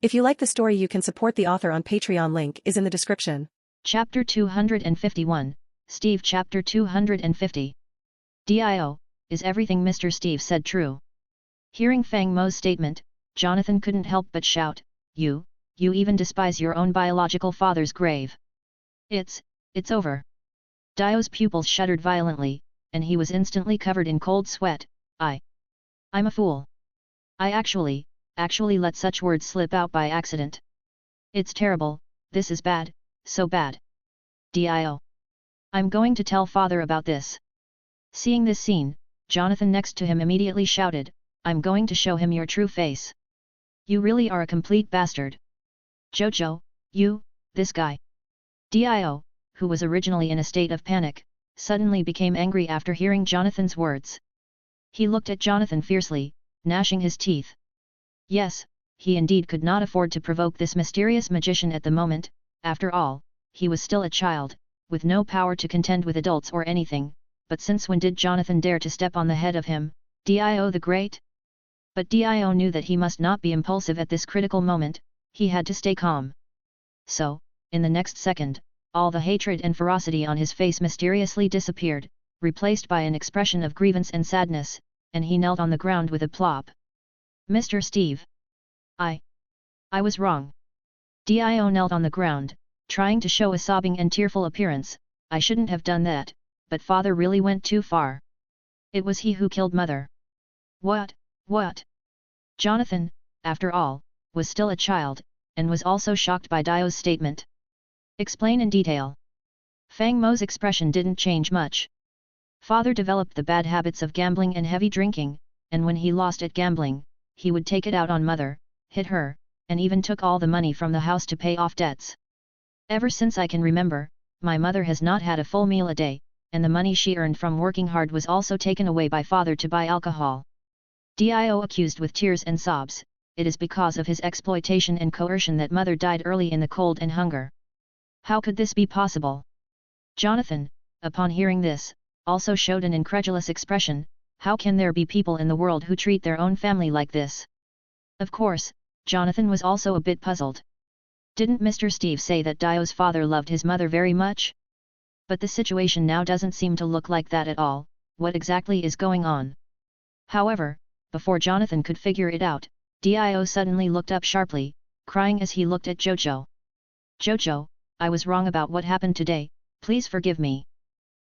If you like the story, you can support the author on Patreon. Link is in the description. Chapter 251, Steve. Chapter 250. Dio, is everything Mr. Steve said true? Hearing Fang Mo's statement, Jonathan couldn't help but shout, You even despise your own biological father's grave. It's over. Dio's pupils shuddered violently, and he was instantly covered in cold sweat. I'm a fool. I actually let such words slip out by accident. It's terrible, this is bad, so bad. Dio. I'm going to tell father about this. Seeing this scene, Jonathan next to him immediately shouted, I'm going to show him your true face. You really are a complete bastard. Jojo, this guy. Dio, who was originally in a state of panic, suddenly became angry after hearing Jonathan's words. He looked at Jonathan fiercely, gnashing his teeth. Yes, he indeed could not afford to provoke this mysterious magician at the moment. After all, he was still a child, with no power to contend with adults or anything, but since when did Jonathan dare to step on the head of him, Dio the Great? But Dio knew that he must not be impulsive at this critical moment, he had to stay calm. So, in the next second, all the hatred and ferocity on his face mysteriously disappeared, replaced by an expression of grievance and sadness, and he knelt on the ground with a plop. Mr. Steve. I was wrong. Dio knelt on the ground, trying to show a sobbing and tearful appearance. I shouldn't have done that, but father really went too far. It was he who killed mother. What? Jonathan, after all, was still a child, and was also shocked by Dio's statement. Explain in detail. Fang Mo's expression didn't change much. Father developed the bad habits of gambling and heavy drinking, and when he lost at gambling, he would take it out on mother, hit her, and even took all the money from the house to pay off debts. Ever since I can remember, my mother has not had a full meal a day, and the money she earned from working hard was also taken away by father to buy alcohol. Dio accused with tears and sobs, it is because of his exploitation and coercion that mother died early in the cold and hunger. How could this be possible? Jonathan, upon hearing this, also showed an incredulous expression. How can there be people in the world who treat their own family like this? Of course, Jonathan was also a bit puzzled. Didn't Mr. Steve say that Dio's father loved his mother very much? But the situation now doesn't seem to look like that at all. What exactly is going on? However, before Jonathan could figure it out, Dio suddenly looked up sharply, crying as he looked at Jojo. Jojo, I was wrong about what happened today, please forgive me.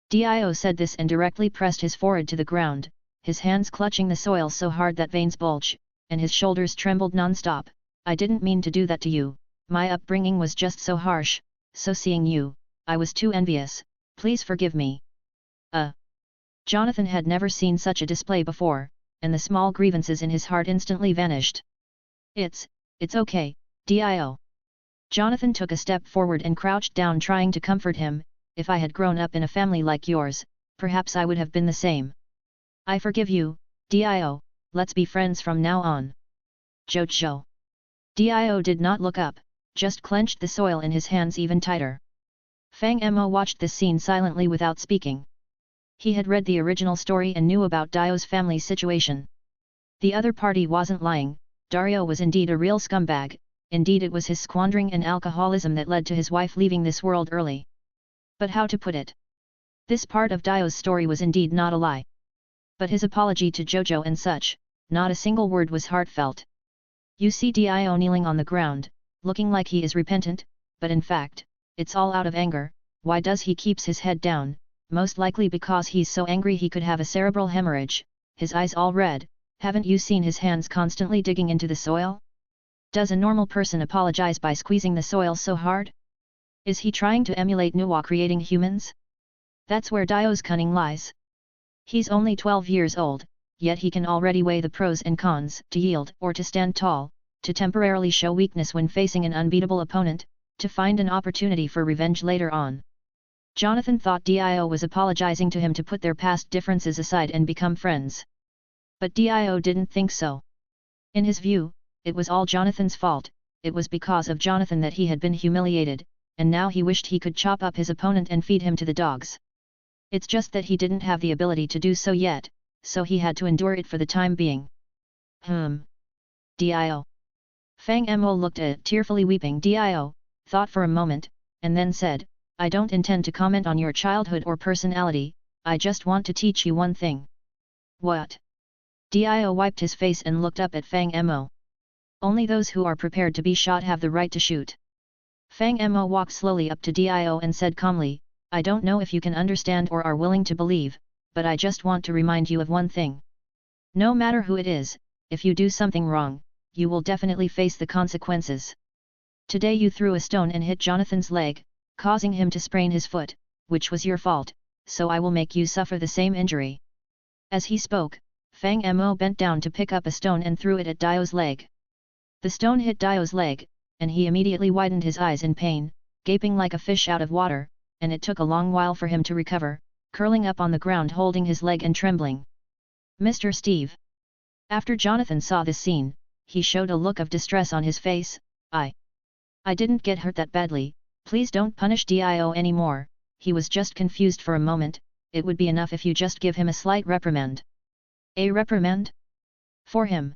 Dio said this and directly pressed his forehead to the ground, his hands clutching the soil so hard that veins bulged, and his shoulders trembled non-stop. I didn't mean to do that to you, my upbringing was just so harsh, so seeing you, I was too envious, please forgive me. Jonathan had never seen such a display before, and the small grievances in his heart instantly vanished. It's okay, Dio. Jonathan took a step forward and crouched down trying to comfort him. If I had grown up in a family like yours, perhaps I would have been the same. I forgive you, Dio, let's be friends from now on. Jojo. Dio did not look up, just clenched the soil in his hands even tighter. Fang Mo watched this scene silently without speaking. He had read the original story and knew about Dio's family situation. The other party wasn't lying, Dario was indeed a real scumbag, indeed it was his squandering and alcoholism that led to his wife leaving this world early. But how to put it? This part of Dio's story was indeed not a lie. But his apology to Jojo and such, not a single word was heartfelt. You see Dio kneeling on the ground, looking like he is repentant, but in fact, it's all out of anger. Why does he keeps his head down? Most likely because he's so angry he could have a cerebral hemorrhage, his eyes all red. Haven't you seen his hands constantly digging into the soil? Does a normal person apologize by squeezing the soil so hard? Is he trying to emulate Nuwa creating humans? That's where Dio's cunning lies. He's only 12 years old, yet he can already weigh the pros and cons, to yield or to stand tall, to temporarily show weakness when facing an unbeatable opponent, to find an opportunity for revenge later on. Jonathan thought Dio was apologizing to him to put their past differences aside and become friends. But Dio didn't think so. In his view, it was all Jonathan's fault, it was because of Jonathan that he had been humiliated, and now he wished he could chop up his opponent and feed him to the dogs. It's just that he didn't have the ability to do so yet, so he had to endure it for the time being. Dio. Fang Mo looked at tearfully weeping Dio, thought for a moment, and then said, I don't intend to comment on your childhood or personality, I just want to teach you one thing. What? Dio wiped his face and looked up at Fang Mo. Only those who are prepared to be shot have the right to shoot. Fang Mo walked slowly up to Dio and said calmly, I don't know if you can understand or are willing to believe, but I just want to remind you of one thing. No matter who it is, if you do something wrong, you will definitely face the consequences. Today you threw a stone and hit Jonathan's leg, causing him to sprain his foot, which was your fault, so I will make you suffer the same injury. As he spoke, Fang Mo bent down to pick up a stone and threw it at Dio's leg. The stone hit Dio's leg, and he immediately widened his eyes in pain, gaping like a fish out of water, and it took a long while for him to recover, curling up on the ground holding his leg and trembling. Mr. Steve. After Jonathan saw this scene, he showed a look of distress on his face. I didn't get hurt that badly, please don't punish Dio anymore. He was just confused for a moment, it would be enough if you just give him a slight reprimand. A reprimand? For him.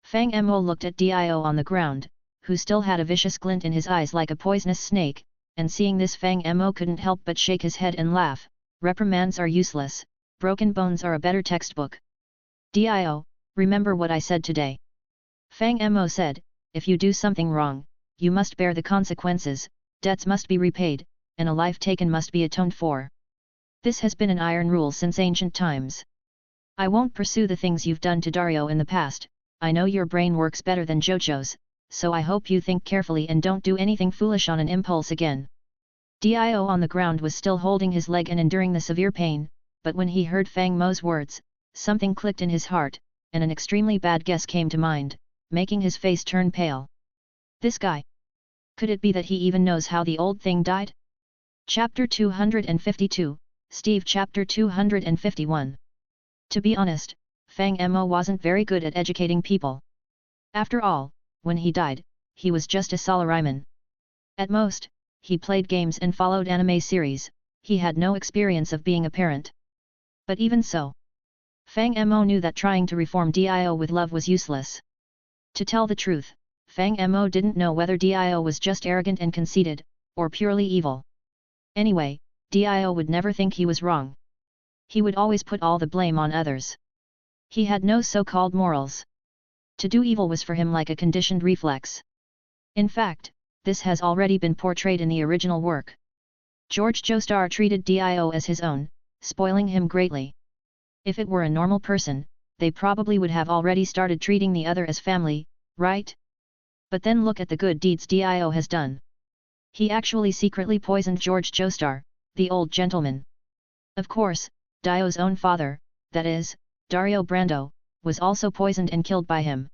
Fang Mo looked at Dio on the ground, who still had a vicious glint in his eyes like a poisonous snake, and seeing this Fang Mo couldn't help but shake his head and laugh. Reprimands are useless, broken bones are a better textbook. Dio, remember what I said today. Fang Mo said, if you do something wrong, you must bear the consequences, debts must be repaid, and a life taken must be atoned for. This has been an iron rule since ancient times. I won't pursue the things you've done to Dario in the past, I know your brain works better than Jojo's, so I hope you think carefully and don't do anything foolish on an impulse again. Dio on the ground was still holding his leg and enduring the severe pain, but when he heard Fang Mo's words, something clicked in his heart, and an extremely bad guess came to mind, making his face turn pale. This guy. Could it be that he even knows how the old thing died? Chapter 252, Steve Chapter 251. To be honest, Fang Mo wasn't very good at educating people. After all, when he died, he was just a salaryman. At most, he played games and followed anime series, he had no experience of being a parent. But even so, Fang Mo knew that trying to reform Dio with love was useless. To tell the truth, Fang Mo didn't know whether Dio was just arrogant and conceited, or purely evil. Anyway, Dio would never think he was wrong. He would always put all the blame on others. He had no so-called morals. To do evil was for him like a conditioned reflex. In fact, this has already been portrayed in the original work. George Joestar treated Dio as his own, spoiling him greatly. If it were a normal person, they probably would have already started treating the other as family, right? But then look at the good deeds Dio has done. He actually secretly poisoned George Joestar, the old gentleman. Of course, Dio's own father, that is, Dario Brando, was also poisoned and killed by him.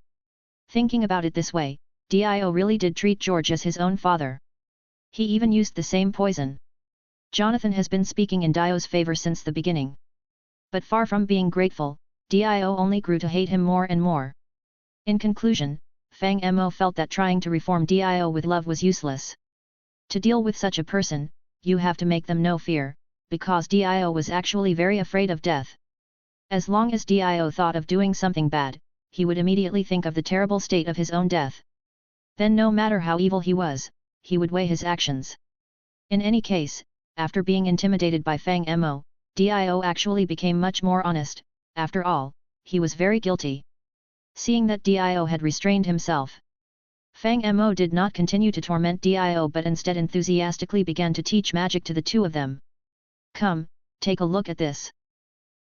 Thinking about it this way, Dio really did treat George as his own father. He even used the same poison. Jonathan has been speaking in Dio's favor since the beginning. But far from being grateful, Dio only grew to hate him more and more. In conclusion, Fang Mo felt that trying to reform Dio with love was useless. To deal with such a person, you have to make them know fear, because Dio was actually very afraid of death. As long as Dio thought of doing something bad, he would immediately think of the terrible state of his own death. Then no matter how evil he was, he would weigh his actions. In any case, after being intimidated by Fang Mo, Dio actually became much more honest. After all, he was very guilty. Seeing that Dio had restrained himself, Fang Mo did not continue to torment Dio but instead enthusiastically began to teach magic to the two of them. Come, take a look at this.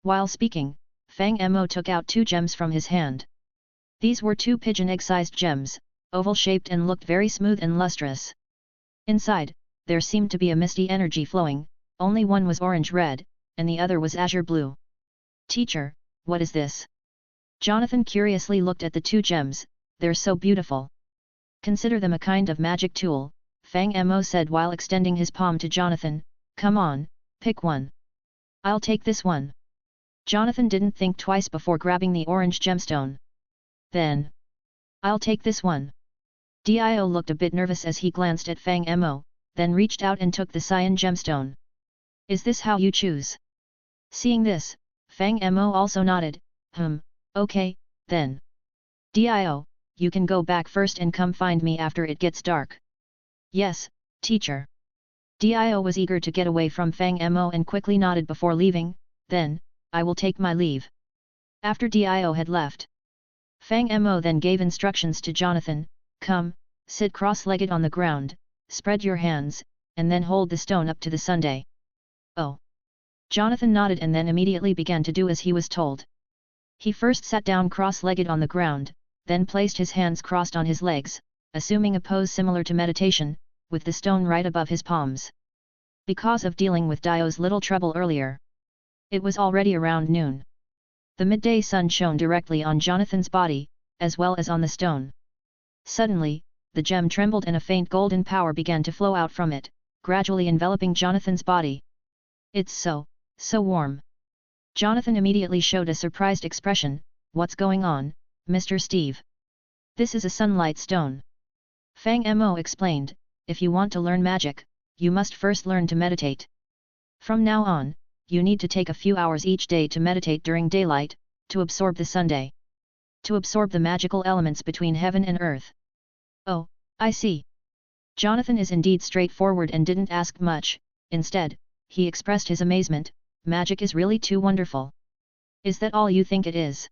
While speaking, Fang Mo took out 2 gems from his hand. These were 2 pigeon egg-sized gems, oval-shaped and looked very smooth and lustrous. Inside, there seemed to be a misty energy flowing, only one was orange-red, and the other was azure-blue. Teacher, what is this? Jonathan curiously looked at the 2 gems, they're so beautiful. Consider them a kind of magic tool, Fang Mo said while extending his palm to Jonathan, come on, pick one. I'll take this one. Jonathan didn't think twice before grabbing the orange gemstone. Then, I'll take this one. Dio looked a bit nervous as he glanced at Fang Mo, then reached out and took the cyan gemstone. Is this how you choose? Seeing this, Fang Mo also nodded, okay, then. Dio, you can go back first and come find me after it gets dark. Yes, teacher. Dio was eager to get away from Fang Mo and quickly nodded before leaving. Then, I will take my leave. After Dio had left, Fang Mo then gave instructions to Jonathan, come, sit cross-legged on the ground, spread your hands, and then hold the stone up to the sundae. Oh. Jonathan nodded and then immediately began to do as he was told. He first sat down cross-legged on the ground, then placed his hands crossed on his legs, assuming a pose similar to meditation, with the stone right above his palms. Because of dealing with Dio's little trouble earlier, it was already around noon. The midday sun shone directly on Jonathan's body, as well as on the stone. Suddenly, the gem trembled and a faint golden power began to flow out from it, gradually enveloping Jonathan's body. It's so warm. Jonathan immediately showed a surprised expression. What's going on, Mr. Steve? This is a sunlight stone. Fang Mo explained, if you want to learn magic, you must first learn to meditate. From now on, you need to take a few hours each day to meditate during daylight, to absorb the sunday. To absorb the magical elements between heaven and earth. Oh, I see. Jonathan is indeed straightforward and didn't ask much. Instead, he expressed his amazement. Magic is really too wonderful. Is that all you think it is?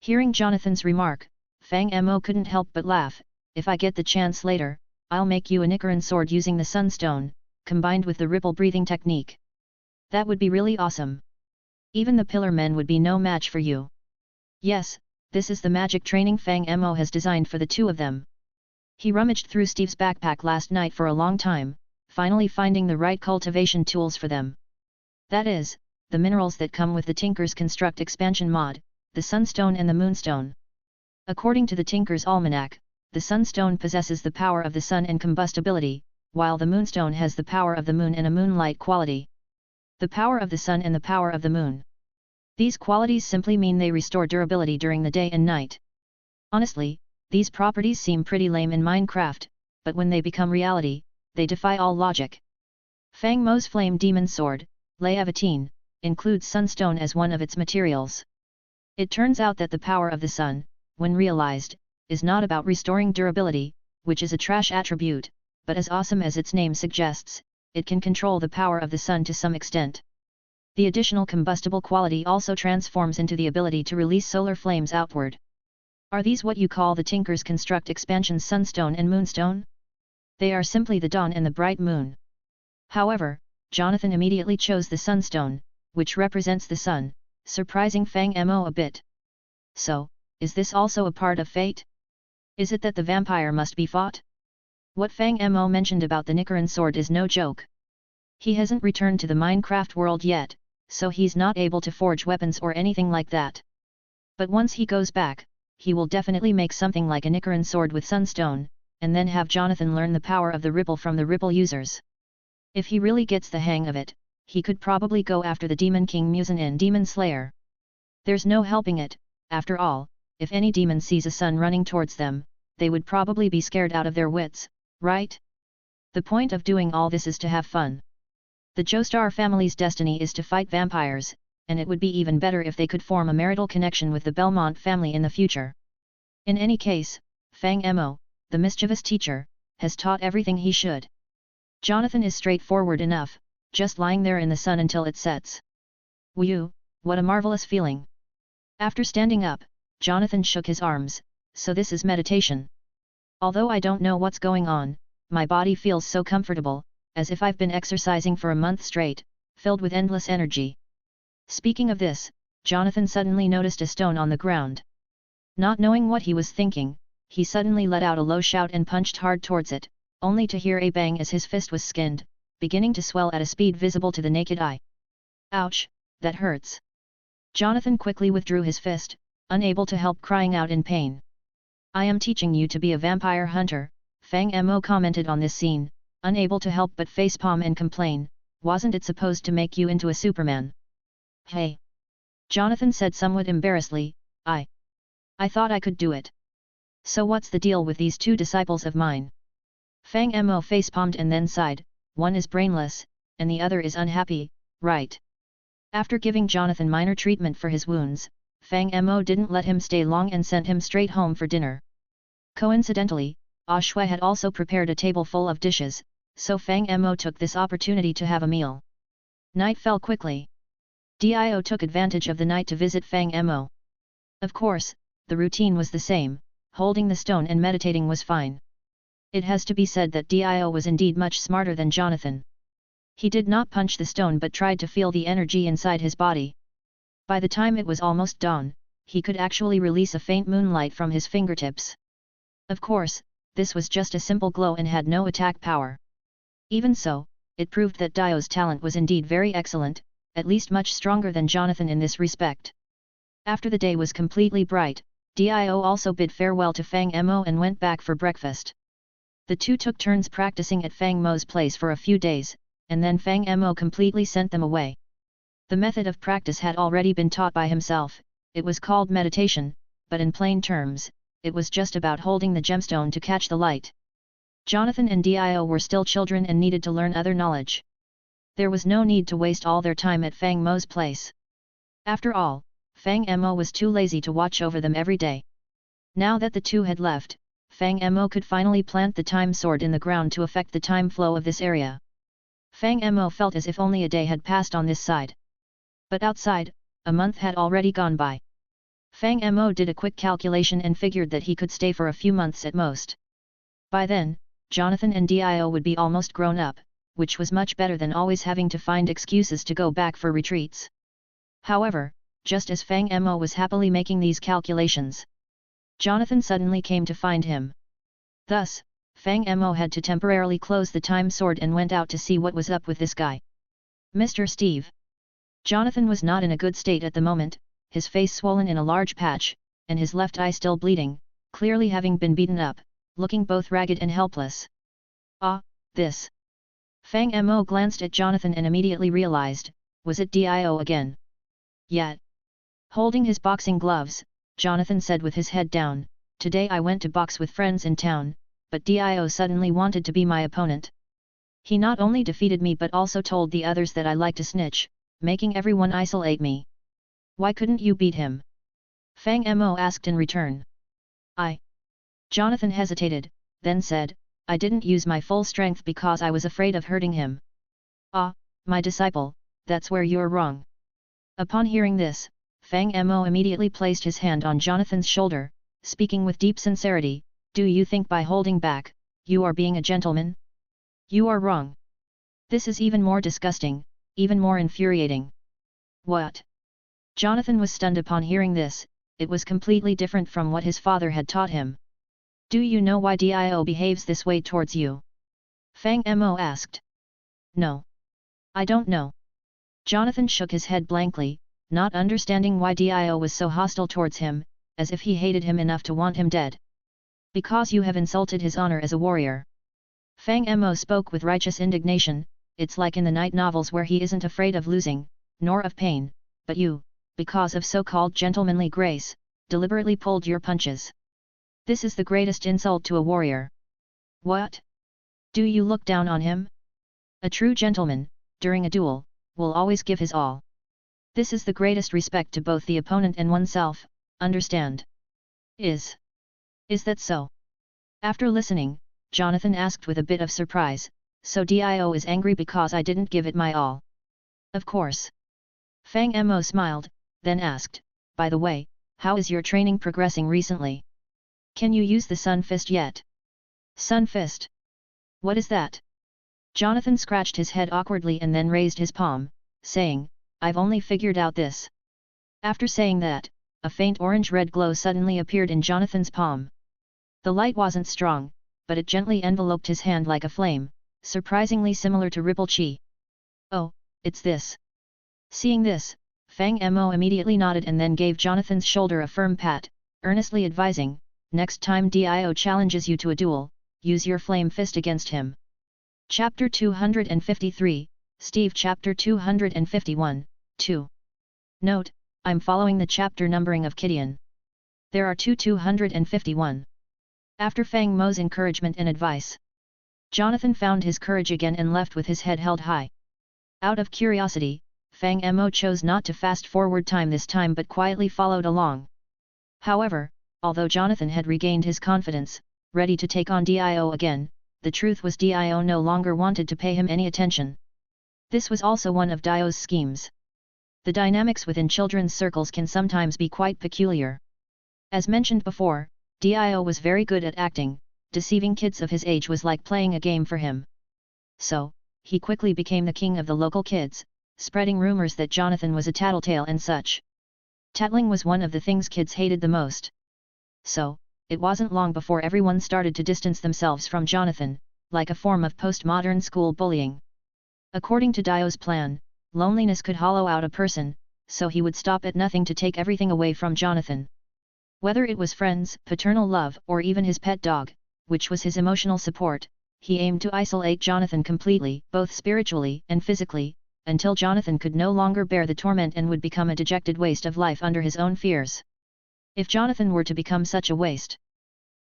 Hearing Jonathan's remark, Fang Mo couldn't help but laugh. If I get the chance later, I'll make you a Nichiren sword using the sunstone, combined with the ripple breathing technique. That would be really awesome. Even the pillar men would be no match for you. Yes, this is the magic training Fang Mo has designed for the two of them. He rummaged through Steve's backpack last night for a long time, finally finding the right cultivation tools for them. That is, the minerals that come with the Tinker's Construct expansion mod, the Sunstone and the Moonstone. According to the Tinker's Almanac, the Sunstone possesses the power of the sun and combustibility, while the Moonstone has the power of the moon and a moonlight quality. The power of the sun and the power of the moon. These qualities simply mean they restore durability during the day and night. Honestly, these properties seem pretty lame in Minecraft, but when they become reality, they defy all logic. Fang Mo's Flame Demon Sword, Leviatine, includes sunstone as one of its materials. It turns out that the power of the sun, when realized, is not about restoring durability, which is a trash attribute, but as awesome as its name suggests, it can control the power of the sun to some extent. The additional combustible quality also transforms into the ability to release solar flames outward. Are these what you call the Tinker's Construct expansion Sunstone and Moonstone? They are simply the dawn and the bright moon. However, Jonathan immediately chose the Sunstone, which represents the sun, surprising Fang Mo a bit. So, is this also a part of fate? Is it that the vampire must be fought? What Fang Mo mentioned about the Nichiren sword is no joke. He hasn't returned to the Minecraft world yet, so he's not able to forge weapons or anything like that. But once he goes back, he will definitely make something like a Nichiren sword with Sunstone, and then have Jonathan learn the power of the ripple from the ripple users. If he really gets the hang of it, he could probably go after the Demon King Musin and Demon Slayer. There's no helping it, after all, if any demon sees a sun running towards them, they would probably be scared out of their wits, right? The point of doing all this is to have fun. The Joestar family's destiny is to fight vampires, and it would be even better if they could form a marital connection with the Belmont family in the future. In any case, Fang Mo, the mischievous teacher, has taught everything he should. Jonathan is straightforward enough, just lying there in the sun until it sets. Whew, what a marvelous feeling! After standing up, Jonathan shook his arms. So this is meditation. Although I don't know what's going on, my body feels so comfortable, as if I've been exercising for a month straight, filled with endless energy. Speaking of this, Jonathan suddenly noticed a stone on the ground. Not knowing what he was thinking, he suddenly let out a low shout and punched hard towards it, only to hear a bang as his fist was skinned, beginning to swell at a speed visible to the naked eye. Ouch, that hurts. Jonathan quickly withdrew his fist, unable to help crying out in pain. I am teaching you to be a vampire hunter, Fang Mo commented on this scene, unable to help but facepalm and complain, wasn't it supposed to make you into a Superman? Hey! Jonathan said somewhat embarrassedly, I thought I could do it. So what's the deal with these two disciples of mine? Fang Mo facepalmed and then sighed, one is brainless, and the other is unhappy, right? After giving Jonathan minor treatment for his wounds, Fang Mo didn't let him stay long and sent him straight home for dinner. Coincidentally, Ah Shui had also prepared a table full of dishes, so Fang Mo took this opportunity to have a meal. Night fell quickly. Dio took advantage of the night to visit Fang Mo. Of course, the routine was the same, holding the stone and meditating was fine. It has to be said that Dio was indeed much smarter than Jonathan. He did not punch the stone but tried to feel the energy inside his body. By the time it was almost dawn, he could actually release a faint moonlight from his fingertips. Of course, this was just a simple glow and had no attack power. Even so, it proved that Dio's talent was indeed very excellent, at least much stronger than Jonathan in this respect. After the day was completely bright, Dio also bid farewell to Fang Mo and went back for breakfast. The two took turns practicing at Fang Mo's place for a few days, and then Fang Mo completely sent them away. The method of practice had already been taught by himself. It was called meditation, but in plain terms, it was just about holding the gemstone to catch the light. Jonathan and Dio were still children and needed to learn other knowledge. There was no need to waste all their time at Fang Mo's place. After all, Fang Mo was too lazy to watch over them every day. Now that the two had left, Fang Mo could finally plant the time sword in the ground to affect the time flow of this area. Fang Mo felt as if only a day had passed on this side. But outside, a month had already gone by. Fang Mo did a quick calculation and figured that he could stay for a few months at most. By then, Jonathan and Dio would be almost grown up, which was much better than always having to find excuses to go back for retreats. However, just as Fang Mo was happily making these calculations, Jonathan suddenly came to find him. Thus, Fang Mo had to temporarily close the time sword and went out to see what was up with this guy. Mr. Steve. Jonathan was not in a good state at the moment, his face swollen in a large patch, and his left eye still bleeding, clearly having been beaten up, looking both ragged and helpless. Ah, this. Fang Mo glanced at Jonathan and immediately realized, was it Dio again? Yet. Holding his boxing gloves, Jonathan said with his head down, today I went to box with friends in town, but Dio suddenly wanted to be my opponent. He not only defeated me but also told the others that I like to snitch, making everyone isolate me. Why couldn't you beat him? Fang Mo asked in return. Jonathan hesitated, then said, I didn't use my full strength because I was afraid of hurting him. Ah, my disciple, that's where you're wrong. Upon hearing this, Fang Mo immediately placed his hand on Jonathan's shoulder, speaking with deep sincerity, do you think by holding back, you are being a gentleman? You are wrong. This is even more disgusting, even more infuriating. What? Jonathan was stunned upon hearing this, it was completely different from what his father had taught him. Do you know why Dio behaves this way towards you? Fang Mo asked. No. I don't know. Jonathan shook his head blankly, not understanding why Dio was so hostile towards him, as if he hated him enough to want him dead. Because you have insulted his honor as a warrior. Fang Mo spoke with righteous indignation, it's like in the night novels where he isn't afraid of losing, nor of pain, but you, because of so-called gentlemanly grace, deliberately pulled your punches. This is the greatest insult to a warrior. What? Do you look down on him? A true gentleman, during a duel, will always give his all. This is the greatest respect to both the opponent and oneself, understand? Is that so? After listening, Jonathan asked with a bit of surprise, so Dio is angry because I didn't give it my all? Of course. Fang Mo smiled, then asked, by the way, how is your training progressing recently? Can you use the Sun Fist yet? Sun Fist? What is that? Jonathan scratched his head awkwardly and then raised his palm, saying, I've only figured out this. After saying that, a faint orange-red glow suddenly appeared in Jonathan's palm. The light wasn't strong, but it gently enveloped his hand like a flame, surprisingly similar to Ripple Chi. Oh, it's this. Seeing this, Fang Mo immediately nodded and then gave Jonathan's shoulder a firm pat, earnestly advising, next time Dio challenges you to a duel, use your flame fist against him. Chapter 253, Steve Chapter 251, 2. Note, I'm following the chapter numbering of Kidian. There are 251. After Fang Mo's encouragement and advice, Jonathan found his courage again and left with his head held high. Out of curiosity, Fang Mo chose not to fast forward time this time but quietly followed along. However, Although Jonathan had regained his confidence, ready to take on Dio again, the truth was Dio no longer wanted to pay him any attention. This was also one of Dio's schemes. The dynamics within children's circles can sometimes be quite peculiar. As mentioned before, Dio was very good at acting, deceiving kids of his age was like playing a game for him. So, he quickly became the king of the local kids, spreading rumors that Jonathan was a tattletale and such. Tattling was one of the things kids hated the most. So, it wasn't long before everyone started to distance themselves from Jonathan, like a form of postmodern school bullying. According to Dio's plan, loneliness could hollow out a person, so he would stop at nothing to take everything away from Jonathan. Whether it was friends, paternal love, or even his pet dog, which was his emotional support, he aimed to isolate Jonathan completely, both spiritually and physically, until Jonathan could no longer bear the torment and would become a dejected waste of life under his own fears. If Jonathan were to become such a waste,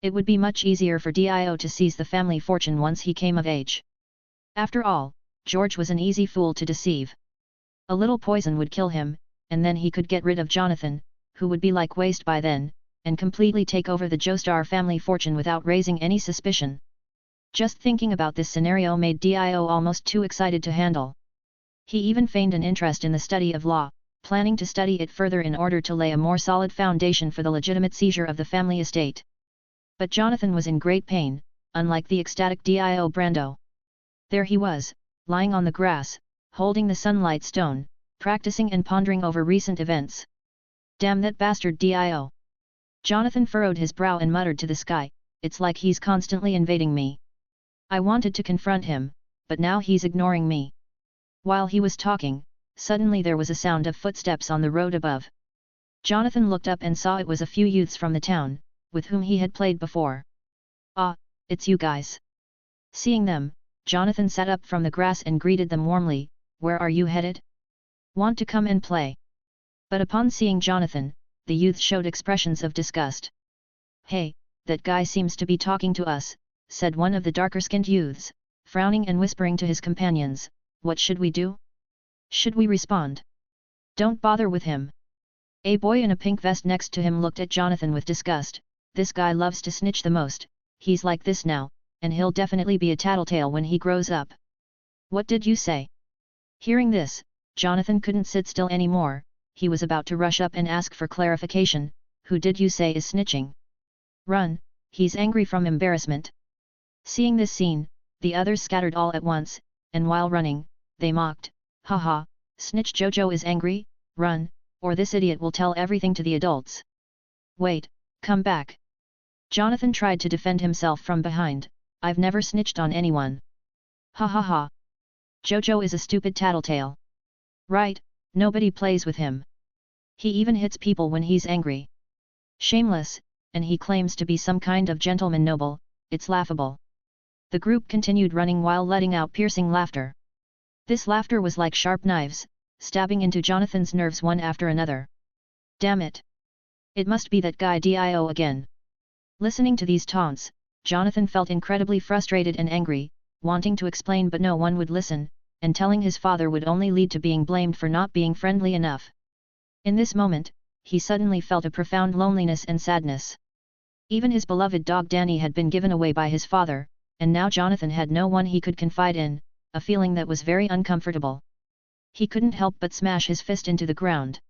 it would be much easier for Dio to seize the family fortune once he came of age. After all, George was an easy fool to deceive. A little poison would kill him, and then he could get rid of Jonathan, who would be like waste by then, and completely take over the Joestar family fortune without raising any suspicion. Just thinking about this scenario made Dio almost too excited to handle. He even feigned an interest in the study of law, planning to study it further in order to lay a more solid foundation for the legitimate seizure of the family estate. But Jonathan was in great pain, unlike the ecstatic Dio Brando. There he was, lying on the grass, holding the sunlight stone, practicing and pondering over recent events. Damn that bastard Dio! Jonathan furrowed his brow and muttered to the sky, it's like he's constantly invading me. I wanted to confront him, but now he's ignoring me. While he was talking, suddenly there was a sound of footsteps on the road above. Jonathan looked up and saw it was a few youths from the town, with whom he had played before. Ah, it's you guys. Seeing them, Jonathan sat up from the grass and greeted them warmly, where are you headed? Want to come and play? But upon seeing Jonathan, the youth showed expressions of disgust. Hey, that guy seems to be talking to us, said one of the darker-skinned youths, frowning and whispering to his companions, what should we do? Should we respond? Don't bother with him. A boy in a pink vest next to him looked at Jonathan with disgust, this guy loves to snitch the most, he's like this now, and he'll definitely be a tattletale when he grows up. What did you say? Hearing this, Jonathan couldn't sit still anymore, he was about to rush up and ask for clarification, who did you say is snitching? Run, he's angry from embarrassment. Seeing this scene, the others scattered all at once, and while running, they mocked, haha, snitch Jojo is angry, run, or this idiot will tell everything to the adults. Wait, come back. Jonathan tried to defend himself from behind, I've never snitched on anyone. Ha ha ha. Jojo is a stupid tattletale. Right, nobody plays with him. He even hits people when he's angry. Shameless, and he claims to be some kind of gentleman noble, it's laughable. The group continued running while letting out piercing laughter. This laughter was like sharp knives, stabbing into Jonathan's nerves one after another. Damn it! It must be that guy Dio again. Listening to these taunts, Jonathan felt incredibly frustrated and angry, wanting to explain but no one would listen, and telling his father would only lead to being blamed for not being friendly enough. In this moment, he suddenly felt a profound loneliness and sadness. Even his beloved dog Danny had been given away by his father, and now Jonathan had no one he could confide in, a feeling that was very uncomfortable. He couldn't help but smash his fist into the ground.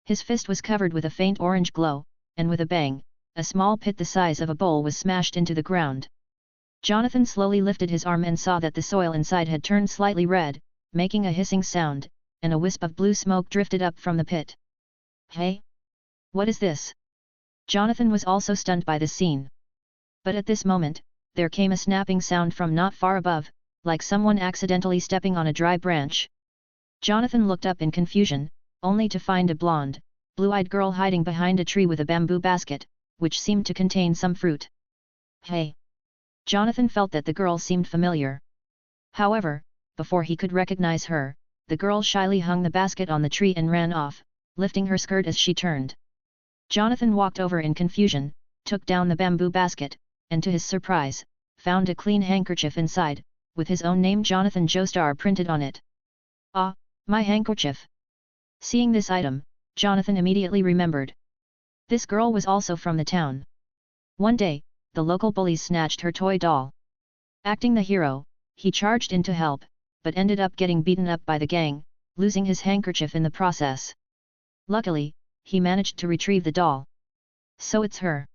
His fist was covered with a faint orange glow, and with a bang, a small pit the size of a bowl was smashed into the ground. Jonathan slowly lifted his arm and saw that the soil inside had turned slightly red, making a hissing sound, and a wisp of blue smoke drifted up from the pit. Hey? What is this? Jonathan was also stunned by the scene. But at this moment, there came a snapping sound from not far above, like someone accidentally stepping on a dry branch. Jonathan looked up in confusion, only to find a blonde, blue-eyed girl hiding behind a tree with a bamboo basket, which seemed to contain some fruit. Hey! Jonathan felt that the girl seemed familiar. However, before he could recognize her, the girl shyly hung the basket on the tree and ran off, lifting her skirt as she turned. Jonathan walked over in confusion, took down the bamboo basket, and to his surprise, found a clean handkerchief inside, with his own name Jonathan Joestar printed on it. Ah, my handkerchief! Seeing this item, Jonathan immediately remembered. This girl was also from the town. One day, the local bullies snatched her toy doll. Acting the hero, he charged in to help, but ended up getting beaten up by the gang, losing his handkerchief in the process. Luckily, he managed to retrieve the doll. So it's her.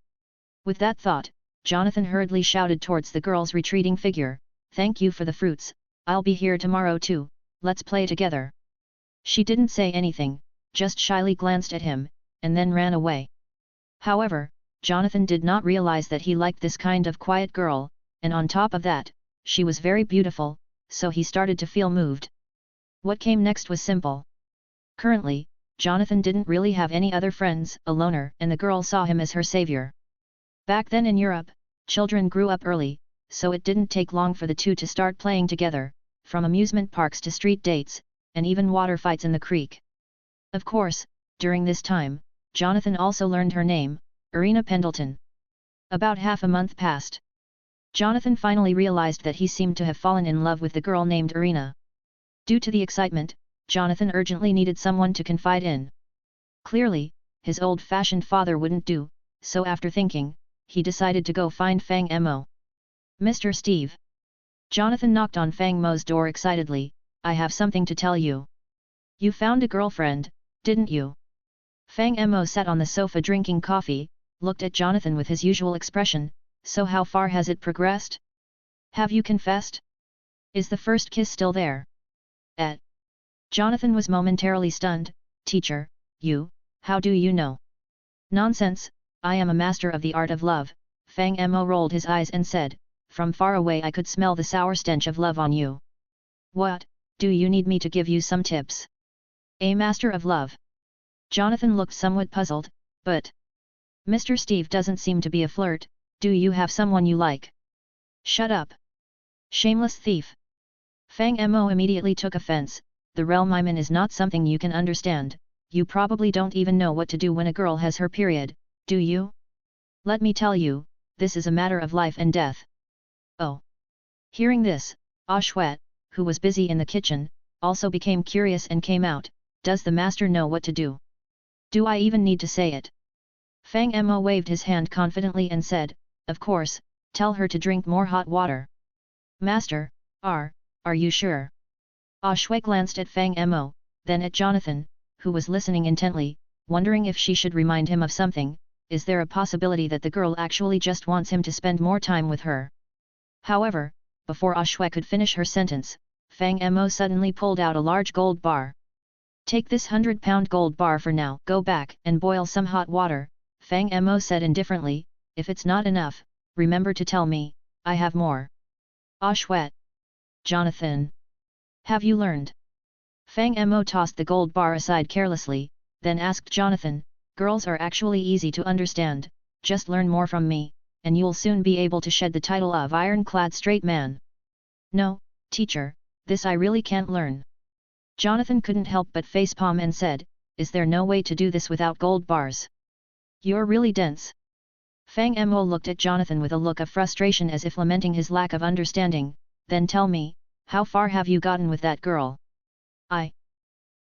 With that thought, Jonathan hurriedly shouted towards the girl's retreating figure, "Thank you for the fruits, I'll be here tomorrow too, let's play together." She didn't say anything, just shyly glanced at him, and then ran away. However, Jonathan did not realize that he liked this kind of quiet girl, and on top of that, she was very beautiful, so he started to feel moved. What came next was simple. Currently, Jonathan didn't really have any other friends, a loner, and the girl saw him as her savior. Back then in Europe, children grew up early, so it didn't take long for the two to start playing together, from amusement parks to street dates, and even water fights in the creek. Of course, during this time, Jonathan also learned her name, Irina Pendleton. About half a month passed. Jonathan finally realized that he seemed to have fallen in love with the girl named Irina. Due to the excitement, Jonathan urgently needed someone to confide in. Clearly, his old-fashioned father wouldn't do, so after thinking, he decided to go find Fang Mo. "Mr. Steve." Jonathan knocked on Fang Mo's door excitedly, "I have something to tell you." "You found a girlfriend, didn't you?" Fang Mo sat on the sofa drinking coffee, looked at Jonathan with his usual expression, "So how far has it progressed? Have you confessed? Is the first kiss still there?" Jonathan was momentarily stunned. "Teacher, how do you know?" "Nonsense, I am a master of the art of love." Fang Mo rolled his eyes and said, "From far away I could smell the sour stench of love on you." "What, do you need me to give you some tips?" "A master of love?" Jonathan looked somewhat puzzled, "But Mr. Steve doesn't seem to be a flirt, do you have someone you like?" "Shut up! Shameless thief!" Fang Mo immediately took offense, "The realm I'm in is not something you can understand, you probably don't even know what to do when a girl has her period, do you? Let me tell you, this is a matter of life and death." "Oh." Hearing this, Ashwet, who was busy in the kitchen, also became curious and came out, "Does the master know what to do? Do I even need to say it?" Fang Mo waved his hand confidently and said, "Of course, tell her to drink more hot water." "Master, are you sure?" Ashwet glanced at Fang Mo, then at Jonathan, who was listening intently, wondering if she should remind him of something. Is there a possibility that the girl actually just wants him to spend more time with her? However, before Ashwet could finish her sentence, Fang Mo suddenly pulled out a large gold bar. "Take this 100-pound gold bar for now, go back and boil some hot water," Fang Mo said indifferently, "if it's not enough, remember to tell me, I have more." "Ashwet. Jonathan. Have you learned?" Fang Mo tossed the gold bar aside carelessly, then asked Jonathan, "Girls are actually easy to understand, just learn more from me, and you'll soon be able to shed the title of ironclad straight man." "No, teacher, this I really can't learn." Jonathan couldn't help but facepalm and said, "Is there no way to do this without gold bars? You're really dense." Fang Mo looked at Jonathan with a look of frustration as if lamenting his lack of understanding, "Then tell me, how far have you gotten with that girl?"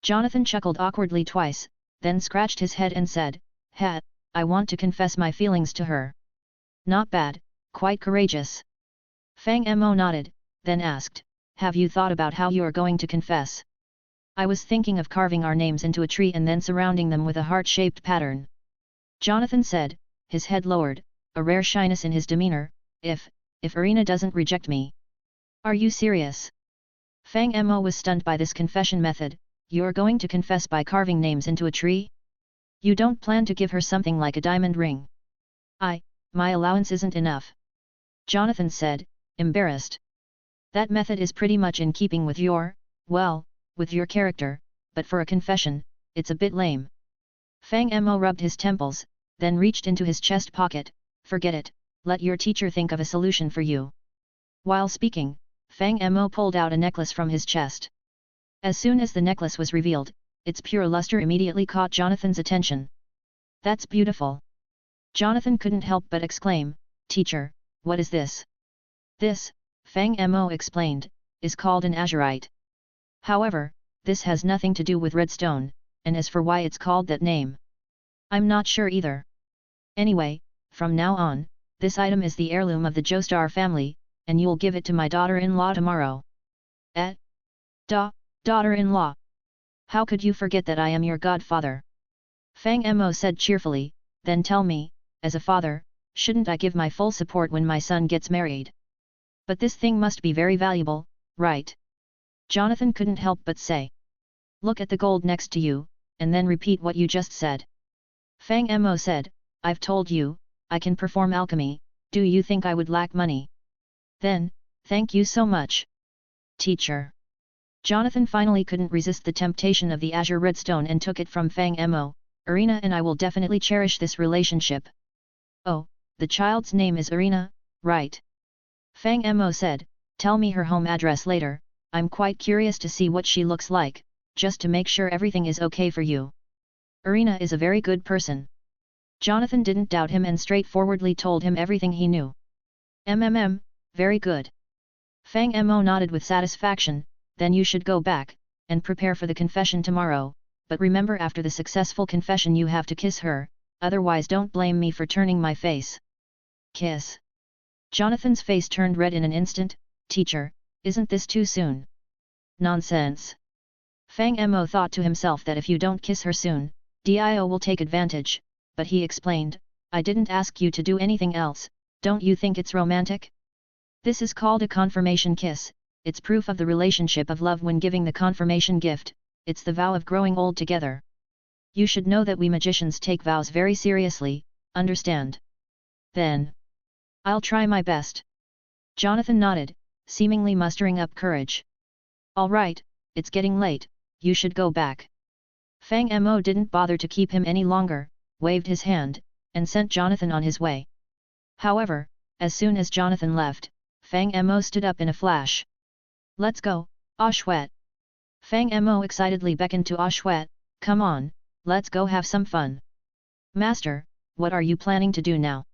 Jonathan chuckled awkwardly twice, then scratched his head and said, "I want to confess my feelings to her." "Not bad, quite courageous." Fang Mo nodded, then asked, "Have you thought about how you're going to confess?" "I was thinking of carving our names into a tree and then surrounding them with a heart-shaped pattern." Jonathan said, his head lowered, a rare shyness in his demeanor, if Irina doesn't reject me." "Are you serious?" Fang Mo was stunned by this confession method. "You're going to confess by carving names into a tree? You don't plan to give her something like a diamond ring?" My allowance isn't enough," Jonathan said, embarrassed. "That method is pretty much in keeping with with your character, but for a confession, it's a bit lame." Fang Mo rubbed his temples, then reached into his chest pocket, "Forget it, let your teacher think of a solution for you." While speaking, Fang Mo pulled out a necklace from his chest. As soon as the necklace was revealed, its pure luster immediately caught Jonathan's attention. "That's beautiful." Jonathan couldn't help but exclaim, "Teacher, what is this?" "This," Fang Mo explained, "is called an azurite. However, this has nothing to do with redstone, and as for why it's called that name, I'm not sure either." Anyway, from now on, this item is the heirloom of the Joestar family, and you'll give it to my daughter-in-law tomorrow. Eh? Daughter-in-law? How could you forget that I am your godfather? Fang Mo said cheerfully, then tell me, as a father, shouldn't I give my full support when my son gets married? But this thing must be very valuable, right? Jonathan couldn't help but say. Look at the gold next to you, and then repeat what you just said. Fang Mo said, I've told you, I can perform alchemy, do you think I would lack money? Then, thank you so much. Teacher. Jonathan finally couldn't resist the temptation of the azure redstone and took it from Fang Mo. Irina and I will definitely cherish this relationship. Oh, the child's name is Irina, right? Fang Mo said, tell me her home address later, I'm quite curious to see what she looks like, just to make sure everything is okay for you. Irina is a very good person. Jonathan didn't doubt him and straightforwardly told him everything he knew. Very good. Fang Mo nodded with satisfaction, then you should go back, and prepare for the confession tomorrow, but remember after the successful confession you have to kiss her, otherwise don't blame me for turning my face. Kiss. Jonathan's face turned red in an instant. Teacher, isn't this too soon? Nonsense. Fang Mo thought to himself that if you don't kiss her soon, Dio will take advantage, but he explained, I didn't ask you to do anything else, don't you think it's romantic? This is called a confirmation kiss, it's proof of the relationship of love when giving the confirmation gift, it's the vow of growing old together. You should know that we magicians take vows very seriously, understand? Then. I'll try my best. Jonathan nodded, seemingly mustering up courage. All right, it's getting late, you should go back. Fang Mo didn't bother to keep him any longer, waved his hand, and sent Jonathan on his way. However, as soon as Jonathan left, Fang Mo stood up in a flash. Let's go, Ashwet. Fang Mo excitedly beckoned to Ashwet, come on, let's go have some fun. Master, what are you planning to do now?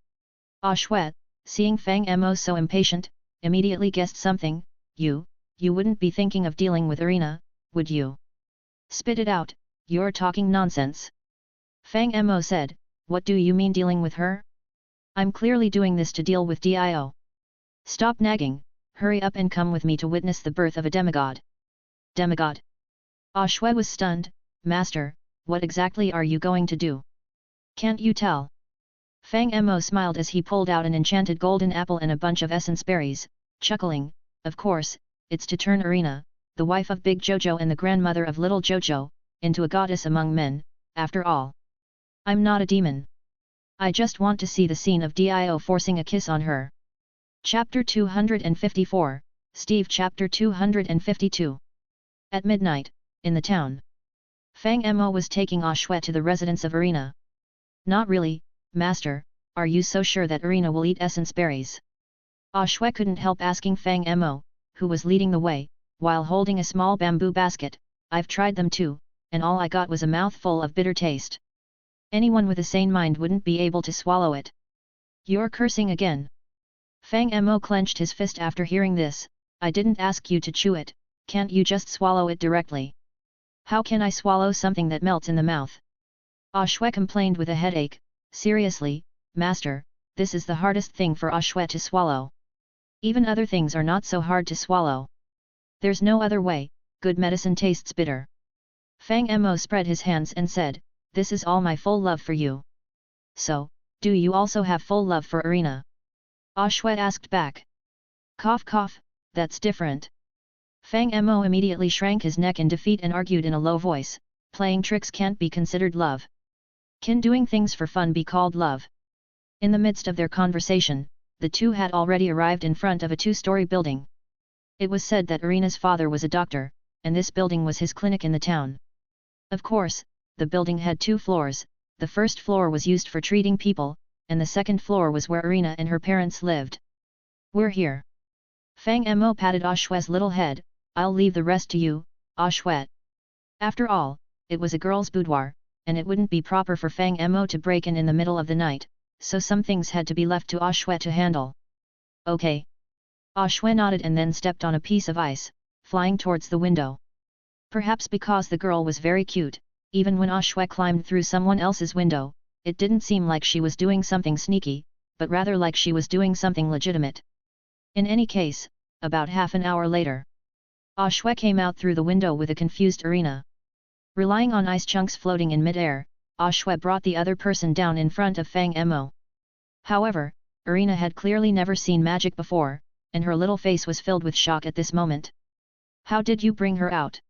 Ashwet, seeing Fang Mo so impatient, immediately guessed something. You wouldn't be thinking of dealing with Irina, would you? Spit it out, you're talking nonsense. Fang Mo said, what do you mean dealing with her? I'm clearly doing this to deal with Dio. Stop nagging, hurry up and come with me to witness the birth of a demigod. Demigod? Ashwet was stunned, Master, what exactly are you going to do? Can't you tell? Fang Mo smiled as he pulled out an enchanted golden apple and a bunch of essence berries, chuckling, of course, it's to turn Irina, the wife of Big Jojo and the grandmother of little Jojo, into a goddess among men, after all. I'm not a demon. I just want to see the scene of Dio forcing a kiss on her. Chapter 254, Steve Chapter 252. At midnight, in the town. Fang Mo was taking Ashwet to the residence of Irina. Not really, Master, are you so sure that Irina will eat essence berries? Ashwet couldn't help asking Fang Mo, who was leading the way, while holding a small bamboo basket. I've tried them too, and all I got was a mouthful of bitter taste. Anyone with a sane mind wouldn't be able to swallow it. You're cursing again. Fang Mo clenched his fist after hearing this. I didn't ask you to chew it, can't you just swallow it directly? How can I swallow something that melts in the mouth? Ashwet complained with a headache. Seriously, Master, this is the hardest thing for Ashwet to swallow. Even other things are not so hard to swallow. There's no other way, good medicine tastes bitter. Fang Mo spread his hands and said, this is all my full love for you. So, do you also have full love for Irina? Ashwet asked back. Cough cough, that's different. Fang Mo immediately shrank his neck in defeat and argued in a low voice, playing tricks can't be considered love. Can doing things for fun be called love? In the midst of their conversation, the two had already arrived in front of a two-story building. It was said that Irina's father was a doctor, and this building was his clinic in the town. Of course, the building had 2 floors, the first floor was used for treating people, and the second floor was where Irina and her parents lived. We're here. Fang Mo patted Ashwet's little head, I'll leave the rest to you, Ashwet. After all, it was a girl's boudoir, and it wouldn't be proper for Fang Mo to break in the middle of the night, so some things had to be left to Ashwet to handle. Okay. Ashwet nodded and then stepped on a piece of ice, flying towards the window. Perhaps because the girl was very cute, even when Ashwet climbed through someone else's window, it didn't seem like she was doing something sneaky, but rather like she was doing something legitimate. In any case, about half an hour later, Ah Shui came out through the window with a confused Irina. Relying on ice chunks floating in mid-air, Ah Shui brought the other person down in front of Fang Mo. However, Irina had clearly never seen magic before, and her little face was filled with shock at this moment. How did you bring her out?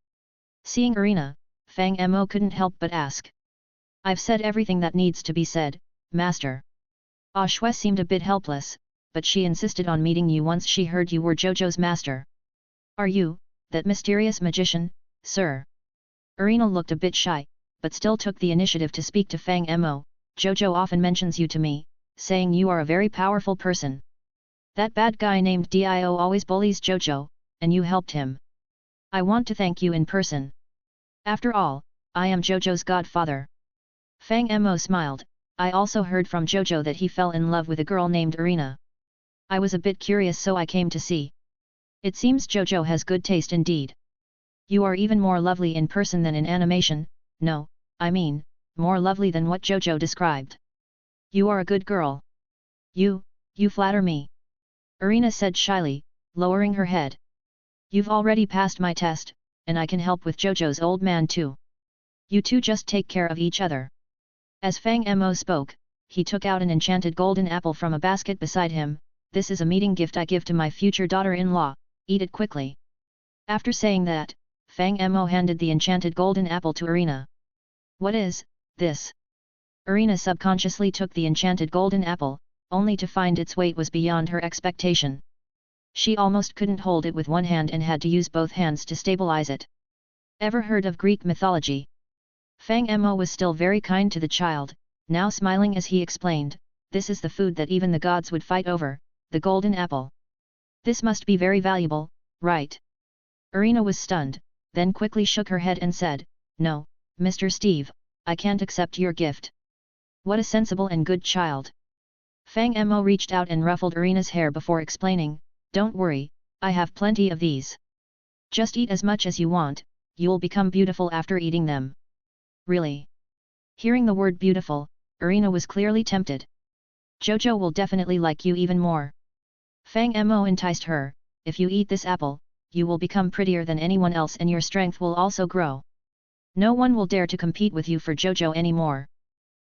Seeing Irina, Fang Mo couldn't help but ask. I've said everything that needs to be said, master. Ah Shui seemed a bit helpless, but she insisted on meeting you once she heard you were Jojo's master. Are you, that mysterious magician, sir? Irina looked a bit shy, but still took the initiative to speak to Fang Mo. Jojo often mentions you to me, saying you are a very powerful person. That bad guy named Dio always bullies Jojo, and you helped him. I want to thank you in person. After all, I am Jojo's godfather. Fang Mo smiled. I also heard from Jojo that he fell in love with a girl named Irina. I was a bit curious, so I came to see. It seems Jojo has good taste indeed. You are even more lovely in person than in animation. No, I mean, more lovely than what Jojo described. You are a good girl. You flatter me. Irina said shyly, lowering her head. You've already passed my test, and I can help with Jojo's old man too. You two just take care of each other. As Fang Mo spoke, he took out an enchanted golden apple from a basket beside him. This is a meeting gift I give to my future daughter-in-law, eat it quickly. After saying that, Fang Mo handed the enchanted golden apple to Irina. What is this? Irina subconsciously took the enchanted golden apple, only to find its weight was beyond her expectation. She almost couldn't hold it with one hand and had to use both hands to stabilize it. Ever heard of Greek mythology? Fang Mo was still very kind to the child, now smiling as he explained, this is the food that even the gods would fight over, the golden apple. This must be very valuable, right? Irina was stunned, then quickly shook her head and said, no, Mr. Steve, I can't accept your gift. What a sensible and good child. Fang Mo reached out and ruffled Irina's hair before explaining, don't worry, I have plenty of these. Just eat as much as you want, you'll become beautiful after eating them. Really? Hearing the word beautiful, Irina was clearly tempted. Jojo will definitely like you even more. Fang Mo enticed her, if you eat this apple, you will become prettier than anyone else and your strength will also grow. No one will dare to compete with you for Jojo anymore.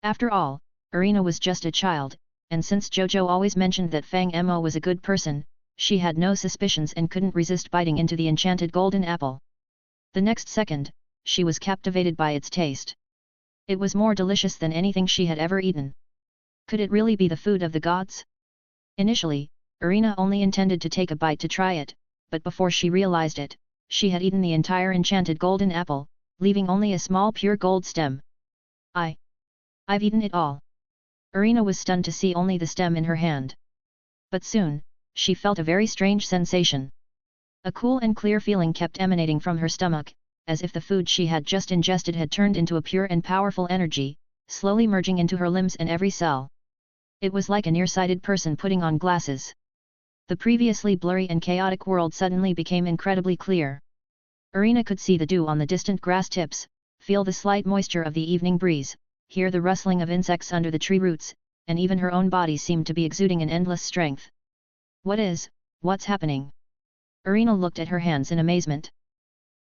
After all, Irina was just a child, and since Jojo always mentioned that Fang Mo was a good person, she had no suspicions and couldn't resist biting into the enchanted golden apple. The next second, she was captivated by its taste. It was more delicious than anything she had ever eaten. Could it really be the food of the gods? Initially, Irina only intended to take a bite to try it, but before she realized it, she had eaten the entire enchanted golden apple, leaving only a small pure gold stem. I've eaten it all. Irina was stunned to see only the stem in her hand. But soon, she felt a very strange sensation. A cool and clear feeling kept emanating from her stomach, as if the food she had just ingested had turned into a pure and powerful energy, slowly merging into her limbs and every cell. It was like a nearsighted person putting on glasses. The previously blurry and chaotic world suddenly became incredibly clear. Irina could see the dew on the distant grass tips, feel the slight moisture of the evening breeze, hear the rustling of insects under the tree roots, and even her own body seemed to be exuding an endless strength. What's happening? Irina looked at her hands in amazement.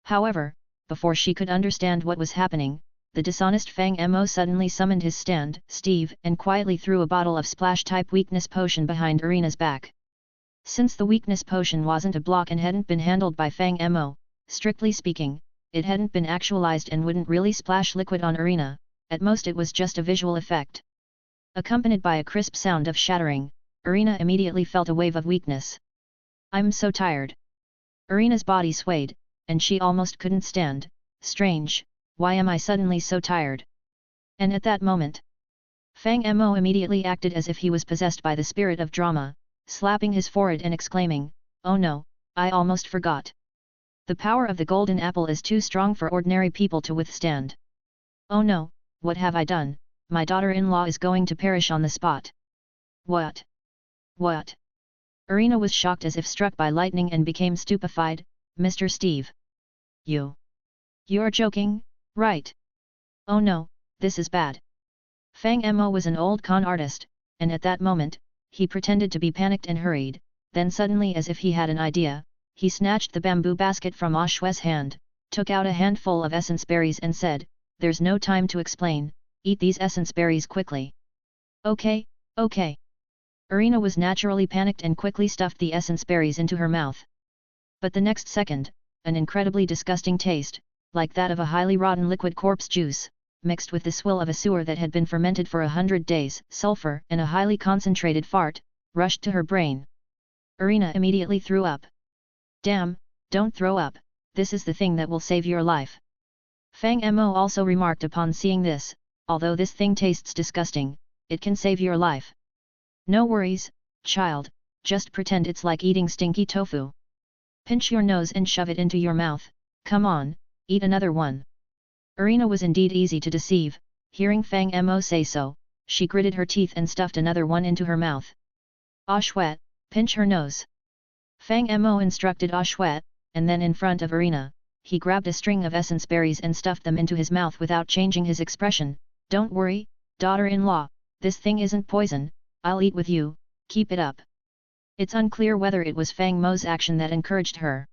However, before she could understand what was happening, the dishonest Fang Mo suddenly summoned his stand, Steve, and quietly threw a bottle of splash-type weakness potion behind Irina's back. Since the weakness potion wasn't a block and hadn't been handled by Fang Mo, strictly speaking, it hadn't been actualized and wouldn't really splash liquid on Irina, at most it was just a visual effect. Accompanied by a crisp sound of shattering, Irina immediately felt a wave of weakness. I'm so tired. Irina's body swayed, and she almost couldn't stand. Strange, why am I suddenly so tired? And at that moment, Fang Mo immediately acted as if he was possessed by the spirit of drama, slapping his forehead and exclaiming, oh no, I almost forgot. The power of the golden apple is too strong for ordinary people to withstand. Oh no, what have I done? My daughter-in-law is going to perish on the spot. What? What? Irina was shocked as if struck by lightning and became stupefied. Mr. Steve. You're joking, right? Oh no, this is bad. Fang Mo was an old con artist, and at that moment, he pretended to be panicked and hurried, then suddenly as if he had an idea, he snatched the bamboo basket from Ah Shue's hand, took out a handful of essence berries and said, "There's no time to explain, eat these essence berries quickly." "Okay, okay." Irina was naturally panicked and quickly stuffed the essence berries into her mouth. But the next second, an incredibly disgusting taste, like that of a highly rotten liquid corpse juice, mixed with the swill of a sewer that had been fermented for 100 days, sulfur and a highly concentrated fart, rushed to her brain. Irina immediately threw up. "Damn, don't throw up, this is the thing that will save your life." Fang Mo also remarked upon seeing this, "Although this thing tastes disgusting, it can save your life. No worries, child, just pretend it's like eating stinky tofu. Pinch your nose and shove it into your mouth, come on, eat another one." Irina was indeed easy to deceive, hearing Fang Mo say so, she gritted her teeth and stuffed another one into her mouth. "Ah Shuet, pinch her nose." Fang Mo instructed Ah Shuet, and then in front of Irina, he grabbed a string of essence berries and stuffed them into his mouth without changing his expression. "Don't worry, daughter-in-law, this thing isn't poison, I'll eat with you, keep it up." It's unclear whether it was Fang Mo's action that encouraged her,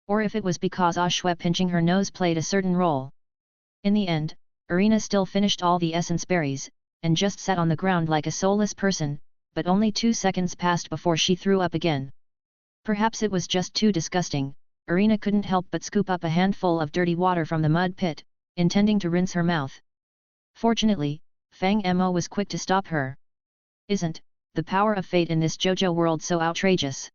or if it was because Ah Shuet pinching her nose played a certain role. In the end, Irina still finished all the essence berries, and just sat on the ground like a soulless person, but only 2 seconds passed before she threw up again. Perhaps it was just too disgusting, Irina couldn't help but scoop up a handful of dirty water from the mud pit, intending to rinse her mouth. Fortunately, Fang Mo was quick to stop her. "Isn't the power of fate in this Jojo world so outrageous?"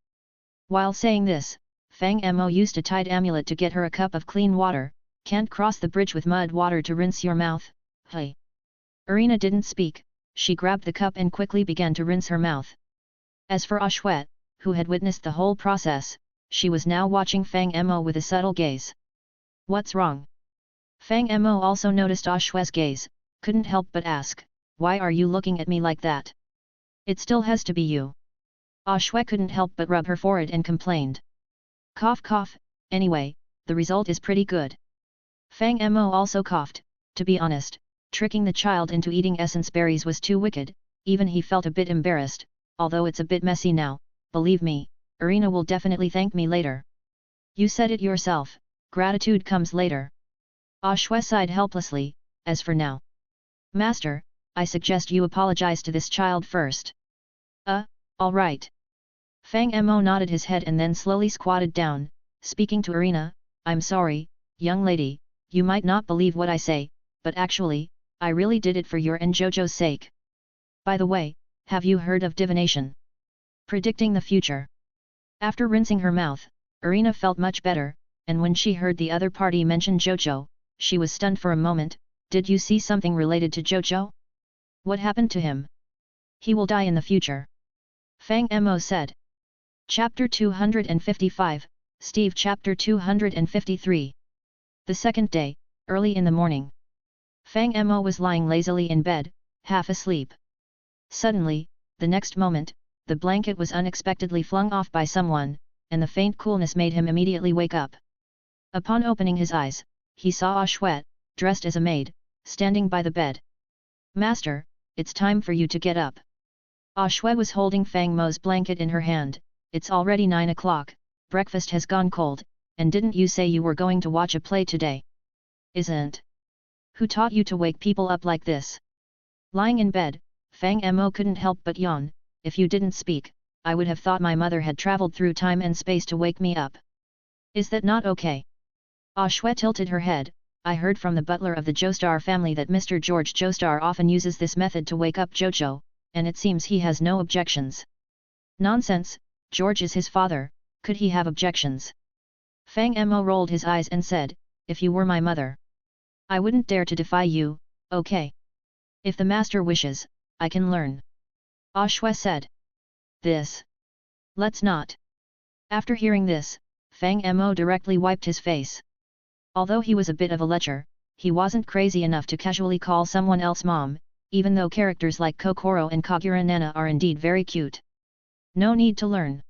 While saying this, Fang Mo used a Tide amulet to get her a cup of clean water. "Can't cross the bridge with mud water to rinse your mouth, hey?" Irina didn't speak, she grabbed the cup and quickly began to rinse her mouth. As for Ah Shuet, who had witnessed the whole process, she was now watching Fang Mo with a subtle gaze. "What's wrong?" Fang Mo also noticed Ah Shue's gaze, couldn't help but ask, "Why are you looking at me like that? It still has to be you." Ah Shuet couldn't help but rub her forehead and complained. "Cough cough, anyway, the result is pretty good." Fang Mo also coughed. To be honest, tricking the child into eating essence berries was too wicked, even he felt a bit embarrassed, "Although it's a bit messy now, believe me, Irina will definitely thank me later." "You said it yourself, gratitude comes later." Ah Shuet sighed helplessly, "As for now, Master, I suggest you apologize to this child first." All right." Fang Mo nodded his head and then slowly squatted down, speaking to Irina, "I'm sorry, young lady, you might not believe what I say, but actually, I really did it for your and Jojo's sake. By the way, have you heard of divination? Predicting the future?" After rinsing her mouth, Irina felt much better, and when she heard the other party mention Jojo, she was stunned for a moment. "Did you see something related to Jojo? What happened to him?" "He will die in the future," Fang Mo said. Chapter 255, Steve Chapter 253. The second day, early in the morning. Fang Mo was lying lazily in bed, half asleep. Suddenly, the next moment, the blanket was unexpectedly flung off by someone, and the faint coolness made him immediately wake up. Upon opening his eyes, he saw Ah Shuet, dressed as a maid, standing by the bed. "Master, it's time for you to get up." Ah Shuet was holding Fang Mo's blanket in her hand. "It's already 9 o'clock, breakfast has gone cold, and didn't you say you were going to watch a play today?" "Isn't. Who taught you to wake people up like this?" Lying in bed, Fang Mo couldn't help but yawn. "If you didn't speak, I would have thought my mother had traveled through time and space to wake me up. Is that not okay?" Ah Shuet tilted her head. "I heard from the butler of the Joestar family that Mr. George Joestar often uses this method to wake up Jojo, and it seems he has no objections." "Nonsense, George is his father, could he have objections?" Fang Mo rolled his eyes and said, "If you were my mother, I wouldn't dare to defy you, okay? If the master wishes, I can learn." Ah Shuet said. "This. Let's not." After hearing this, Fang Mo directly wiped his face. Although he was a bit of a lecher, he wasn't crazy enough to casually call someone else mom, even though characters like Kokoro and Kagura Nana are indeed very cute. No need to learn.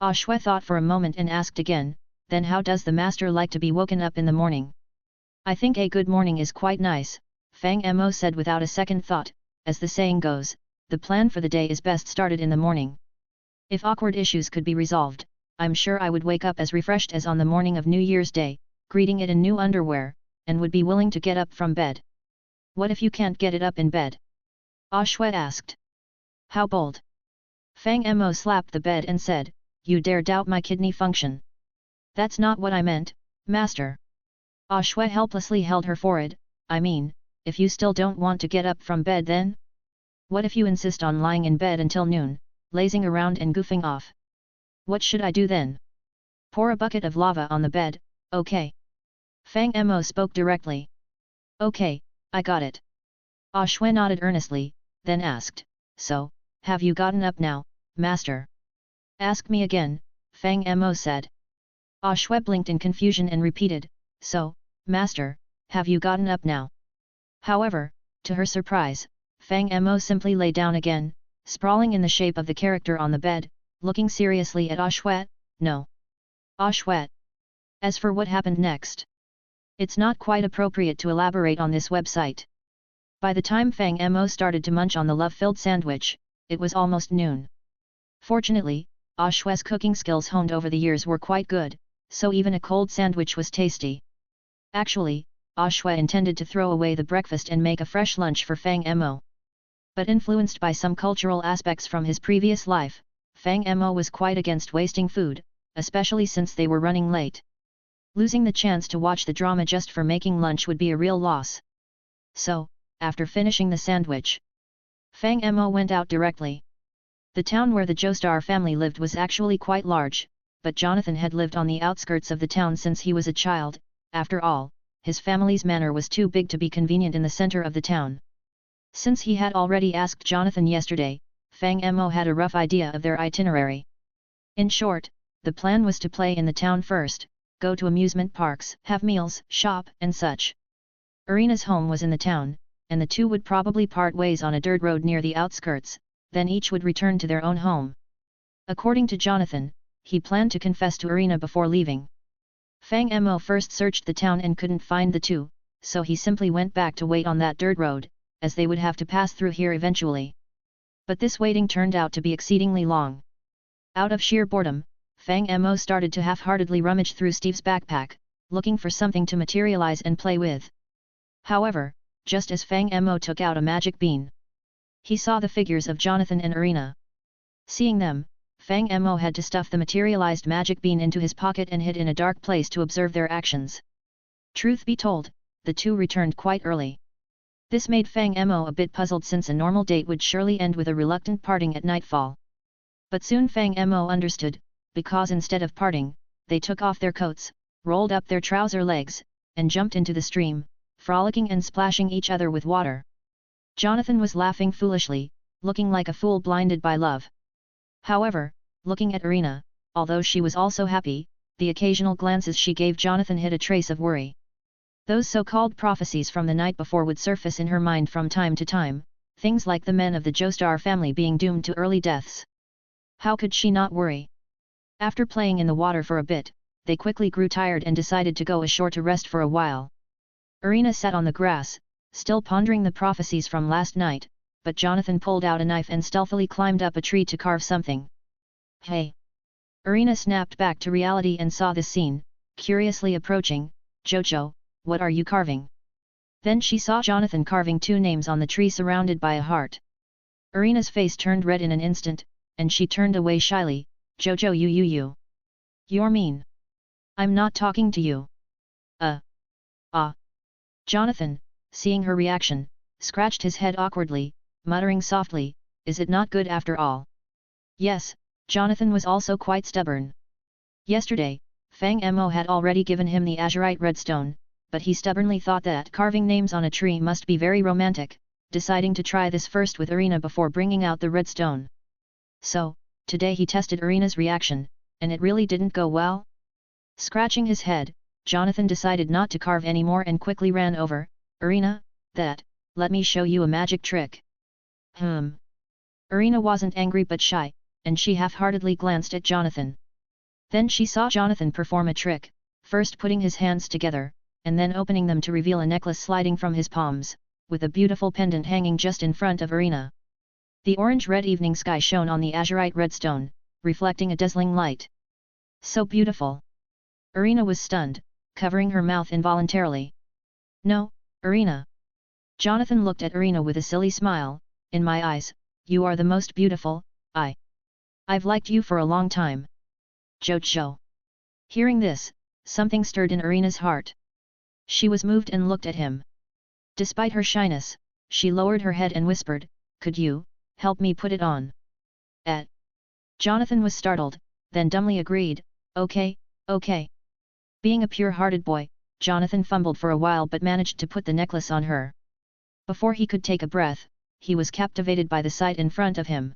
Ah Shuet thought for a moment and asked again, "Then how does the master like to be woken up in the morning?" "I think a good morning is quite nice," Fang Mo said without a second thought. as the saying goes, the plan for the day is best started in the morning. If awkward issues could be resolved, I'm sure I would wake up as refreshed as on the morning of New Year's Day, greeting it in new underwear, and would be willing to get up from bed. What if you can't get it up in bed? Ah Shui asked. How bold! Fang Mo slapped the bed and said, you dare doubt my kidney function. That's not what I meant, master. Ah Shui helplessly held her forehead. I mean, if you still don't want to get up from bed then? What if you insist on lying in bed until noon, lazing around and goofing off? What should I do then? Pour a bucket of lava on the bed, okay? Fang Mo spoke directly. Okay, I got it. Ah Shui nodded earnestly, then asked, so, have you gotten up now, master? Ask me again, Fang Mo said. Ah Shui blinked in confusion and repeated, so, master, have you gotten up now? However, to her surprise, Fang Mo simply lay down again, sprawling in the shape of the character on the bed, looking seriously at Ah Shui. No. Ah Shui. As for what happened next, it's not quite appropriate to elaborate on this website. By the time Fang Mo started to munch on the love-filled sandwich, it was almost noon. Fortunately, Ah Shui's cooking skills honed over the years were quite good, so even a cold sandwich was tasty. Actually, Ah Shui intended to throw away the breakfast and make a fresh lunch for Fang Mo. But influenced by some cultural aspects from his previous life, Fang Mo was quite against wasting food, especially since they were running late. Losing the chance to watch the drama just for making lunch would be a real loss. So, after finishing the sandwich, Fang Mo went out directly. The town where the Joestar family lived was actually quite large, but Jonathan had lived on the outskirts of the town since he was a child. After all, his family's manor was too big to be convenient in the center of the town. Since he had already asked Jonathan yesterday, Fang Mo had a rough idea of their itinerary. In short, the plan was to play in the town first, go to amusement parks, have meals, shop, and such. Irina's home was in the town, and the two would probably part ways on a dirt road near the outskirts, then each would return to their own home. According to Jonathan, he planned to confess to Irina before leaving. Fang Mo first searched the town and couldn't find the two, so he simply went back to wait on that dirt road, as they would have to pass through here eventually. But this waiting turned out to be exceedingly long. Out of sheer boredom, Fang Mo started to half-heartedly rummage through Steve's backpack, looking for something to materialize and play with. However, just as Fang Mo took out a magic bean, he saw the figures of Jonathan and Irina. Seeing them, Fang Mo had to stuff the materialized magic bean into his pocket and hid in a dark place to observe their actions. Truth be told, the two returned quite early. This made Fang Mo a bit puzzled since a normal date would surely end with a reluctant parting at nightfall. But soon Fang Mo understood, because instead of parting, they took off their coats, rolled up their trouser legs, and jumped into the stream, frolicking and splashing each other with water. Jonathan was laughing foolishly, looking like a fool blinded by love. However, looking at Irina, although she was also happy, the occasional glances she gave Jonathan hid a trace of worry. Those so-called prophecies from the night before would surface in her mind from time to time, things like the men of the Joestar family being doomed to early deaths. How could she not worry? After playing in the water for a bit, they quickly grew tired and decided to go ashore to rest for a while. Irina sat on the grass, still pondering the prophecies from last night, but Jonathan pulled out a knife and stealthily climbed up a tree to carve something. Hey! Irina snapped back to reality and saw this scene, curiously approaching. Jojo, what are you carving? Then she saw Jonathan carving two names on the tree surrounded by a heart. Irina's face turned red in an instant, and she turned away shyly. Jojo, you. You're mean. I'm not talking to you. Jonathan, seeing her reaction, scratched his head awkwardly, muttering softly, is it not good after all? Yes, Jonathan was also quite stubborn. Yesterday, Fang Mo had already given him the azurite redstone, but he stubbornly thought that carving names on a tree must be very romantic, deciding to try this first with Irina before bringing out the redstone. So, today he tested Irina's reaction, and it really didn't go well. Scratching his head, Jonathan decided not to carve anymore and quickly ran over. Irina, let me show you a magic trick. Irina wasn't angry but shy, and she half-heartedly glanced at Jonathan. Then she saw Jonathan perform a trick, first putting his hands together, and then opening them to reveal a necklace sliding from his palms. with a beautiful pendant hanging just in front of Irina. The orange-red evening sky shone on the azurite red stone, reflecting a dazzling light. So beautiful! Irina was stunned, covering her mouth involuntarily. No, Irina. Jonathan looked at Irina with a silly smile. In my eyes, you are the most beautiful. I've liked you for a long time. Jojo. Hearing this, something stirred in Irina's heart. She was moved and looked at him. Despite her shyness, she lowered her head and whispered, "Could you help me put it on?" Jonathan was startled, then dumbly agreed, Okay. Being a pure-hearted boy, Jonathan fumbled for a while but managed to put the necklace on her. Before he could take a breath, he was captivated by the sight in front of him.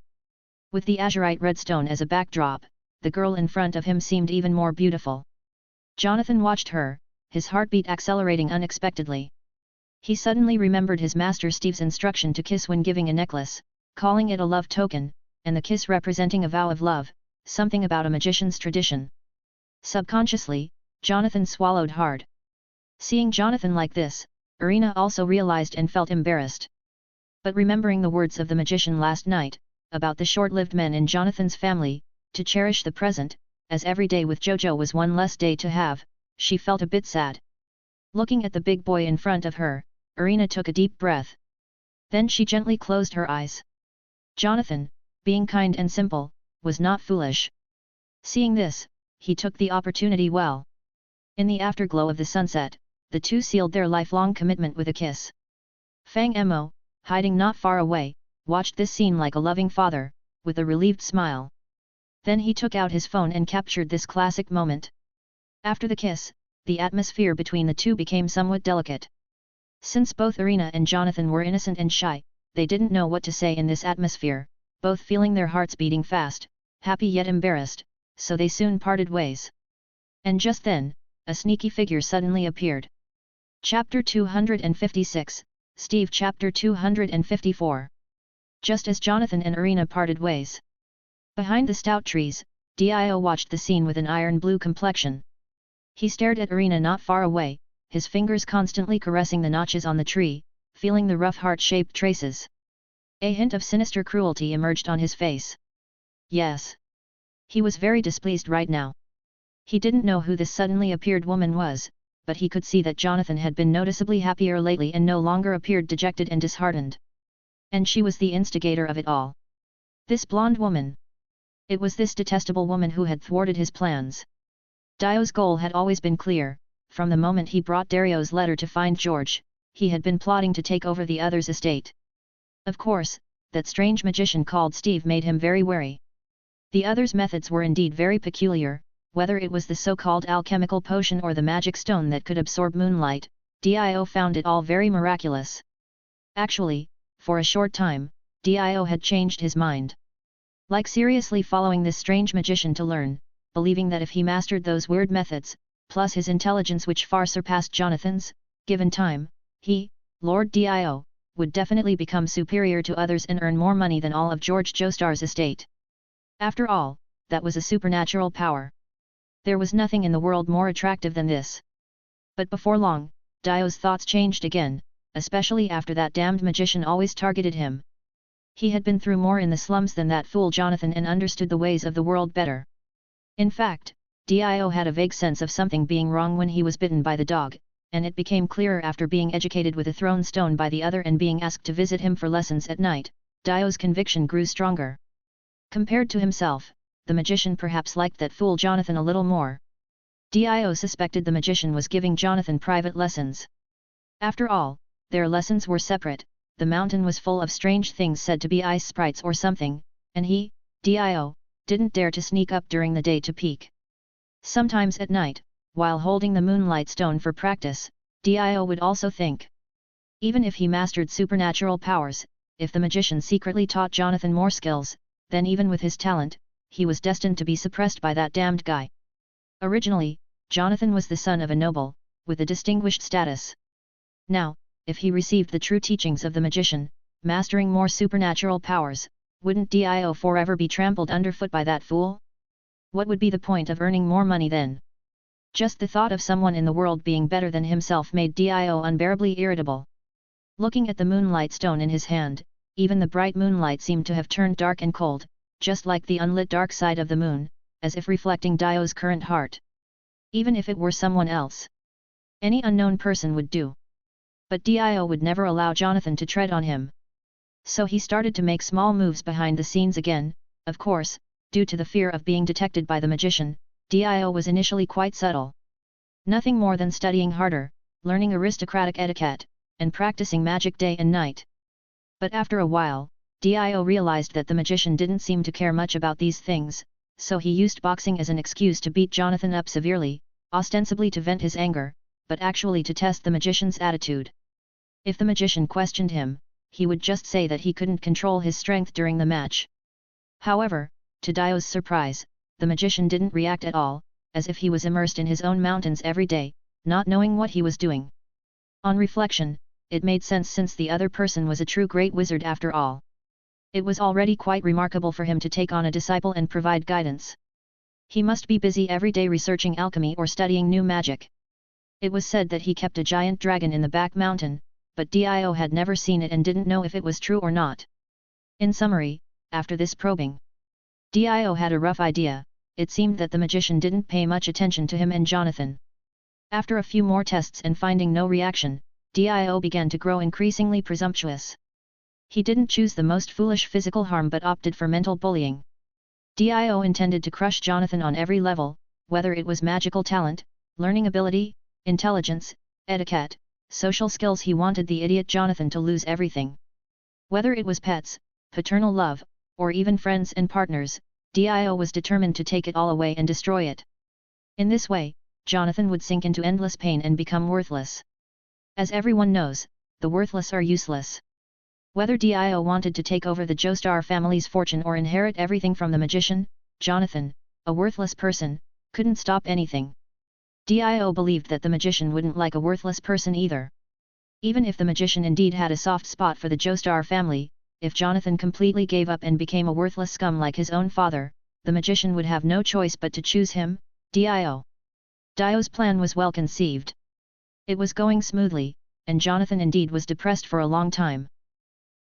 With the azurite red stone as a backdrop, the girl in front of him seemed even more beautiful. Jonathan watched her, his heartbeat accelerating unexpectedly. He suddenly remembered his master Steve's instruction to kiss when giving a necklace, calling it a love token, and the kiss representing a vow of love, something about a magician's tradition. Subconsciously, Jonathan swallowed hard. Seeing Jonathan like this, Irina also realized and felt embarrassed. But remembering the words of the magician last night, about the short-lived men in Jonathan's family, to cherish the present, as every day with Jojo was one less day to have, she felt a bit sad. Looking at the big boy in front of her, Irina took a deep breath. Then she gently closed her eyes. Jonathan, being kind and simple, was not foolish. Seeing this, he took the opportunity well. In the afterglow of the sunset, the two sealed their lifelong commitment with a kiss. Fang Mo, hiding not far away, watched this scene like a loving father, with a relieved smile. Then he took out his phone and captured this classic moment. After the kiss, the atmosphere between the two became somewhat delicate. Since both Irina and Jonathan were innocent and shy, they didn't know what to say in this atmosphere, both feeling their hearts beating fast, happy yet embarrassed, so they soon parted ways. And just then, a sneaky figure suddenly appeared. Chapter 256, Steve Chapter 254. Just as Jonathan and Irina parted ways. Behind the stout trees, Dio watched the scene with an iron-blue complexion. He stared at Irina not far away, his fingers constantly caressing the notches on the tree, feeling the rough heart-shaped traces. A hint of sinister cruelty emerged on his face. Yes. He was very displeased right now. He didn't know who this suddenly appeared woman was, but he could see that Jonathan had been noticeably happier lately and no longer appeared dejected and disheartened. And she was the instigator of it all. This blonde woman. It was this detestable woman who had thwarted his plans. Dio's goal had always been clear. From the moment he brought Dario's letter to find George, he had been plotting to take over the other's estate. Of course, that strange magician called Steve made him very wary. The other's methods were indeed very peculiar, whether it was the so-called alchemical potion or the magic stone that could absorb moonlight, Dio found it all very miraculous. Actually, for a short time, Dio had changed his mind. Like seriously following this strange magician to learn, believing that if he mastered those weird methods, plus his intelligence which far surpassed Jonathan's, given time, he, Lord Dio, would definitely become superior to others and earn more money than all of George Joestar's estate. After all, that was a supernatural power. There was nothing in the world more attractive than this. But before long, Dio's thoughts changed again, especially after that damned magician always targeted him. He had been through more in the slums than that fool Jonathan and understood the ways of the world better. In fact, Dio had a vague sense of something being wrong when he was bitten by the dog, and it became clearer after being educated with a thrown stone by the other and being asked to visit him for lessons at night. Dio's conviction grew stronger. Compared to himself, the magician perhaps liked that fool Jonathan a little more. Dio suspected the magician was giving Jonathan private lessons. After all, their lessons were separate, the mountain was full of strange things said to be ice sprites or something, and he, Dio, didn't dare to sneak up during the day to peek. Sometimes at night, while holding the moonlight stone for practice, Dio would also think. Even if he mastered supernatural powers, if the magician secretly taught Jonathan more skills, then even with his talent, he was destined to be suppressed by that damned guy. Originally, Jonathan was the son of a noble, with a distinguished status. Now, if he received the true teachings of the magician, mastering more supernatural powers, wouldn't Dio forever be trampled underfoot by that fool? What would be the point of earning more money then? Just the thought of someone in the world being better than himself made Dio unbearably irritable. Looking at the moonlight stone in his hand, even the bright moonlight seemed to have turned dark and cold, just like the unlit dark side of the moon, as if reflecting Dio's current heart. Even if it were someone else, any unknown person would do. But Dio would never allow Jonathan to tread on him. So he started to make small moves behind the scenes again. Of course, due to the fear of being detected by the magician, Dio was initially quite subtle. Nothing more than studying harder, learning aristocratic etiquette, and practicing magic day and night. But after a while, Dio realized that the magician didn't seem to care much about these things, so he used boxing as an excuse to beat Jonathan up severely, ostensibly to vent his anger, but actually to test the magician's attitude. If the magician questioned him, he would just say that he couldn't control his strength during the match. However, to Dio's surprise, the magician didn't react at all, as if he was immersed in his own mountains every day, not knowing what he was doing. On reflection, it made sense since the other person was a true great wizard after all. It was already quite remarkable for him to take on a disciple and provide guidance. He must be busy every day researching alchemy or studying new magic. It was said that he kept a giant dragon in the back mountain, but Dio had never seen it and didn't know if it was true or not. In summary, after this probing, Dio had a rough idea. It seemed that the magician didn't pay much attention to him and Jonathan. After a few more tests and finding no reaction, Dio began to grow increasingly presumptuous. He didn't choose the most foolish physical harm but opted for mental bullying. Dio intended to crush Jonathan on every level, whether it was magical talent, learning ability, intelligence, etiquette, social skills. He wanted the idiot Jonathan to lose everything. Whether it was pets, paternal love, or even friends and partners, Dio was determined to take it all away and destroy it. In this way, Jonathan would sink into endless pain and become worthless. As everyone knows, the worthless are useless. Whether Dio wanted to take over the Joestar family's fortune or inherit everything from the magician, Jonathan, a worthless person, couldn't stop anything. Dio believed that the magician wouldn't like a worthless person either. Even if the magician indeed had a soft spot for the Joestar family, if Jonathan completely gave up and became a worthless scum like his own father, the magician would have no choice but to choose him, Dio. Dio's plan was well conceived. It was going smoothly, and Jonathan indeed was depressed for a long time.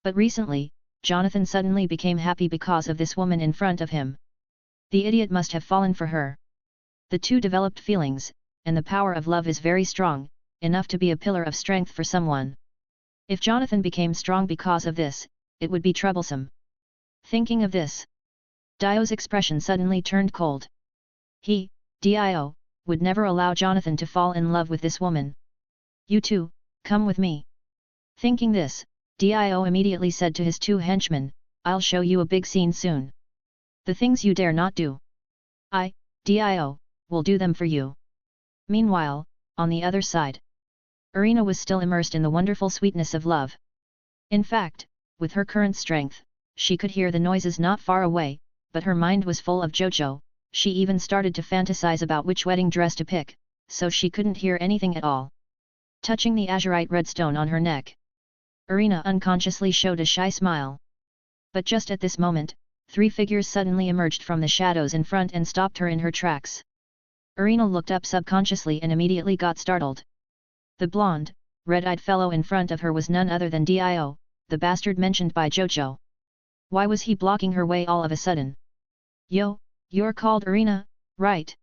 But recently, Jonathan suddenly became happy because of this woman in front of him. The idiot must have fallen for her. The two developed feelings, and the power of love is very strong, enough to be a pillar of strength for someone. If Jonathan became strong because of this, it would be troublesome. Thinking of this, Dio's expression suddenly turned cold. He, Dio, would never allow Jonathan to fall in love with this woman. You two, come with me. Thinking this, Dio immediately said to his two henchmen, I'll show you a big scene soon. The things you dare not do, I, Dio, will do them for you. Meanwhile, on the other side, Irina was still immersed in the wonderful sweetness of love. In fact, with her current strength, she could hear the noises not far away, but her mind was full of Jojo. She even started to fantasize about which wedding dress to pick, so she couldn't hear anything at all. Touching the azurite red stone on her neck, Irina unconsciously showed a shy smile. But just at this moment, three figures suddenly emerged from the shadows in front and stopped her in her tracks. Irina looked up subconsciously and immediately got startled. The blonde, red-eyed fellow in front of her was none other than Dio, the bastard mentioned by Jojo. Why was he blocking her way all of a sudden? Yo, you're called Irina, right?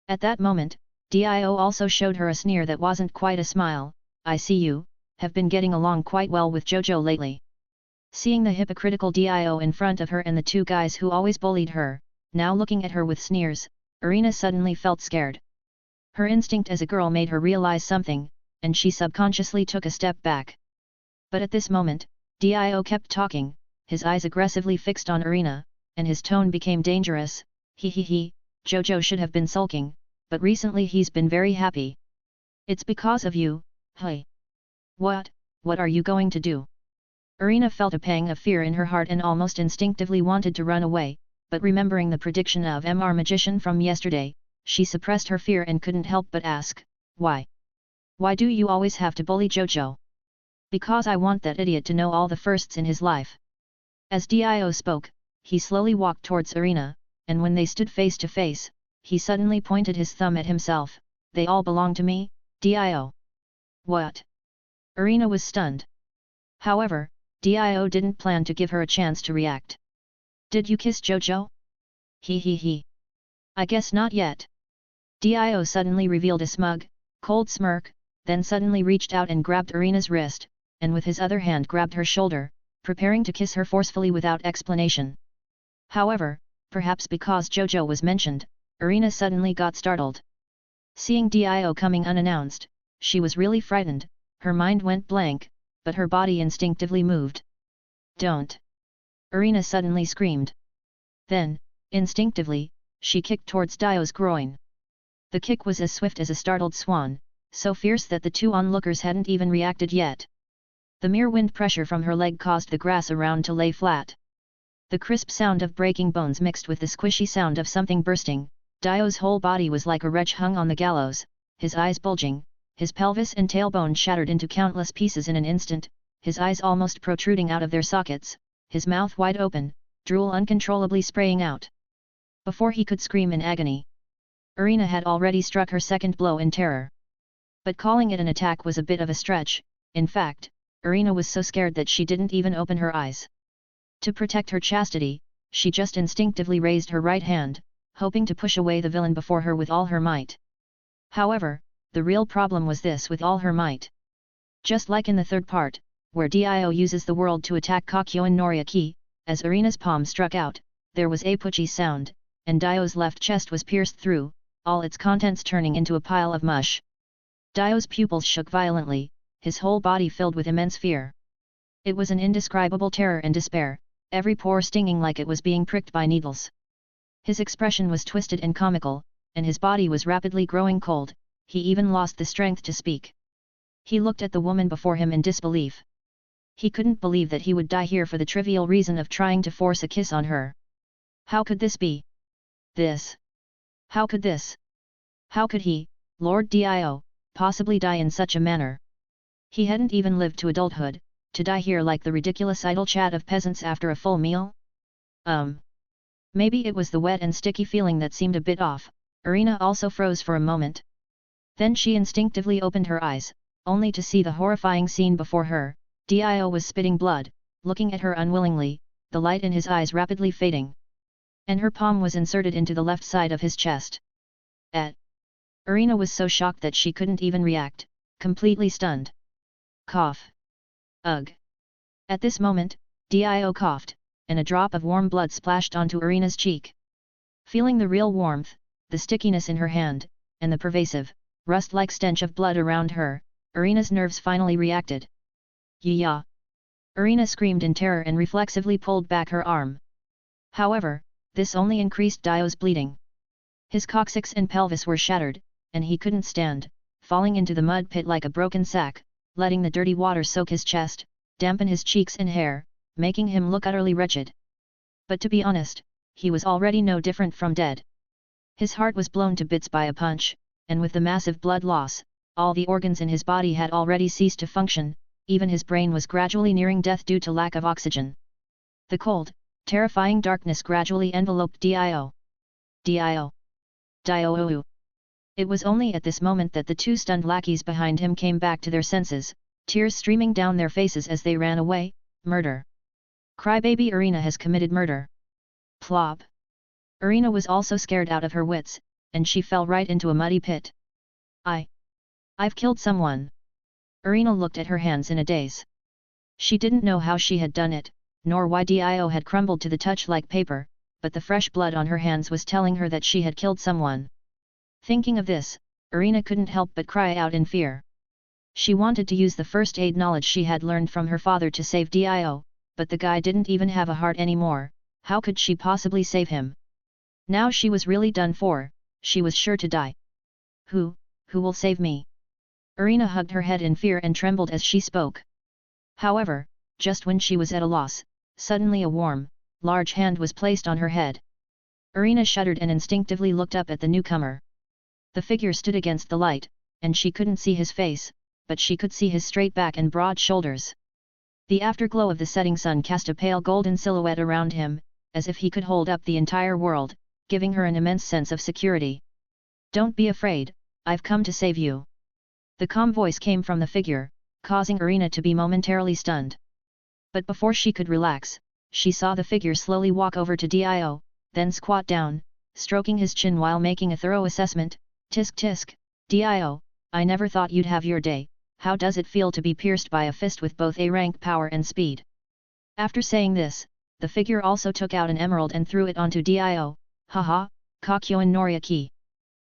At that moment, Dio also showed her a sneer that wasn't quite a smile. I see you have been getting along quite well with Jojo lately. Seeing the hypocritical Dio in front of her and the two guys who always bullied her, now looking at her with sneers, Irina suddenly felt scared. Her instinct as a girl made her realize something, and she subconsciously took a step back. But at this moment, Dio kept talking, his eyes aggressively fixed on Irina, and his tone became dangerous. He, Jojo should have been sulking, but recently he's been very happy. It's because of you, hey. What are you going to do? Irina felt a pang of fear in her heart and almost instinctively wanted to run away, but remembering the prediction of Mr. Magician from yesterday, she suppressed her fear and couldn't help but ask, why? Why do you always have to bully Jojo? Because I want that idiot to know all the firsts in his life. As Dio spoke, he slowly walked towards Irina, and when they stood face to face, he suddenly pointed his thumb at himself. They all belong to me, Dio. What? Irina was stunned. However, Dio didn't plan to give her a chance to react. Did you kiss Jojo? He. I guess not yet. Dio suddenly revealed a smug, cold smirk, then suddenly reached out and grabbed Irina's wrist, and with his other hand grabbed her shoulder, preparing to kiss her forcefully without explanation. However, perhaps because Jojo was mentioned, Irina suddenly got startled. Seeing Dio coming unannounced, she was really frightened, her mind went blank, but her body instinctively moved. Don't! Irina suddenly screamed. Then, instinctively, she kicked towards Dio's groin. The kick was as swift as a startled swan, so fierce that the two onlookers hadn't even reacted yet. The mere wind pressure from her leg caused the grass around to lay flat. The crisp sound of breaking bones mixed with the squishy sound of something bursting, Dio's whole body was like a wretch hung on the gallows, his eyes bulging, his pelvis and tailbone shattered into countless pieces in an instant, his eyes almost protruding out of their sockets, his mouth wide open, drool uncontrollably spraying out. Before he could scream in agony, Irina had already struck her second blow in terror. But calling it an attack was a bit of a stretch. In fact, Irina was so scared that she didn't even open her eyes. To protect her chastity, she just instinctively raised her right hand, hoping to push away the villain before her with all her might. However, the real problem was this with all her might. Just like in the third part, where Dio uses the world to attack Kakyoin Noriaki, as Irina's palm struck out, there was a putchy sound, and Dio's left chest was pierced through, all its contents turning into a pile of mush. Dio's pupils shook violently, his whole body filled with immense fear. It was an indescribable terror and despair, every pore stinging like it was being pricked by needles. His expression was twisted and comical, and his body was rapidly growing cold, he even lost the strength to speak. He looked at the woman before him in disbelief. He couldn't believe that he would die here for the trivial reason of trying to force a kiss on her. How could this be? This? How could this? How could he, Lord Dio, possibly die in such a manner? He hadn't even lived to adulthood, to die here like the ridiculous idle chat of peasants after a full meal? Maybe it was the wet and sticky feeling that seemed a bit off. Irina also froze for a moment. Then she instinctively opened her eyes, only to see the horrifying scene before her. Dio was spitting blood, looking at her unwillingly, the light in his eyes rapidly fading. And her palm was inserted into the left side of his chest. Irina was so shocked that she couldn't even react, completely stunned. Cough. Ugh. At this moment, Dio coughed, and a drop of warm blood splashed onto Irina's cheek. Feeling the real warmth, the stickiness in her hand, and the pervasive, rust-like stench of blood around her, Irina's nerves finally reacted. Yeah! Irina screamed in terror and reflexively pulled back her arm. However, this only increased Dio's bleeding. His coccyx and pelvis were shattered, and he couldn't stand, falling into the mud pit like a broken sack, letting the dirty water soak his chest, dampen his cheeks and hair, making him look utterly wretched. But to be honest, he was already no different from dead. His heart was blown to bits by a punch, and with the massive blood loss, all the organs in his body had already ceased to function, even his brain was gradually nearing death due to lack of oxygen. The cold, terrifying darkness gradually enveloped Dio. Dio! Dio! It was only at this moment that the two stunned lackeys behind him came back to their senses, tears streaming down their faces as they ran away. Murder! Crybaby Irina has committed murder! Plop! Irina was also scared out of her wits, and she fell right into a muddy pit. I've killed someone! Irina looked at her hands in a daze. She didn't know how she had done it, nor why Dio had crumbled to the touch like paper, but the fresh blood on her hands was telling her that she had killed someone. Thinking of this, Irina couldn't help but cry out in fear. She wanted to use the first aid knowledge she had learned from her father to save Dio, but the guy didn't even have a heart anymore. How could she possibly save him? Now she was really done for, she was sure to die. Who will save me? Irina hugged her head in fear and trembled as she spoke. However, just when she was at a loss, suddenly a warm, large hand was placed on her head. Irina shuddered and instinctively looked up at the newcomer. The figure stood against the light, and she couldn't see his face, but she could see his straight back and broad shoulders. The afterglow of the setting sun cast a pale golden silhouette around him, as if he could hold up the entire world, giving her an immense sense of security. Don't be afraid, I've come to save you. The calm voice came from the figure, causing Irina to be momentarily stunned. But before she could relax, she saw the figure slowly walk over to Dio, then squat down, stroking his chin while making a thorough assessment. Tisk tisk, Dio, I never thought you'd have your day. How does it feel to be pierced by a fist with both A-rank power and speed? After saying this, the figure also took out an emerald and threw it onto Dio. Haha, Kakyoin Noriaki.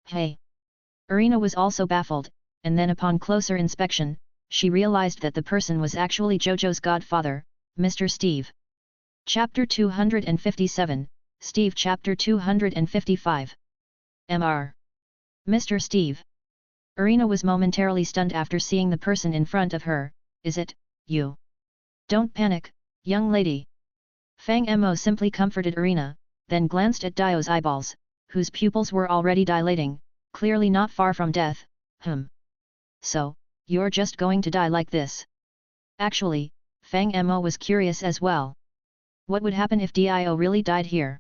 Hey! Irina was also baffled, and then upon closer inspection, she realized that the person was actually Jojo's godfather, Mr. Steve. Chapter 257, Steve Chapter 255. Mr. Mr. Steve. Irina was momentarily stunned after seeing the person in front of her. Is it you? Don't panic, young lady. Fang Mo simply comforted Irina, then glanced at Dio's eyeballs, whose pupils were already dilating, clearly not far from death. So, you're just going to die like this? Actually, Fang Mo was curious as well. What would happen if Dio really died here?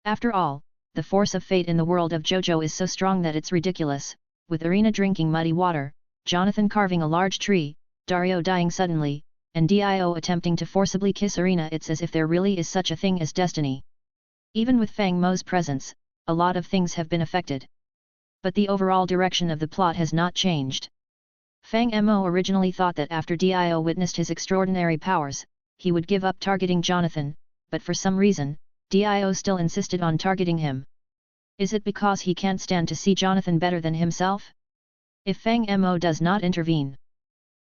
After all, the force of fate in the world of Jojo is so strong that it's ridiculous, with Irina drinking muddy water, Jonathan carving a large tree, Dario dying suddenly, and Dio attempting to forcibly kiss Irina. It's as if there really is such a thing as destiny. Even with Fang Mo's presence, a lot of things have been affected. But the overall direction of the plot has not changed. Fang Mo originally thought that after Dio witnessed his extraordinary powers, he would give up targeting Jonathan, but for some reason, Dio still insisted on targeting him. Is it because he can't stand to see Jonathan better than himself? If Fang Mo does not intervene,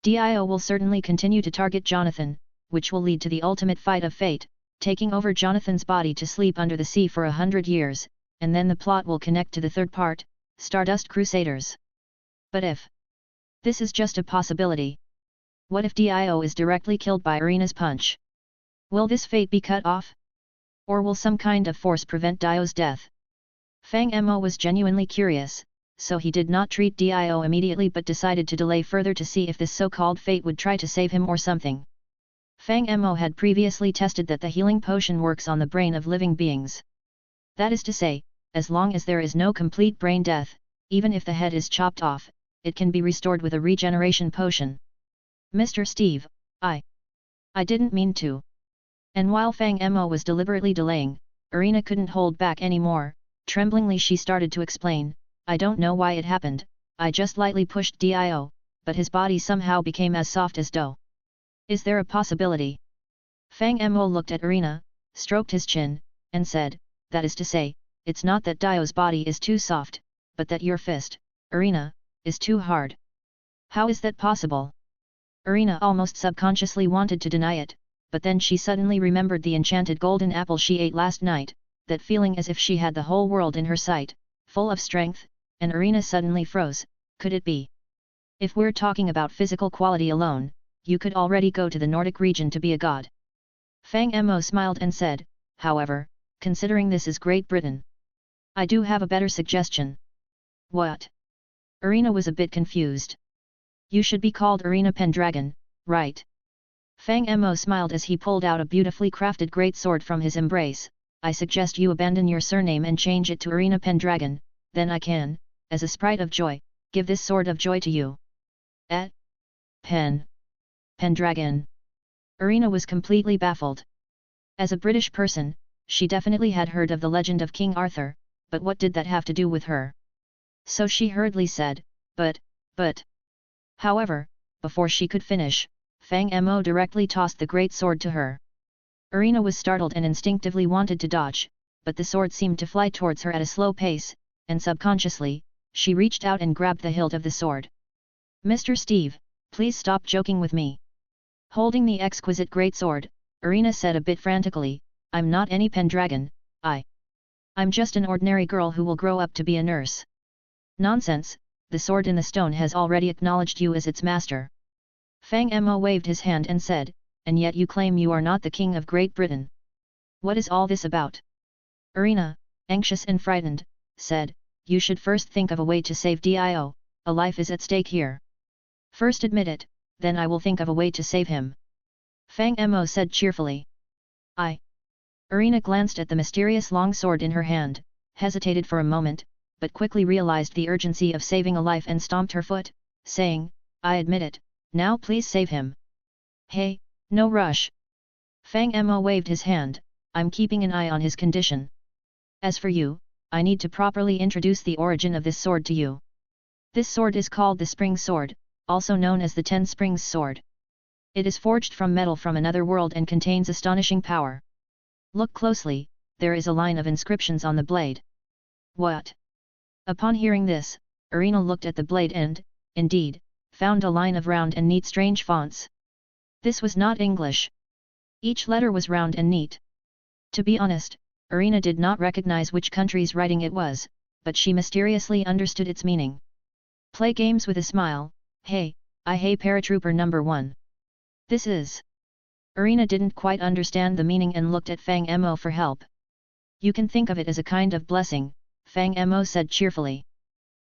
Dio will certainly continue to target Jonathan, which will lead to the ultimate fight of fate, taking over Jonathan's body to sleep under the sea for 100 years, and then the plot will connect to the third part, Stardust Crusaders. But if this is just a possibility, what if Dio is directly killed by Irina's punch? Will this fate be cut off? Or will some kind of force prevent Dio's death? Fang Mo was genuinely curious, so he did not treat Dio immediately but decided to delay further to see if this so-called fate would try to save him or something. Fang Mo had previously tested that the healing potion works on the brain of living beings. That is to say, as long as there is no complete brain death, even if the head is chopped off, it can be restored with a regeneration potion. Mr. Steve, I didn't mean to. And while Fang Mo was deliberately delaying, Irina couldn't hold back anymore. Tremblingly she started to explain, I don't know why it happened, I just lightly pushed Dio, but his body somehow became as soft as dough. Is there a possibility? Fang Mo looked at Irina, stroked his chin, and said, that is to say, it's not that Dio's body is too soft, but that your fist, Irina, is too hard. How is that possible? Irina almost subconsciously wanted to deny it, but then she suddenly remembered the enchanted golden apple she ate last night, that feeling as if she had the whole world in her sight, full of strength, and Irina suddenly froze. Could it be? If we're talking about physical quality alone, you could already go to the Nordic region to be a god. Fang Mo smiled and said, however, considering this is Great Britain, I do have a better suggestion. What? Irina was a bit confused. You should be called Irina Pendragon, right? Fang Mo smiled as he pulled out a beautifully crafted great sword from his embrace. I suggest you abandon your surname and change it to Irina Pendragon, then I can, as a sprite of joy, give this sword of joy to you. Pendragon. Irina was completely baffled. As a British person, she definitely had heard of the legend of King Arthur, but what did that have to do with her? So she hurriedly said, but. However, before she could finish, Fang Mo directly tossed the great sword to her. Irina was startled and instinctively wanted to dodge, but the sword seemed to fly towards her at a slow pace, and subconsciously, she reached out and grabbed the hilt of the sword. Mr. Steve, please stop joking with me. Holding the exquisite great sword, Irina said a bit frantically, I'm not any Pendragon, I'm just an ordinary girl who will grow up to be a nurse. Nonsense, the sword in the stone has already acknowledged you as its master. Fang Mo waved his hand and said, and yet you claim you are not the king of Great Britain. What is all this about? Irina, anxious and frightened, said, you should first think of a way to save Dio, a life is at stake here. First admit it, then I will think of a way to save him. Fang Mo said cheerfully. Irina glanced at the mysterious long sword in her hand, hesitated for a moment, but quickly realized the urgency of saving a life and stomped her foot, saying, I admit it, now please save him. Hey, no rush, Fang Mo waved his hand, I'm keeping an eye on his condition. As for you, I need to properly introduce the origin of this sword to you. This sword is called the Spring Sword, also known as the 10 Springs Sword. It is forged from metal from another world and contains astonishing power. Look closely, there is a line of inscriptions on the blade. What? Upon hearing this, Arena looked at the blade and, indeed, found a line of round and neat strange fonts. This was not English. Each letter was round and neat. To be honest, Arena did not recognize which country's writing it was, but she mysteriously understood its meaning. Play games with a smile, hey paratrooper number 1. This is... Arena didn't quite understand the meaning and looked at Fang Mo for help. You can think of it as a kind of blessing, Fang Mo said cheerfully.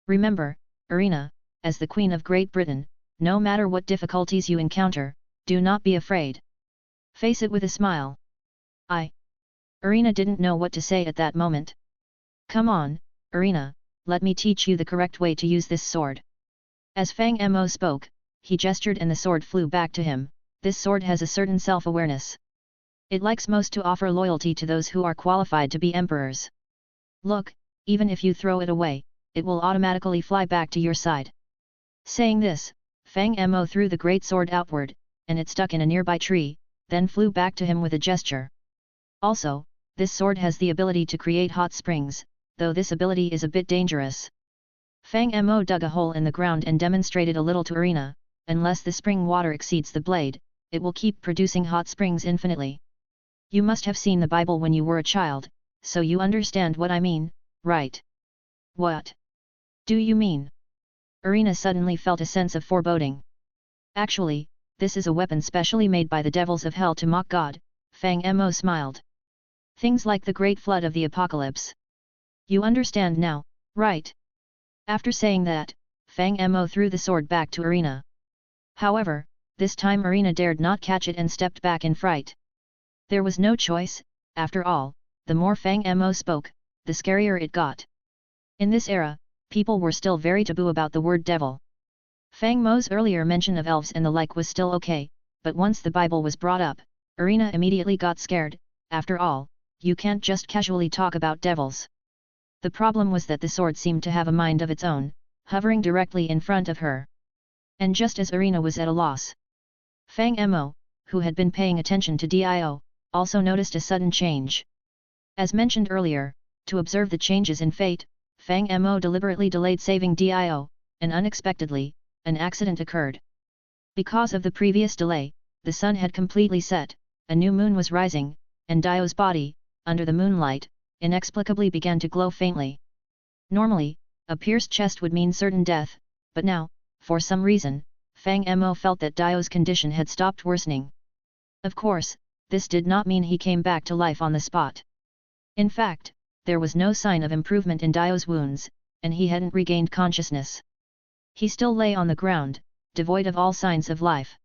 Remember, Arena, as the Queen of Great Britain, no matter what difficulties you encounter, do not be afraid. Face it with a smile. Arena didn't know what to say at that moment. Come on, Arena, let me teach you the correct way to use this sword. As Fang Mo spoke, he gestured and the sword flew back to him. This sword has a certain self-awareness. It likes most to offer loyalty to those who are qualified to be emperors. Look, even if you throw it away, it will automatically fly back to your side. Saying this, Fang Mo threw the great sword outward, and it stuck in a nearby tree, then flew back to him with a gesture. Also, this sword has the ability to create hot springs, though this ability is a bit dangerous. Fang Mo dug a hole in the ground and demonstrated a little to Arena. Unless the spring water exceeds the blade, it will keep producing hot springs infinitely. You must have seen the Bible when you were a child, so you understand what I mean, right? What do you mean? Arena suddenly felt a sense of foreboding. Actually, this is a weapon specially made by the devils of hell to mock God, Fang Mo smiled. Things like the Great Flood of the Apocalypse. You understand now, right? After saying that, Fang Mo threw the sword back to Arena. However, this time Arena dared not catch it and stepped back in fright. There was no choice, after all, the more Fang Mo spoke, the scarier it got. In this era, people were still very taboo about the word devil. Fang Mo's earlier mention of elves and the like was still okay, but once the Bible was brought up, Arena immediately got scared. After all, you can't just casually talk about devils. The problem was that the sword seemed to have a mind of its own, hovering directly in front of her. And just as Arena was at a loss, Fang Mo, who had been paying attention to Dio, also noticed a sudden change. As mentioned earlier, to observe the changes in fate, Fang Mo deliberately delayed saving Dio, and unexpectedly, an accident occurred. Because of the previous delay, the sun had completely set, a new moon was rising, and Dio's body, under the moonlight, inexplicably began to glow faintly. Normally, a pierced chest would mean certain death, but now, for some reason, Fang Mo felt that Dio's condition had stopped worsening. Of course, this did not mean he came back to life on the spot. In fact, there was no sign of improvement in Dio's wounds, and he hadn't regained consciousness. He still lay on the ground, devoid of all signs of life.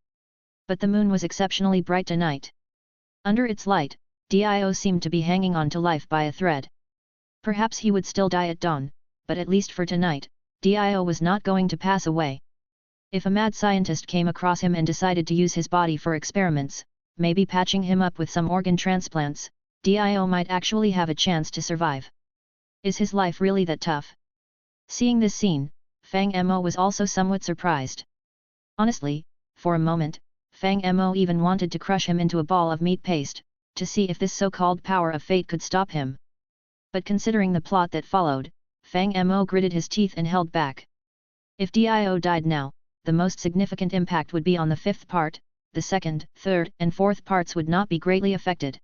But the moon was exceptionally bright tonight. Under its light, Dio seemed to be hanging on to life by a thread. Perhaps he would still die at dawn, but at least for tonight, Dio was not going to pass away. If a mad scientist came across him and decided to use his body for experiments, maybe patching him up with some organ transplants, Dio might actually have a chance to survive. Is his life really that tough? Seeing this scene, Fang Mo was also somewhat surprised. Honestly, for a moment, Fang Mo even wanted to crush him into a ball of meat paste, to see if this so-called power of fate could stop him. But considering the plot that followed, Fang Mo gritted his teeth and held back. If Dio died now, the most significant impact would be on the fifth part, the second, third and fourth parts would not be greatly affected.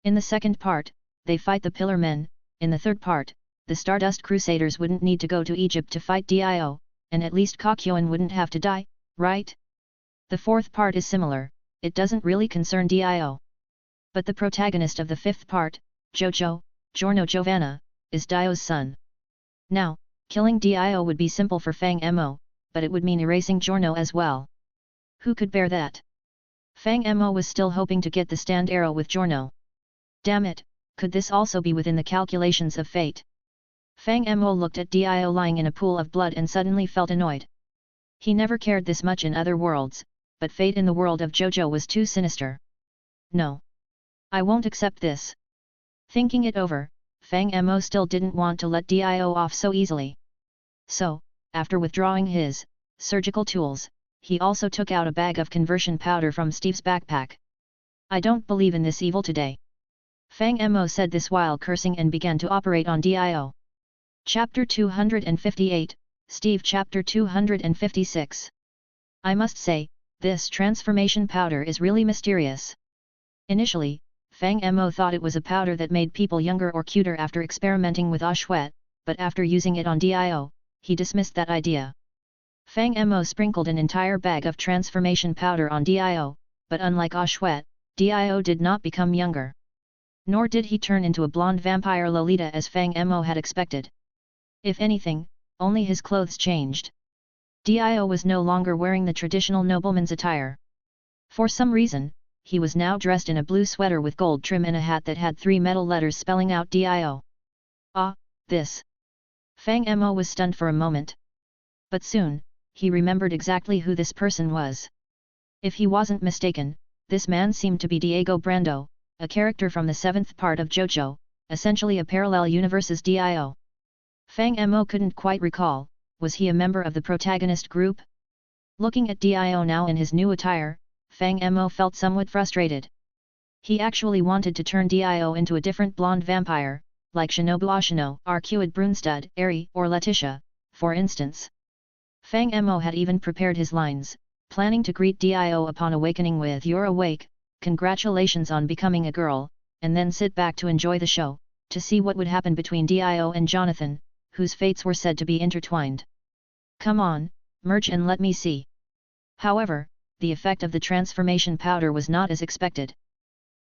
In the second part, they fight the Pillar Men, in the third part, the Stardust Crusaders wouldn't need to go to Egypt to fight Dio, and at least Kakyoin wouldn't have to die, right? The fourth part is similar, it doesn't really concern Dio. But the protagonist of the fifth part, Jojo, Giorno Giovanna, is Dio's son. Now, killing Dio would be simple for Fang Mo, but it would mean erasing Giorno as well. Who could bear that? Fang Mo was still hoping to get the stand arrow with Giorno. Damn it, could this also be within the calculations of fate? Fang Mo looked at Dio lying in a pool of blood and suddenly felt annoyed. He never cared this much in other worlds, but fate in the world of Jojo was too sinister. No. I won't accept this. Thinking it over, Fang Mo still didn't want to let Dio off so easily. So, after withdrawing his surgical tools, he also took out a bag of conversion powder from Steve's backpack. I don't believe in this evil today. Fang Mo said this while cursing and began to operate on Dio. Chapter 258, Steve Chapter 256. I must say, this transformation powder is really mysterious. Initially, Fang Mo thought it was a powder that made people younger or cuter after experimenting with Ashwet, but after using it on Dio, he dismissed that idea. Fang Mo sprinkled an entire bag of transformation powder on Dio, but unlike Ashwet, Dio did not become younger. Nor did he turn into a blonde vampire Lolita as Fang Mo had expected. If anything, only his clothes changed. Dio was no longer wearing the traditional nobleman's attire. For some reason, he was now dressed in a blue sweater with gold trim and a hat that had 3 metal letters spelling out Dio. Ah, this! Fang Mo was stunned for a moment. But soon, he remembered exactly who this person was. If he wasn't mistaken, this man seemed to be Diego Brando, a character from the 7th part of Jojo, essentially a parallel universe's Dio. Fang Mo couldn't quite recall, was he a member of the protagonist group? Looking at Dio now in his new attire, Fang Mo felt somewhat frustrated. He actually wanted to turn Dio into a different blonde vampire, like Shinobu Ashino, Arcuid Brunstud, Eri, or Letitia, for instance. Fang Mo had even prepared his lines, planning to greet Dio upon awakening with "You're awake, congratulations on becoming a girl," and then sit back to enjoy the show, to see what would happen between Dio and Jonathan, whose fates were said to be intertwined. Come on, merge and let me see. However, the effect of the transformation powder was not as expected.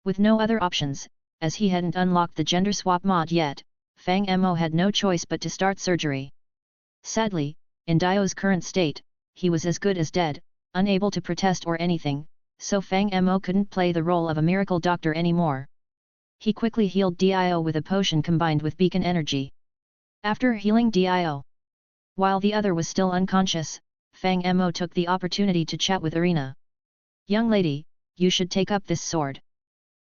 With no other options, as he hadn't unlocked the gender swap mod yet, Fang Mo had no choice but to start surgery. Sadly, in Dio's current state, he was as good as dead, unable to protest or anything, so Fang Mo couldn't play the role of a miracle doctor anymore. He quickly healed Dio with a potion combined with beacon energy. After healing Dio, while the other was still unconscious, Fang Mo took the opportunity to chat with Irina. Young lady, you should take up this sword.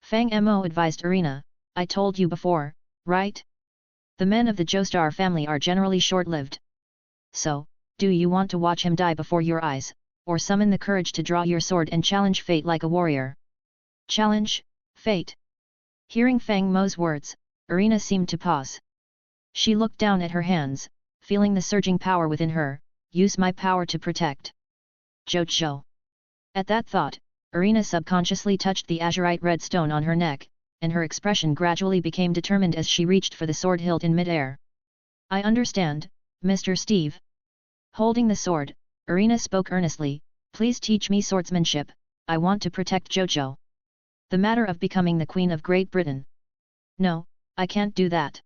Fang Mo advised Irina, I told you before, right? The men of the Joestar family are generally short-lived. So, do you want to watch him die before your eyes, or summon the courage to draw your sword and challenge fate like a warrior? Challenge, fate. Hearing Fang Mo's words, Irina seemed to pause. She looked down at her hands, feeling the surging power within her. Use my power to protect. Jojo. At that thought, Irina subconsciously touched the azurite red stone on her neck, and her expression gradually became determined as she reached for the sword hilt in midair. I understand, Mr. Steve. Holding the sword, Irina spoke earnestly, please teach me swordsmanship, I want to protect Jojo. The matter of becoming the Queen of Great Britain. No, I can't do that.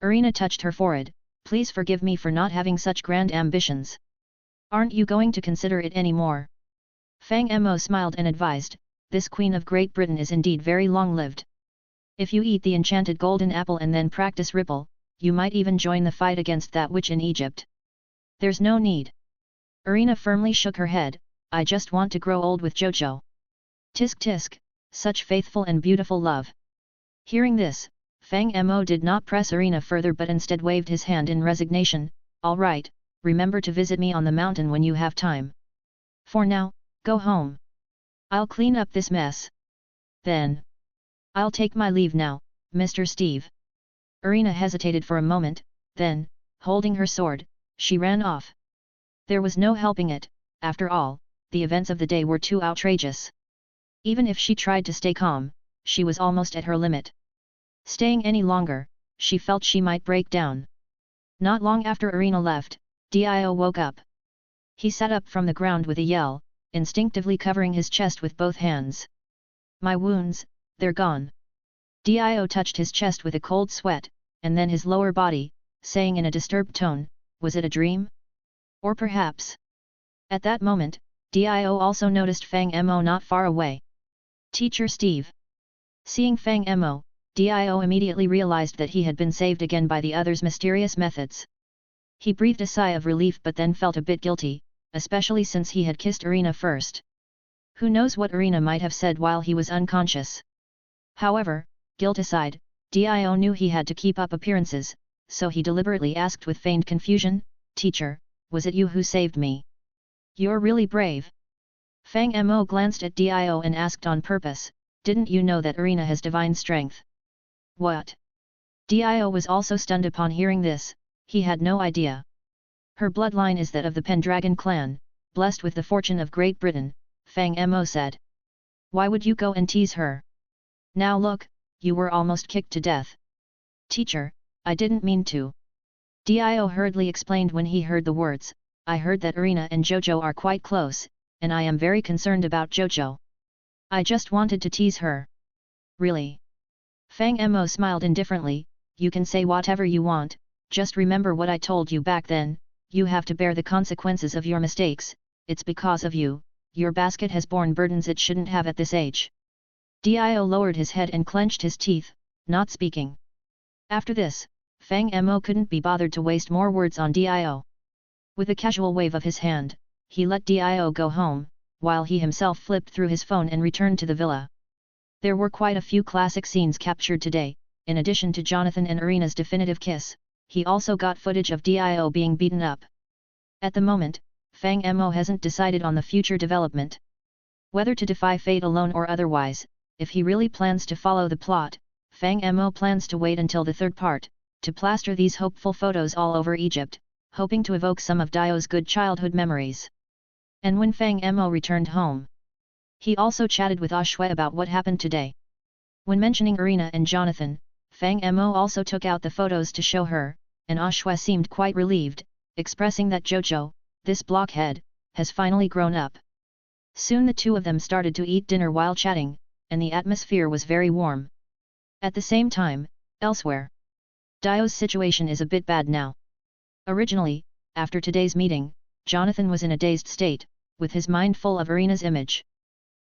Irina touched her forehead, please forgive me for not having such grand ambitions. Aren't you going to consider it anymore? Fang Mo smiled and advised, this Queen of Great Britain is indeed very long-lived. If you eat the enchanted golden apple and then practice Ripple, you might even join the fight against that witch in Egypt. There's no need. Irina firmly shook her head, I just want to grow old with Jojo. Tisk tisk, such faithful and beautiful love. Hearing this, Fang Mo did not press Irina further but instead waved his hand in resignation, all right, remember to visit me on the mountain when you have time. For now, go home. I'll clean up this mess. Then. I'll take my leave now, Mr. Steve. Irina hesitated for a moment, then, holding her sword, she ran off. There was no helping it, after all, the events of the day were too outrageous. Even if she tried to stay calm, she was almost at her limit. Staying any longer, she felt she might break down. Not long after Irina left, Dio woke up. He sat up from the ground with a yell, instinctively covering his chest with both hands. My wounds, they're gone. Dio touched his chest with a cold sweat, and then his lower body, saying in a disturbed tone, was it a dream? Or perhaps. At that moment, Dio also noticed Fang Mo not far away. Teacher Steve. Seeing Fang Mo, Dio immediately realized that he had been saved again by the other's mysterious methods. He breathed a sigh of relief but then felt a bit guilty, especially since he had kissed Irina first. Who knows what Irina might have said while he was unconscious. However, guilt aside, Dio knew he had to keep up appearances, so he deliberately asked with feigned confusion, "Teacher, was it you who saved me? You're really brave." Fang Mo glanced at Dio and asked on purpose, "Didn't you know that Arena has divine strength?" "What?" Dio was also stunned upon hearing this. He had no idea. "Her bloodline is that of the Pendragon clan, blessed with the fortune of Great Britain," Fang Mo said. "Why would you go and tease her? Now look, you were almost kicked to death." "Teacher, I didn't mean to." Dio hurriedly explained when he heard the words, "I heard that Arena and Jojo are quite close, and I am very concerned about Jojo. I just wanted to tease her." "Really?" Fang Mo smiled indifferently, "You can say whatever you want, just remember what I told you back then, you have to bear the consequences of your mistakes, it's because of you, your basket has borne burdens it shouldn't have at this age." Dio lowered his head and clenched his teeth, not speaking. After this, Fang Mo couldn't be bothered to waste more words on Dio. With a casual wave of his hand, he let Dio go home, while he himself flipped through his phone and returned to the villa. There were quite a few classic scenes captured today. In addition to Jonathan and Arena's definitive kiss, he also got footage of Dio being beaten up. At the moment, Fang Mo hasn't decided on the future development. Whether to defy fate alone or otherwise, if he really plans to follow the plot, Fang Mo plans to wait until the third part, to plaster these hopeful photos all over Egypt, hoping to evoke some of Dio's good childhood memories. And when Fang Mo returned home, he also chatted with Ashue about what happened today. When mentioning Arena and Jonathan, Fang Mo also took out the photos to show her, and Ashue seemed quite relieved, expressing that Jojo, this blockhead, has finally grown up. Soon the two of them started to eat dinner while chatting, and the atmosphere was very warm. At the same time, elsewhere, Dio's situation is a bit bad now. Originally, after today's meeting, Jonathan was in a dazed state, with his mind full of Arena's image.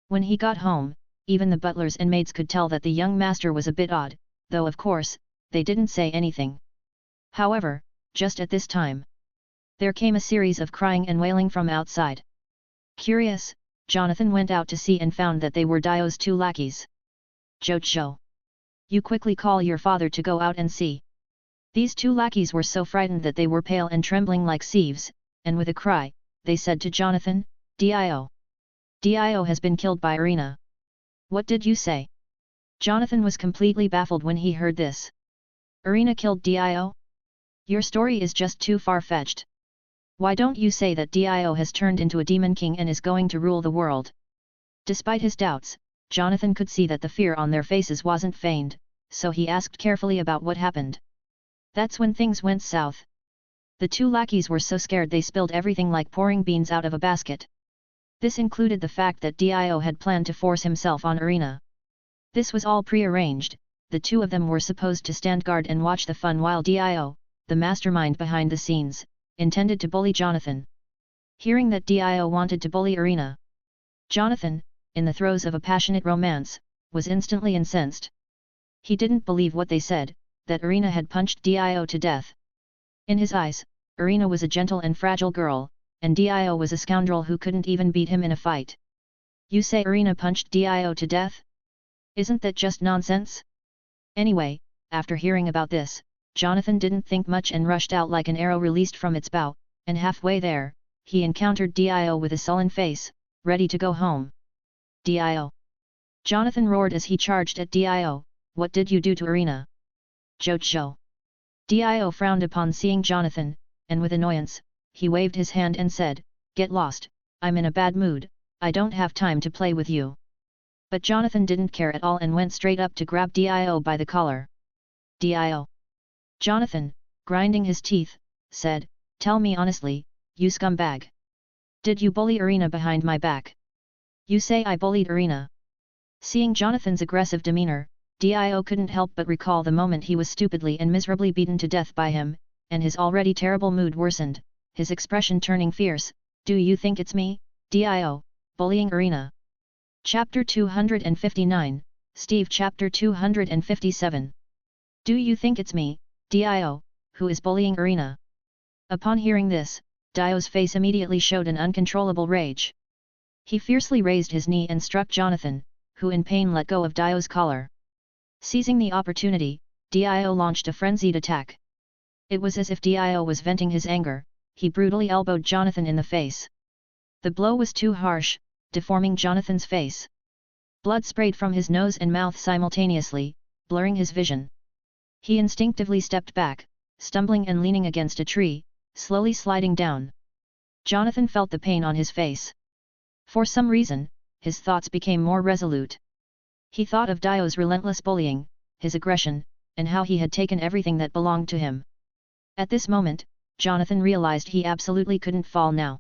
When he got home, even the butlers and maids could tell that the young master was a bit odd, though of course, they didn't say anything. However, just at this time, there came a series of crying and wailing from outside. Curious, Jonathan went out to see and found that they were Dio's two lackeys. "Jojo! You quickly call your father to go out and see." These two lackeys were so frightened that they were pale and trembling like sieves, and with a cry, they said to Jonathan, "Dio! Dio has been killed by Arena." "What did you say?" Jonathan was completely baffled when he heard this. "Arena killed Dio? Your story is just too far-fetched. Why don't you say that Dio has turned into a demon king and is going to rule the world?" Despite his doubts, Jonathan could see that the fear on their faces wasn't feigned, so he asked carefully about what happened. That's when things went south. The two lackeys were so scared they spilled everything like pouring beans out of a basket. This included the fact that Dio had planned to force himself on Arena. This was all pre-arranged, the two of them were supposed to stand guard and watch the fun while Dio, the mastermind behind the scenes, intended to bully Jonathan. Hearing that Dio wanted to bully Arena, Jonathan, in the throes of a passionate romance, was instantly incensed. He didn't believe what they said, that Arena had punched Dio to death. In his eyes, Arena was a gentle and fragile girl, and Dio was a scoundrel who couldn't even beat him in a fight. "You say Arena punched Dio to death? Isn't that just nonsense?" Anyway, after hearing about this, Jonathan didn't think much and rushed out like an arrow released from its bow, and halfway there, he encountered Dio with a sullen face, ready to go home. "Dio!" Jonathan roared as he charged at Dio, "What did you do to Arena?" "Jojo!" Dio frowned upon seeing Jonathan, and with annoyance, he waved his hand and said, "Get lost, I'm in a bad mood, I don't have time to play with you." But Jonathan didn't care at all and went straight up to grab Dio by the collar. "Dio!" Jonathan, grinding his teeth, said, "Tell me honestly, you scumbag. Did you bully Arena behind my back? You say I bullied Arena?" Seeing Jonathan's aggressive demeanor, Dio couldn't help but recall the moment he was stupidly and miserably beaten to death by him, and his already terrible mood worsened, his expression turning fierce. "Do you think it's me, Dio, bullying Arena?" Chapter 259, Steve Chapter 257. "Do you think it's me, Dio, who is bullying Arena?" Upon hearing this, Dio's face immediately showed an uncontrollable rage. He fiercely raised his knee and struck Jonathan, who in pain let go of Dio's collar. Seizing the opportunity, Dio launched a frenzied attack. It was as if Dio was venting his anger. He brutally elbowed Jonathan in the face. The blow was too harsh, deforming Jonathan's face. Blood sprayed from his nose and mouth simultaneously, blurring his vision. He instinctively stepped back, stumbling and leaning against a tree, slowly sliding down. Jonathan felt the pain on his face. For some reason, his thoughts became more resolute. He thought of Dio's relentless bullying, his aggression, and how he had taken everything that belonged to him. At this moment, Jonathan realized he absolutely couldn't fall now.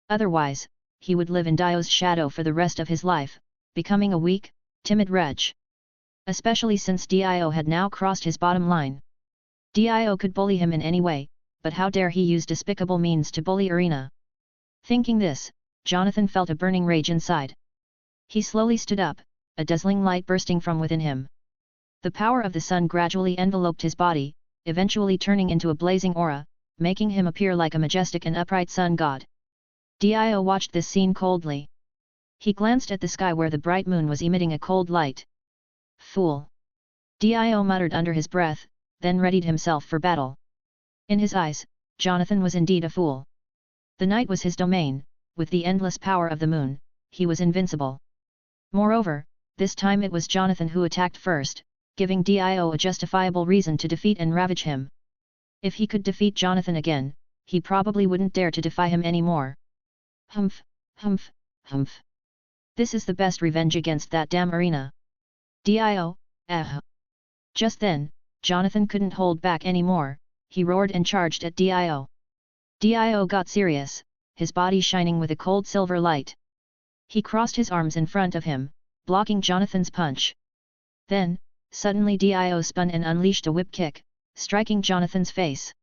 Otherwise, he would live in Dio's shadow for the rest of his life, becoming a weak, timid wretch. Especially since Dio had now crossed his bottom line. Dio could bully him in any way, but how dare he use despicable means to bully Arena? Thinking this, Jonathan felt a burning rage inside. He slowly stood up, a dazzling light bursting from within him. The power of the sun gradually enveloped his body, eventually turning into a blazing aura, making him appear like a majestic and upright sun god. Dio watched this scene coldly. He glanced at the sky where the bright moon was emitting a cold light. Fool! Dio muttered under his breath, then readied himself for battle. In his eyes, Jonathan was indeed a fool. The night was his domain, with the endless power of the moon, he was invincible. Moreover, this time it was Jonathan who attacked first, giving Dio a justifiable reason to defeat and ravage him. If he could defeat Jonathan again, he probably wouldn't dare to defy him anymore. Humph, humph, humph. This is the best revenge against that damn Arena. Dio, Just then, Jonathan couldn't hold back anymore, he roared and charged at Dio. Dio got serious, his body shining with a cold silver light. He crossed his arms in front of him, blocking Jonathan's punch. Then, suddenly Dio spun and unleashed a whip kick, striking Jonathan's face.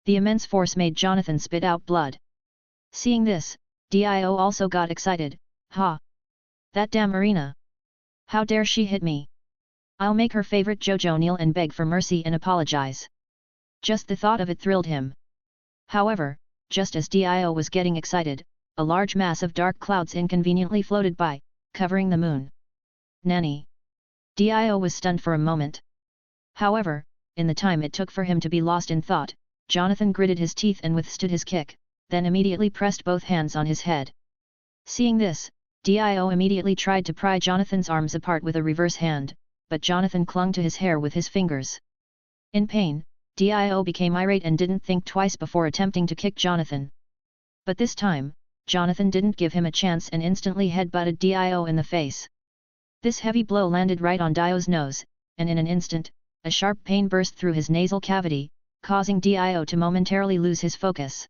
The immense force made Jonathan spit out blood. Seeing this, Dio also got excited. Ha! That damn Arena! How dare she hit me? I'll make her favorite Jojo kneel and beg for mercy and apologize. Just the thought of it thrilled him. However, just as Dio was getting excited, a large mass of dark clouds inconveniently floated by, covering the moon. Nanny! Dio was stunned for a moment. However, in the time it took for him to be lost in thought, Jonathan gritted his teeth and withstood his kick, then immediately pressed both hands on his head. Seeing this, Dio immediately tried to pry Jonathan's arms apart with a reverse hand, but Jonathan clung to his hair with his fingers. In pain, Dio became irate and didn't think twice before attempting to kick Jonathan. But this time, Jonathan didn't give him a chance and instantly headbutted Dio in the face. This heavy blow landed right on Dio's nose, and in an instant, a sharp pain burst through his nasal cavity, causing Dio to momentarily lose his focus.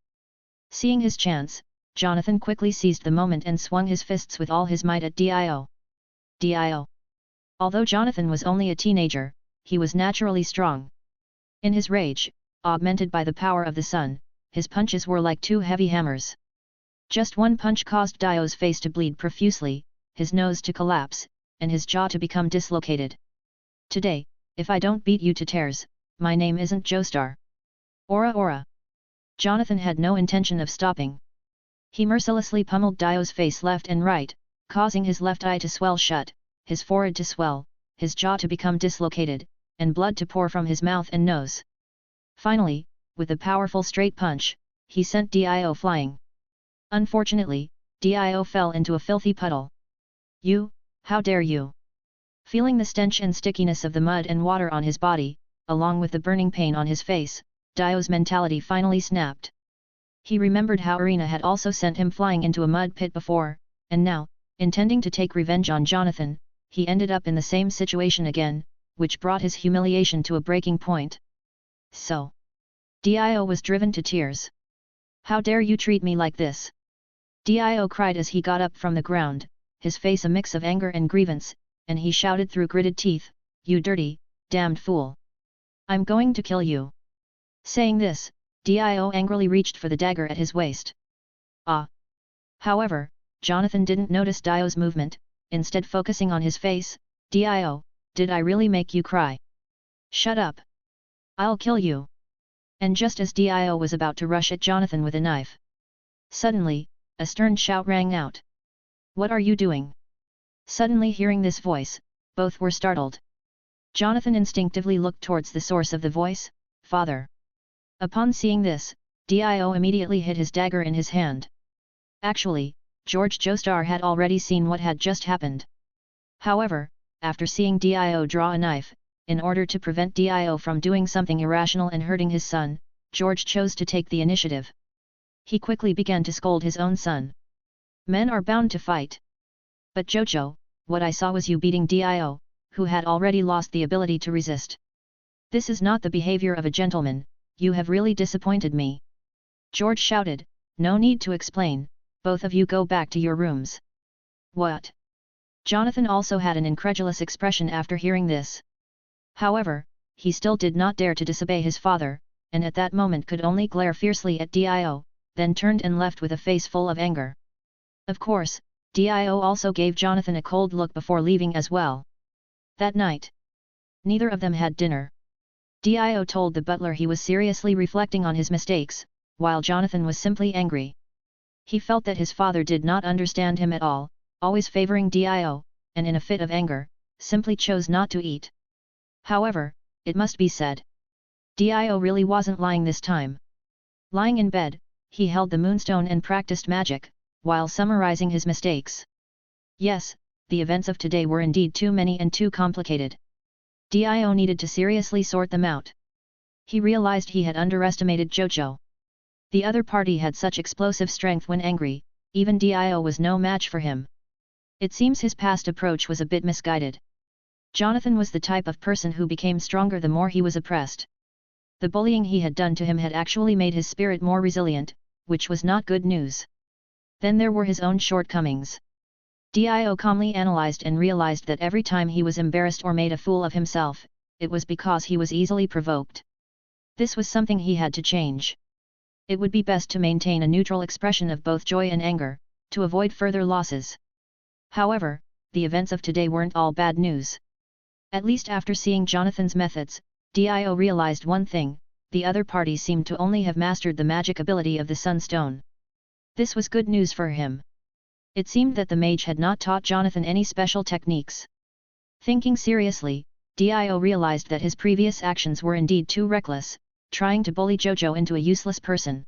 Seeing his chance, Jonathan quickly seized the moment and swung his fists with all his might at Dio. Dio! Although Jonathan was only a teenager, he was naturally strong. In his rage, augmented by the power of the sun, his punches were like two heavy hammers. Just one punch caused Dio's face to bleed profusely, his nose to collapse, and his jaw to become dislocated. Today, if I don't beat you to tears, my name isn't Joestar. Ora ora! Jonathan had no intention of stopping. He mercilessly pummeled Dio's face left and right, causing his left eye to swell shut, his forehead to swell, his jaw to become dislocated, and blood to pour from his mouth and nose. Finally, with a powerful straight punch, he sent Dio flying. Unfortunately, Dio fell into a filthy puddle. You, how dare you! Feeling the stench and stickiness of the mud and water on his body, along with the burning pain on his face, Dio's mentality finally snapped. He remembered how Arena had also sent him flying into a mud pit before, and now, intending to take revenge on Jonathan, he ended up in the same situation again, which brought his humiliation to a breaking point. So, Dio was driven to tears. How dare you treat me like this? Dio cried as he got up from the ground, his face a mix of anger and grievance, and he shouted through gritted teeth, "You dirty, damned fool! I'm going to kill you!" Saying this, Dio angrily reached for the dagger at his waist. Ah! However, Jonathan didn't notice Dio's movement, instead focusing on his face. "Dio, did I really make you cry? Shut up! I'll kill you!" And just as Dio was about to rush at Jonathan with a knife, suddenly, a stern shout rang out. "What are you doing?" Suddenly hearing this voice, both were startled. Jonathan instinctively looked towards the source of the voice, "Father." Upon seeing this, Dio immediately hid his dagger in his hand. Actually, George Joestar had already seen what had just happened. However, after seeing Dio draw a knife, in order to prevent Dio from doing something irrational and hurting his son, George chose to take the initiative. He quickly began to scold his own son. "Men are bound to fight. But Jojo, what I saw was you beating Dio, who had already lost the ability to resist. This is not the behavior of a gentleman, you have really disappointed me." George shouted, "No need to explain, both of you go back to your rooms." "What?" Jonathan also had an incredulous expression after hearing this. However, he still did not dare to disobey his father, and at that moment could only glare fiercely at Dio, then turned and left with a face full of anger. Of course, Dio also gave Jonathan a cold look before leaving as well. That night, neither of them had dinner. Dio told the butler he was seriously reflecting on his mistakes, while Jonathan was simply angry. He felt that his father did not understand him at all, always favoring Dio, and in a fit of anger, simply chose not to eat. However, it must be said, Dio really wasn't lying this time. Lying in bed, he held the moonstone and practiced magic, while summarizing his mistakes. Yes, the events of today were indeed too many and too complicated. Dio needed to seriously sort them out. He realized he had underestimated Jojo. The other party had such explosive strength when angry, even Dio was no match for him. It seems his past approach was a bit misguided. Jonathan was the type of person who became stronger the more he was oppressed. The bullying he had done to him had actually made his spirit more resilient, which was not good news. Then there were his own shortcomings. Dio calmly analyzed and realized that every time he was embarrassed or made a fool of himself, it was because he was easily provoked. This was something he had to change. It would be best to maintain a neutral expression of both joy and anger, to avoid further losses. However, the events of today weren't all bad news. At least after seeing Jonathan's methods, Dio realized one thing: the other party seemed to only have mastered the magic ability of the Sunstone. This was good news for him. It seemed that the mage had not taught Jonathan any special techniques. Thinking seriously, Dio realized that his previous actions were indeed too reckless, trying to bully Jojo into a useless person.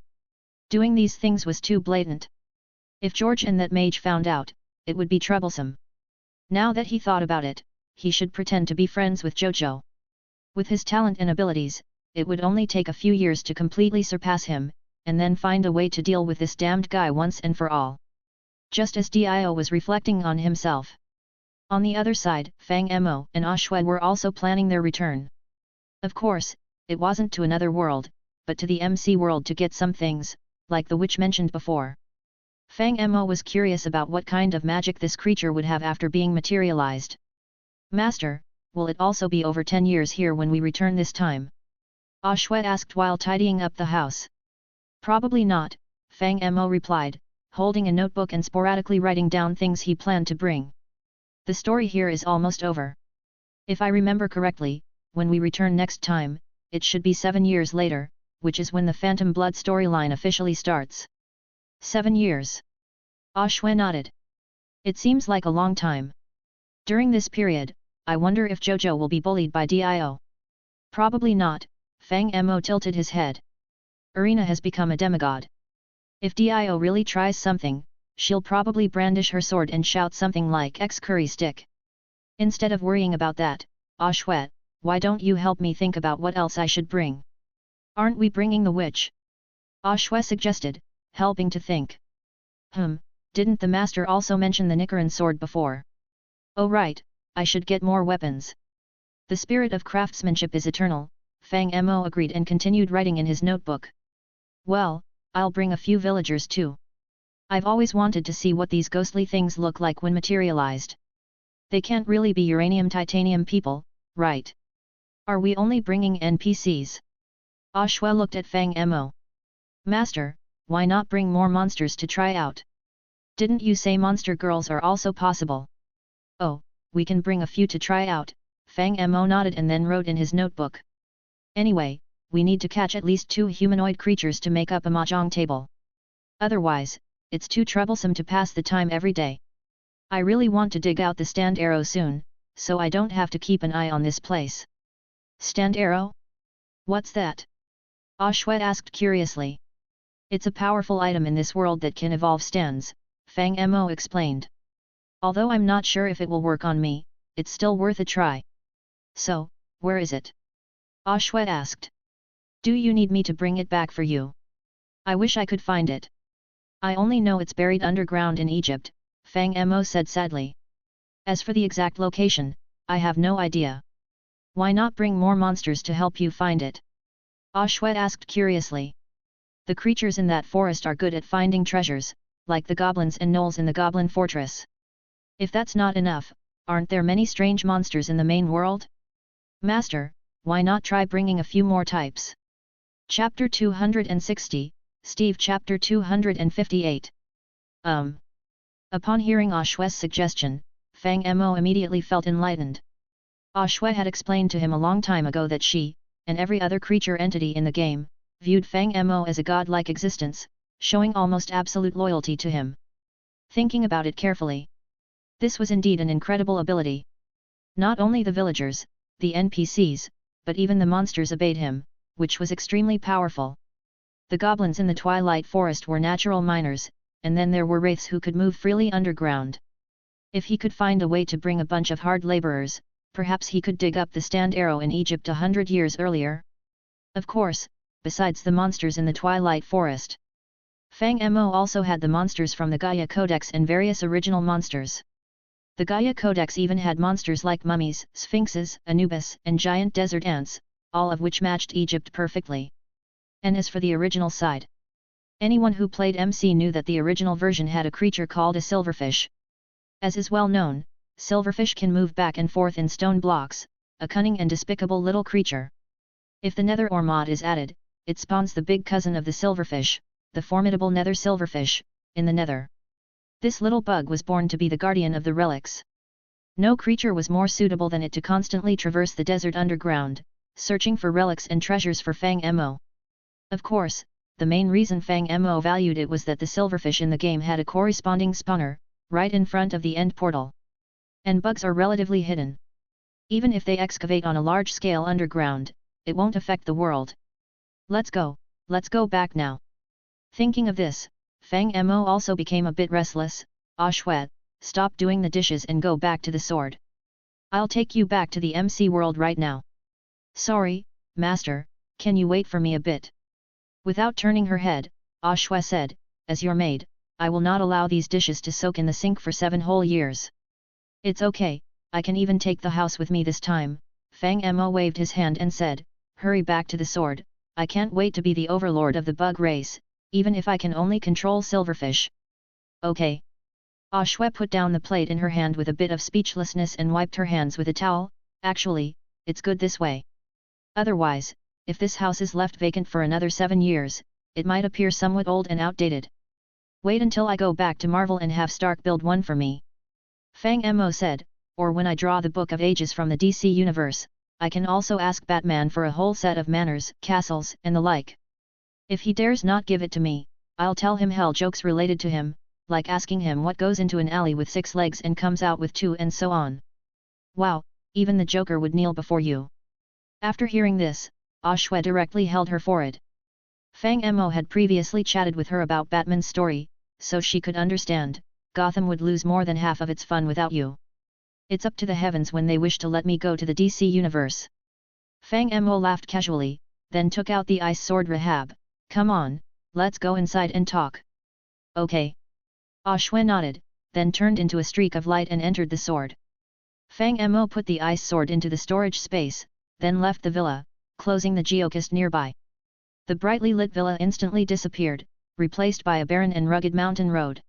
Doing these things was too blatant. If George and that mage found out, it would be troublesome. Now that he thought about it, he should pretend to be friends with Jojo. With his talent and abilities, it would only take a few years to completely surpass him, and then find a way to deal with this damned guy once and for all. Just as Dio was reflecting on himself. On the other side, Fang Mo and Ashwed were also planning their return. Of course, it wasn't to another world, but to the MC world to get some things, like the witch mentioned before. Fang Mo was curious about what kind of magic this creature would have after being materialized. "Master, will it also be over 10 years here when we return this time?" Ashwed asked while tidying up the house. "Probably not," Fang Mo replied, holding a notebook and sporadically writing down things he planned to bring. "The story here is almost over. If I remember correctly, when we return next time, it should be 7 years later, which is when the Phantom Blood storyline officially starts." 7 years. Ashwin nodded. "It seems like a long time. During this period, I wonder if Jojo will be bullied by Dio." "Probably not," Fang Mo tilted his head. "Irina has become a demigod. If Dio really tries something, she'll probably brandish her sword and shout something like X curry stick. Instead of worrying about that, Ashwet, why don't you help me think about what else I should bring? Aren't we bringing the witch?" Ashwet suggested, helping to think. Didn't the master also mention the Nikaran sword before? "Oh right, I should get more weapons. The spirit of craftsmanship is eternal," Fang Mo agreed and continued writing in his notebook. "Well, I'll bring a few villagers too. I've always wanted to see what these ghostly things look like when materialized. They can't really be uranium-titanium people, right? Are we only bringing NPCs?" Ashwa looked at Fang Mo. "Master, why not bring more monsters to try out? Didn't you say monster girls are also possible?" "Oh, we can bring a few to try out," Fang Mo nodded and then wrote in his notebook. "Anyway, we need to catch at least 2 humanoid creatures to make up a mahjong table. Otherwise, it's too troublesome to pass the time every day. I really want to dig out the stand arrow soon, so I don't have to keep an eye on this place. Stand arrow? What's that? Ashwet asked curiously. It's a powerful item in this world that can evolve stands, Fang Mo explained. Although I'm not sure if it will work on me, it's still worth a try. So, where is it? Ashwet asked. Do you need me to bring it back for you? I wish I could find it. I only know it's buried underground in Egypt, Fang Mo said sadly. As for the exact location, I have no idea. Why not bring more monsters to help you find it? Ashwet asked curiously. The creatures in that forest are good at finding treasures, like the goblins and gnolls in the Goblin Fortress. If that's not enough, aren't there many strange monsters in the main world? Master, why not try bringing a few more types? Chapter 260, Steve Chapter 258. Upon hearing Ashwet's suggestion, Fang Mo immediately felt enlightened. Ashwet had explained to him a long time ago that she, and every other creature entity in the game, viewed Fang Mo as a godlike existence, showing almost absolute loyalty to him. Thinking about it carefully, this was indeed an incredible ability. Not only the villagers, the NPCs, but even the monsters obeyed him, which was extremely powerful. The goblins in the Twilight Forest were natural miners, and then there were wraiths who could move freely underground. If he could find a way to bring a bunch of hard laborers, perhaps he could dig up the stand arrow in Egypt 100 years earlier. Of course, besides the monsters in the Twilight Forest, Fang Mo also had the monsters from the Gaia Codex and various original monsters. The Gaia Codex even had monsters like mummies, sphinxes, Anubis, and giant desert ants, all of which matched Egypt perfectly. And as for the original side, anyone who played MC knew that the original version had a creature called a silverfish. As is well known, silverfish can move back and forth in stone blocks, a cunning and despicable little creature. If the nether or mod is added, it spawns the big cousin of the silverfish, the formidable nether silverfish, in the nether. This little bug was born to be the guardian of the relics. No creature was more suitable than it to constantly traverse the desert underground, searching for relics and treasures for Fang Mo. Of course, the main reason Fang Mo valued it was that the silverfish in the game had a corresponding spawner, right in front of the end portal. And bugs are relatively hidden. Even if they excavate on a large scale underground, it won't affect the world. Let's go back now. Thinking of this, Fang Mo also became a bit restless. Ashwet, stop doing the dishes and go back to the sword. I'll take you back to the MC world right now. Sorry, master, can you wait for me a bit? Without turning her head, Ashwet said, as your maid, I will not allow these dishes to soak in the sink for 7 whole years. It's okay, I can even take the house with me this time. Fang Mo waved his hand and said, hurry back to the sword, I can't wait to be the overlord of the bug race, even if I can only control silverfish. Okay. Ashwet put down the plate in her hand with a bit of speechlessness and wiped her hands with a towel. Actually, it's good this way. Otherwise, if this house is left vacant for another 7 years, it might appear somewhat old and outdated. Wait until I go back to Marvel and have Stark build one for me. Fang Mo said, or when I draw the Book of Ages from the DC Universe, I can also ask Batman for a whole set of manors, castles, and the like. If he dares not give it to me, I'll tell him hell jokes related to him, like asking him what goes into an alley with 6 legs and comes out with 2 and so on. Wow, even the Joker would kneel before you. After hearing this, Ashwet directly held her forehead. Fang Mo had previously chatted with her about Batman's story, so she could understand, Gotham would lose more than half of its fun without you. It's up to the heavens when they wish to let me go to the DC Universe. Fang Mo laughed casually, then took out the ice sword. Rahab, come on, let's go inside and talk. Okay. Ashwet nodded, then turned into a streak of light and entered the sword. Fang Mo put the ice sword into the storage space, then left the villa, closing the geocache nearby. The brightly lit villa instantly disappeared, replaced by a barren and rugged mountain road.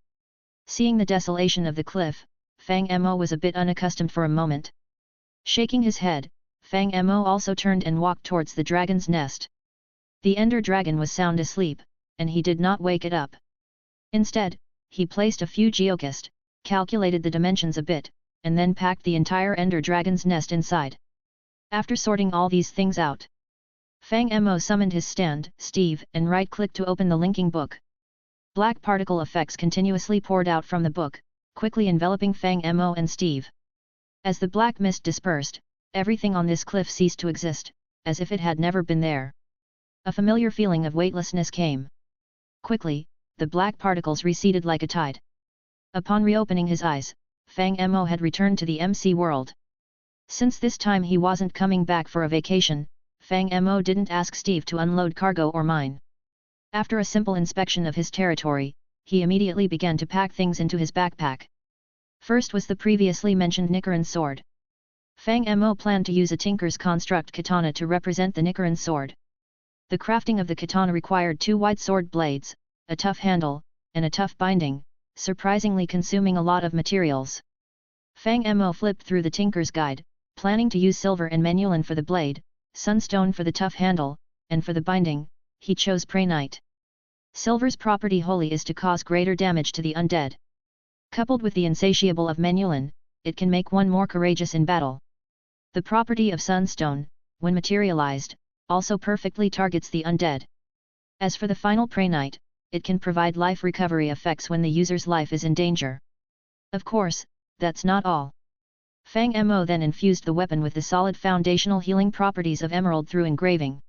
Seeing the desolation of the cliff, Fang Mo was a bit unaccustomed for a moment. Shaking his head, Fang Mo also turned and walked towards the dragon's nest. The Ender Dragon was sound asleep, and he did not wake it up. Instead, he placed a few geocaches, calculated the dimensions a bit, and then packed the entire Ender Dragon's nest inside. After sorting all these things out, Fang Mo summoned his stand, Steve, and right-clicked to open the linking book. Black particle effects continuously poured out from the book, quickly enveloping Fang Mo and Steve. As the black mist dispersed, everything on this cliff ceased to exist, as if it had never been there. A familiar feeling of weightlessness came. Quickly, the black particles receded like a tide. Upon reopening his eyes, Fang Mo had returned to the MC world. Since this time he wasn't coming back for a vacation, Fang Mo didn't ask Steve to unload cargo or mine. After a simple inspection of his territory, he immediately began to pack things into his backpack. First was the previously mentioned Nichiren sword. Fang Mo planned to use a tinker's construct katana to represent the Nichiren sword. The crafting of the katana required 2 wide sword blades, a tough handle, and a tough binding, surprisingly consuming a lot of materials. Fang Mo flipped through the tinker's guide, planning to use silver and menulin for the blade, sunstone for the tough handle, and for the binding, he chose prehnite. Silver's property wholly is to cause greater damage to the undead. Coupled with the insatiable of menulin, it can make one more courageous in battle. The property of sunstone, when materialized, also perfectly targets the undead. As for the final prehnite, it can provide life recovery effects when the user's life is in danger. Of course, that's not all. Fang Mo then infused the weapon with the solid foundational healing properties of emerald through engraving.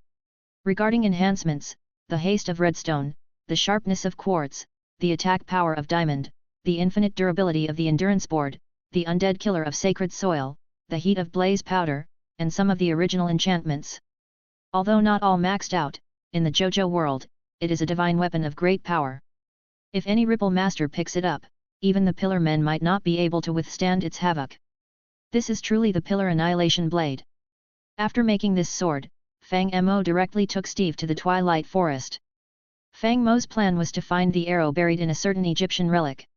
Regarding enhancements, the haste of redstone, the sharpness of quartz, the attack power of diamond, the infinite durability of the endurance board, the undead killer of sacred soil, the heat of blaze powder, and some of the original enchantments. Although not all maxed out, in the Jojo world, it is a divine weapon of great power. If any Ripple Master picks it up, even the Pillar Men might not be able to withstand its havoc. This is truly the Pillar Annihilation Blade. After making this sword, Fang Mo directly took Steve to the Twilight Forest. Fang Mo's plan was to find the arrow buried in a certain Egyptian relic.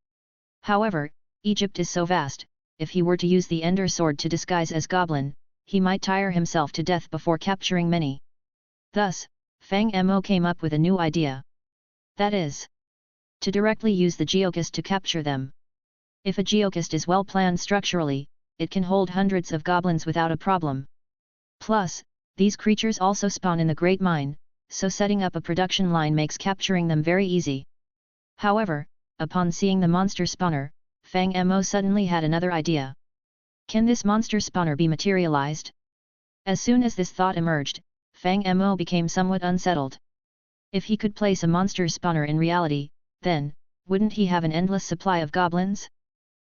However, Egypt is so vast, if he were to use the Ender Sword to disguise as Goblin, he might tire himself to death before capturing many. Thus, Fang Mo came up with a new idea. That is, to directly use the geochest to capture them. If a geochest is well planned structurally, it can hold hundreds of goblins without a problem. Plus, these creatures also spawn in the Great Mine, so setting up a production line makes capturing them very easy. However, upon seeing the monster spawner, Fang Mo suddenly had another idea. Can this monster spawner be materialized? As soon as this thought emerged, Fang Mo became somewhat unsettled. If he could place a monster spawner in reality, then, wouldn't he have an endless supply of goblins?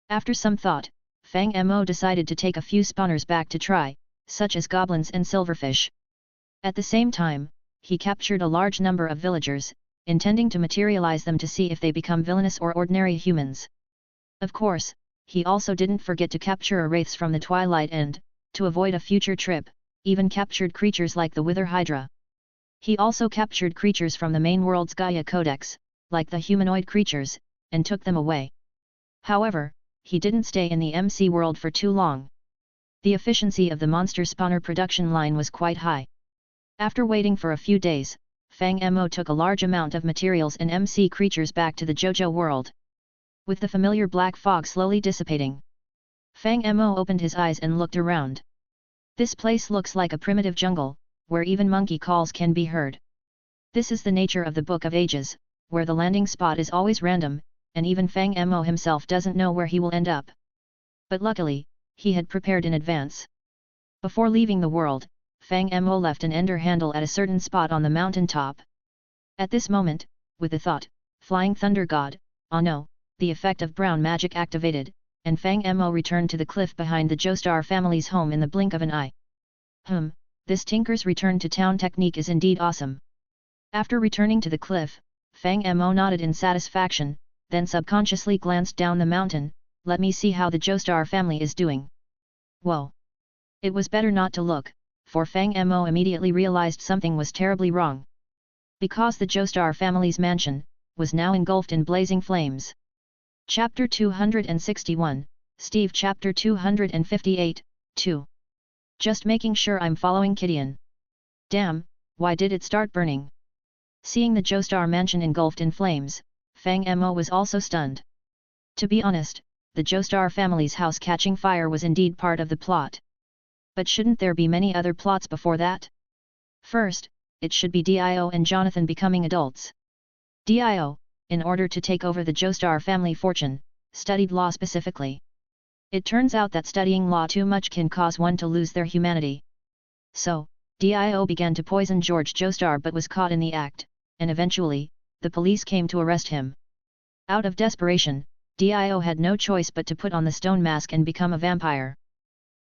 After some thought, Fang Mo decided to take a few spawners back to try, such as goblins and silverfish. At the same time, he captured a large number of villagers, intending to materialize them to see if they become villainous or ordinary humans. Of course, he also didn't forget to capture wraiths from the Twilight and, to avoid a future trip, even captured creatures like the Wither Hydra. He also captured creatures from the main world's Gaia Codex, like the humanoid creatures, and took them away. However, he didn't stay in the MC world for too long. The efficiency of the monster spawner production line was quite high. After waiting for a few days, Fang Mo took a large amount of materials and MC creatures back to the Jojo world. With the familiar black fog slowly dissipating, Fang Mo opened his eyes and looked around. This place looks like a primitive jungle, where even monkey calls can be heard. This is the nature of the Book of Ages, where the landing spot is always random, and even Fang Mo himself doesn't know where he will end up. But luckily, he had prepared in advance. Before leaving the world, Fang Mo left an ender handle at a certain spot on the mountain top. At this moment, with the thought, Flying Thunder God, oh no, the effect of brown magic activated, and Fang Mo returned to the cliff behind the Joestar family's home in the blink of an eye. This Tinker's return to town technique is indeed awesome. After returning to the cliff, Fang Mo nodded in satisfaction, then subconsciously glanced down the mountain. Let me see how the Joestar family is doing. Whoa! It was better not to look, for Fang Mo immediately realized something was terribly wrong. Because the Joestar family's mansion was now engulfed in blazing flames. Chapter 261, Steve Chapter 258, 2. Just making sure I'm following Gideon. Damn, why did it start burning? Seeing the Joestar mansion engulfed in flames, Fang Mo was also stunned. To be honest, the Joestar family's house catching fire was indeed part of the plot. But shouldn't there be many other plots before that? First, it should be Dio and Jonathan becoming adults. Dio, in order to take over the Joestar family fortune, studied law specifically. It turns out that studying law too much can cause one to lose their humanity. So, Dio began to poison George Joestar but was caught in the act, and eventually, the police came to arrest him. Out of desperation, Dio had no choice but to put on the stone mask and become a vampire.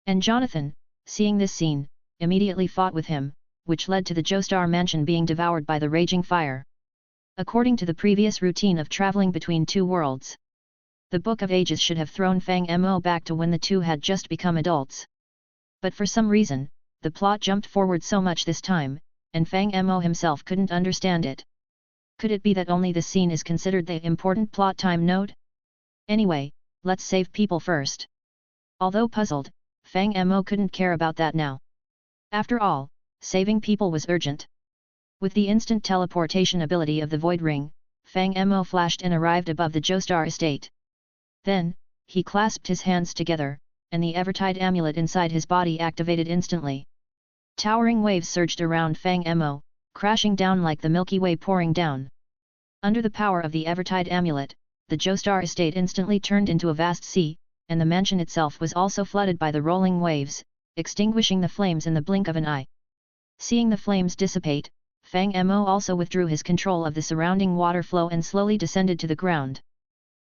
And Jonathan, seeing this scene, immediately fought with him, which led to the Joestar mansion being devoured by the raging fire. According to the previous routine of traveling between two worlds, the Book of Ages should have thrown Fang Mo back to when the two had just become adults. But for some reason, the plot jumped forward so much this time, and Fang Mo himself couldn't understand it. Could it be that only this scene is considered the important plot time node? Anyway, let's save people first. Although puzzled, Fang Mo couldn't care about that now. After all, saving people was urgent. With the instant teleportation ability of the Void Ring, Fang Mo flashed and arrived above the Joestar estate. Then, he clasped his hands together, and the Evertide amulet inside his body activated instantly. Towering waves surged around Fang Mo, crashing down like the Milky Way pouring down. Under the power of the Evertide amulet, the Joestar estate instantly turned into a vast sea, and the mansion itself was also flooded by the rolling waves, extinguishing the flames in the blink of an eye. Seeing the flames dissipate, Fang Mo also withdrew his control of the surrounding water flow and slowly descended to the ground.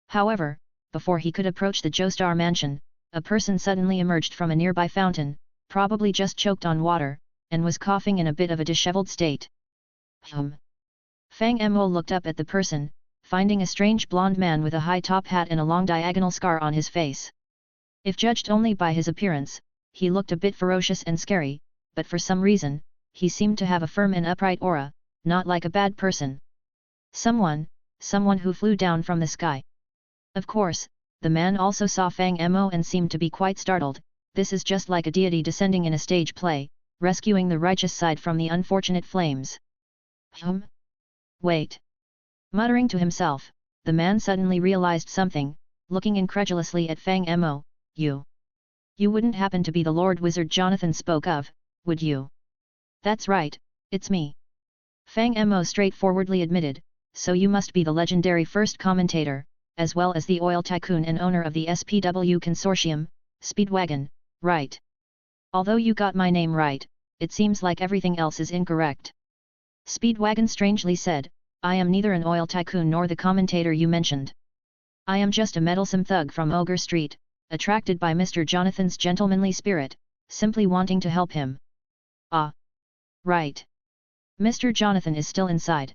However, before he could approach the Joestar mansion, a person suddenly emerged from a nearby fountain, probably just choked on water, and was coughing in a bit of a disheveled state. Fang Mo looked up at the person, finding a strange blonde man with a high top hat and a long diagonal scar on his face. If judged only by his appearance, he looked a bit ferocious and scary, but for some reason, he seemed to have a firm and upright aura, not like a bad person. Someone who flew down from the sky. Of course, the man also saw Fang Mo and seemed to be quite startled. This is just like a deity descending in a stage play, rescuing the righteous side from the unfortunate flames. Wait. Muttering to himself, the man suddenly realized something, looking incredulously at Fang Mo. You wouldn't happen to be the Lord Wizard Jonathan spoke of, would you? That's right, it's me. Fang Mo straightforwardly admitted, so you must be the legendary first commentator, as well as the oil tycoon and owner of the SPW consortium, Speedwagon, right? Although you got my name right, it seems like everything else is incorrect. Speedwagon strangely said, I am neither an oil tycoon nor the commentator you mentioned. I am just a meddlesome thug from Ogre Street, attracted by Mr. Jonathan's gentlemanly spirit, simply wanting to help him. Ah. Right. Mr. Jonathan is still inside.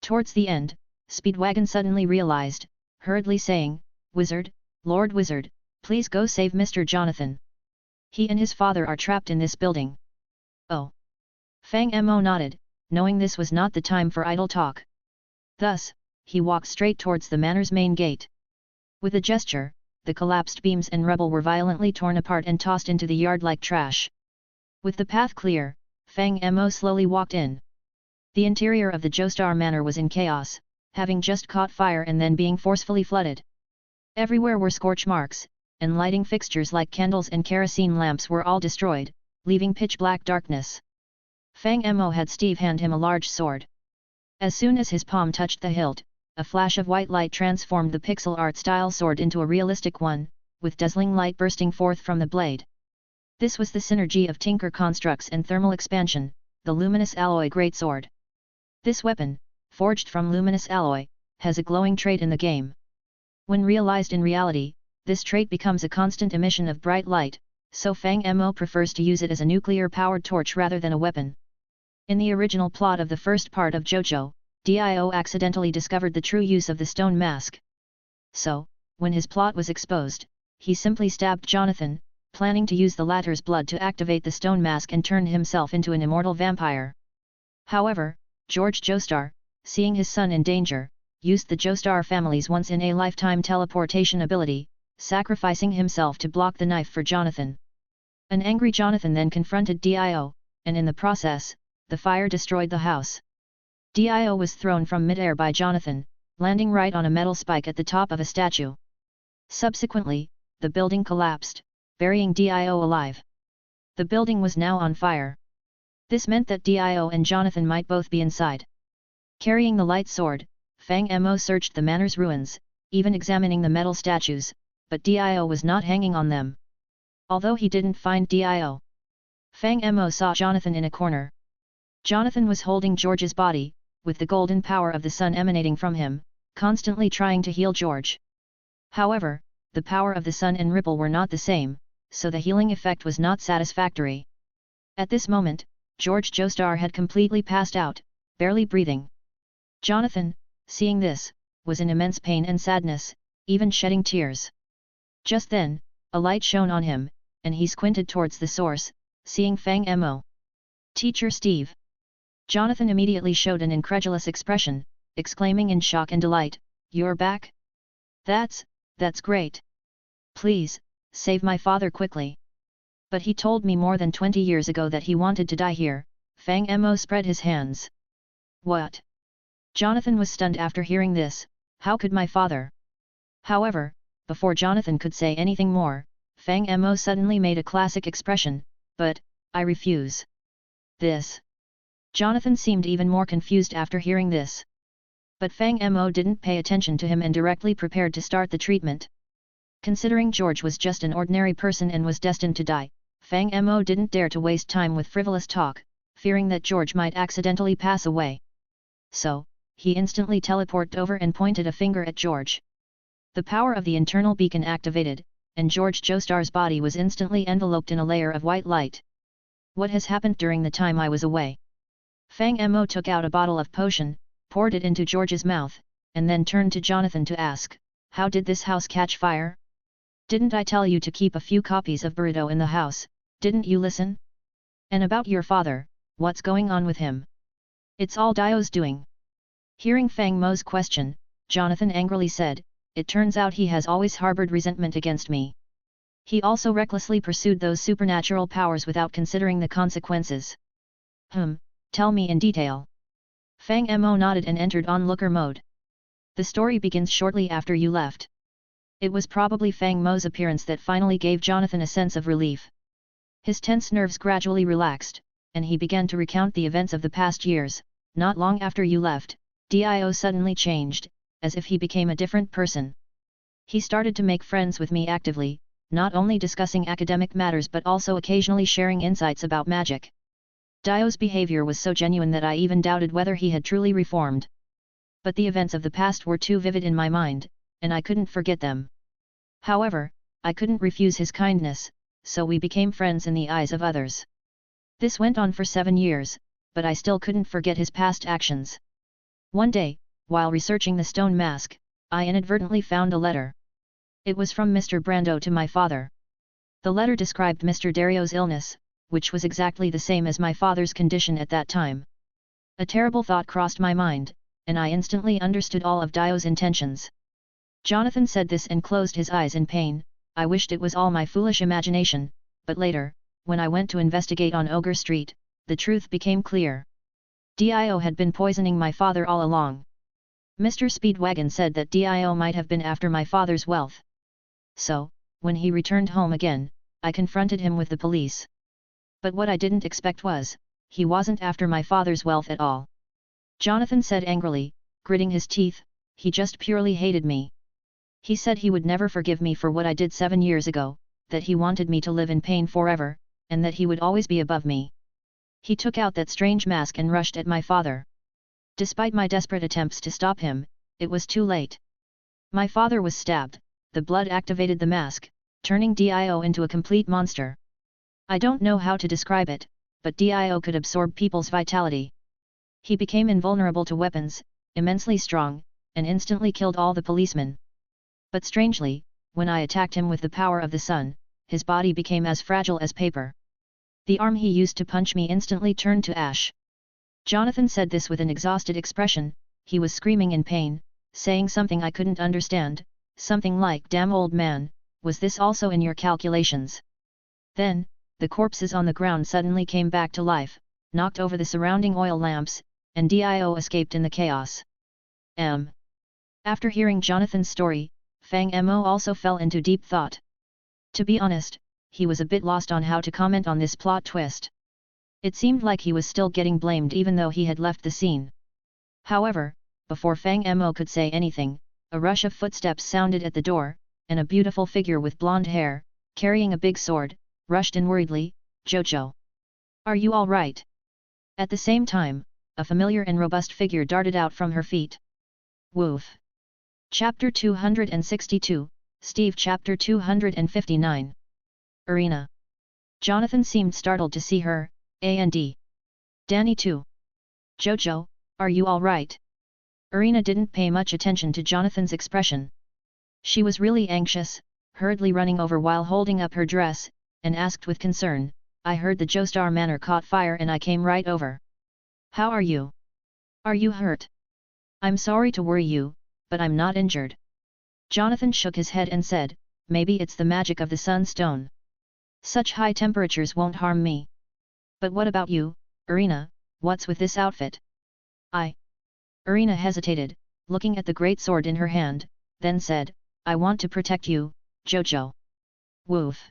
Towards the end, Speedwagon suddenly realized, hurriedly saying, Wizard, Lord Wizard, please go save Mr. Jonathan. He and his father are trapped in this building. Oh. Fang Mo nodded, knowing this was not the time for idle talk. Thus, he walked straight towards the manor's main gate. With a gesture, the collapsed beams and rubble were violently torn apart and tossed into the yard like trash. With the path clear, Fang Mo slowly walked in. The interior of the Joestar Manor was in chaos, having just caught fire and then being forcefully flooded. Everywhere were scorch marks, and lighting fixtures like candles and kerosene lamps were all destroyed, leaving pitch-black darkness. Fang Mo had Steve hand him a large sword. As soon as his palm touched the hilt, a flash of white light transformed the pixel art-style sword into a realistic one, with dazzling light bursting forth from the blade. This was the synergy of Tinker Constructs and Thermal Expansion, the Luminous Alloy Greatsword. This weapon, forged from luminous alloy, has a glowing trait in the game. When realized in reality, this trait becomes a constant emission of bright light, so Fang Mo prefers to use it as a nuclear-powered torch rather than a weapon. In the original plot of the first part of Jojo, Dio accidentally discovered the true use of the stone mask. So, when his plot was exposed, he simply stabbed Jonathan, planning to use the latter's blood to activate the stone mask and turn himself into an immortal vampire. However, George Joestar, seeing his son in danger, used the Joestar family's once-in-a-lifetime teleportation ability, sacrificing himself to block the knife for Jonathan. An angry Jonathan then confronted Dio, and in the process, the fire destroyed the house. Dio was thrown from midair by Jonathan, landing right on a metal spike at the top of a statue. Subsequently, the building collapsed, burying Dio alive. The building was now on fire. This meant that Dio and Jonathan might both be inside. Carrying the light sword, Fang Mo searched the manor's ruins, even examining the metal statues, but Dio was not hanging on them. Although he didn't find Dio, Fang Mo saw Jonathan in a corner. Jonathan was holding George's body, with the golden power of the sun emanating from him, constantly trying to heal George. However, the power of the sun and Ripple were not the same, so the healing effect was not satisfactory. At this moment, George Joestar had completely passed out, barely breathing. Jonathan, seeing this, was in immense pain and sadness, even shedding tears. Just then, a light shone on him, and he squinted towards the source, seeing Fang Mo. "Teacher Steve." Jonathan immediately showed an incredulous expression, exclaiming in shock and delight, "You're back? That's great. Please, save my father quickly." "But he told me more than 20 years ago that he wanted to die here." Fang Mo spread his hands. "What?" Jonathan was stunned after hearing this. How could my father? However, before Jonathan could say anything more, Fang Mo suddenly made a classic expression, "But, I refuse." "This." Jonathan seemed even more confused after hearing this. But Fang Mo didn't pay attention to him and directly prepared to start the treatment. Considering George was just an ordinary person and was destined to die, Fang Mo didn't dare to waste time with frivolous talk, fearing that George might accidentally pass away. So, he instantly teleported over and pointed a finger at George. The power of the internal beacon activated, and George Joestar's body was instantly enveloped in a layer of white light. "What has happened during the time I was away?" Fang Mo took out a bottle of potion, poured it into George's mouth, and then turned to Jonathan to ask, "How did this house catch fire? Didn't I tell you to keep a few copies of Naruto in the house, didn't you listen? And about your father, what's going on with him? It's all Dio's doing." Hearing Fang Mo's question, Jonathan angrily said, "It turns out he has always harbored resentment against me. He also recklessly pursued those supernatural powers without considering the consequences." Tell me in detail." Fang Mo nodded and entered onlooker mode. "The story begins shortly after you left." It was probably Fang Mo's appearance that finally gave Jonathan a sense of relief. His tense nerves gradually relaxed, and he began to recount the events of the past years. "Not long after you left, Dio suddenly changed, as if he became a different person. He started to make friends with me actively, not only discussing academic matters but also occasionally sharing insights about magic. Dio's behavior was so genuine that I even doubted whether he had truly reformed. But the events of the past were too vivid in my mind, and I couldn't forget them. However, I couldn't refuse his kindness, so we became friends in the eyes of others. This went on for 7 years, but I still couldn't forget his past actions. One day, while researching the stone mask, I inadvertently found a letter. It was from Mr. Brando to my father. The letter described Mr. Dario's illness, which was exactly the same as my father's condition at that time. A terrible thought crossed my mind, and I instantly understood all of Dio's intentions." Jonathan said this and closed his eyes in pain. "I wished it was all my foolish imagination, but later, when I went to investigate on Ogre Street, the truth became clear. Dio had been poisoning my father all along. Mr. Speedwagon said that Dio might have been after my father's wealth. So, when he returned home again, I confronted him with the police. But what I didn't expect was, he wasn't after my father's wealth at all." Jonathan said angrily, gritting his teeth, "He just purely hated me. He said he would never forgive me for what I did 7 years ago, that he wanted me to live in pain forever, and that he would always be above me. He took out that strange mask and rushed at my father. Despite my desperate attempts to stop him, it was too late. My father was stabbed, the blood activated the mask, turning Dio into a complete monster. I don't know how to describe it, but Dio could absorb people's vitality. He became invulnerable to weapons, immensely strong, and instantly killed all the policemen. But strangely, when I attacked him with the power of the sun, his body became as fragile as paper. The arm he used to punch me instantly turned to ash." Jonathan said this with an exhausted expression. He was screaming in pain, saying something I couldn't understand, something like, "Damn old man, was this also in your calculations?" Then, the corpses on the ground suddenly came back to life, knocked over the surrounding oil lamps, and Dio escaped in the chaos. After hearing Jonathan's story, Fang Mo also fell into deep thought. To be honest, he was a bit lost on how to comment on this plot twist. It seemed like he was still getting blamed even though he had left the scene. However, before Fang Mo could say anything, a rush of footsteps sounded at the door, and a beautiful figure with blonde hair, carrying a big sword, rushed in worriedly, "Jojo! Are you all right?" At the same time, a familiar and robust figure darted out from her feet. Woof! Chapter 262, Steve Chapter 259. Arena. Jonathan seemed startled to see her, and Danny too. "Jojo, are you all right?" Arena didn't pay much attention to Jonathan's expression. She was really anxious, hurriedly running over while holding up her dress, and asked with concern, "I heard the Joestar Manor caught fire and I came right over. How are you? Are you hurt?" "I'm sorry to worry you, but I'm not injured." Jonathan shook his head and said, "Maybe it's the magic of the sunstone. Such high temperatures won't harm me. But what about you, Arena, what's with this outfit?" Arena hesitated, looking at the great sword in her hand, then said, "I want to protect you, Jojo." Woof!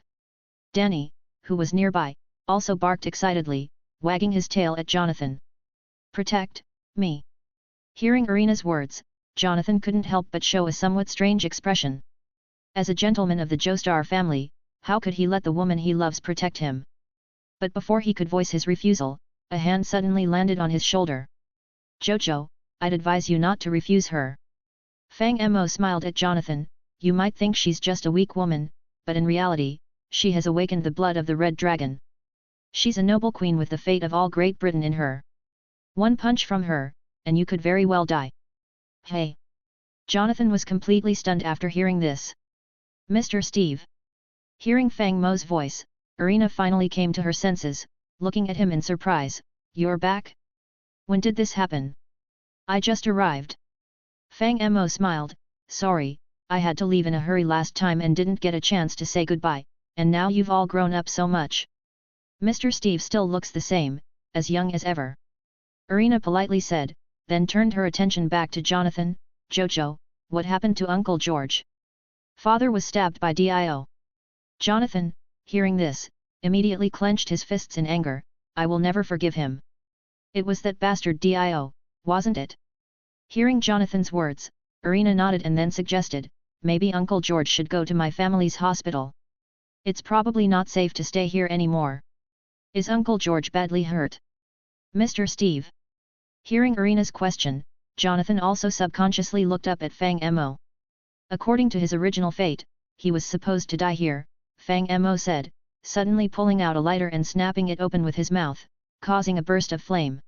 Danny, who was nearby, also barked excitedly, wagging his tail at Jonathan. "Protect me?" Hearing Arena's words, Jonathan couldn't help but show a somewhat strange expression. As a gentleman of the Joestar family, how could he let the woman he loves protect him? But before he could voice his refusal, a hand suddenly landed on his shoulder. "Jojo, I'd advise you not to refuse her." Fang Mo smiled at Jonathan, "You might think she's just a weak woman, but in reality, she has awakened the blood of the Red Dragon. She's a noble queen with the fate of all Great Britain in her. One punch from her, and you could very well die." "Hey!" Jonathan was completely stunned after hearing this. "Mr. Steve." Hearing Fang Mo's voice, Arena finally came to her senses, looking at him in surprise. "You're back? When did this happen?" "I just arrived." Fang Mo smiled, "Sorry, I had to leave in a hurry last time and didn't get a chance to say goodbye, and now you've all grown up so much. Mr. Steve still looks the same, as young as ever." Arena politely said, then turned her attention back to Jonathan. "Jojo, what happened to Uncle George?" "Father was stabbed by Dio." Jonathan, hearing this, immediately clenched his fists in anger. "I will never forgive him. It was that bastard Dio, wasn't it?" Hearing Jonathan's words, Arena nodded and then suggested, "Maybe Uncle George should go to my family's hospital. It's probably not safe to stay here anymore. Is Uncle George badly hurt?" "Mr. Steve." Hearing Arena's question, Jonathan also subconsciously looked up at Fang Mo. According to his original fate, he was supposed to die here, Fang Mo said, suddenly pulling out a lighter and snapping it open with his mouth, causing a burst of flame.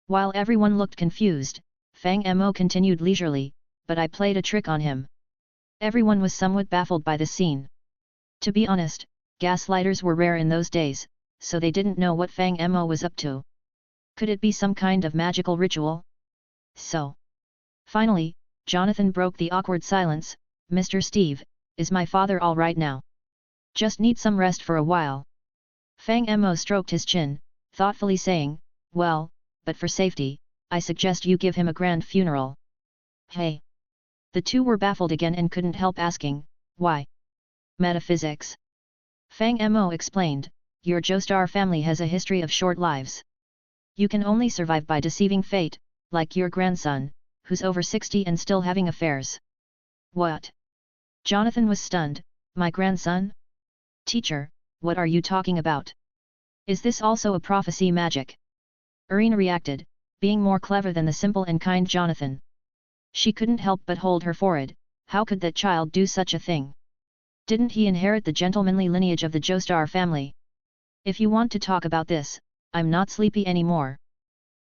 While everyone looked confused, Fang Mo continued leisurely, "But I played a trick on him." Everyone was somewhat baffled by the scene. To be honest, gas lighters were rare in those days, so they didn't know what Fang Mo was up to. Could it be some kind of magical ritual? Finally, Jonathan broke the awkward silence. "Mr. Steve, is my father all right now? Just need some rest for a while." Fang Mo stroked his chin, thoughtfully saying, "Well, but for safety, I suggest you give him a grand funeral." "Hey!" The two were baffled again and couldn't help asking, "Why?" "Metaphysics." Fang Mo explained, "Your Joestar family has a history of short lives. You can only survive by deceiving fate, like your grandson, who's over 60 and still having affairs." "What?" Jonathan was stunned. "My grandson? Teacher, what are you talking about? Is this also a prophecy magic?" Arena reacted, being more clever than the simple and kind Jonathan. She couldn't help but hold her forehead. How could that child do such a thing? Didn't he inherit the gentlemanly lineage of the Joestar family? "If you want to talk about this, I'm not sleepy anymore."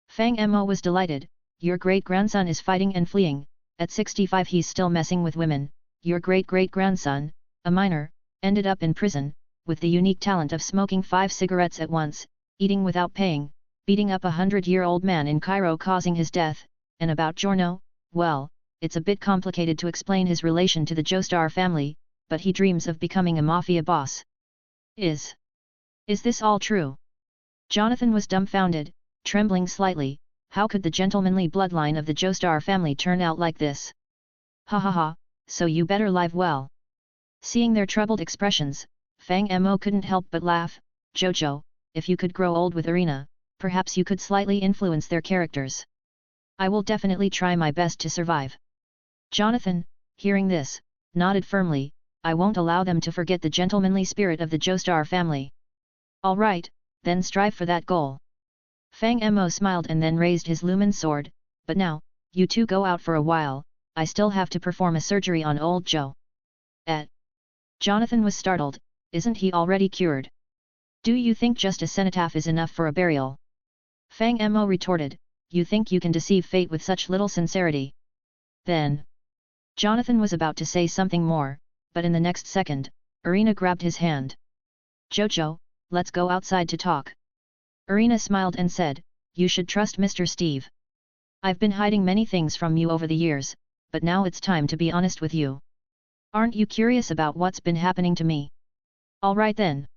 Fang Mo was delighted. "Your great-grandson is fighting and fleeing, at 65 he's still messing with women. Your great-great-grandson, a minor, ended up in prison, with the unique talent of smoking 5 cigarettes at once, eating without paying, beating up a 100-year-old man in Cairo causing his death, and about Giorno, well, it's a bit complicated to explain his relation to the Joestar family, but he dreams of becoming a mafia boss." Is this all true?" Jonathan was dumbfounded, trembling slightly. How could the gentlemanly bloodline of the Joestar family turn out like this? "Ha ha ha, so you better live well." Seeing their troubled expressions, Fang Mo couldn't help but laugh. "Jojo, if you could grow old with Arena, perhaps you could slightly influence their characters." "I will definitely try my best to survive." Jonathan, hearing this, nodded firmly. I won't allow them to forget the gentlemanly spirit of the Joestar family. All right, then strive for that goal. Fang Mo smiled and then raised his lumen sword, but now, you two go out for a while, I still have to perform a surgery on old Joe. Jonathan was startled, isn't he already cured? Do you think just a cenotaph is enough for a burial? Fang Mo retorted, you think you can deceive fate with such little sincerity? Then, Jonathan was about to say something more, but in the next second, Irina grabbed his hand. Jojo, let's go outside to talk. Irina smiled and said, you should trust Mr. Steve. I've been hiding many things from you over the years, but now it's time to be honest with you. Aren't you curious about what's been happening to me? All right then.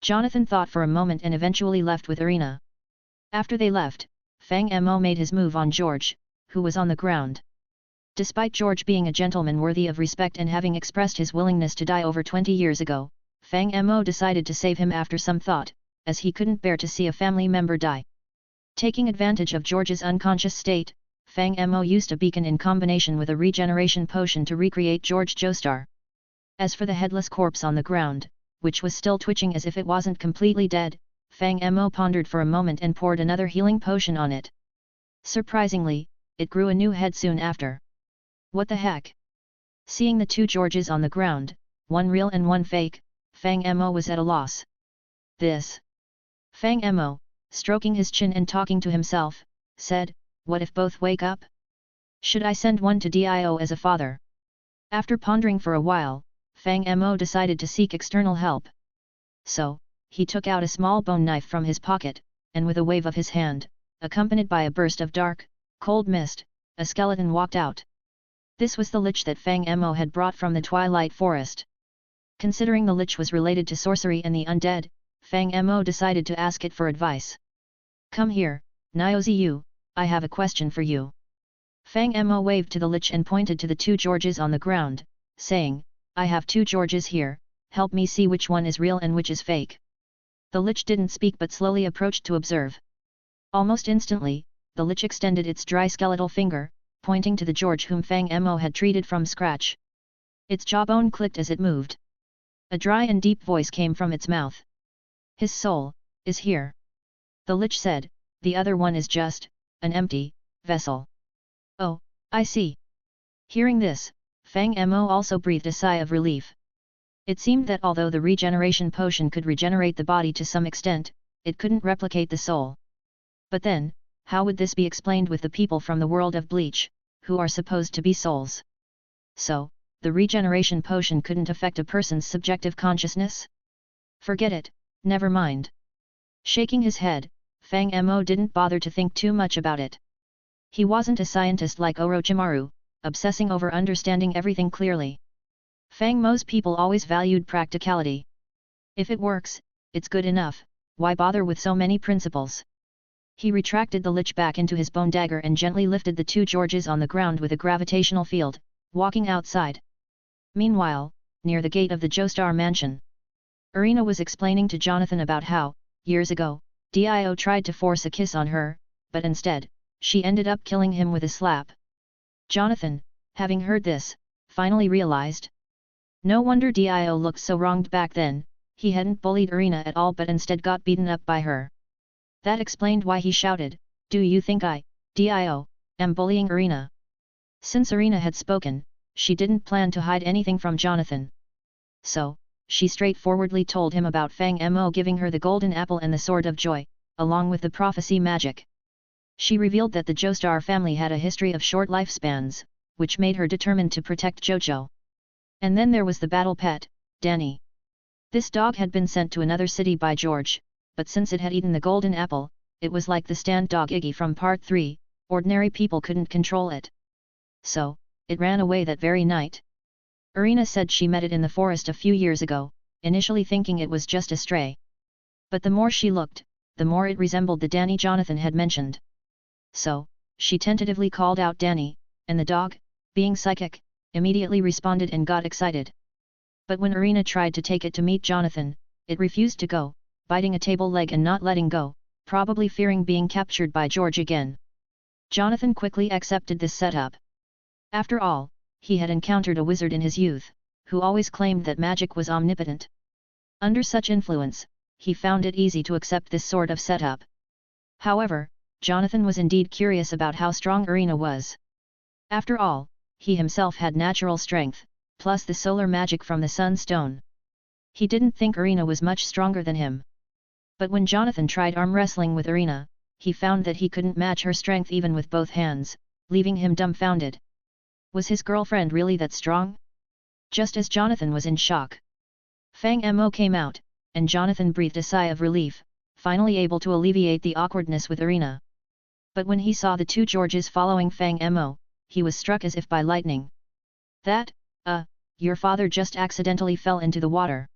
Jonathan thought for a moment and eventually left with Irina. After they left, Fang Mo made his move on George, who was on the ground. Despite George being a gentleman worthy of respect and having expressed his willingness to die over 20 years ago, Fang Mo decided to save him after some thought, as he couldn't bear to see a family member die. Taking advantage of George's unconscious state, Fang Mo used a beacon in combination with a regeneration potion to recreate George Joestar. As for the headless corpse on the ground, which was still twitching as if it wasn't completely dead, Fang Mo pondered for a moment and poured another healing potion on it. Surprisingly, it grew a new head soon after. What the heck? Seeing the two Georges on the ground, one real and one fake, Fang Mo was at a loss. This. Fang Mo, stroking his chin and talking to himself, said, what if both wake up? Should I send one to Dio as a father? After pondering for a while, Fang Mo decided to seek external help. So, he took out a small bone knife from his pocket, and with a wave of his hand, accompanied by a burst of dark, cold mist, a skeleton walked out. This was the lich that Fang Mo had brought from the Twilight Forest. Considering the lich was related to sorcery and the undead, Fang Mo decided to ask it for advice. Come here, Nioziu, I have a question for you. Fang Mo waved to the lich and pointed to the two Georges on the ground, saying, I have two Georges here, help me see which one is real and which is fake. The lich didn't speak but slowly approached to observe. Almost instantly, the lich extended its dry skeletal finger, pointing to the George whom Fang Mo had treated from scratch. Its jawbone clicked as it moved. A dry and deep voice came from its mouth. His soul is here. The lich said, the other one is just an empty vessel. Oh, I see. Hearing this, Fang Mo also breathed a sigh of relief. It seemed that although the regeneration potion could regenerate the body to some extent, it couldn't replicate the soul. But then, how would this be explained with the people from the world of Bleach, who are supposed to be souls? So, the regeneration potion couldn't affect a person's subjective consciousness? Forget it, never mind. Shaking his head, Fang Mo didn't bother to think too much about it. He wasn't a scientist like Orochimaru, obsessing over understanding everything clearly. Fang Mo's people always valued practicality. If it works, it's good enough, why bother with so many principles? He retracted the lich back into his bone dagger and gently lifted the two Georges on the ground with a gravitational field, walking outside. Meanwhile, near the gate of the Joestar mansion, Irina was explaining to Jonathan about how, years ago, Dio tried to force a kiss on her, but instead, she ended up killing him with a slap. Jonathan, having heard this, finally realized. No wonder Dio looked so wronged back then, he hadn't bullied Irina at all but instead got beaten up by her. That explained why he shouted, do you think I, Dio, am bullying Irina? Since Irina had spoken, she didn't plan to hide anything from Jonathan. So, she straightforwardly told him about Fang Mo giving her the golden apple and the sword of joy, along with the prophecy magic. She revealed that the Joestar family had a history of short lifespans, which made her determined to protect Jojo. And then there was the battle pet, Danny. This dog had been sent to another city by George, but since it had eaten the golden apple, it was like the stand dog Iggy from Part 3, ordinary people couldn't control it. So, it ran away that very night. Irina said she met it in the forest a few years ago, initially thinking it was just a stray. But the more she looked, the more it resembled the Danny Jonathan had mentioned. So, she tentatively called out Danny, and the dog, being psychic, immediately responded and got excited. But when Irina tried to take it to meet Jonathan, it refused to go, biting a table leg and not letting go, probably fearing being captured by George again. Jonathan quickly accepted this setup. After all, he had encountered a wizard in his youth, who always claimed that magic was omnipotent. Under such influence, he found it easy to accept this sort of setup. However, Jonathan was indeed curious about how strong Irina was. After all, he himself had natural strength, plus the solar magic from the Sun Stone. He didn't think Irina was much stronger than him. But when Jonathan tried arm wrestling with Irina, he found that he couldn't match her strength even with both hands, leaving him dumbfounded. Was his girlfriend really that strong? Just as Jonathan was in shock, Fang Mo came out, and Jonathan breathed a sigh of relief, finally able to alleviate the awkwardness with Irina. But when he saw the two Georges following Fang Mo, he was struck as if by lightning. That, your father just accidentally fell into the water.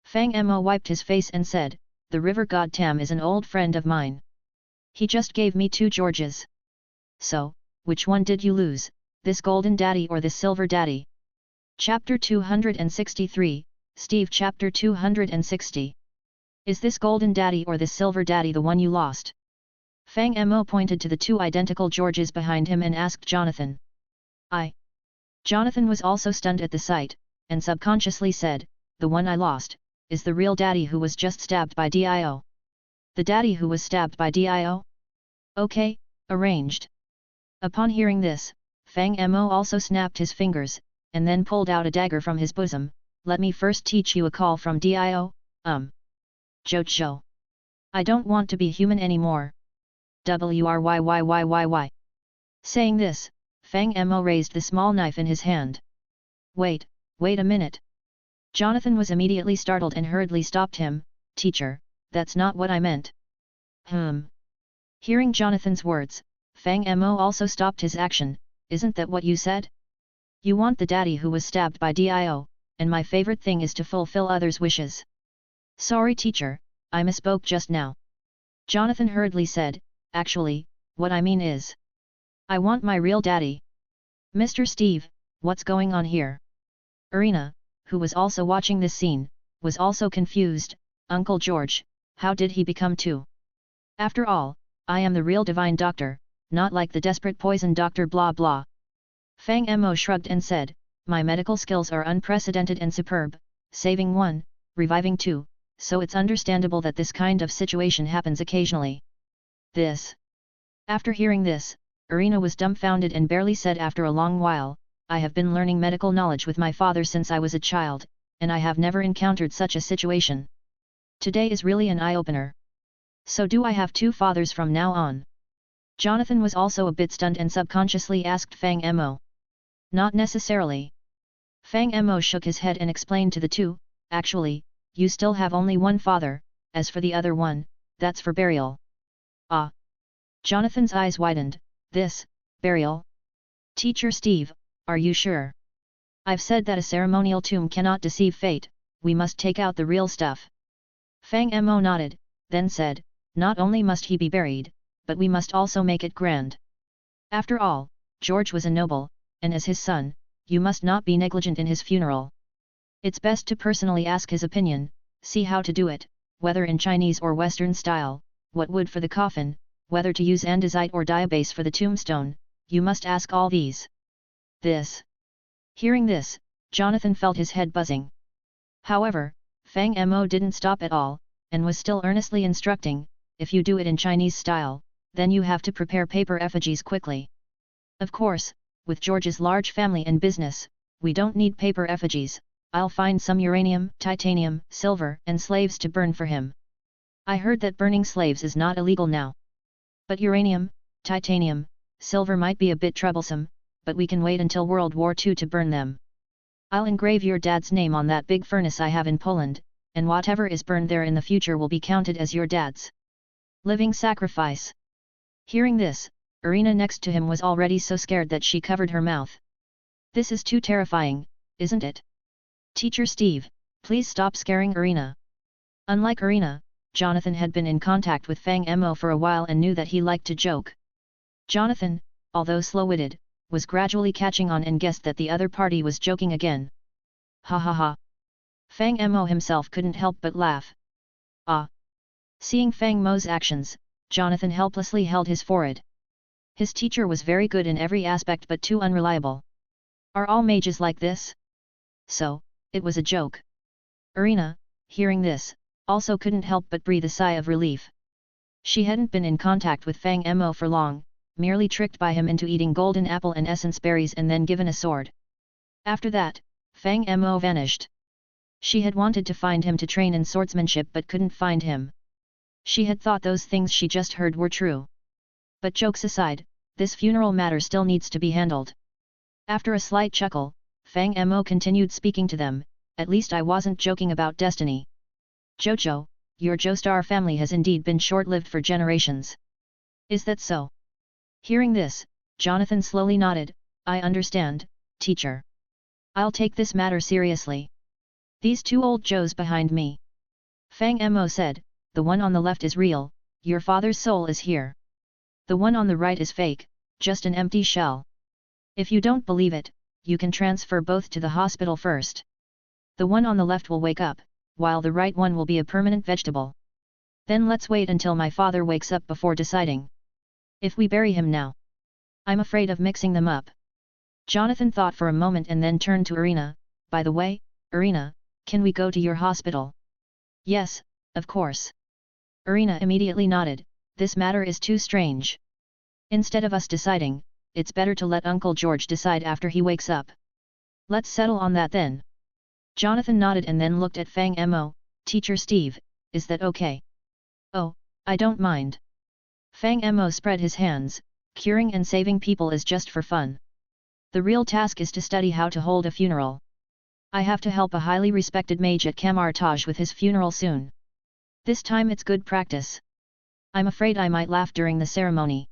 Fang Mo wiped his face and said, the river god Tam is an old friend of mine. He just gave me two Georges. So, which one did you lose, this golden daddy or this silver daddy? Chapter 263, Steve Chapter 260. Is this golden daddy or this silver daddy the one you lost? Fang Mo pointed to the two identical Georges behind him and asked Jonathan. Jonathan was also stunned at the sight, and subconsciously said, the one I lost, is the real daddy who was just stabbed by Dio. The daddy who was stabbed by Dio? Okay, arranged. Upon hearing this, Fang Mo also snapped his fingers, and then pulled out a dagger from his bosom. Let me first teach you a call from Dio, Jojo. I don't want to be human anymore. Wryyyyyy. Saying this, Fang Mo raised the small knife in his hand. Wait a minute. Jonathan was immediately startled and hurriedly stopped him. Teacher, that's not what I meant. Hearing Jonathan's words, Fang Mo also stopped his action. Isn't that what you said? You want the daddy who was stabbed by Dio, and my favorite thing is to fulfill others' wishes. Sorry teacher, I misspoke just now. Jonathan hurriedly said, actually, what I mean is, I want my real daddy. Mr. Steve, what's going on here? Irina, who was also watching this scene, was also confused. Uncle George, how did he become two? After all, I am the real divine doctor, not like the desperate poison doctor blah blah. Fang Mo shrugged and said, my medical skills are unprecedented and superb, saving one, reviving two, so it's understandable that this kind of situation happens occasionally. After hearing this, Irina was dumbfounded and barely said after a long while, I have been learning medical knowledge with my father since I was a child, and I have never encountered such a situation. Today is really an eye-opener. So do I have two fathers from now on? Jonathan was also a bit stunned and subconsciously asked Fang Mo. Not necessarily. Fang Mo shook his head and explained to the two, actually, you still have only one father, as for the other one, that's for burial. Jonathan's eyes widened, burial? Teacher Steve, are you sure? I've said that a ceremonial tomb cannot deceive fate, we must take out the real stuff. Fang Mo nodded, then said, not only must he be buried, but we must also make it grand. After all, George was a noble, and as his son, you must not be negligent in his funeral. It's best to personally ask his opinion, see how to do it, whether in Chinese or Western style, what wood for the coffin, whether to use andesite or diabase for the tombstone, you must ask all these. Hearing this, Jonathan felt his head buzzing. However, Fang Mo didn't stop at all, and was still earnestly instructing, if you do it in Chinese style, then you have to prepare paper effigies quickly. Of course, with George's large family and business, we don't need paper effigies, I'll find some uranium, titanium, silver, and slaves to burn for him. I heard that burning slaves is not illegal now. But uranium, titanium, silver might be a bit troublesome, but we can wait until World War II to burn them. I'll engrave your dad's name on that big furnace I have in Poland, and whatever is burned there in the future will be counted as your dad's living sacrifice. Hearing this, Irina next to him was already so scared that she covered her mouth. This is too terrifying, isn't it? Teacher Steve, please stop scaring Irina. Unlike Irina, Jonathan had been in contact with Fang Mo for a while and knew that he liked to joke. Jonathan, although slow-witted, was gradually catching on and guessed that the other party was joking again. Ha ha ha. Fang Mo himself couldn't help but laugh. Seeing Fang Mo's actions, Jonathan helplessly held his forehead. His teacher was very good in every aspect but too unreliable. Are all mages like this? so, it was a joke. Irina, hearing this, also couldn't help but breathe a sigh of relief. She hadn't been in contact with Fang Mo for long, merely tricked by him into eating golden apple and essence berries and then given a sword. After that, Fang Mo vanished. She had wanted to find him to train in swordsmanship but couldn't find him. She had thought those things she just heard were true. But jokes aside, this funeral matter still needs to be handled. After a slight chuckle, Fang Mo continued speaking to them, at least I wasn't joking about destiny. Jojo, your Joestar family has indeed been short-lived for generations. Is that so? Hearing this, Jonathan slowly nodded, I understand, teacher. I'll take this matter seriously. These two old Joes behind me. Fang Mo said, the one on the left is real, your father's soul is here. The one on the right is fake, just an empty shell. If you don't believe it, you can transfer both to the hospital first. The one on the left will wake up, while the right one will be a permanent vegetable. Then let's wait until my father wakes up before deciding. If we bury him now, I'm afraid of mixing them up. Jonathan thought for a moment and then turned to Irina, by the way, Irina, can we go to your hospital? Yes, of course. Irina immediately nodded, this matter is too strange. Instead of us deciding, it's better to let Uncle George decide after he wakes up. Let's settle on that then. Jonathan nodded and then looked at Fang Mo, Teacher Steve, is that okay? Oh, I don't mind. Fang Mo spread his hands, curing and saving people is just for fun. The real task is to study how to hold a funeral. I have to help a highly respected mage at Kamartaj with his funeral soon. This time it's good practice. I'm afraid I might laugh during the ceremony.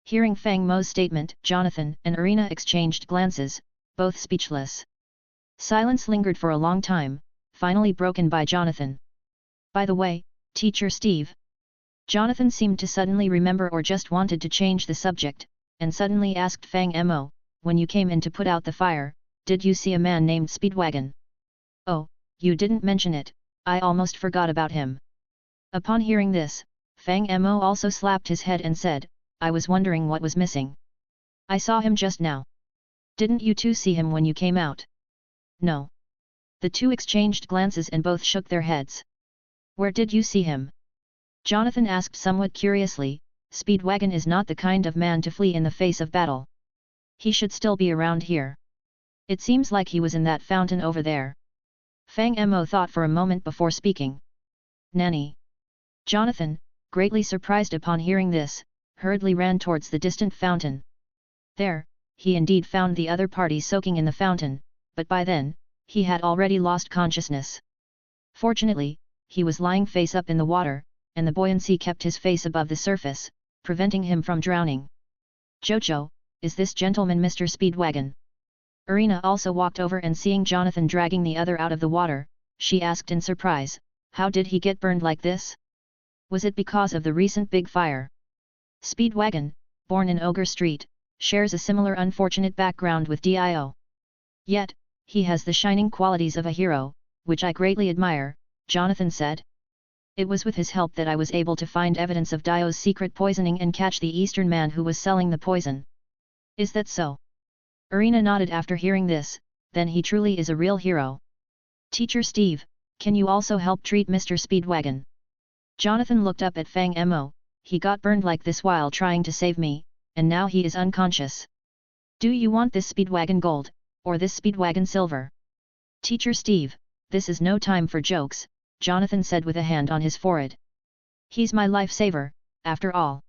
Hearing Fang Mo's statement, Jonathan and Irina exchanged glances, both speechless. Silence lingered for a long time, finally broken by Jonathan. By the way, Teacher Steve. Jonathan seemed to suddenly remember or just wanted to change the subject, and suddenly asked Fang Mo, when you came in to put out the fire, did you see a man named Speedwagon? Oh, you didn't mention it, I almost forgot about him. Upon hearing this, Fang Mo also slapped his head and said, I was wondering what was missing. I saw him just now. Didn't you two see him when you came out? No. The two exchanged glances and both shook their heads. Where did you see him? Jonathan asked somewhat curiously, Speedwagon is not the kind of man to flee in the face of battle. He should still be around here. It seems like he was in that fountain over there. Fang Mo thought for a moment before speaking. Nanny. Jonathan, greatly surprised upon hearing this, hurriedly ran towards the distant fountain. There, he indeed found the other party soaking in the fountain, but by then, he had already lost consciousness. Fortunately, he was lying face up in the water, and the buoyancy kept his face above the surface, preventing him from drowning. Jojo, is this gentleman Mr. Speedwagon? Irina also walked over and seeing Jonathan dragging the other out of the water, she asked in surprise, how did he get burned like this? Was it because of the recent big fire? Speedwagon, born in Ogre Street, shares a similar unfortunate background with Dio. Yet, he has the shining qualities of a hero, which I greatly admire, Jonathan said. It was with his help that I was able to find evidence of Dio's secret poisoning and catch the Eastern man who was selling the poison. Is that so? Irina nodded after hearing this, then he truly is a real hero. Teacher Steve, can you also help treat Mr. Speedwagon? Jonathan looked up at Fang Mo, he got burned like this while trying to save me, and now he is unconscious. Do you want this Speedwagon gold, or this Speedwagon silver? Teacher Steve, this is no time for jokes, Jonathan said with a hand on his forehead. He's my lifesaver, after all.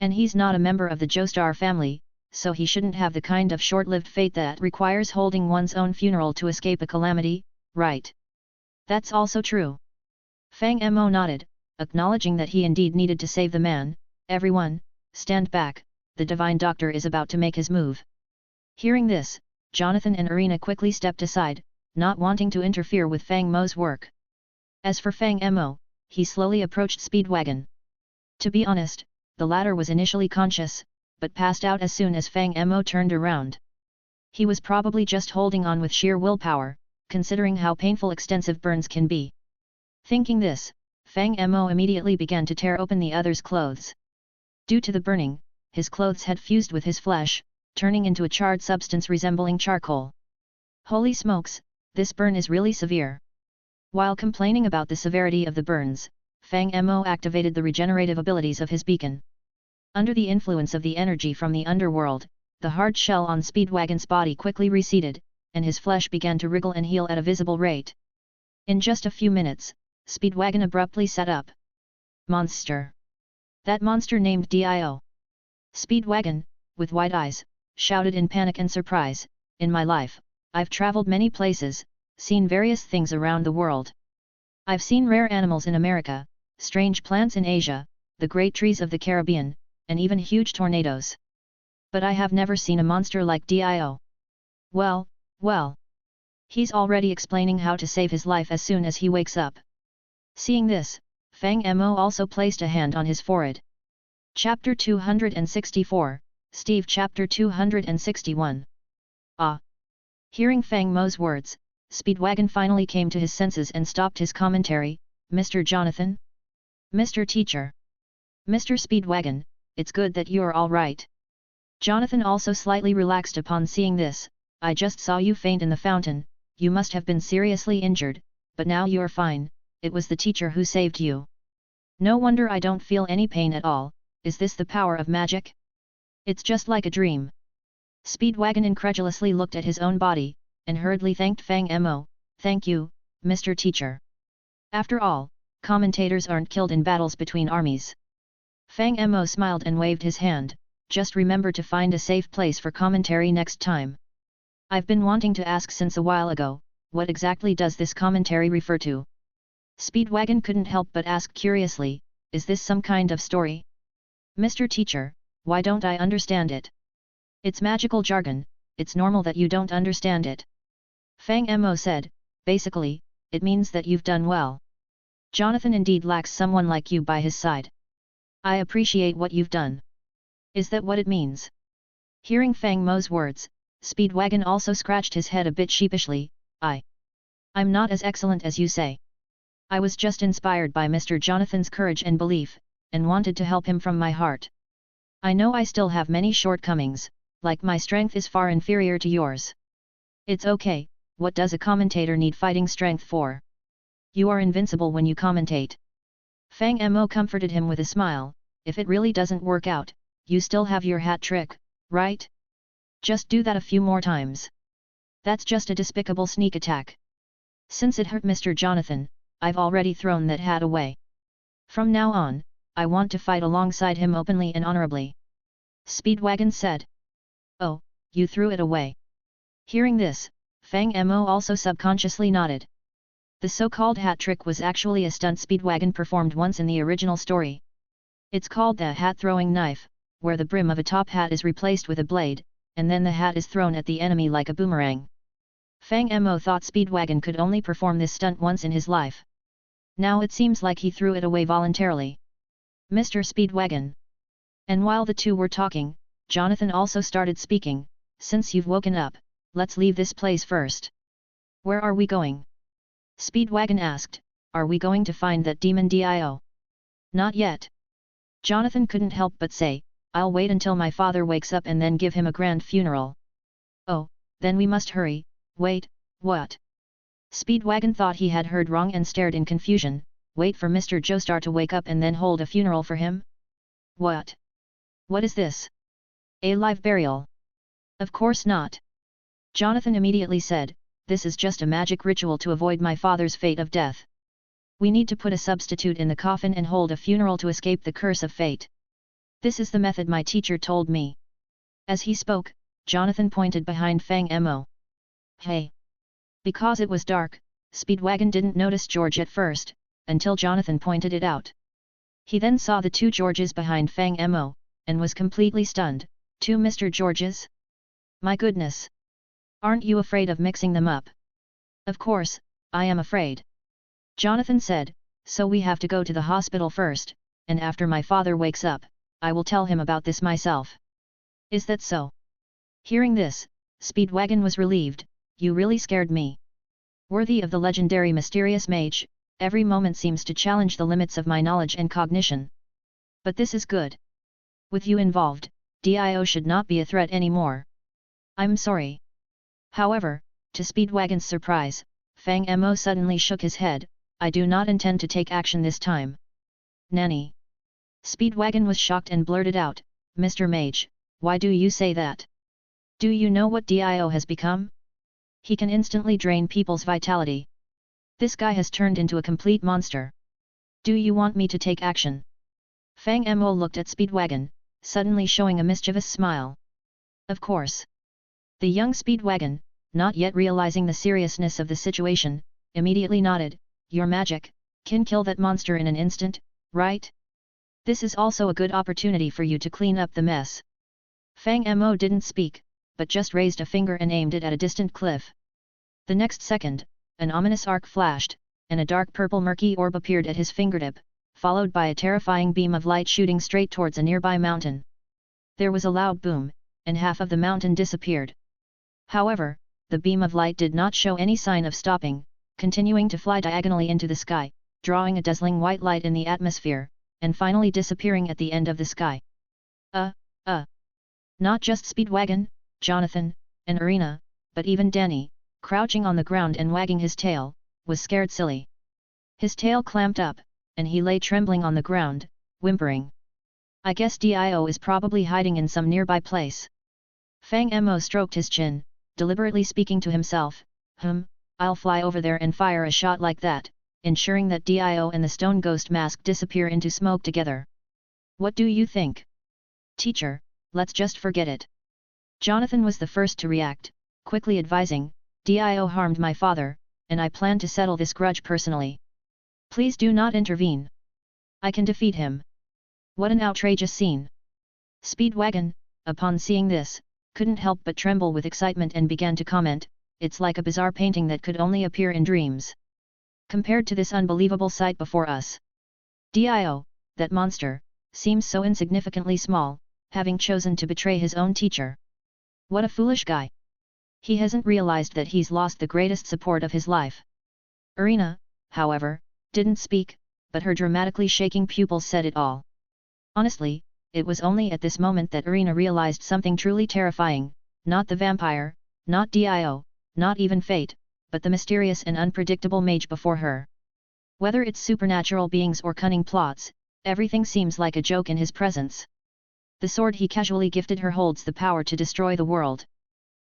And he's not a member of the Joestar family, so he shouldn't have the kind of short-lived fate that requires holding one's own funeral to escape a calamity, right? That's also true. Fang Mo nodded, acknowledging that he indeed needed to save the man. Everyone, stand back, the divine doctor is about to make his move. Hearing this, Jonathan and Irina quickly stepped aside, not wanting to interfere with Fang Mo's work. As for Fang Mo, he slowly approached Speedwagon. To be honest, the latter was initially conscious, but passed out as soon as Fang Mo turned around. He was probably just holding on with sheer willpower, considering how painful extensive burns can be. Thinking this, Fang Mo immediately began to tear open the other's clothes. Due to the burning, his clothes had fused with his flesh, turning into a charred substance resembling charcoal. Holy smokes, this burn is really severe. While complaining about the severity of the burns, Fang Mo activated the regenerative abilities of his beacon. Under the influence of the energy from the underworld, the hard shell on Speedwagon's body quickly receded, and his flesh began to wriggle and heal at a visible rate. In just a few minutes, Speedwagon abruptly sat up. Monster! That monster named Dio! Speedwagon, with wide eyes, shouted in panic and surprise, "In my life, I've traveled many places, seen various things around the world. I've seen rare animals in America, strange plants in Asia, the great trees of the Caribbean, and even huge tornadoes. But I have never seen a monster like Dio. Well, well. He's already explaining how to save his life as soon as he wakes up." Seeing this, Fang Mo also placed a hand on his forehead. Chapter 264, Steve Chapter 261. Ah! Hearing Fang Mo's words, Speedwagon finally came to his senses and stopped his commentary. "Mr. Jonathan? Mr. Teacher? Mr. Speedwagon, it's good that you're all right." Jonathan also slightly relaxed upon seeing this. "I just saw you faint in the fountain, you must have been seriously injured, but now you're fine, it was the teacher who saved you. No wonder I don't feel any pain at all, is this the power of magic? It's just like a dream." Speedwagon incredulously looked at his own body, and hurriedly thanked Fang Mo. "Thank you, Mr. Teacher. After all, commentators aren't killed in battles between armies." Fang Mo smiled and waved his hand. "Just remember to find a safe place for commentary next time. I've been wanting to ask since a while ago, what exactly does this commentary refer to?" Speedwagon couldn't help but ask curiously, "Is this some kind of story?" "Mr. Teacher, why don't I understand it? It's magical jargon, it's normal that you don't understand it." Fang Mo said, "Basically, it means that you've done well. Jonathan indeed lacks someone like you by his side. I appreciate what you've done. Is that what it means?" Hearing Fang Mo's words, Speedwagon also scratched his head a bit sheepishly. I'm not as excellent as you say. I was just inspired by Mr. Jonathan's courage and belief, and wanted to help him from my heart. I know I still have many shortcomings, like my strength is far inferior to yours. It's okay, what does a commentator need fighting strength for? You are invincible when you commentate." Fang Mo comforted him with a smile. "If it really doesn't work out, you still have your hat trick, right? Just do that a few more times. That's just a despicable sneak attack. Since it hurt Mr. Jonathan, I've already thrown that hat away. From now on, I want to fight alongside him openly and honorably." Speedwagon said. "Oh, you threw it away." Hearing this, Fang Mo also subconsciously nodded. The so-called hat trick was actually a stunt Speedwagon performed once in the original story. It's called the hat-throwing knife, where the brim of a top hat is replaced with a blade, and then the hat is thrown at the enemy like a boomerang. Fang Mo thought Speedwagon could only perform this stunt once in his life. Now it seems like he threw it away voluntarily. "Mr. Speedwagon." And while the two were talking, Jonathan also started speaking. "Since you've woken up, let's leave this place first." "Where are we going?" Speedwagon asked. "Are we going to find that demon Dio?" "Not yet." Jonathan couldn't help but say, "I'll wait until my father wakes up and then give him a grand funeral." "Oh, then we must hurry." "Wait, what?" Speedwagon thought he had heard wrong and stared in confusion. "Wait for Mr. Joestar to wake up and then hold a funeral for him? What? What is this? A live burial?" "Of course not." Jonathan immediately said, "This is just a magic ritual to avoid my father's fate of death. We need to put a substitute in the coffin and hold a funeral to escape the curse of fate. This is the method my teacher told me." As he spoke, Jonathan pointed behind Fang Mo. "Hey!" Because it was dark, Speedwagon didn't notice George at first, until Jonathan pointed it out. He then saw the two Georges behind Fang Mo, and was completely stunned. "Two Mr. Georges? My goodness! Aren't you afraid of mixing them up?" "Of course, I am afraid," Jonathan said, "so we have to go to the hospital first, and after my father wakes up, I will tell him about this myself." "Is that so?" Hearing this, Speedwagon was relieved. "You really scared me. Worthy of the legendary mysterious mage, every moment seems to challenge the limits of my knowledge and cognition. But this is good. With you involved, Dio should not be a threat anymore." "I'm sorry." However, to Speedwagon's surprise, Fang Mo suddenly shook his head, I do not intend to take action this time. Nanny. Speedwagon was shocked and blurted out, Mr. Mage, why do you say that? Do you know what Dio has become? He can instantly drain people's vitality. This guy has turned into a complete monster. Do you want me to take action? Fang Mo looked at Speedwagon, suddenly showing a mischievous smile. Of course. The young Speedwagon, not yet realizing the seriousness of the situation, immediately nodded, your magic can kill that monster in an instant, right? This is also a good opportunity for you to clean up the mess. Fang Mo didn't speak, but just raised a finger and aimed it at a distant cliff. The next second, an ominous arc flashed, and a dark purple murky orb appeared at his fingertip, followed by a terrifying beam of light shooting straight towards a nearby mountain. There was a loud boom, and half of the mountain disappeared. However, the beam of light did not show any sign of stopping, continuing to fly diagonally into the sky, drawing a dazzling white light in the atmosphere, and finally disappearing at the end of the sky. Not just Speedwagon, Jonathan, and Arena, but even Danny, crouching on the ground and wagging his tail, was scared silly. His tail clamped up, and he lay trembling on the ground, whimpering. I guess Dio is probably hiding in some nearby place. Fang Mo stroked his chin, deliberately speaking to himself, I'll fly over there and fire a shot like that, ensuring that Dio and the stone ghost mask disappear into smoke together. What do you think? Teacher, let's just forget it. Jonathan was the first to react, quickly advising, Dio harmed my father, and I plan to settle this grudge personally. Please do not intervene. I can defeat him. What an outrageous scene. Speedwagon, upon seeing this, couldn't help but tremble with excitement and began to comment, it's like a bizarre painting that could only appear in dreams. Compared to this unbelievable sight before us. Dio, that monster, seems so insignificantly small, having chosen to betray his own teacher. What a foolish guy. He hasn't realized that he's lost the greatest support of his life. Arena, however, didn't speak, but her dramatically shaking pupils said it all. Honestly, it was only at this moment that Arena realized something truly terrifying, not the vampire, not Dio, not even fate, but the mysterious and unpredictable mage before her. Whether it's supernatural beings or cunning plots, everything seems like a joke in his presence. The sword he casually gifted her holds the power to destroy the world.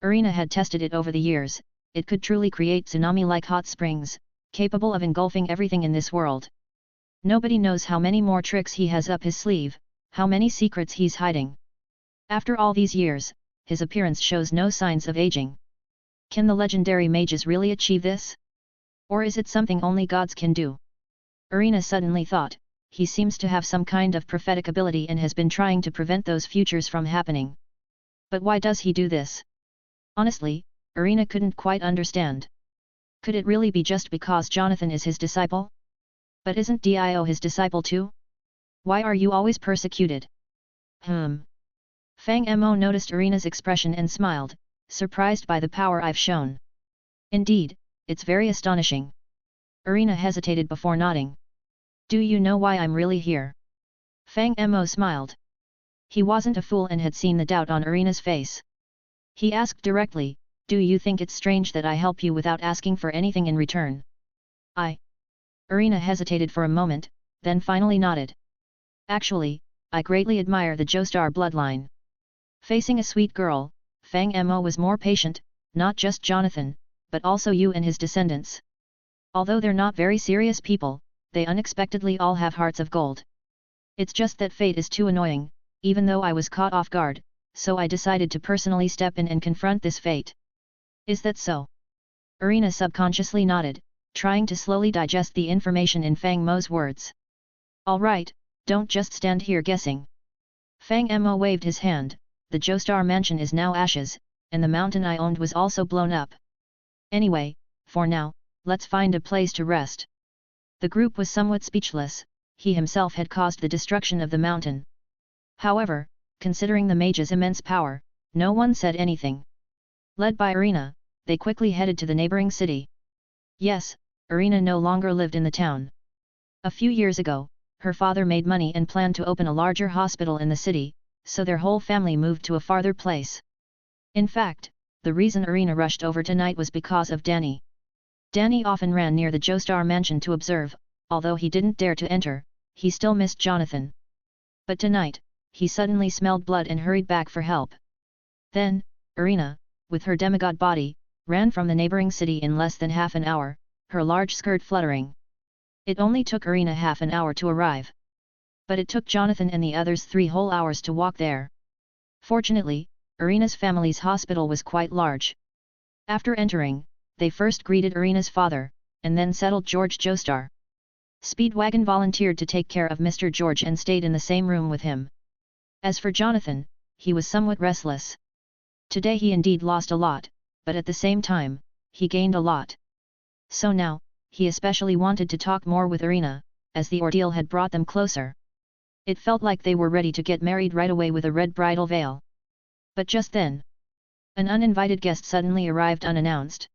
Arena had tested it over the years, it could truly create tsunami-like hot springs, capable of engulfing everything in this world. Nobody knows how many more tricks he has up his sleeve, how many secrets he's hiding. After all these years, his appearance shows no signs of aging. Can the legendary mages really achieve this? Or is it something only gods can do? Arena suddenly thought, he seems to have some kind of prophetic ability and has been trying to prevent those futures from happening. But why does he do this? Honestly, Arena couldn't quite understand. Could it really be just because Jonathan is his disciple? But isn't Dio his disciple too? Why are you always persecuted? Fang Mo noticed Arena's expression and smiled, surprised by the power I've shown. Indeed, it's very astonishing. Arena hesitated before nodding. Do you know why I'm really here? Fang Mo smiled. He wasn't a fool and had seen the doubt on Arena's face. He asked directly, do you think it's strange that I help you without asking for anything in return? Arena hesitated for a moment, then finally nodded. Actually, I greatly admire the Joestar bloodline. Facing a sweet girl, Fang Mo was more patient, not just Jonathan, but also you and his descendants. Although they're not very serious people, they unexpectedly all have hearts of gold. It's just that fate is too annoying, even though I was caught off guard, so I decided to personally step in and confront this fate. Is that so? Arena subconsciously nodded, trying to slowly digest the information in Fang Mo's words. Alright, don't just stand here guessing. Fang Mo waved his hand, the Joestar mansion is now ashes, and the mountain I owned was also blown up. Anyway, for now, let's find a place to rest. The group was somewhat speechless, he himself had caused the destruction of the mountain. However, considering the mage's immense power, no one said anything. Led by Arena, they quickly headed to the neighboring city. Yes, Arena no longer lived in the town. A few years ago, her father made money and planned to open a larger hospital in the city, so their whole family moved to a farther place. In fact, the reason Arena rushed over tonight was because of Danny. Danny often ran near the Joestar mansion to observe, although he didn't dare to enter, he still missed Jonathan. But tonight, he suddenly smelled blood and hurried back for help. Then, Irina, with her demigod body, ran from the neighboring city in less than half an hour, her large skirt fluttering. It only took Irina half an hour to arrive. But it took Jonathan and the others 3 whole hours to walk there. Fortunately, Irina's family's hospital was quite large. After entering, they first greeted Irina's father, and then settled George Joestar. Speedwagon volunteered to take care of Mr. George and stayed in the same room with him. As for Jonathan, he was somewhat restless. Today he indeed lost a lot, but at the same time, he gained a lot. So now, he especially wanted to talk more with Irina, as the ordeal had brought them closer. It felt like they were ready to get married right away with a red bridal veil. But just then, an uninvited guest suddenly arrived unannounced.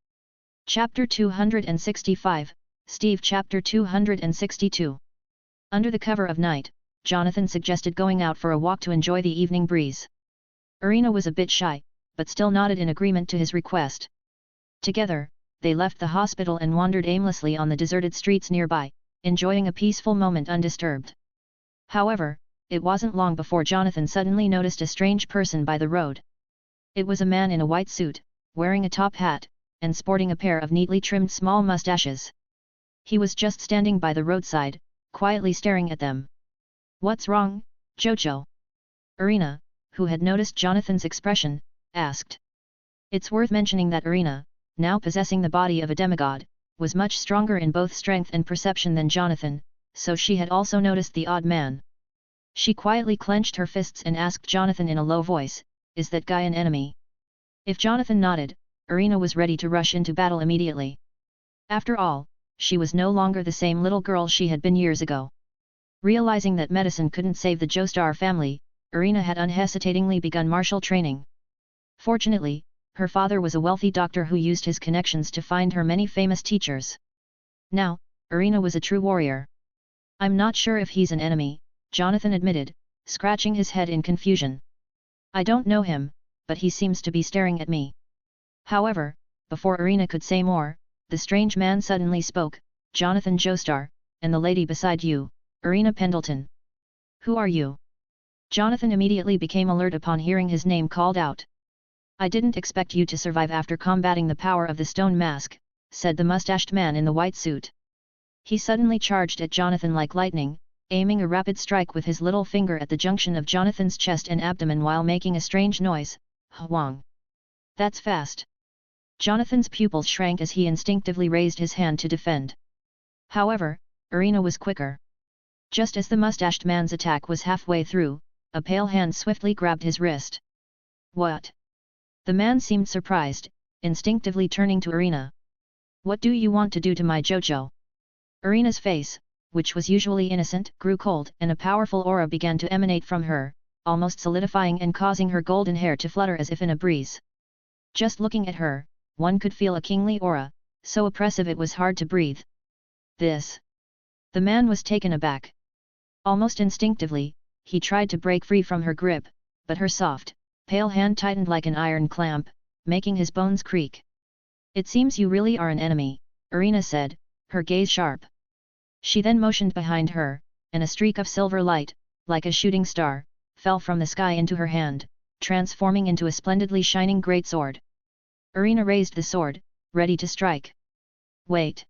Chapter 265, Steve Chapter 262. Under the cover of night, Jonathan suggested going out for a walk to enjoy the evening breeze. Irina was a bit shy, but still nodded in agreement to his request. Together, they left the hospital and wandered aimlessly on the deserted streets nearby, enjoying a peaceful moment undisturbed. However, it wasn't long before Jonathan suddenly noticed a strange person by the road. It was a man in a white suit, wearing a top hat, and sporting a pair of neatly trimmed small mustaches. He was just standing by the roadside, quietly staring at them. "What's wrong, Jojo?" Irina, who had noticed Jonathan's expression, asked. It's worth mentioning that Irina, now possessing the body of a demigod, was much stronger in both strength and perception than Jonathan, so she had also noticed the odd man. She quietly clenched her fists and asked Jonathan in a low voice, "Is that guy an enemy?" If Jonathan nodded, Irina was ready to rush into battle immediately. After all, she was no longer the same little girl she had been years ago. Realizing that medicine couldn't save the Joestar family, Irina had unhesitatingly begun martial training. Fortunately, her father was a wealthy doctor who used his connections to find her many famous teachers. Now, Irina was a true warrior. "I'm not sure if he's an enemy," Jonathan admitted, scratching his head in confusion. "I don't know him, but he seems to be staring at me." However, before Irina could say more, the strange man suddenly spoke, "Jonathan Joestar, and the lady beside you, Irina Pendleton. Who are you?" Jonathan immediately became alert upon hearing his name called out. "I didn't expect you to survive after combating the power of the stone mask," said the mustached man in the white suit. He suddenly charged at Jonathan like lightning, aiming a rapid strike with his little finger at the junction of Jonathan's chest and abdomen while making a strange noise, "Hwang! That's fast!" Jonathan's pupils shrank as he instinctively raised his hand to defend. However, Irina was quicker. Just as the mustached man's attack was halfway through, a pale hand swiftly grabbed his wrist. "What?" The man seemed surprised, instinctively turning to Irina. "What do you want to do to my Jojo?" Irina's face, which was usually innocent, grew cold and a powerful aura began to emanate from her, almost solidifying and causing her golden hair to flutter as if in a breeze. Just looking at her, one could feel a kingly aura, so oppressive it was hard to breathe. "This?" The man was taken aback. Almost instinctively, he tried to break free from her grip, but her soft, pale hand tightened like an iron clamp, making his bones creak. "It seems you really are an enemy," Irina said, her gaze sharp. She then motioned behind her, and a streak of silver light, like a shooting star, fell from the sky into her hand, transforming into a splendidly shining greatsword. Irina raised the sword, ready to strike. "Wait!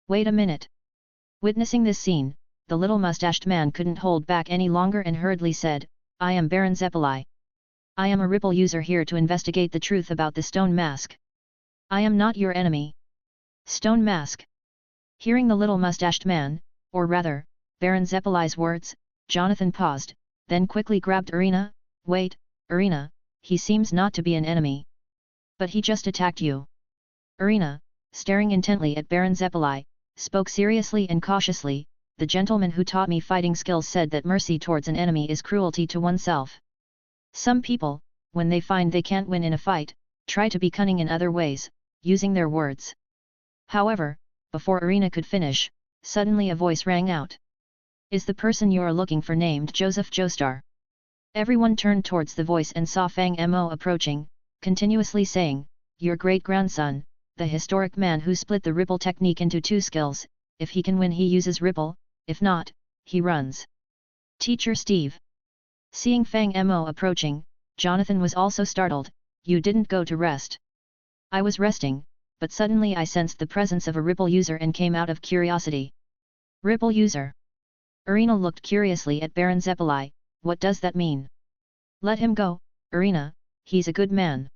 Wait a minute!" Witnessing this scene, the little mustached man couldn't hold back any longer and hurriedly said, "I am Baron Zeppeli. I am a Ripple user here to investigate the truth about the stone mask. I am not your enemy." "Stone mask?" Hearing the little mustached man, or rather, Baron Zeppeli's words, Jonathan paused, then quickly grabbed Irina. "Wait, Irina, he seems not to be an enemy. But he just attacked you." Irina, staring intently at Baron Zeppeli, spoke seriously and cautiously, "The gentleman who taught me fighting skills said that mercy towards an enemy is cruelty to oneself. Some people, when they find they can't win in a fight, try to be cunning in other ways, using their words." However, before Irina could finish, suddenly a voice rang out. "Is the person you're looking for named Joseph Joestar?" Everyone turned towards the voice and saw Fang Mo approaching, continuously saying, "Your great-grandson, the historic man who split the ripple technique into 2 skills, if he can win he uses ripple, if not, he runs. Teacher Steve. Seeing Fang Mo approaching, Jonathan was also startled. You didn't go to rest. I was resting, but suddenly I sensed the presence of a ripple user and came out of curiosity. Ripple user? Irina looked curiously at Baron Zeppeli. What does that mean? Let him go, Irina, he's a good man.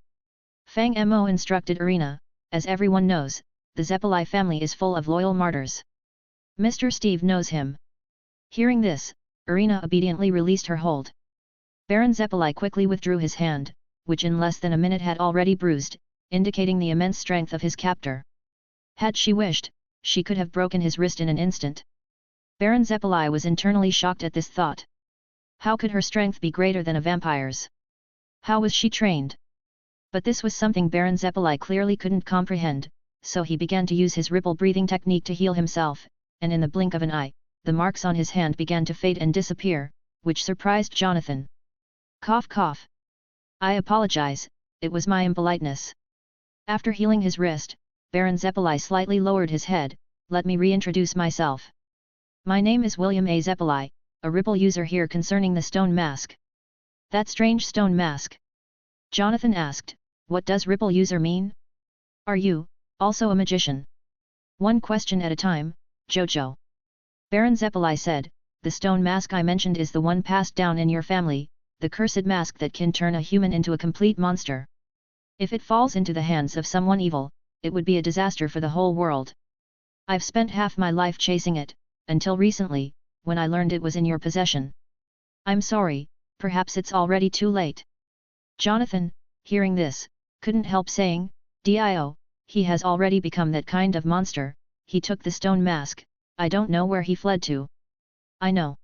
Fang Mo instructed Irina. As everyone knows, the Zeppeli family is full of loyal martyrs. Mr. Steve knows him. Hearing this, Irina obediently released her hold. Baron Zeppeli quickly withdrew his hand, which in less than a minute had already bruised, indicating the immense strength of his captor. Had she wished, she could have broken his wrist in an instant. Baron Zeppeli was internally shocked at this thought. How could her strength be greater than a vampire's? How was she trained? But this was something Baron Zeppeli clearly couldn't comprehend, so he began to use his ripple breathing technique to heal himself, and in the blink of an eye, the marks on his hand began to fade and disappear, which surprised Jonathan. Cough cough. I apologize, it was my impoliteness. After healing his wrist, Baron Zeppeli slightly lowered his head. Let me reintroduce myself. My name is William A. Zeppeli, a ripple user here concerning the stone mask. That strange stone mask? Jonathan asked, what does ripple user mean? Are you, also a magician? One question at a time, Jojo. Baron Zeppeli said, the stone mask I mentioned is the one passed down in your family, the cursed mask that can turn a human into a complete monster. If it falls into the hands of someone evil, it would be a disaster for the whole world. I've spent half my life chasing it, until recently, when I learned it was in your possession. I'm sorry, perhaps it's already too late. Jonathan, hearing this, couldn't help saying, Dio, he has already become that kind of monster. He took the stone mask, I don't know where he fled to. I know.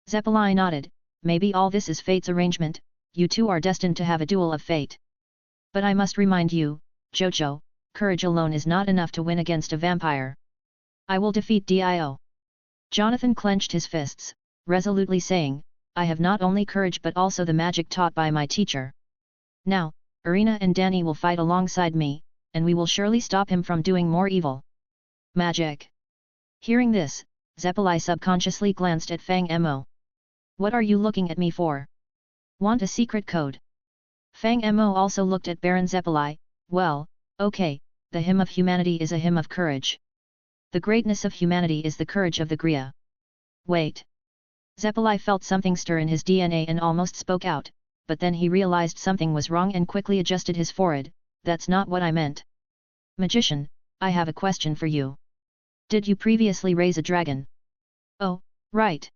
Zeppeli nodded, maybe all this is fate's arrangement, you two are destined to have a duel of fate. But I must remind you, Jojo, courage alone is not enough to win against a vampire. I will defeat Dio. Jonathan clenched his fists, resolutely saying, I have not only courage but also the magic taught by my teacher. Now, Irina and Danny will fight alongside me, and we will surely stop him from doing more evil. Magic. Hearing this, Zeppeli subconsciously glanced at Fang Mo. What are you looking at me for? Want a secret code? Fang Mo also looked at Baron Zeppeli. Well, okay, the hymn of humanity is a hymn of courage. The greatness of humanity is the courage of the Gria. Wait. Zeppeli felt something stir in his DNA and almost spoke out, but then he realized something was wrong and quickly adjusted his forehead. That's not what I meant. Magician, I have a question for you. Did you previously raise a dragon? Oh, right.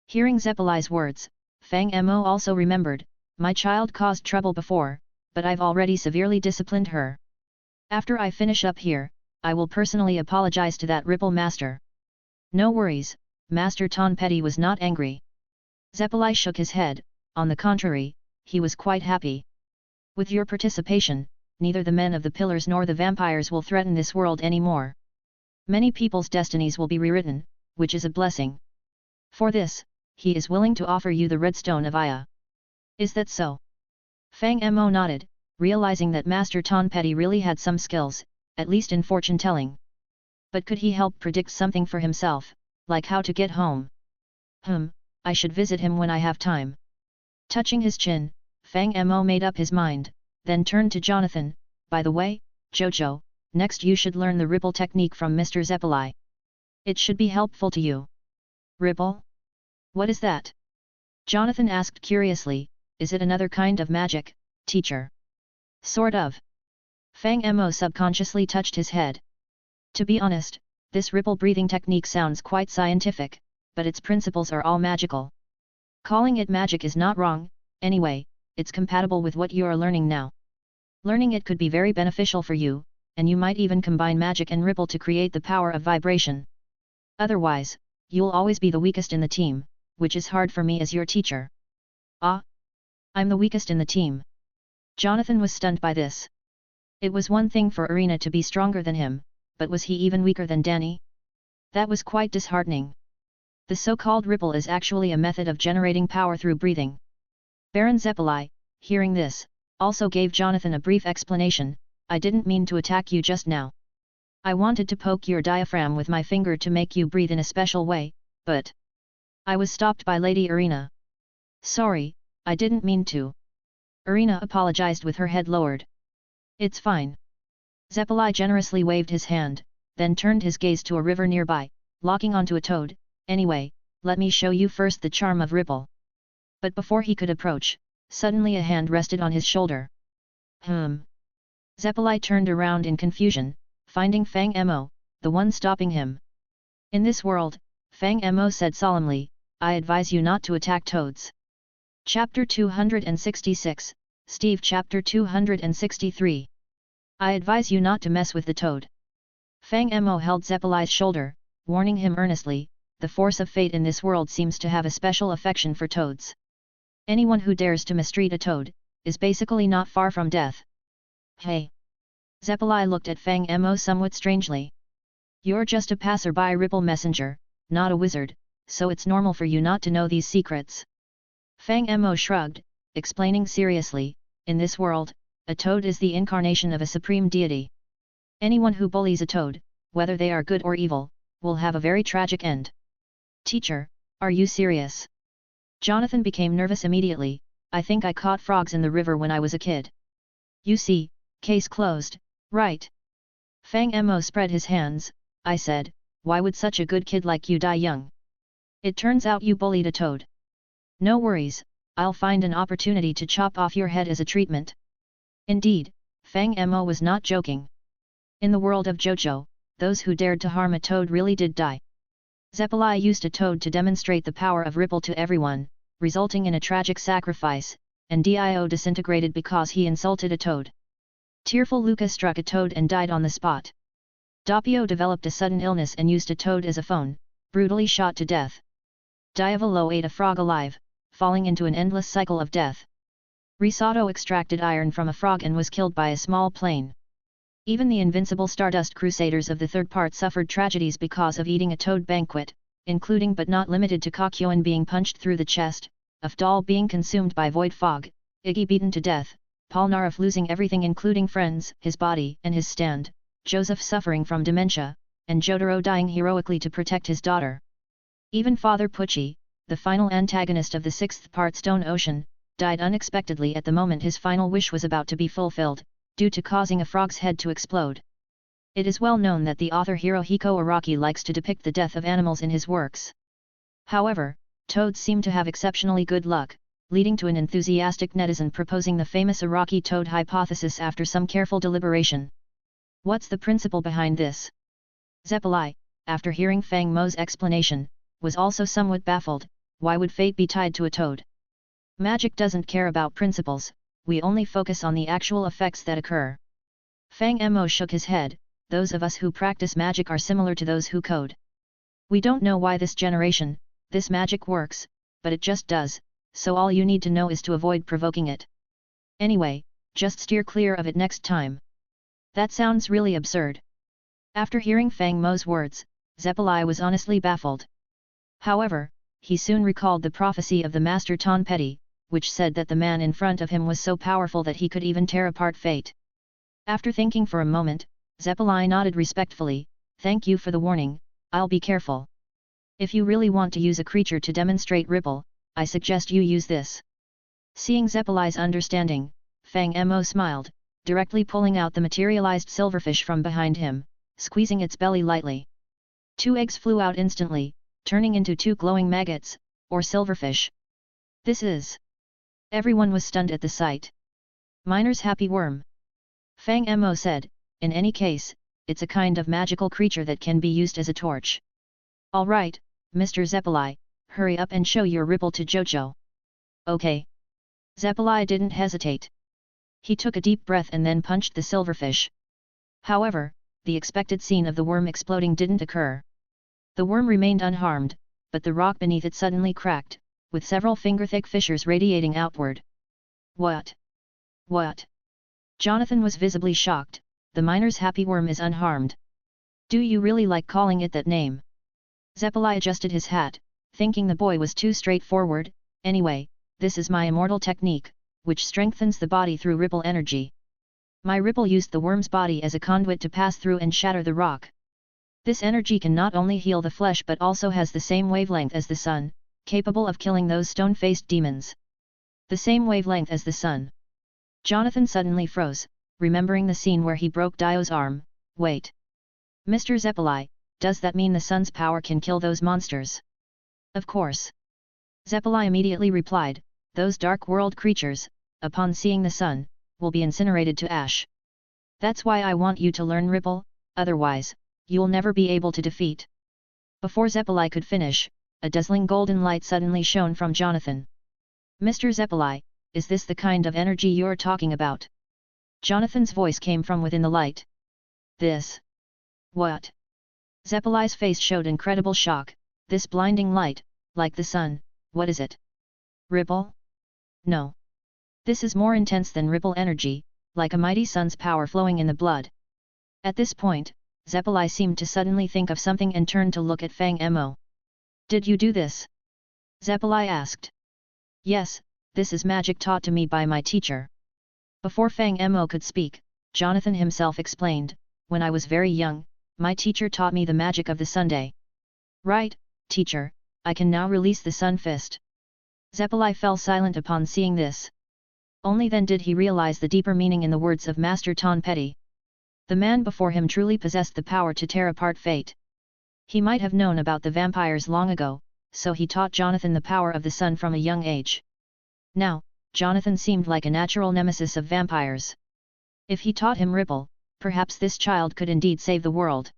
Hearing Zeppeli's words, Fang Mo also remembered, my child caused trouble before, but I've already severely disciplined her. After I finish up here, I will personally apologize to that ripple master. No worries, Master Ton Petty was not angry. Zeppeli shook his head, on the contrary, he was quite happy. With your participation, neither the men of the pillars nor the vampires will threaten this world anymore. Many people's destinies will be rewritten, which is a blessing. For this, he is willing to offer you the Redstone of Aya. Is that so? Fang Mo nodded, realizing that Master Ton Petty really had some skills, at least in fortune-telling. But could he help predict something for himself, like how to get home? I should visit him when I have time. Touching his chin, Fang Mo made up his mind, then turned to Jonathan, by the way, Jojo, next you should learn the ripple technique from Mr. Zeppeli. It should be helpful to you. Ripple? What is that? Jonathan asked curiously, is it another kind of magic, teacher? Sort of. Fang Mo subconsciously touched his head. To be honest, this ripple breathing technique sounds quite scientific, but its principles are all magical. Calling it magic is not wrong, anyway, it's compatible with what you are learning now. Learning it could be very beneficial for you, and you might even combine magic and ripple to create the power of vibration. Otherwise, you'll always be the weakest in the team, which is hard for me as your teacher. Ah? I'm the weakest in the team. Jonathan was stunned by this. It was one thing for Irina to be stronger than him, but was he even weaker than Danny? That was quite disheartening. The so-called ripple is actually a method of generating power through breathing. Baron Zeppeli, hearing this, also gave Jonathan a brief explanation, I didn't mean to attack you just now. I wanted to poke your diaphragm with my finger to make you breathe in a special way, but I was stopped by Lady Irina. Sorry, I didn't mean to. Irina apologized with her head lowered. It's fine. Zeppeli generously waved his hand, then turned his gaze to a river nearby, locking onto a toad. Anyway, let me show you first the charm of Ripple. But before he could approach, suddenly a hand rested on his shoulder. Zeppeli turned around in confusion, finding Fang Mo, the one stopping him. In this world, Fang Mo said solemnly, I advise you not to attack toads. Chapter 266, Steve Chapter 263. I advise you not to mess with the toad. Fang Mo held Zeppeli's shoulder, warning him earnestly, the force of fate in this world seems to have a special affection for toads. Anyone who dares to mistreat a toad, is basically not far from death. Hey! Zeppeli looked at Fang Mo somewhat strangely. You're just a passerby Ripple messenger, not a wizard, so it's normal for you not to know these secrets. Fang Mo shrugged, explaining seriously, in this world, a toad is the incarnation of a supreme deity. Anyone who bullies a toad, whether they are good or evil, will have a very tragic end. Teacher, are you serious? Jonathan became nervous immediately. I think I caught frogs in the river when I was a kid. You see, case closed, right? Fang Mo spread his hands. I said, why would such a good kid like you die young? It turns out you bullied a toad. No worries, I'll find an opportunity to chop off your head as a treatment. Indeed, Fang Mo was not joking. In the world of Jojo, those who dared to harm a toad really did die. Zeppeli used a toad to demonstrate the power of Ripple to everyone, resulting in a tragic sacrifice, and Dio disintegrated because he insulted a toad. Tearful Luca struck a toad and died on the spot. Doppio developed a sudden illness and used a toad as a phone, brutally shot to death. Diavolo ate a frog alive, falling into an endless cycle of death. Risotto extracted iron from a frog and was killed by a small plane. Even the invincible Stardust Crusaders of the third part suffered tragedies because of eating a toad banquet, including but not limited to Kakyoin being punched through the chest, Afdal being consumed by void fog, Iggy beaten to death, Polnareff losing everything including friends, his body and his stand, Joseph suffering from dementia, and Jotaro dying heroically to protect his daughter. Even Father Pucci, the final antagonist of the sixth part Stone Ocean, died unexpectedly at the moment his final wish was about to be fulfilled, due to causing a frog's head to explode. It is well known that the author Hirohiko Araki likes to depict the death of animals in his works. However, toads seem to have exceptionally good luck, leading to an enthusiastic netizen proposing the famous Araki toad hypothesis after some careful deliberation. What's the principle behind this? Zeppeli, after hearing Fang Mo's explanation, was also somewhat baffled. Why would fate be tied to a toad? Magic doesn't care about principles, we only focus on the actual effects that occur. Fang Mo shook his head. Those of us who practice magic are similar to those who code. We don't know why this generation, this magic works, but it just does, so all you need to know is to avoid provoking it. Anyway, just steer clear of it next time. That sounds really absurd. After hearing Fang Mo's words, Zeppeli was honestly baffled. However, he soon recalled the prophecy of the Master Tonpetti, which said that the man in front of him was so powerful that he could even tear apart fate. After thinking for a moment, Zeppeli nodded respectfully, thank you for the warning, I'll be careful. If you really want to use a creature to demonstrate Ripple, I suggest you use this. Seeing Zeppeli's understanding, Fang Mo smiled, directly pulling out the materialized silverfish from behind him, squeezing its belly lightly. 2 eggs flew out instantly, turning into 2 glowing maggots, or silverfish. This is... Everyone was stunned at the sight. Miner's happy worm. Fang Mo said, in any case, it's a kind of magical creature that can be used as a torch. Alright, Mr. Zeppeli, hurry up and show your Ripple to Jojo. Okay. Zeppeli didn't hesitate. He took a deep breath and then punched the silverfish. However, the expected scene of the worm exploding didn't occur. The worm remained unharmed, but the rock beneath it suddenly cracked, with several finger-thick fissures radiating outward. What? What? Jonathan was visibly shocked. The miner's happy worm is unharmed. Do you really like calling it that name? Zeppeli adjusted his hat, thinking the boy was too straightforward. Anyway, this is my immortal technique, which strengthens the body through Ripple energy. My ripple used the worm's body as a conduit to pass through and shatter the rock. This energy can not only heal the flesh but also has the same wavelength as the sun, capable of killing those stone-faced demons. The same wavelength as the sun. Jonathan suddenly froze, remembering the scene where he broke Dio's arm. Wait. Mr. Zeppeli, does that mean the sun's power can kill those monsters? Of course. Zeppeli immediately replied, those dark world creatures, upon seeing the sun, will be incinerated to ash. That's why I want you to learn Ripple, otherwise, you'll never be able to defeat. Before Zeppeli could finish, a dazzling golden light suddenly shone from Jonathan. Mr. Zeppeli, is this the kind of energy you're talking about? Jonathan's voice came from within the light. This? What? Zeppeli's face showed incredible shock. This blinding light, like the sun, what is it? Ripple? No. This is more intense than ripple energy, like a mighty sun's power flowing in the blood. At this point, Zeppeli seemed to suddenly think of something and turned to look at Fang Mo. Did you do this? Zeppeli asked. Yes, this is magic taught to me by my teacher. Before Fang Mo could speak, Jonathan himself explained, when I was very young, my teacher taught me the magic of the Sunday. Right, teacher, I can now release the sun fist. Zeppeli fell silent upon seeing this. Only then did he realize the deeper meaning in the words of Master Ton Petty. The man before him truly possessed the power to tear apart fate. He might have known about the vampires long ago, so he taught Jonathan the power of the sun from a young age. Now, Jonathan seemed like a natural nemesis of vampires. If he taught him Ripple, perhaps this child could indeed save the world.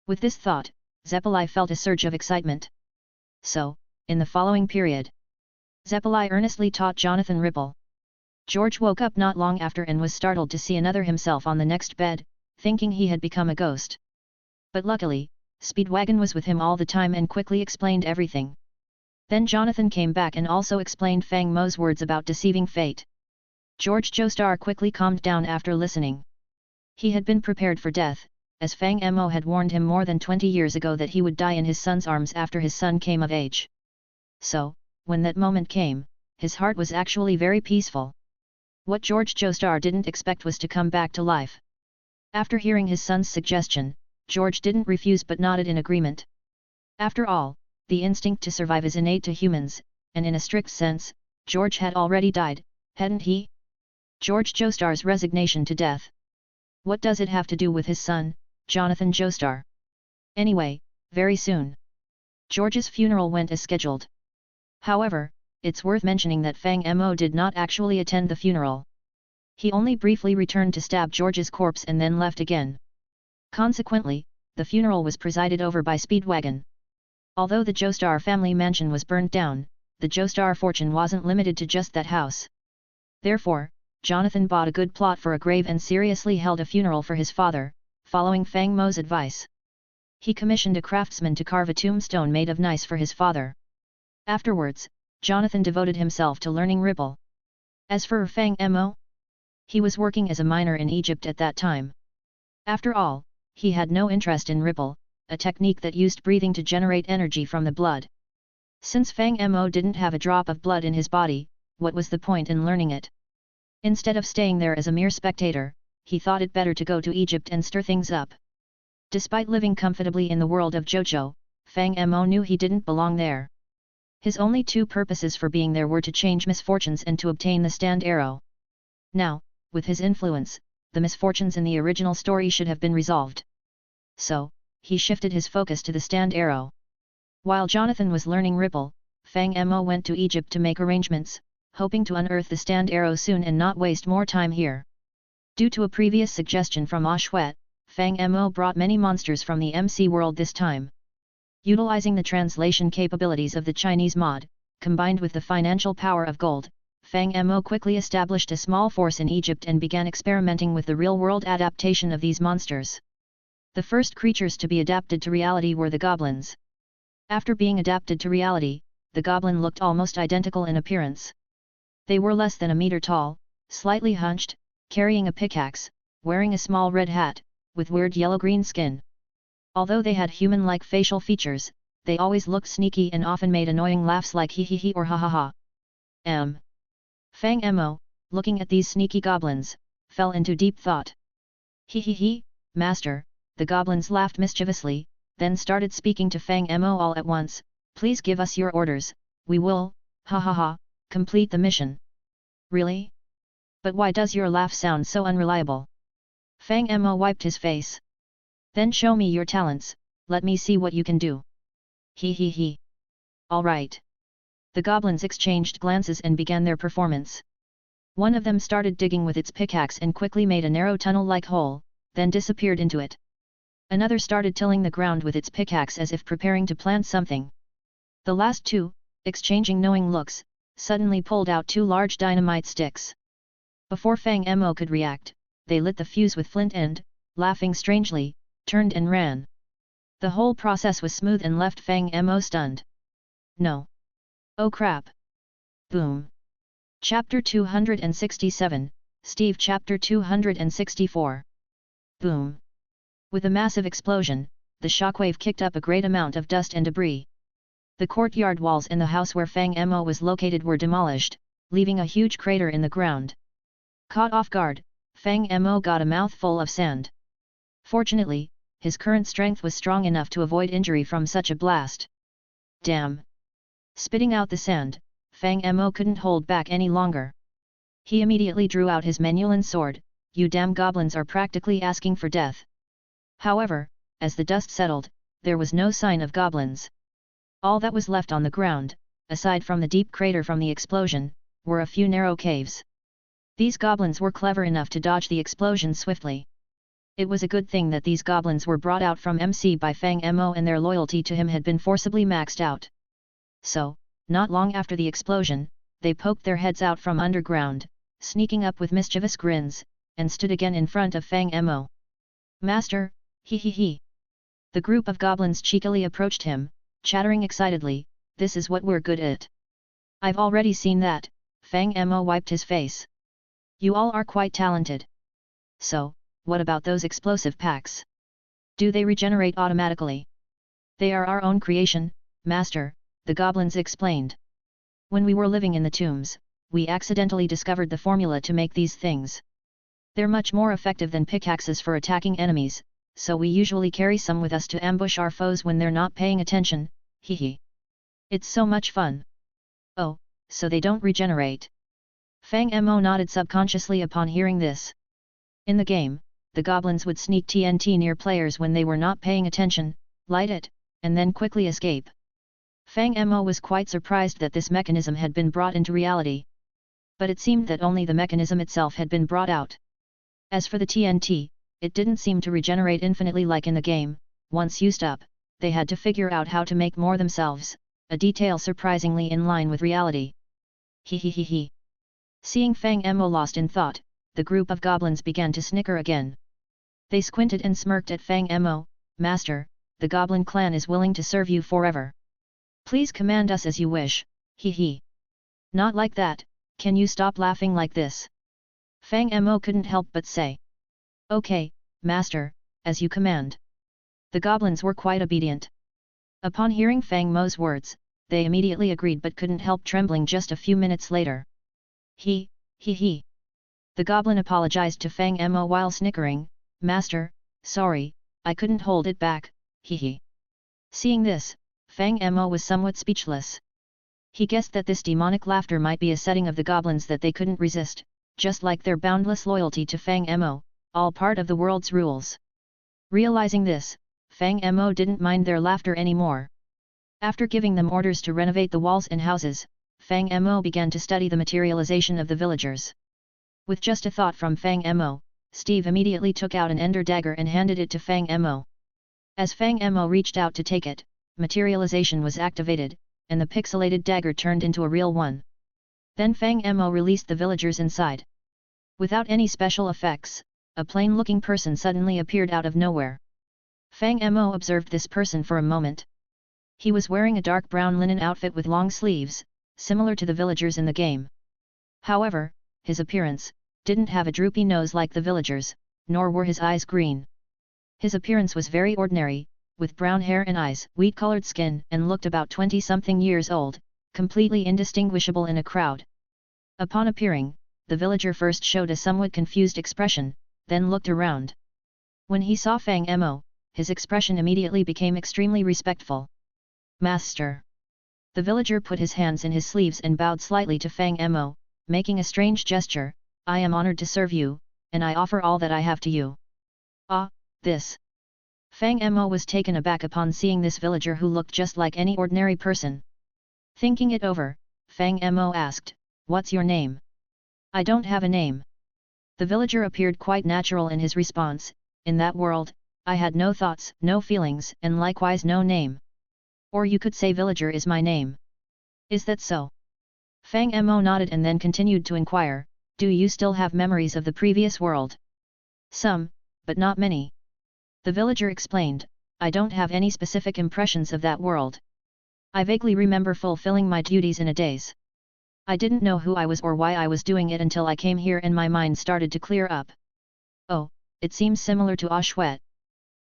With this thought, Zeppeli felt a surge of excitement. So, in the following period, Zeppeli earnestly taught Jonathan Ripple. George woke up not long after and was startled to see another himself on the next bed, thinking he had become a ghost. But luckily, Speedwagon was with him all the time and quickly explained everything. Then Jonathan came back and also explained Fang Mo's words about deceiving fate. George Joestar quickly calmed down after listening. He had been prepared for death, as Fang Mo had warned him more than 20 years ago that he would die in his son's arms after his son came of age. So, when that moment came, his heart was actually very peaceful. What George Joestar didn't expect was to come back to life. After hearing his son's suggestion, George didn't refuse but nodded in agreement. After all, the instinct to survive is innate to humans, and in a strict sense, George had already died, hadn't he? George Joestar's resignation to death. What does it have to do with his son, Jonathan Joestar? Anyway, very soon, George's funeral went as scheduled. However, it's worth mentioning that Fang Mo did not actually attend the funeral. He only briefly returned to stab George's corpse and then left again. Consequently, the funeral was presided over by Speedwagon. Although the Joestar family mansion was burned down, the Joestar fortune wasn't limited to just that house. Therefore, Jonathan bought a good plot for a grave and seriously held a funeral for his father, following Fang Mo's advice. He commissioned a craftsman to carve a tombstone made of nice for his father. Afterwards, Jonathan devoted himself to learning Ripple. As for Fang Mo, he was working as a miner in Egypt at that time. After all, he had no interest in Ripple, a technique that used breathing to generate energy from the blood. Since Fang Mo didn't have a drop of blood in his body, what was the point in learning it? Instead of staying there as a mere spectator, he thought it better to go to Egypt and stir things up. Despite living comfortably in the world of Jojo, Fang Mo knew he didn't belong there. His only two purposes for being there were to change misfortunes and to obtain the stand arrow. Now, with his influence, the misfortunes in the original story should have been resolved. So, he shifted his focus to the stand arrow. While Jonathan was learning Ripple, Fang Mo went to Egypt to make arrangements, hoping to unearth the stand arrow soon and not waste more time here. Due to a previous suggestion from Ashwet, Fang Mo brought many monsters from the MC world this time. Utilizing the translation capabilities of the Chinese mod, combined with the financial power of gold, Fang Mo quickly established a small force in Egypt and began experimenting with the real-world adaptation of these monsters. The first creatures to be adapted to reality were the goblins. After being adapted to reality, the goblin looked almost identical in appearance. They were less than a meter tall, slightly hunched, carrying a pickaxe, wearing a small red hat, with weird yellow-green skin. Although they had human-like facial features, they always looked sneaky and often made annoying laughs like hee hee hee or ha ha ha. Fang Mo, looking at these sneaky goblins, fell into deep thought. He, master, the goblins laughed mischievously, then started speaking to Fang Mo all at once, please give us your orders, we will, ha ha ha, complete the mission. Really? But why does your laugh sound so unreliable? Fang Mo wiped his face. Then show me your talents, let me see what you can do. He. Alright. The goblins exchanged glances and began their performance. One of them started digging with its pickaxe and quickly made a narrow tunnel-like hole, then disappeared into it. Another started tilling the ground with its pickaxe as if preparing to plant something. The last two, exchanging knowing looks, suddenly pulled out 2 large dynamite sticks. Before Fang Mo could react, they lit the fuse with flint and, laughing strangely, turned and ran. The whole process was smooth and left Fang Mo stunned. No. Oh crap. Boom. Chapter 267, Steve Chapter 264. Boom. With a massive explosion, the shockwave kicked up a great amount of dust and debris. The courtyard walls and the house where Fang Mo was located were demolished, leaving a huge crater in the ground. Caught off guard, Fang Mo got a mouthful of sand. Fortunately, his current strength was strong enough to avoid injury from such a blast. Damn! Spitting out the sand, Fang Mo couldn't hold back any longer. He immediately drew out his Menulan sword, you damn goblins are practically asking for death. However, as the dust settled, there was no sign of goblins. All that was left on the ground, aside from the deep crater from the explosion, were a few narrow caves. These goblins were clever enough to dodge the explosion swiftly. It was a good thing that these goblins were brought out from MC by Fang Mo and their loyalty to him had been forcibly maxed out. So, not long after the explosion, they poked their heads out from underground, sneaking up with mischievous grins, and stood again in front of Fang Mo. Master, he. The group of goblins cheekily approached him, chattering excitedly, this is what we're good at. I've already seen that, Fang Mo wiped his face. You all are quite talented. So, what about those explosive packs? Do they regenerate automatically? They are our own creation, master, the goblins explained. When we were living in the tombs, we accidentally discovered the formula to make these things. They're much more effective than pickaxes for attacking enemies, so we usually carry some with us to ambush our foes when they're not paying attention, hehe. It's so much fun. Oh, so they don't regenerate. Fang Mo nodded subconsciously upon hearing this. In the game, the goblins would sneak TNT near players when they were not paying attention, light it, and then quickly escape. Fang Mo was quite surprised that this mechanism had been brought into reality. But it seemed that only the mechanism itself had been brought out. As for the TNT, it didn't seem to regenerate infinitely like in the game. Once used up, they had to figure out how to make more themselves, a detail surprisingly in line with reality. He. Seeing Fang Mo lost in thought, the group of goblins began to snicker again. They squinted and smirked at Fang Mo, Master, the goblin clan is willing to serve you forever. Please command us as you wish, he. Not like that, can you stop laughing like this? Fang Mo couldn't help but say. Okay, Master, as you command. The goblins were quite obedient. Upon hearing Fang Mo's words, they immediately agreed but couldn't help trembling just a few minutes later. He. The goblin apologized to Fang Mo while snickering, Master, sorry, I couldn't hold it back, he. Seeing this, Fang Mo was somewhat speechless. He guessed that this demonic laughter might be a setting of the goblins that they couldn't resist, just like their boundless loyalty to Fang Mo, all part of the world's rules. Realizing this, Fang Mo didn't mind their laughter anymore. After giving them orders to renovate the walls and houses, Fang Mo began to study the materialization of the villagers. With just a thought from Fang Mo, Steve immediately took out an ender dagger and handed it to Fang Mo. As Fang Mo reached out to take it, materialization was activated, and the pixelated dagger turned into a real one. Then Fang Mo released the villagers inside. Without any special effects, a plain-looking person suddenly appeared out of nowhere. Fang Mo observed this person for a moment. He was wearing a dark brown linen outfit with long sleeves, similar to the villagers in the game. However, his appearance didn't have a droopy nose like the villagers, nor were his eyes green. His appearance was very ordinary, with brown hair and eyes, wheat-colored skin, and looked about 20-something years old, completely indistinguishable in a crowd. Upon appearing, the villager first showed a somewhat confused expression, then looked around. When he saw Fang Mo, his expression immediately became extremely respectful. Master. The villager put his hands in his sleeves and bowed slightly to Fang Mo, making a strange gesture. I am honored to serve you, and I offer all that I have to you. Ah, this. Fang Mo was taken aback upon seeing this villager who looked just like any ordinary person. Thinking it over, Fang Mo asked, "What's your name?" "I don't have a name." The villager appeared quite natural in his response. In that world, I had no thoughts, no feelings, and likewise no name. Or you could say villager is my name. Is that so? Fang Mo nodded and then continued to inquire, do you still have memories of the previous world? Some, but not many. The villager explained, I don't have any specific impressions of that world. I vaguely remember fulfilling my duties in a daze. I didn't know who I was or why I was doing it until I came here and my mind started to clear up. Oh, it seems similar to Ashwet.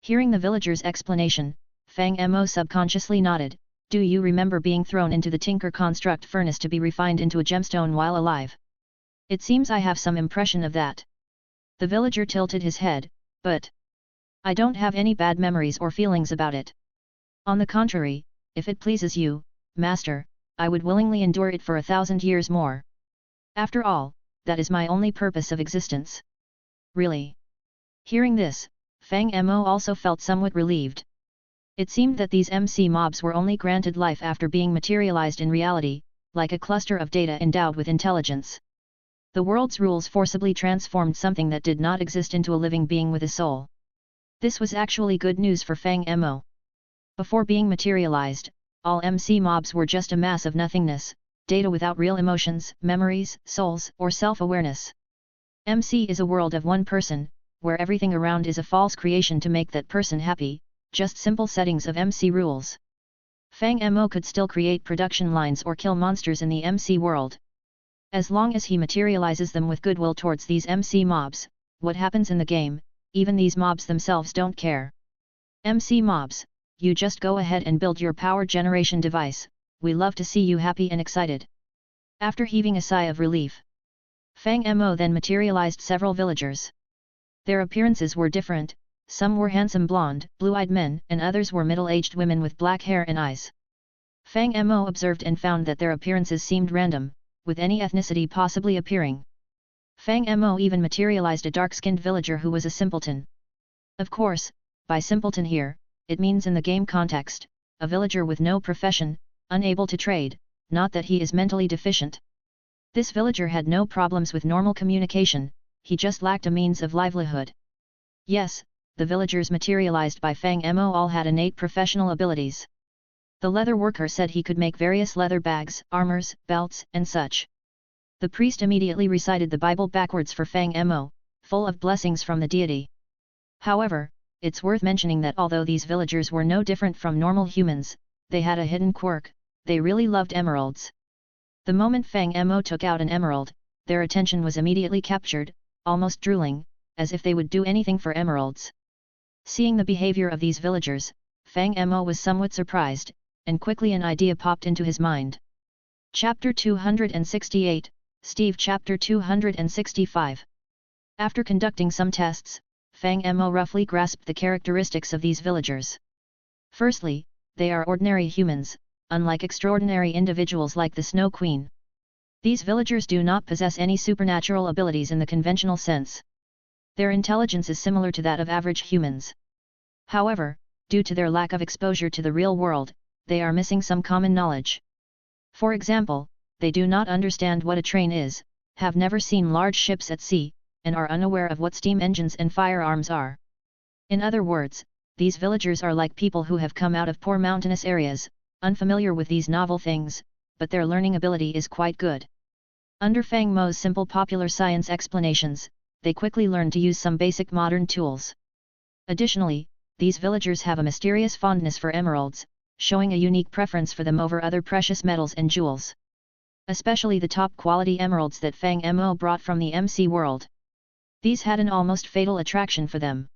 Hearing the villager's explanation, Fang Mo subconsciously nodded, do you remember being thrown into the Tinker Construct furnace to be refined into a gemstone while alive? It seems I have some impression of that. The villager tilted his head, but I don't have any bad memories or feelings about it. On the contrary, if it pleases you, Master, I would willingly endure it for 1,000 years more. After all, that is my only purpose of existence. Really? Hearing this, Fang Mo also felt somewhat relieved. It seemed that these MC mobs were only granted life after being materialized in reality, like a cluster of data endowed with intelligence. The world's rules forcibly transformed something that did not exist into a living being with a soul. This was actually good news for Fang Mo. Before being materialized, all MC mobs were just a mass of nothingness, data without real emotions, memories, souls, or self-awareness. MC is a world of one person, where everything around is a false creation to make that person happy, just simple settings of MC rules. Fang Mo could still create production lines or kill monsters in the MC world. As long as he materializes them with goodwill towards these MC mobs, what happens in the game, even these mobs themselves don't care. MC mobs, you just go ahead and build your power generation device, we love to see you happy and excited. After heaving a sigh of relief, Fang Mo then materialized several villagers. Their appearances were different, some were handsome blonde, blue-eyed men, and others were middle-aged women with black hair and eyes. Fang Mo observed and found that their appearances seemed random, with any ethnicity possibly appearing. Fang Mo even materialized a dark-skinned villager who was a simpleton. Of course, by simpleton here, it means in the game context, a villager with no profession, unable to trade, not that he is mentally deficient. This villager had no problems with normal communication, he just lacked a means of livelihood. Yes, the villagers materialized by Fang Mo all had innate professional abilities. The leather worker said he could make various leather bags, armors, belts, and such. The priest immediately recited the Bible backwards for Fang Mo, full of blessings from the deity. However, it's worth mentioning that although these villagers were no different from normal humans, they had a hidden quirk, they really loved emeralds. The moment Fang Mo took out an emerald, their attention was immediately captured, almost drooling, as if they would do anything for emeralds. Seeing the behavior of these villagers, Fang Mo was somewhat surprised, and quickly an idea popped into his mind. Chapter 268, Steve Chapter 265. After conducting some tests, Fang Mo roughly grasped the characteristics of these villagers. Firstly, they are ordinary humans, unlike extraordinary individuals like the Snow Queen. These villagers do not possess any supernatural abilities in the conventional sense. Their intelligence is similar to that of average humans. However, due to their lack of exposure to the real world, they are missing some common knowledge. For example, they do not understand what a train is, have never seen large ships at sea, and are unaware of what steam engines and firearms are. In other words, these villagers are like people who have come out of poor mountainous areas, unfamiliar with these novel things, but their learning ability is quite good. Under Fang Mo's simple popular science explanations, they quickly learn to use some basic modern tools. Additionally, these villagers have a mysterious fondness for emeralds, showing a unique preference for them over other precious metals and jewels. Especially the top-quality emeralds that Fang Mo brought from the MC world. These had an almost fatal attraction for them.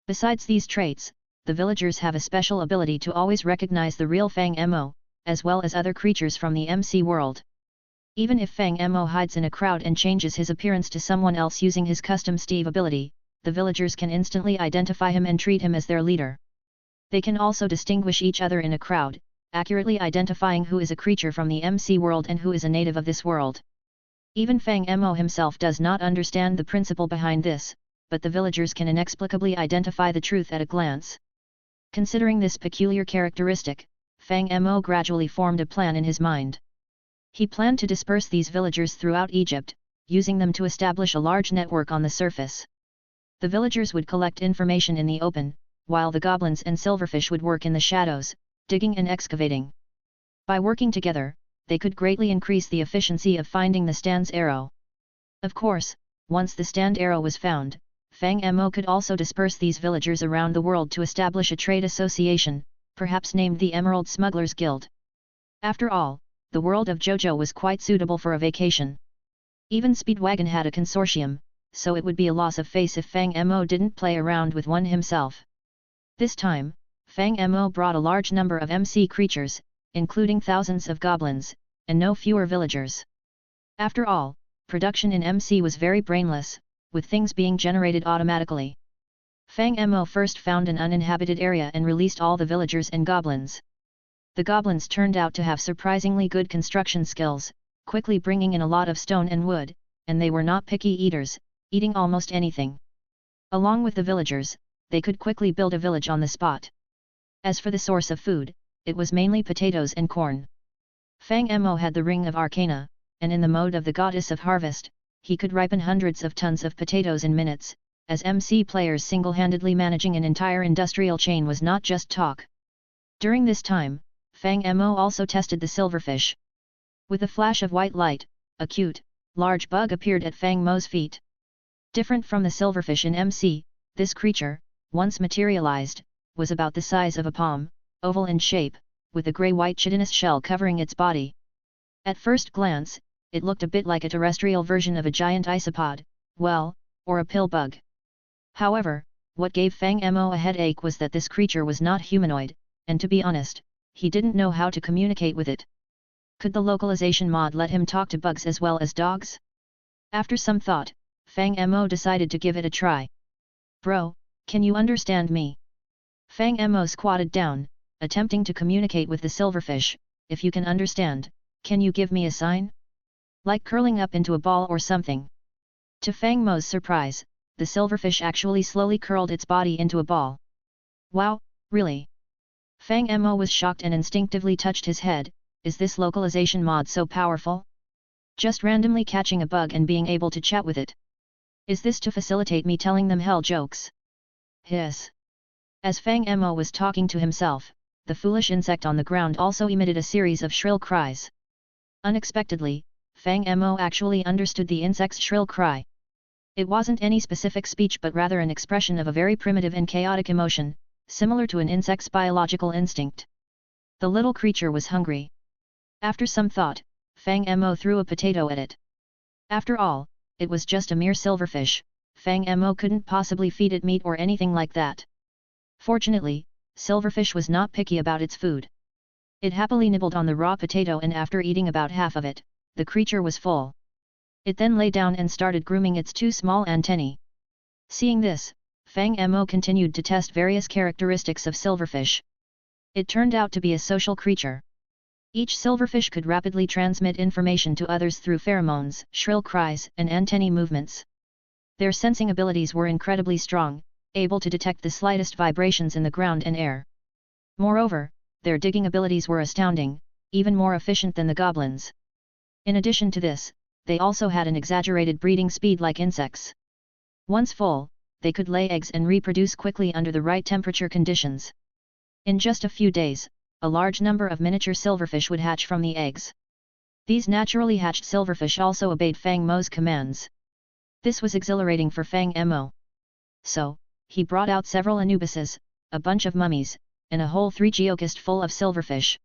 Besides these traits, the villagers have a special ability to always recognize the real Fang Mo, as well as other creatures from the MC world. Even if Fang Mo hides in a crowd and changes his appearance to someone else using his custom Steve ability, the villagers can instantly identify him and treat him as their leader. They can also distinguish each other in a crowd, accurately identifying who is a creature from the MC world and who is a native of this world. Even Fang Mo himself does not understand the principle behind this, but the villagers can inexplicably identify the truth at a glance. Considering this peculiar characteristic, Fang Mo gradually formed a plan in his mind. He planned to disperse these villagers throughout Egypt, using them to establish a large network on the surface. The villagers would collect information in the open, while the goblins and silverfish would work in the shadows, digging and excavating. By working together, they could greatly increase the efficiency of finding the stand's arrow. Of course, once the stand arrow was found, Fang Mo could also disperse these villagers around the world to establish a trade association, perhaps named the Emerald Smugglers Guild. After all, the world of Jojo was quite suitable for a vacation. Even Speedwagon had a consortium, so it would be a loss of face if Fang Mo didn't play around with one himself. This time, Fang Mo brought a large number of MC creatures, including thousands of goblins, and no fewer villagers. After all, production in MC was very brainless, with things being generated automatically. Fang Mo first found an uninhabited area and released all the villagers and goblins. The goblins turned out to have surprisingly good construction skills, quickly bringing in a lot of stone and wood, and they were not picky eaters, eating almost anything. Along with the villagers, they could quickly build a village on the spot. As for the source of food, it was mainly potatoes and corn. Fang Mo had the Ring of Arcana, and in the mode of the Goddess of Harvest, he could ripen hundreds of tons of potatoes in minutes. As MC players single-handedly managing an entire industrial chain was not just talk. During this time, Fang Mo also tested the silverfish. With a flash of white light, a cute, large bug appeared at Fang Mo's feet. Different from the silverfish in MC, this creature, once materialized, was about the size of a palm, oval in shape, with a grey-white chitinous shell covering its body. At first glance, it looked a bit like a terrestrial version of a giant isopod, well, or a pill bug. However, what gave Fang Mo a headache was that this creature was not humanoid, and to be honest, he didn't know how to communicate with it. Could the localization mod let him talk to bugs as well as dogs? After some thought, Fang Mo decided to give it a try. "Bro, can you understand me?" Fang Mo squatted down, attempting to communicate with the silverfish. "If you can understand, can you give me a sign? Like curling up into a ball or something?" To Fang Mo's surprise, the silverfish actually slowly curled its body into a ball. "Wow, really?" Fang Mo was shocked and instinctively touched his head. Is this localization mod so powerful? Just randomly catching a bug and being able to chat with it. Is this to facilitate me telling them hell jokes? Hiss. As Fang Mo was talking to himself, the foolish insect on the ground also emitted a series of shrill cries. Unexpectedly, Fang Mo actually understood the insect's shrill cry. It wasn't any specific speech but rather an expression of a very primitive and chaotic emotion, similar to an insect's biological instinct. The little creature was hungry. After some thought, Fang Mo threw a potato at it. After all, it was just a mere silverfish. Fang Mo couldn't possibly feed it meat or anything like that. Fortunately, silverfish was not picky about its food. It happily nibbled on the raw potato and after eating about half of it, the creature was full. It then lay down and started grooming its two small antennae. Seeing this, Fang Mo continued to test various characteristics of silverfish. It turned out to be a social creature. Each silverfish could rapidly transmit information to others through pheromones, shrill cries, and antennae movements. Their sensing abilities were incredibly strong, able to detect the slightest vibrations in the ground and air. Moreover, their digging abilities were astounding, even more efficient than the goblins. In addition to this, they also had an exaggerated breeding speed like insects. Once full, they could lay eggs and reproduce quickly under the right temperature conditions. In just a few days, a large number of miniature silverfish would hatch from the eggs. These naturally hatched silverfish also obeyed Fang Mo's commands. This was exhilarating for Fang Mo. So, he brought out several Anubises, a bunch of mummies, and a whole 3 geochest full of silverfish.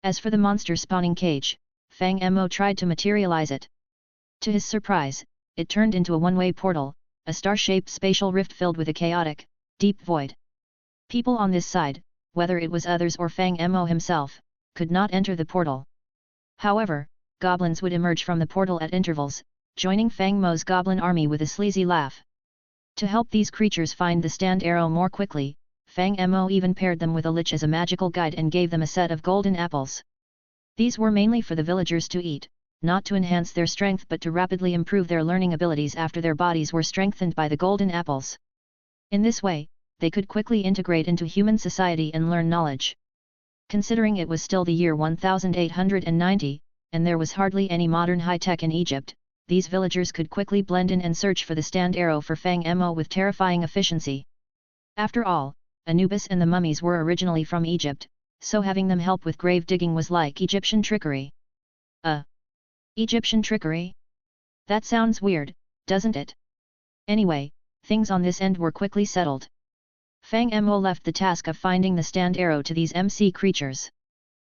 As for the monster spawning cage, Fang Mo tried to materialize it. To his surprise, it turned into a one-way portal, a star-shaped spatial rift filled with a chaotic, deep void. People on this side, whether it was others or Fang Mo himself, could not enter the portal. However, goblins would emerge from the portal at intervals, joining Fang Mo's goblin army with a sleazy laugh. To help these creatures find the stand arrow more quickly, Fang Mo even paired them with a lich as a magical guide and gave them a set of golden apples. These were mainly for the villagers to eat, not to enhance their strength but to rapidly improve their learning abilities after their bodies were strengthened by the golden apples. In this way, they could quickly integrate into human society and learn knowledge. Considering it was still the year 1890, and there was hardly any modern high-tech in Egypt, these villagers could quickly blend in and search for the stand arrow for Fang Mo with terrifying efficiency. After all, Anubis and the mummies were originally from Egypt, so having them help with grave digging was like Egyptian trickery. Egyptian trickery? That sounds weird, doesn't it? Anyway, things on this end were quickly settled. Fang Mo left the task of finding the stand arrow to these MC creatures.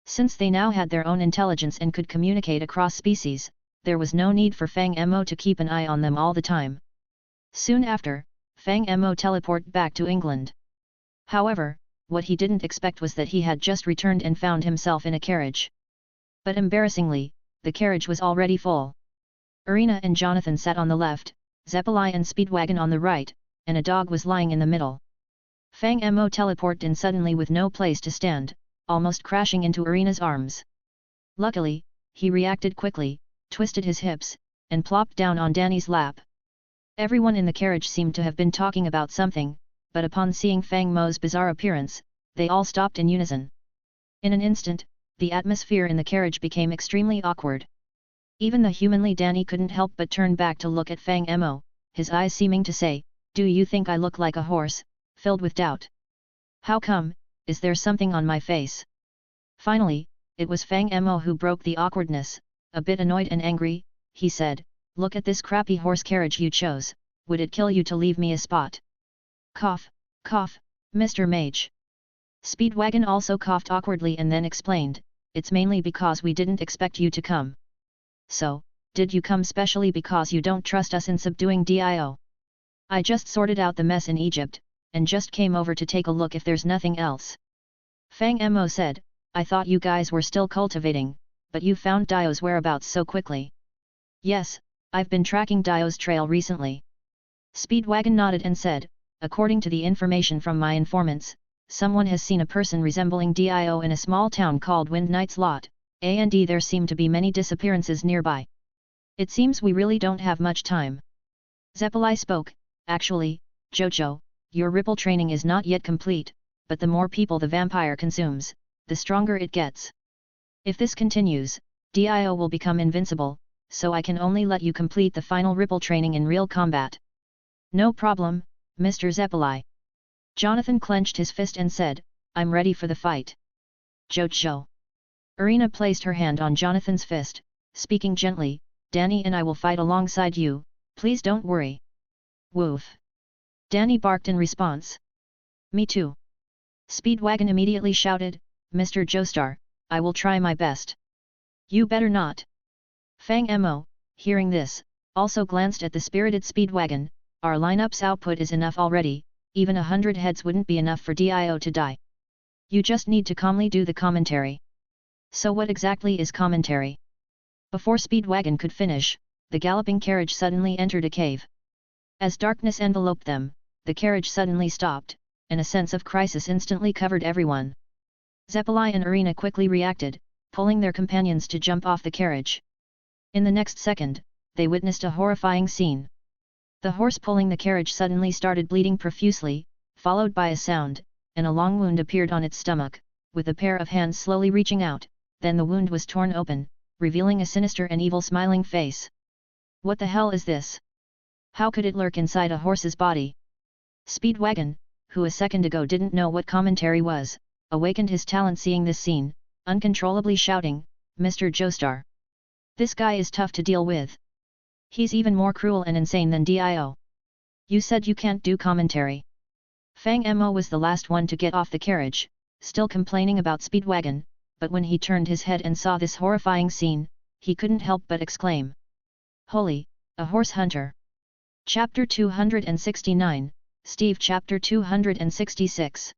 Since they now had their own intelligence and could communicate across species, there was no need for Fang Mo to keep an eye on them all the time. Soon after, Fang Mo teleported back to England. However, what he didn't expect was that he had just returned and found himself in a carriage. But embarrassingly, the carriage was already full. Irina and Jonathan sat on the left, Zeppeli and Speedwagon on the right, and a dog was lying in the middle. Fang Mo teleported in suddenly with no place to stand, almost crashing into Irina's arms. Luckily, he reacted quickly, twisted his hips, and plopped down on Danny's lap. Everyone in the carriage seemed to have been talking about something, but upon seeing Fang Mo's bizarre appearance, they all stopped in unison. In an instant, the atmosphere in the carriage became extremely awkward. Even the humanly Danny couldn't help but turn back to look at Fang Mo, his eyes seeming to say, "Do you think I look like a horse?" filled with doubt. "How come, is there something on my face?" Finally, it was Fang Mo who broke the awkwardness. A bit annoyed and angry, he said, "Look at this crappy horse carriage you chose, would it kill you to leave me a spot?" Cough, cough, Mr. Mage. Speedwagon also coughed awkwardly and then explained, "It's mainly because we didn't expect you to come." "So, did you come specially because you don't trust us in subduing Dio?" "I just sorted out the mess in Egypt, and just came over to take a look if there's nothing else." Fang Mo said, "I thought you guys were still cultivating, but you found Dio's whereabouts so quickly." "Yes, I've been tracking Dio's trail recently." Speedwagon nodded and said, "According to the information from my informants, someone has seen a person resembling Dio in a small town called Wind Knight's Lot, and there seem to be many disappearances nearby. It seems we really don't have much time." Zeppeli spoke, "Actually, Jojo, your ripple training is not yet complete, but the more people the vampire consumes, the stronger it gets. If this continues, Dio will become invincible, so I can only let you complete the final ripple training in real combat." "No problem, Mr. Zeppeli." Jonathan clenched his fist and said, "I'm ready for the fight." "Jojo." Irina placed her hand on Jonathan's fist, speaking gently, "Danny and I will fight alongside you, please don't worry." "Woof." Danny barked in response. "Me too." Speedwagon immediately shouted, "Mr. Joestar, I will try my best." "You better not." Fang Mo, hearing this, also glanced at the spirited Speedwagon. "Our lineup's output is enough already, even 100 heads wouldn't be enough for Dio to die. You just need to calmly do the commentary." "So what exactly is commentary?" Before Speedwagon could finish, the galloping carriage suddenly entered a cave. As darkness enveloped them, the carriage suddenly stopped, and a sense of crisis instantly covered everyone. Zeppeli and Irina quickly reacted, pulling their companions to jump off the carriage. In the next second, they witnessed a horrifying scene. The horse pulling the carriage suddenly started bleeding profusely, followed by a sound, and a long wound appeared on its stomach, with a pair of hands slowly reaching out, then the wound was torn open, revealing a sinister and evil smiling face. "What the hell is this? How could it lurk inside a horse's body?" Speedwagon, who a second ago didn't know what commentary was, awakened his talent seeing this scene, uncontrollably shouting, "Mr. Joestar! This guy is tough to deal with. He's even more cruel and insane than Dio. You said you can't do commentary." Fang Mo was the last one to get off the carriage, still complaining about Speedwagon, but when he turned his head and saw this horrifying scene, he couldn't help but exclaim, "Holy, a horse hunter!" Chapter 269, Steve Chapter 266.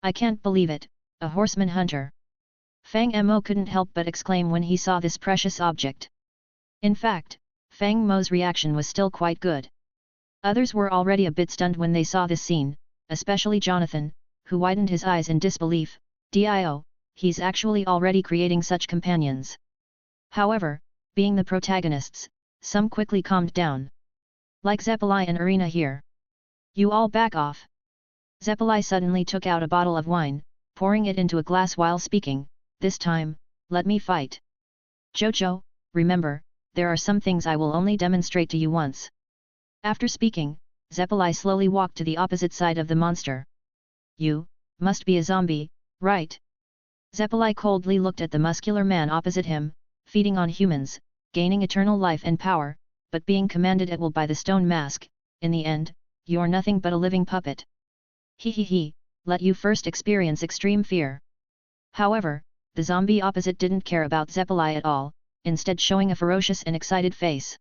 "I can't believe it, a horseman hunter. Fang Mo couldn't help but exclaim when he saw this precious object. In fact, Fang Mo's reaction was still quite good. Others were already a bit stunned when they saw this scene, especially Jonathan, who widened his eyes in disbelief. Dio, he's actually already creating such companions. However, being the protagonists, some quickly calmed down. Like Zeppeli and Arena here. You all back off. Zeppeli suddenly took out a bottle of wine, pouring it into a glass while speaking, this time, let me fight. Jojo, remember, there are some things I will only demonstrate to you once. After speaking, Zeppeli slowly walked to the opposite side of the monster. You, must be a zombie, right? Zeppeli coldly looked at the muscular man opposite him, feeding on humans, gaining eternal life and power, but being commanded at will by the stone mask. In the end, you're nothing but a living puppet. He, let you first experience extreme fear. However, the zombie opposite didn't care about Zeppeli at all, instead showing a ferocious and excited face.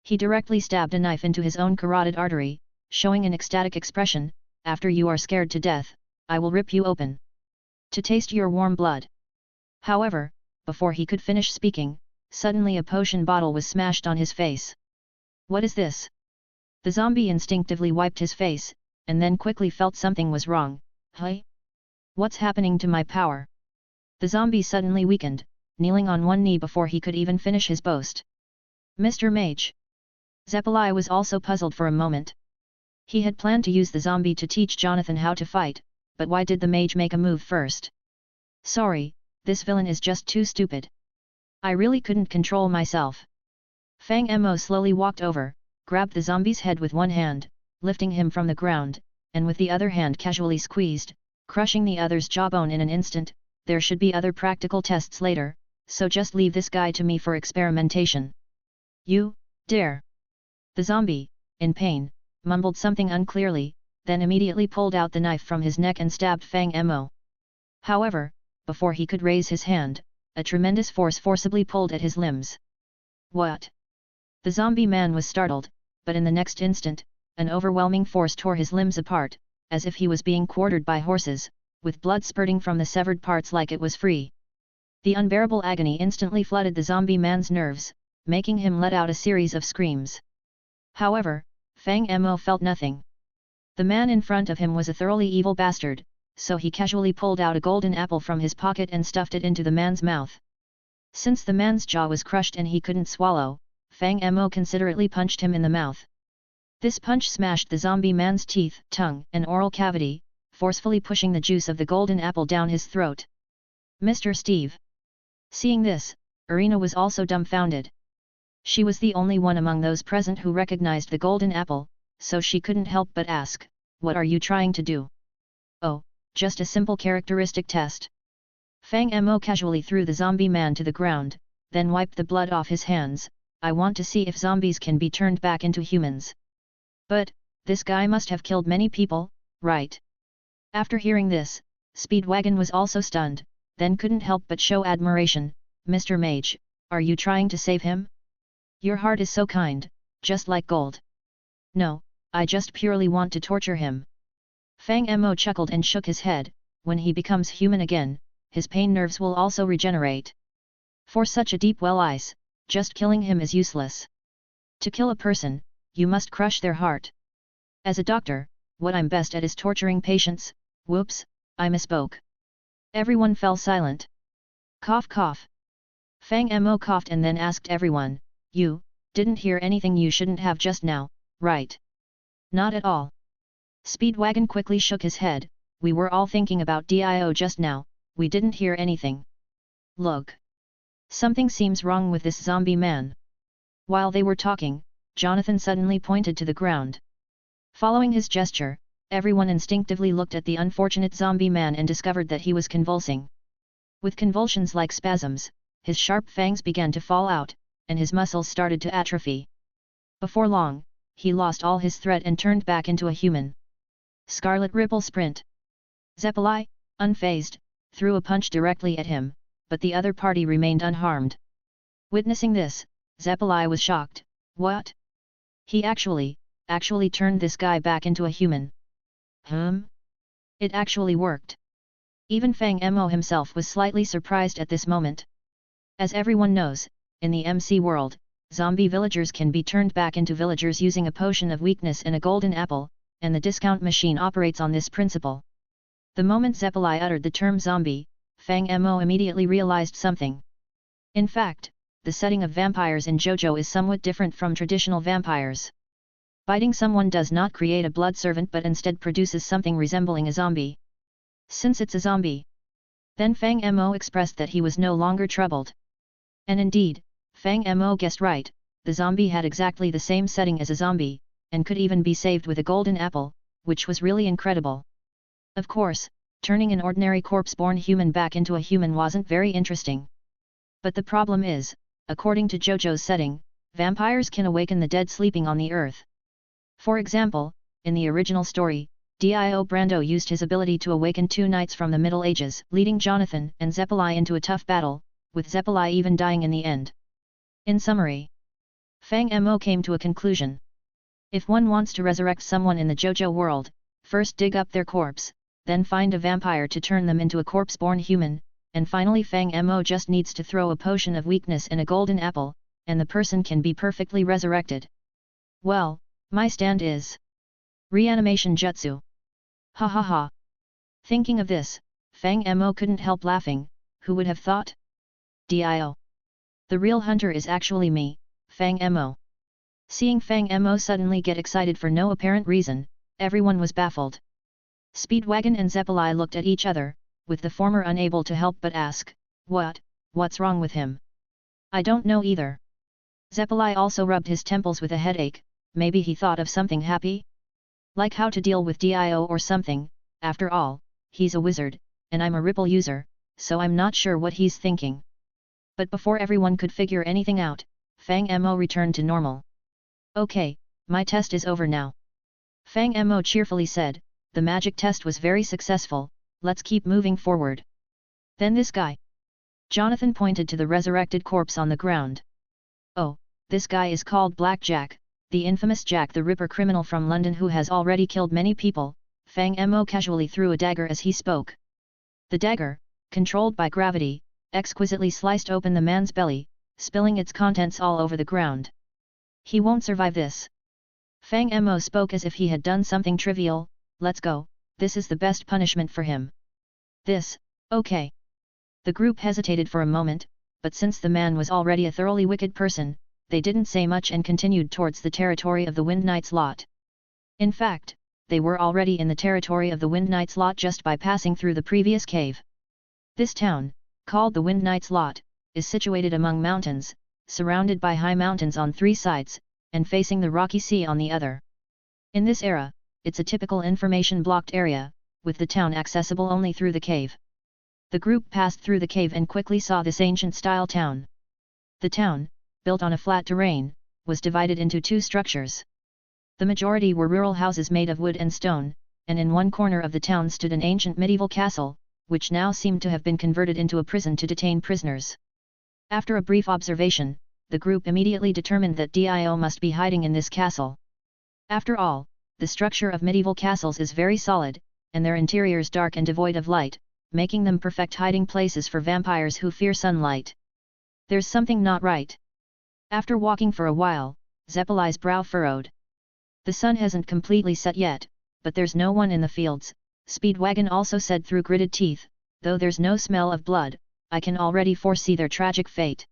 He directly stabbed a knife into his own carotid artery, showing an ecstatic expression, after you are scared to death, I will rip you open. To taste your warm blood. However, before he could finish speaking, suddenly a potion bottle was smashed on his face. What is this? The zombie instinctively wiped his face, and then quickly felt something was wrong. Hey? What's happening to my power? The zombie suddenly weakened, kneeling on one knee before he could even finish his boast. Mr. Mage. Zeppeli was also puzzled for a moment. He had planned to use the zombie to teach Jonathan how to fight, but why did the mage make a move first? Sorry, this villain is just too stupid. I really couldn't control myself. Fang Mo slowly walked over, grabbed the zombie's head with one hand, lifting him from the ground, and with the other hand casually squeezed, crushing the other's jawbone in an instant. There should be other practical tests later, so just leave this guy to me for experimentation. You, dare. The zombie, in pain, mumbled something unclearly, then immediately pulled out the knife from his neck and stabbed Fang Mo. However, before he could raise his hand, a tremendous force forcibly pulled at his limbs. What? The zombie man was startled, but in the next instant, an overwhelming force tore his limbs apart, as if he was being quartered by horses, with blood spurting from the severed parts like it was free. The unbearable agony instantly flooded the zombie man's nerves, making him let out a series of screams. However, Fang Mo felt nothing. The man in front of him was a thoroughly evil bastard, so he casually pulled out a golden apple from his pocket and stuffed it into the man's mouth. Since the man's jaw was crushed and he couldn't swallow, Fang Mo considerately punched him in the mouth. This punch smashed the zombie man's teeth, tongue, and oral cavity, forcefully pushing the juice of the golden apple down his throat. Mr. Steve. Seeing this, Arena was also dumbfounded. She was the only one among those present who recognized the golden apple, so she couldn't help but ask, what are you trying to do? Oh, just a simple characteristic test. Fang Mo casually threw the zombie man to the ground, then wiped the blood off his hands. I want to see if zombies can be turned back into humans. But, this guy must have killed many people, right? After hearing this, Speedwagon was also stunned, then couldn't help but show admiration. Mr. Mage, are you trying to save him? Your heart is so kind, just like gold. No, I just purely want to torture him. Fang Mo chuckled and shook his head. When he becomes human again, his pain nerves will also regenerate. For such a deep well ice, just killing him is useless. To kill a person, you must crush their heart. As a doctor, what I'm best at is torturing patients. Whoops, I misspoke. Everyone fell silent. Cough cough. Fang Mo coughed and then asked everyone, you, didn't hear anything you shouldn't have just now, right? Not at all. Speedwagon quickly shook his head. We were all thinking about Dio just now, we didn't hear anything. Look. Something seems wrong with this zombie man. While they were talking, Jonathan suddenly pointed to the ground. Following his gesture, everyone instinctively looked at the unfortunate zombie man and discovered that he was convulsing. With convulsions like spasms, his sharp fangs began to fall out, and his muscles started to atrophy. Before long, he lost all his threat and turned back into a human. Scarlet Ripple Sprint. Zeppeli, unfazed, threw a punch directly at him, but the other party remained unharmed. Witnessing this, Zeppeli was shocked. What? He actually turned this guy back into a human. It actually worked. Even Fang Mo himself was slightly surprised at this moment. As everyone knows, in the MC world, zombie villagers can be turned back into villagers using a potion of weakness and a golden apple, and the discount machine operates on this principle. The moment Zeppeli uttered the term zombie, Fang Mo immediately realized something. In fact, the setting of vampires in Jojo is somewhat different from traditional vampires. Biting someone does not create a blood servant but instead produces something resembling a zombie. Since it's a zombie, then Fang Mo expressed that he was no longer troubled. And indeed, Fang Mo guessed right, the zombie had exactly the same setting as a zombie, and could even be saved with a golden apple, which was really incredible. Of course, turning an ordinary corpse-born human back into a human wasn't very interesting. But the problem is, according to Jojo's setting, vampires can awaken the dead sleeping on the earth. For example, in the original story, Dio Brando used his ability to awaken two knights from the Middle Ages, leading Jonathan and Zeppeli into a tough battle, with Zeppeli even dying in the end. In summary, Fang Mo came to a conclusion. If one wants to resurrect someone in the Jojo world, first dig up their corpse, then find a vampire to turn them into a corpse-born human, and finally Fang Mo just needs to throw a potion of weakness and a golden apple, and the person can be perfectly resurrected. Well, my stand is reanimation jutsu. Ha ha ha. Thinking of this, Fang Mo couldn't help laughing. Who would have thought? Dio. The real hunter is actually me, Fang Mo. Seeing Fang Mo suddenly get excited for no apparent reason, everyone was baffled. Speedwagon and Zeppeli looked at each other, with the former unable to help but ask, what's wrong with him? I don't know either. Zeppeli also rubbed his temples with a headache. Maybe he thought of something happy? Like how to deal with Dio or something. After all, he's a wizard, and I'm a Ripple user, so I'm not sure what he's thinking. But before everyone could figure anything out, Fang Mo returned to normal. Okay, my test is over now. Fang Mo cheerfully said, the magic test was very successful, let's keep moving forward. Then this guy. Jonathan pointed to the resurrected corpse on the ground. Oh, this guy is called Black Jack, the infamous Jack the Ripper criminal from London who has already killed many people. Fang Mo casually threw a dagger as he spoke. The dagger, controlled by gravity, exquisitely sliced open the man's belly, spilling its contents all over the ground. He won't survive this. Fang Mo spoke as if he had done something trivial. Let's go, this is the best punishment for him. This, okay. The group hesitated for a moment, but since the man was already a thoroughly wicked person, they didn't say much and continued towards the territory of the Wind Knight's lot. In fact, they were already in the territory of the Wind Knight's lot just by passing through the previous cave. This town, called the Wind Knight's lot, is situated among mountains, surrounded by high mountains on three sides, and facing the rocky sea on the other. In this era, it's a typical information-blocked area, with the town accessible only through the cave. The group passed through the cave and quickly saw this ancient-style town. The town, built on a flat terrain, was divided into two structures. The majority were rural houses made of wood and stone, and in one corner of the town stood an ancient medieval castle, which now seemed to have been converted into a prison to detain prisoners. After a brief observation, the group immediately determined that Dio must be hiding in this castle. After all, the structure of medieval castles is very solid, and their interiors dark and devoid of light, making them perfect hiding places for vampires who fear sunlight. There's something not right. After walking for a while, Zeppeli's brow furrowed. The sun hasn't completely set yet, but there's no one in the fields, Speedwagon also said through gritted teeth, though there's no smell of blood, I can already foresee their tragic fate.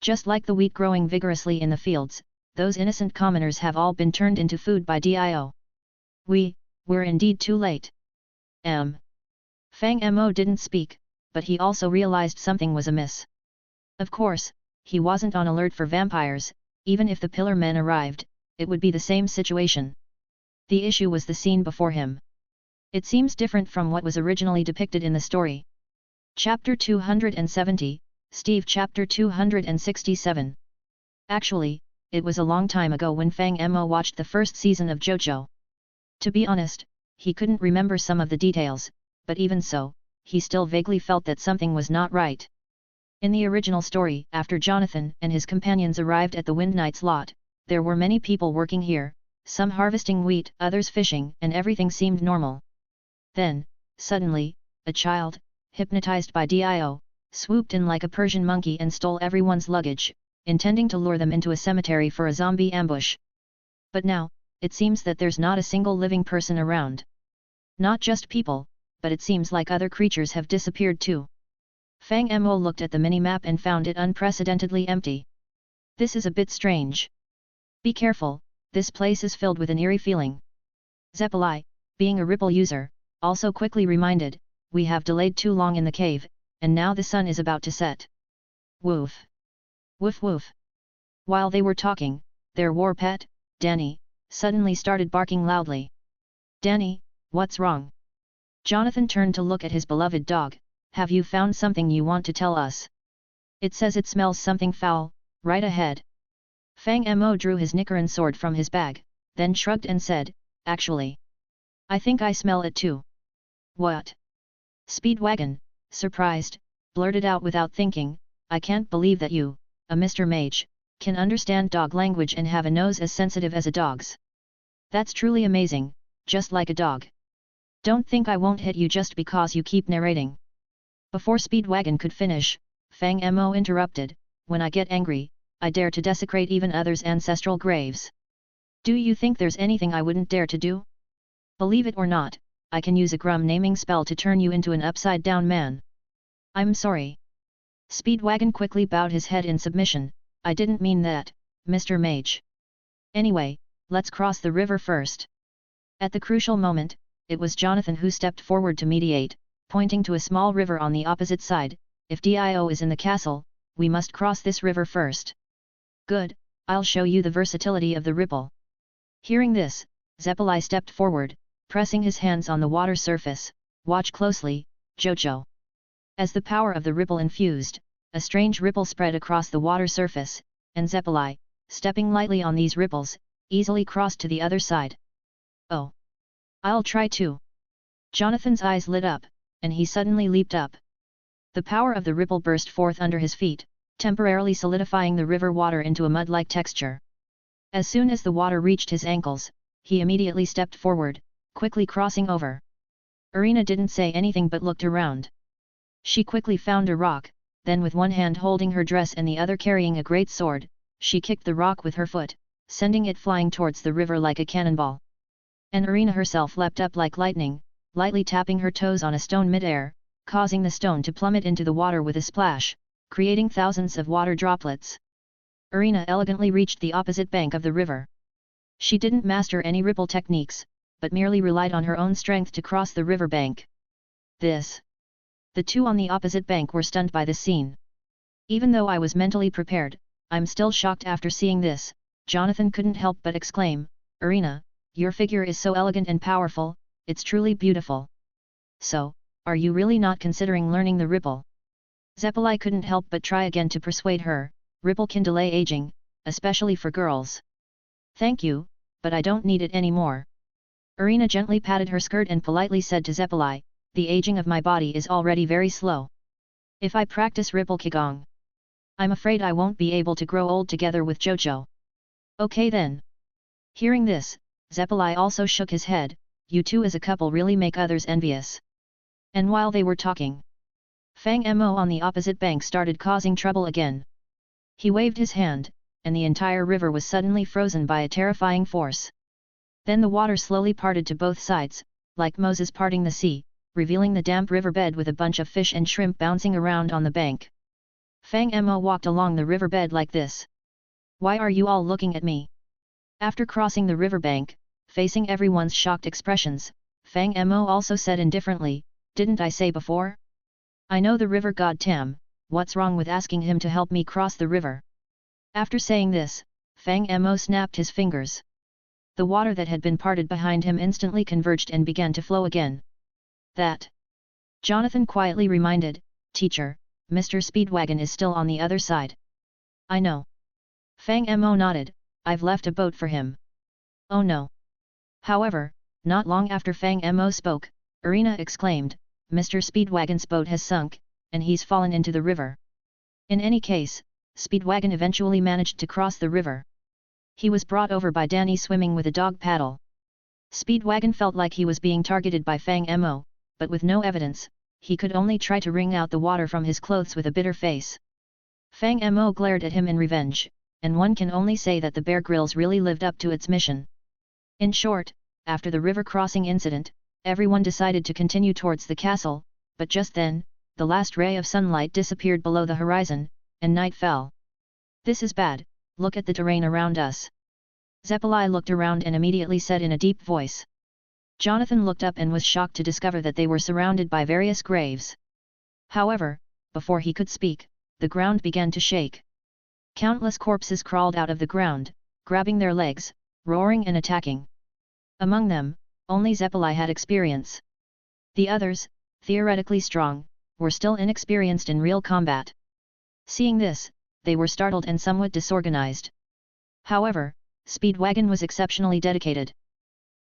Just like the wheat growing vigorously in the fields, those innocent commoners have all been turned into food by Dio. We're indeed too late. Fang Mo didn't speak, but he also realized something was amiss. Of course, he wasn't on alert for vampires. Even if the Pillar Men arrived, it would be the same situation. The issue was the scene before him. It seems different from what was originally depicted in the story. Chapter 270, Steve Chapter 267. Actually, it was a long time ago when Fang Mo watched the first season of Jojo. To be honest, he couldn't remember some of the details, but even so, he still vaguely felt that something was not right. In the original story, after Jonathan and his companions arrived at the Wind Knight's lot, there were many people working here, some harvesting wheat, others fishing, and everything seemed normal. Then, suddenly, a child, hypnotized by Dio, swooped in like a Persian monkey and stole everyone's luggage, intending to lure them into a cemetery for a zombie ambush. But now, it seems that there's not a single living person around. Not just people, but it seems like other creatures have disappeared too. Fang Mo looked at the mini-map and found it unprecedentedly empty. This is a bit strange. Be careful, this place is filled with an eerie feeling. Zeppeli, being a Ripple user, also quickly reminded, we have delayed too long in the cave, and now the sun is about to set. Woof. Woof woof. While they were talking, their war pet, Danny, suddenly started barking loudly. Danny, what's wrong? Jonathan turned to look at his beloved dog. Have you found something you want to tell us? It says it smells something foul, right ahead. Fang Mo drew his Nicaran sword from his bag, then shrugged and said, actually, I think I smell it too. What? Speedwagon, surprised, blurted out without thinking, I can't believe that you, a Mr. Mage, can understand dog language and have a nose as sensitive as a dog's. That's truly amazing, just like a dog. Don't think I won't hit you just because you keep narrating. Before Speedwagon could finish, Fang Mo interrupted, when I get angry, I dare to desecrate even others' ancestral graves. Do you think there's anything I wouldn't dare to do? Believe it or not, I can use a Grum naming spell to turn you into an upside-down man. I'm sorry. Speedwagon quickly bowed his head in submission, I didn't mean that, Mr. Mage. Anyway, let's cross the river first. At the crucial moment, it was Jonathan who stepped forward to mediate, pointing to a small river on the opposite side. If Dio is in the castle, we must cross this river first. Good, I'll show you the versatility of the ripple. Hearing this, Zeppeli stepped forward, pressing his hands on the water surface. Watch closely, Jojo. As the power of the ripple infused, a strange ripple spread across the water surface, and Zeppeli, stepping lightly on these ripples, easily crossed to the other side. Oh! I'll try too. Jonathan's eyes lit up, and he suddenly leaped up. The power of the ripple burst forth under his feet, temporarily solidifying the river water into a mud-like texture. As soon as the water reached his ankles, he immediately stepped forward, quickly crossing over. Irina didn't say anything but looked around. She quickly found a rock, then with one hand holding her dress and the other carrying a great sword, she kicked the rock with her foot, sending it flying towards the river like a cannonball. And Irina herself leapt up like lightning, lightly tapping her toes on a stone mid-air, causing the stone to plummet into the water with a splash, creating thousands of water droplets. Irina elegantly reached the opposite bank of the river. She didn't master any ripple techniques, but merely relied on her own strength to cross the river bank. The two on the opposite bank were stunned by the scene. Even though I was mentally prepared, I'm still shocked after seeing this. Jonathan couldn't help but exclaim, Irina, your figure is so elegant and powerful, it's truly beautiful. So, are you really not considering learning the ripple? Zeppeli couldn't help but try again to persuade her, ripple can delay aging, especially for girls. Thank you, but I don't need it anymore. Irina gently patted her skirt and politely said to Zeppeli, the aging of my body is already very slow. If I practice ripple qigong, I'm afraid I won't be able to grow old together with Jojo. Okay then. Hearing this, Zeppeli also shook his head, you two as a couple really make others envious. And while they were talking, Fang Mo on the opposite bank started causing trouble again. He waved his hand, and the entire river was suddenly frozen by a terrifying force. Then the water slowly parted to both sides, like Moses parting the sea, revealing the damp riverbed with a bunch of fish and shrimp bouncing around on the bank. Fang Mo walked along the riverbed like this. Why are you all looking at me? After crossing the riverbank, facing everyone's shocked expressions, Fang Mo also said indifferently, didn't I say before? I know the river god Tam, what's wrong with asking him to help me cross the river? After saying this, Fang Mo snapped his fingers. The water that had been parted behind him instantly converged and began to flow again. That! Jonathan quietly reminded, Teacher, Mr. Speedwagon is still on the other side. I know. Fang Mo nodded, I've left a boat for him. Oh no. However, not long after Fang Mo spoke, Irina exclaimed, Mr. Speedwagon's boat has sunk, and he's fallen into the river. In any case, Speedwagon eventually managed to cross the river. He was brought over by Danny swimming with a dog paddle. Speedwagon felt like he was being targeted by Fang Mo, but with no evidence, he could only try to wring out the water from his clothes with a bitter face. Fang Mo glared at him in revenge, and one can only say that the Bear Grylls really lived up to its mission. In short, after the river crossing incident, everyone decided to continue towards the castle, but just then, the last ray of sunlight disappeared below the horizon, and night fell. "This is bad, look at the terrain around us." Zeppeli looked around and immediately said in a deep voice. Jonathan looked up and was shocked to discover that they were surrounded by various graves. However, before he could speak, the ground began to shake. Countless corpses crawled out of the ground, grabbing their legs, roaring and attacking. Among them, only Zeppeli had experience. The others, theoretically strong, were still inexperienced in real combat. Seeing this, they were startled and somewhat disorganized. However, Speedwagon was exceptionally dedicated.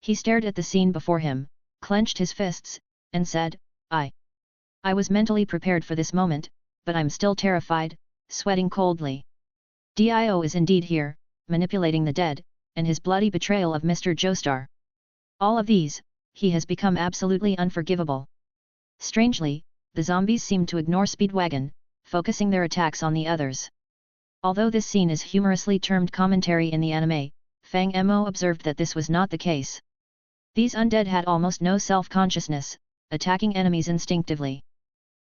He stared at the scene before him, clenched his fists, and said, I was mentally prepared for this moment, but I'm still terrified, sweating coldly. Dio is indeed here, manipulating the dead, and his bloody betrayal of Mr. Joestar. All of these, he has become absolutely unforgivable. Strangely, the zombies seemed to ignore Speedwagon, focusing their attacks on the others. Although this scene is humorously termed commentary in the anime, Fang Mo observed that this was not the case. These undead had almost no self-consciousness, attacking enemies instinctively.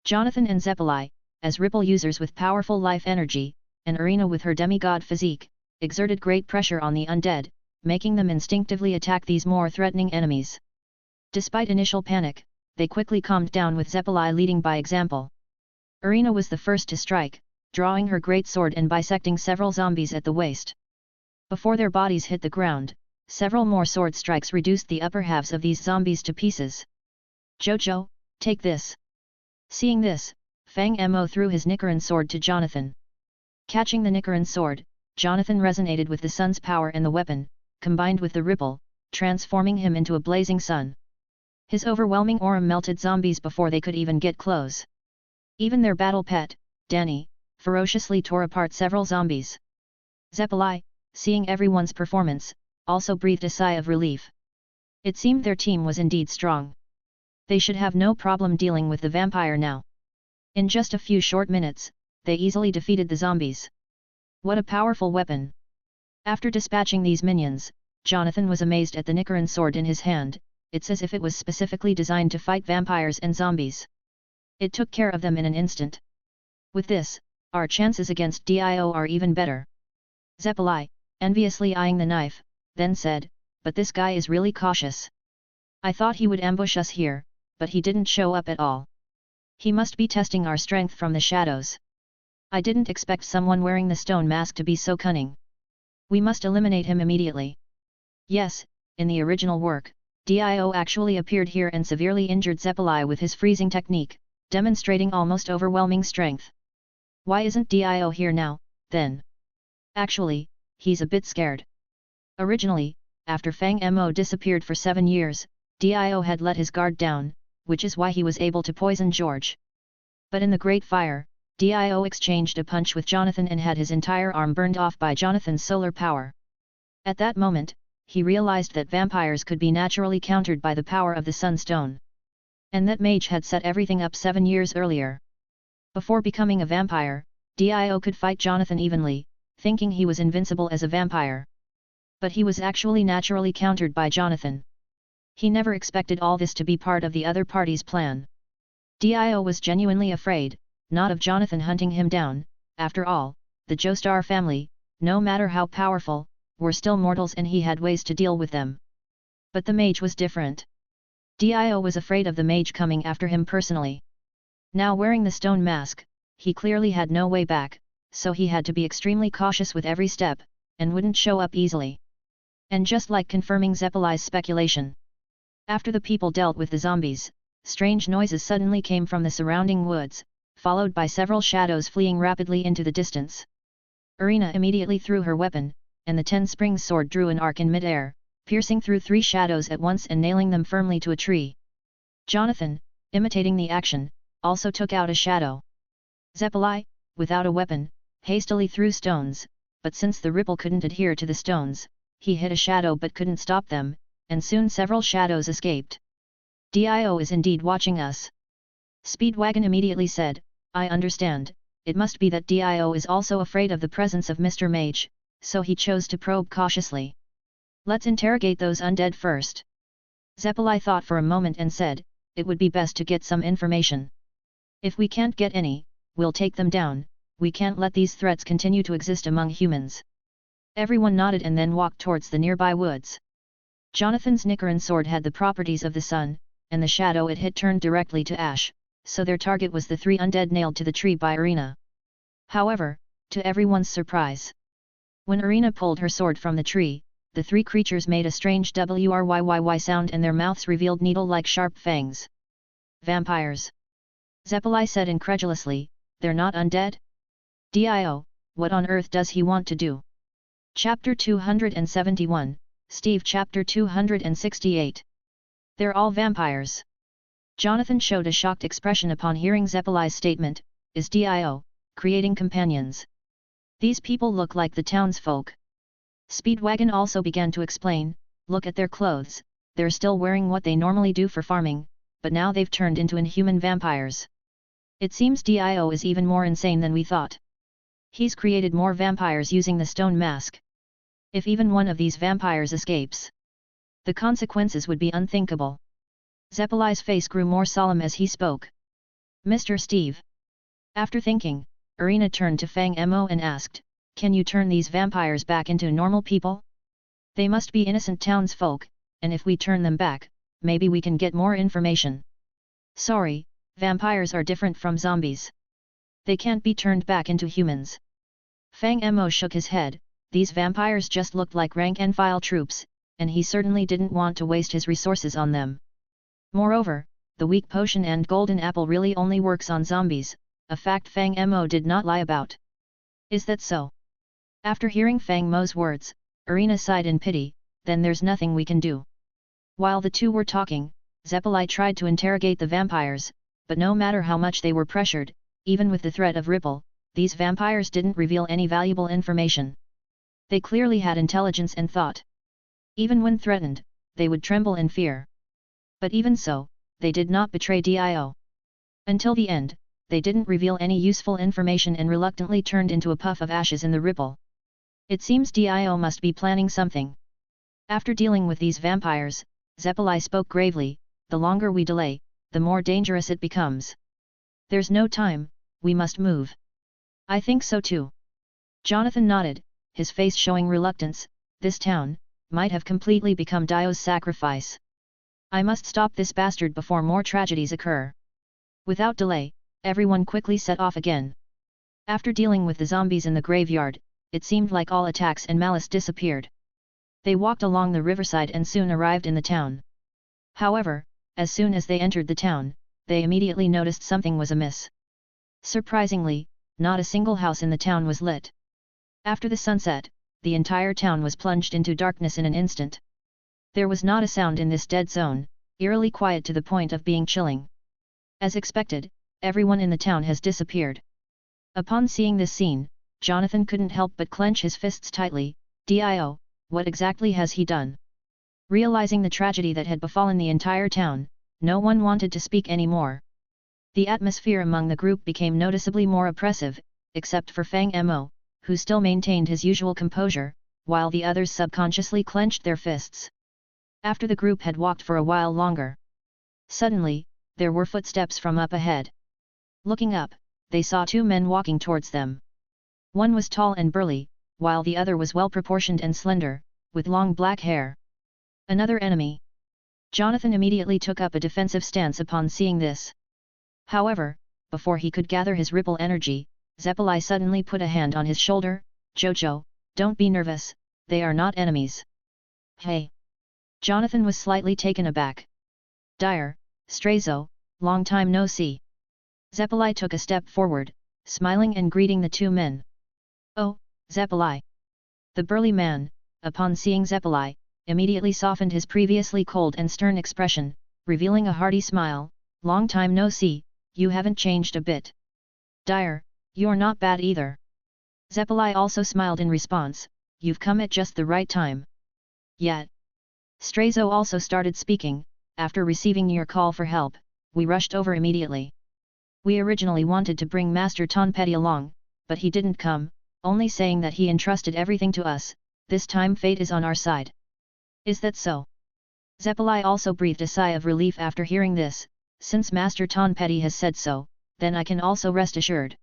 Jonathan and Zeppeli, as Ripple users with powerful life energy, and Arena with her demigod physique, exerted great pressure on the undead, making them instinctively attack these more threatening enemies. Despite initial panic, they quickly calmed down with Zeppeli leading by example. Arena was the first to strike, drawing her great sword and bisecting several zombies at the waist. Before their bodies hit the ground, several more sword strikes reduced the upper halves of these zombies to pieces. Jojo, take this. Seeing this, Fang Mo threw his Nichiren sword to Jonathan. Catching the Nichiren sword, Jonathan resonated with the sun's power and the weapon, combined with the ripple, transforming him into a blazing sun. His overwhelming aura melted zombies before they could even get close. Even their battle pet, Danny, ferociously tore apart several zombies. Zeppeli, seeing everyone's performance, also breathed a sigh of relief. It seemed their team was indeed strong. They should have no problem dealing with the vampire now. In just a few short minutes, they easily defeated the zombies. What a powerful weapon! After dispatching these minions, Jonathan was amazed at the Nichiren sword in his hand. It's as if it was specifically designed to fight vampires and zombies. It took care of them in an instant. With this, our chances against Dio are even better. Zeppeli, enviously eyeing the knife, then said, but this guy is really cautious. I thought he would ambush us here, but he didn't show up at all. He must be testing our strength from the shadows. I didn't expect someone wearing the stone mask to be so cunning. We must eliminate him immediately. Yes, in the original work, Dio actually appeared here and severely injured Zeppeli with his freezing technique, demonstrating almost overwhelming strength. Why isn't Dio here now, then? Actually, he's a bit scared. Originally, after Fang Mo disappeared for 7 years, Dio had let his guard down, which is why he was able to poison George. But in the Great Fire, Dio exchanged a punch with Jonathan and had his entire arm burned off by Jonathan's solar power. At that moment, he realized that vampires could be naturally countered by the power of the Sunstone. And that Mage had set everything up 7 years earlier. Before becoming a vampire, Dio could fight Jonathan evenly, thinking he was invincible as a vampire. But he was actually naturally countered by Jonathan. He never expected all this to be part of the other party's plan. Dio was genuinely afraid, not of Jonathan hunting him down. After all, the Joestar family, no matter how powerful, were still mortals and he had ways to deal with them. But the Mage was different. Dio was afraid of the Mage coming after him personally. Now wearing the stone mask, he clearly had no way back, so he had to be extremely cautious with every step, and wouldn't show up easily. And just like confirming Zeppeli's speculation. After the people dealt with the zombies, strange noises suddenly came from the surrounding woods, followed by several shadows fleeing rapidly into the distance. Arena immediately threw her weapon, and the 10-spring sword drew an arc in mid-air, piercing through 3 shadows at once and nailing them firmly to a tree. Jonathan, imitating the action, also took out a shadow. Zeppeli, without a weapon, hastily threw stones, but since the ripple couldn't adhere to the stones, he hit a shadow but couldn't stop them, and soon several shadows escaped. Dio is indeed watching us. Speedwagon immediately said, I understand, it must be that Dio is also afraid of the presence of Mr. Mage, so he chose to probe cautiously. Let's interrogate those undead first. Zeppeli thought for a moment and said, it would be best to get some information. If we can't get any, we'll take them down, we can't let these threats continue to exist among humans. Everyone nodded and then walked towards the nearby woods. Jonathan's Nicaran sword had the properties of the sun, and the shadow it hit turned directly to ash, so their target was the 3 undead nailed to the tree by Irina. However, to everyone's surprise, when Irina pulled her sword from the tree, the 3 creatures made a strange wryy sound and their mouths revealed needle-like sharp fangs. Vampires! Zeppeli said incredulously, they're not undead? Dio, what on earth does he want to do? Chapter 271, Steve Chapter 268. They're all vampires. Jonathan showed a shocked expression upon hearing Zeppeli's statement, is Dio creating companions? These people look like the townsfolk. Speedwagon also began to explain, look at their clothes, they're still wearing what they normally do for farming, but now they've turned into inhuman vampires. It seems Dio is even more insane than we thought. He's created more vampires using the stone mask. If even one of these vampires escapes, the consequences would be unthinkable. Zeppeli's face grew more solemn as he spoke. Mr. Steve. After thinking, Irina turned to Fang Mo and asked, can you turn these vampires back into normal people? They must be innocent townsfolk, and if we turn them back, maybe we can get more information. Sorry, vampires are different from zombies. They can't be turned back into humans. Fang Mo shook his head, these vampires just looked like rank-and-file troops, and he certainly didn't want to waste his resources on them. Moreover, the weak potion and golden apple really only works on zombies, a fact Fang Mo did not lie about. Is that so? After hearing Fang Mo's words, Irina sighed in pity, then there's nothing we can do. While the two were talking, Zeppeli tried to interrogate the vampires, but no matter how much they were pressured, even with the threat of Ripple, these vampires didn't reveal any valuable information. They clearly had intelligence and thought. Even when threatened, they would tremble in fear. But even so, they did not betray Dio. Until the end, they didn't reveal any useful information and reluctantly turned into a puff of ashes in the Ripple. It seems Dio must be planning something. After dealing with these vampires, Zeppeli spoke gravely, the longer we delay, the more dangerous it becomes. There's no time, we must move. I think so too. Jonathan nodded, his face showing reluctance, this town might have completely become Dio's sacrifice. I must stop this bastard before more tragedies occur. Without delay, everyone quickly set off again. After dealing with the zombies in the graveyard, it seemed like all attacks and malice disappeared. They walked along the riverside and soon arrived in the town. However, as soon as they entered the town, they immediately noticed something was amiss. Surprisingly, not a single house in the town was lit. After the sunset, the entire town was plunged into darkness in an instant. There was not a sound in this dead zone, eerily quiet to the point of being chilling. As expected, everyone in the town has disappeared. Upon seeing this scene, Jonathan couldn't help but clench his fists tightly. Dio, what exactly has he done? Realizing the tragedy that had befallen the entire town, no one wanted to speak anymore. The atmosphere among the group became noticeably more oppressive, except for Fang Mo, who still maintained his usual composure, while the others subconsciously clenched their fists. After the group had walked for a while longer, suddenly, there were footsteps from up ahead. Looking up, they saw 2 men walking towards them. One was tall and burly, while the other was well-proportioned and slender, with long black hair. Another enemy. Jonathan immediately took up a defensive stance upon seeing this. However, before he could gather his Ripple energy, Zeppeli suddenly put a hand on his shoulder. Jojo, don't be nervous, they are not enemies. Hey! Jonathan was slightly taken aback. Dire, Strazo, long time no see. Zeppeli took a step forward, smiling and greeting the 2 men. Oh, Zeppeli! The burly man, upon seeing Zeppeli, immediately softened his previously cold and stern expression, revealing a hearty smile. Long time no see, you haven't changed a bit. Dire, you're not bad either. Zeppeli also smiled in response, you've come at just the right time. Yet. Strazo also started speaking, after receiving your call for help, we rushed over immediately. We originally wanted to bring Master Tonpetty along, but he didn't come, only saying that he entrusted everything to us. This time fate is on our side. Is that so? Zeppeli also breathed a sigh of relief after hearing this. Since Master Tonpetty has said so, then I can also rest assured.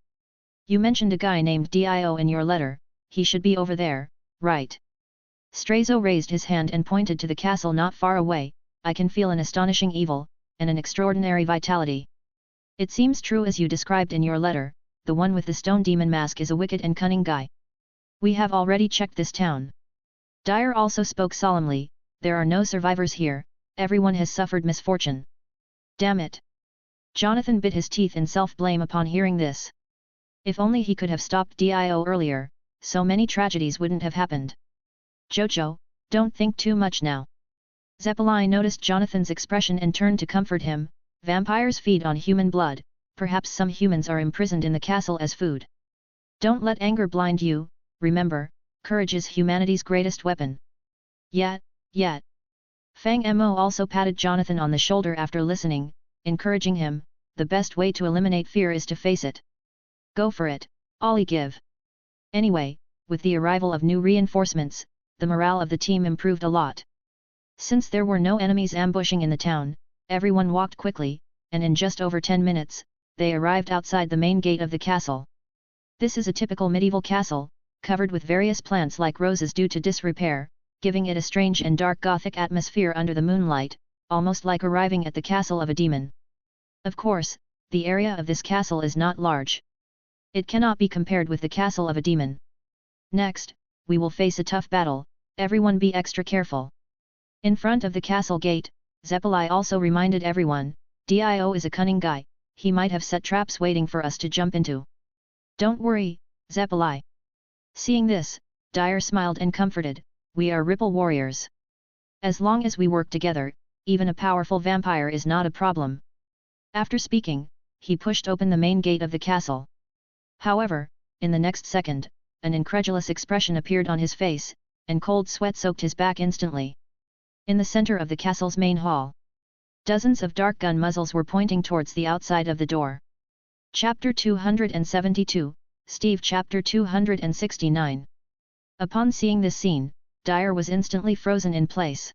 You mentioned a guy named Dio in your letter, he should be over there, right? Straizo raised his hand and pointed to the castle not far away. I can feel an astonishing evil, and an extraordinary vitality. It seems true as you described in your letter, the one with the stone demon mask is a wicked and cunning guy. We have already checked this town. Dyer also spoke solemnly, there are no survivors here, everyone has suffered misfortune. Damn it! Jonathan bit his teeth in self-blame upon hearing this. If only he could have stopped Dio earlier, so many tragedies wouldn't have happened. Jojo, don't think too much now. Zeppeli noticed Jonathan's expression and turned to comfort him. Vampires feed on human blood, perhaps some humans are imprisoned in the castle as food. Don't let anger blind you, remember, courage is humanity's greatest weapon. Yet. Fang Mo also patted Jonathan on the shoulder after listening, encouraging him, the best way to eliminate fear is to face it. Go for it, Ollie give. Anyway, with the arrival of new reinforcements, the morale of the team improved a lot. Since there were no enemies ambushing in the town, everyone walked quickly, and in just over 10 minutes, they arrived outside the main gate of the castle. This is a typical medieval castle, covered with various plants like roses due to disrepair, giving it a strange and dark gothic atmosphere under the moonlight, almost like arriving at the castle of a demon. Of course, the area of this castle is not large. It cannot be compared with the castle of a demon. Next, we will face a tough battle, everyone be extra careful. In front of the castle gate, Zeppeli also reminded everyone, Dio is a cunning guy, he might have set traps waiting for us to jump into. Don't worry, Zeppeli. Seeing this, Dyer smiled and comforted, we are Ripple warriors. As long as we work together, even a powerful vampire is not a problem. After speaking, he pushed open the main gate of the castle. However, in the next second, an incredulous expression appeared on his face, and cold sweat soaked his back instantly. In the center of the castle's main hall, dozens of dark gun muzzles were pointing towards the outside of the door. Chapter 272, Steve Chapter 269. Upon seeing this scene, Dyer was instantly frozen in place.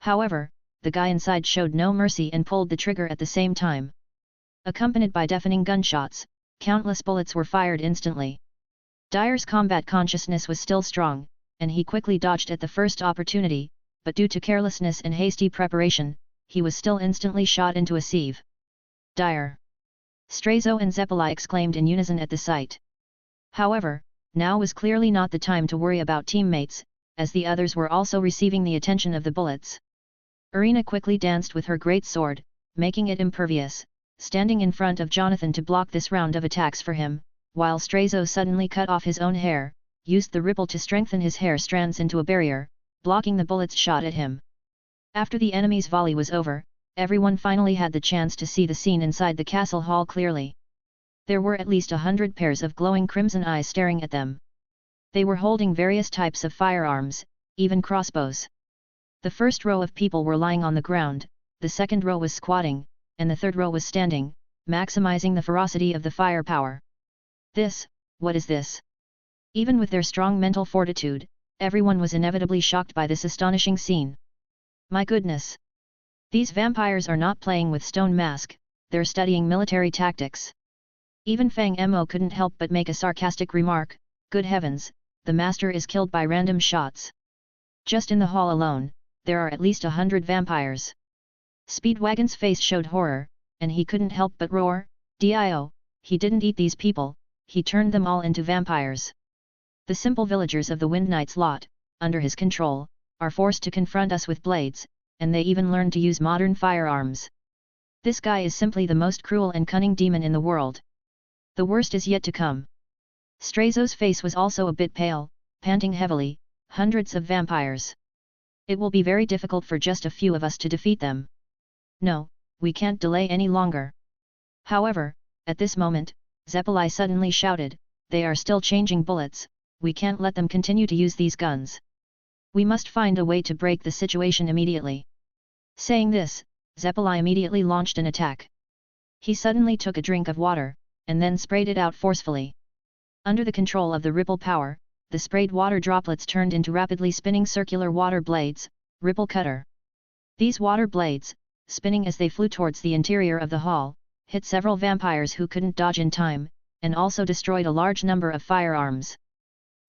However, the guy inside showed no mercy and pulled the trigger at the same time. Accompanied by deafening gunshots, countless bullets were fired instantly. Dyer's combat consciousness was still strong, and he quickly dodged at the first opportunity, but due to carelessness and hasty preparation, he was still instantly shot into a sieve. Dyer! Straizo and Zeppeli exclaimed in unison at the sight. However, now was clearly not the time to worry about teammates, as the others were also receiving the attention of the bullets. Irina quickly danced with her great sword, making it impervious, standing in front of Jonathan to block this round of attacks for him, while Straizo suddenly cut off his own hair, used the ripple to strengthen his hair strands into a barrier, blocking the bullets shot at him. After the enemy's volley was over, everyone finally had the chance to see the scene inside the castle hall clearly. There were at least 100 pairs of glowing crimson eyes staring at them. They were holding various types of firearms, even crossbows. The first row of people were lying on the ground, the second row was squatting, and the third row was standing, maximizing the ferocity of the firepower. What is this? Even with their strong mental fortitude, everyone was inevitably shocked by this astonishing scene. My goodness! These vampires are not playing with stone mask, they're studying military tactics. Even Fang Mo couldn't help but make a sarcastic remark, good heavens, the master is killed by random shots. Just in the hall alone, there are at least 100 vampires. Speedwagon's face showed horror, and he couldn't help but roar, Dio, he didn't eat these people, he turned them all into vampires. The simple villagers of the Wind Knight's lot, under his control, are forced to confront us with blades, and they even learn to use modern firearms. This guy is simply the most cruel and cunning demon in the world. The worst is yet to come. Straizo's face was also a bit pale, panting heavily, hundreds of vampires. It will be very difficult for just a few of us to defeat them. No, we can't delay any longer. However, at this moment, Zeppeli suddenly shouted, they are still changing bullets, we can't let them continue to use these guns. We must find a way to break the situation immediately. Saying this, Zeppeli immediately launched an attack. He suddenly took a drink of water, and then sprayed it out forcefully. Under the control of the ripple power, the sprayed water droplets turned into rapidly spinning circular water blades, ripple cutter. These water blades, spinning as they flew towards the interior of the hall, hit several vampires who couldn't dodge in time, and also destroyed a large number of firearms.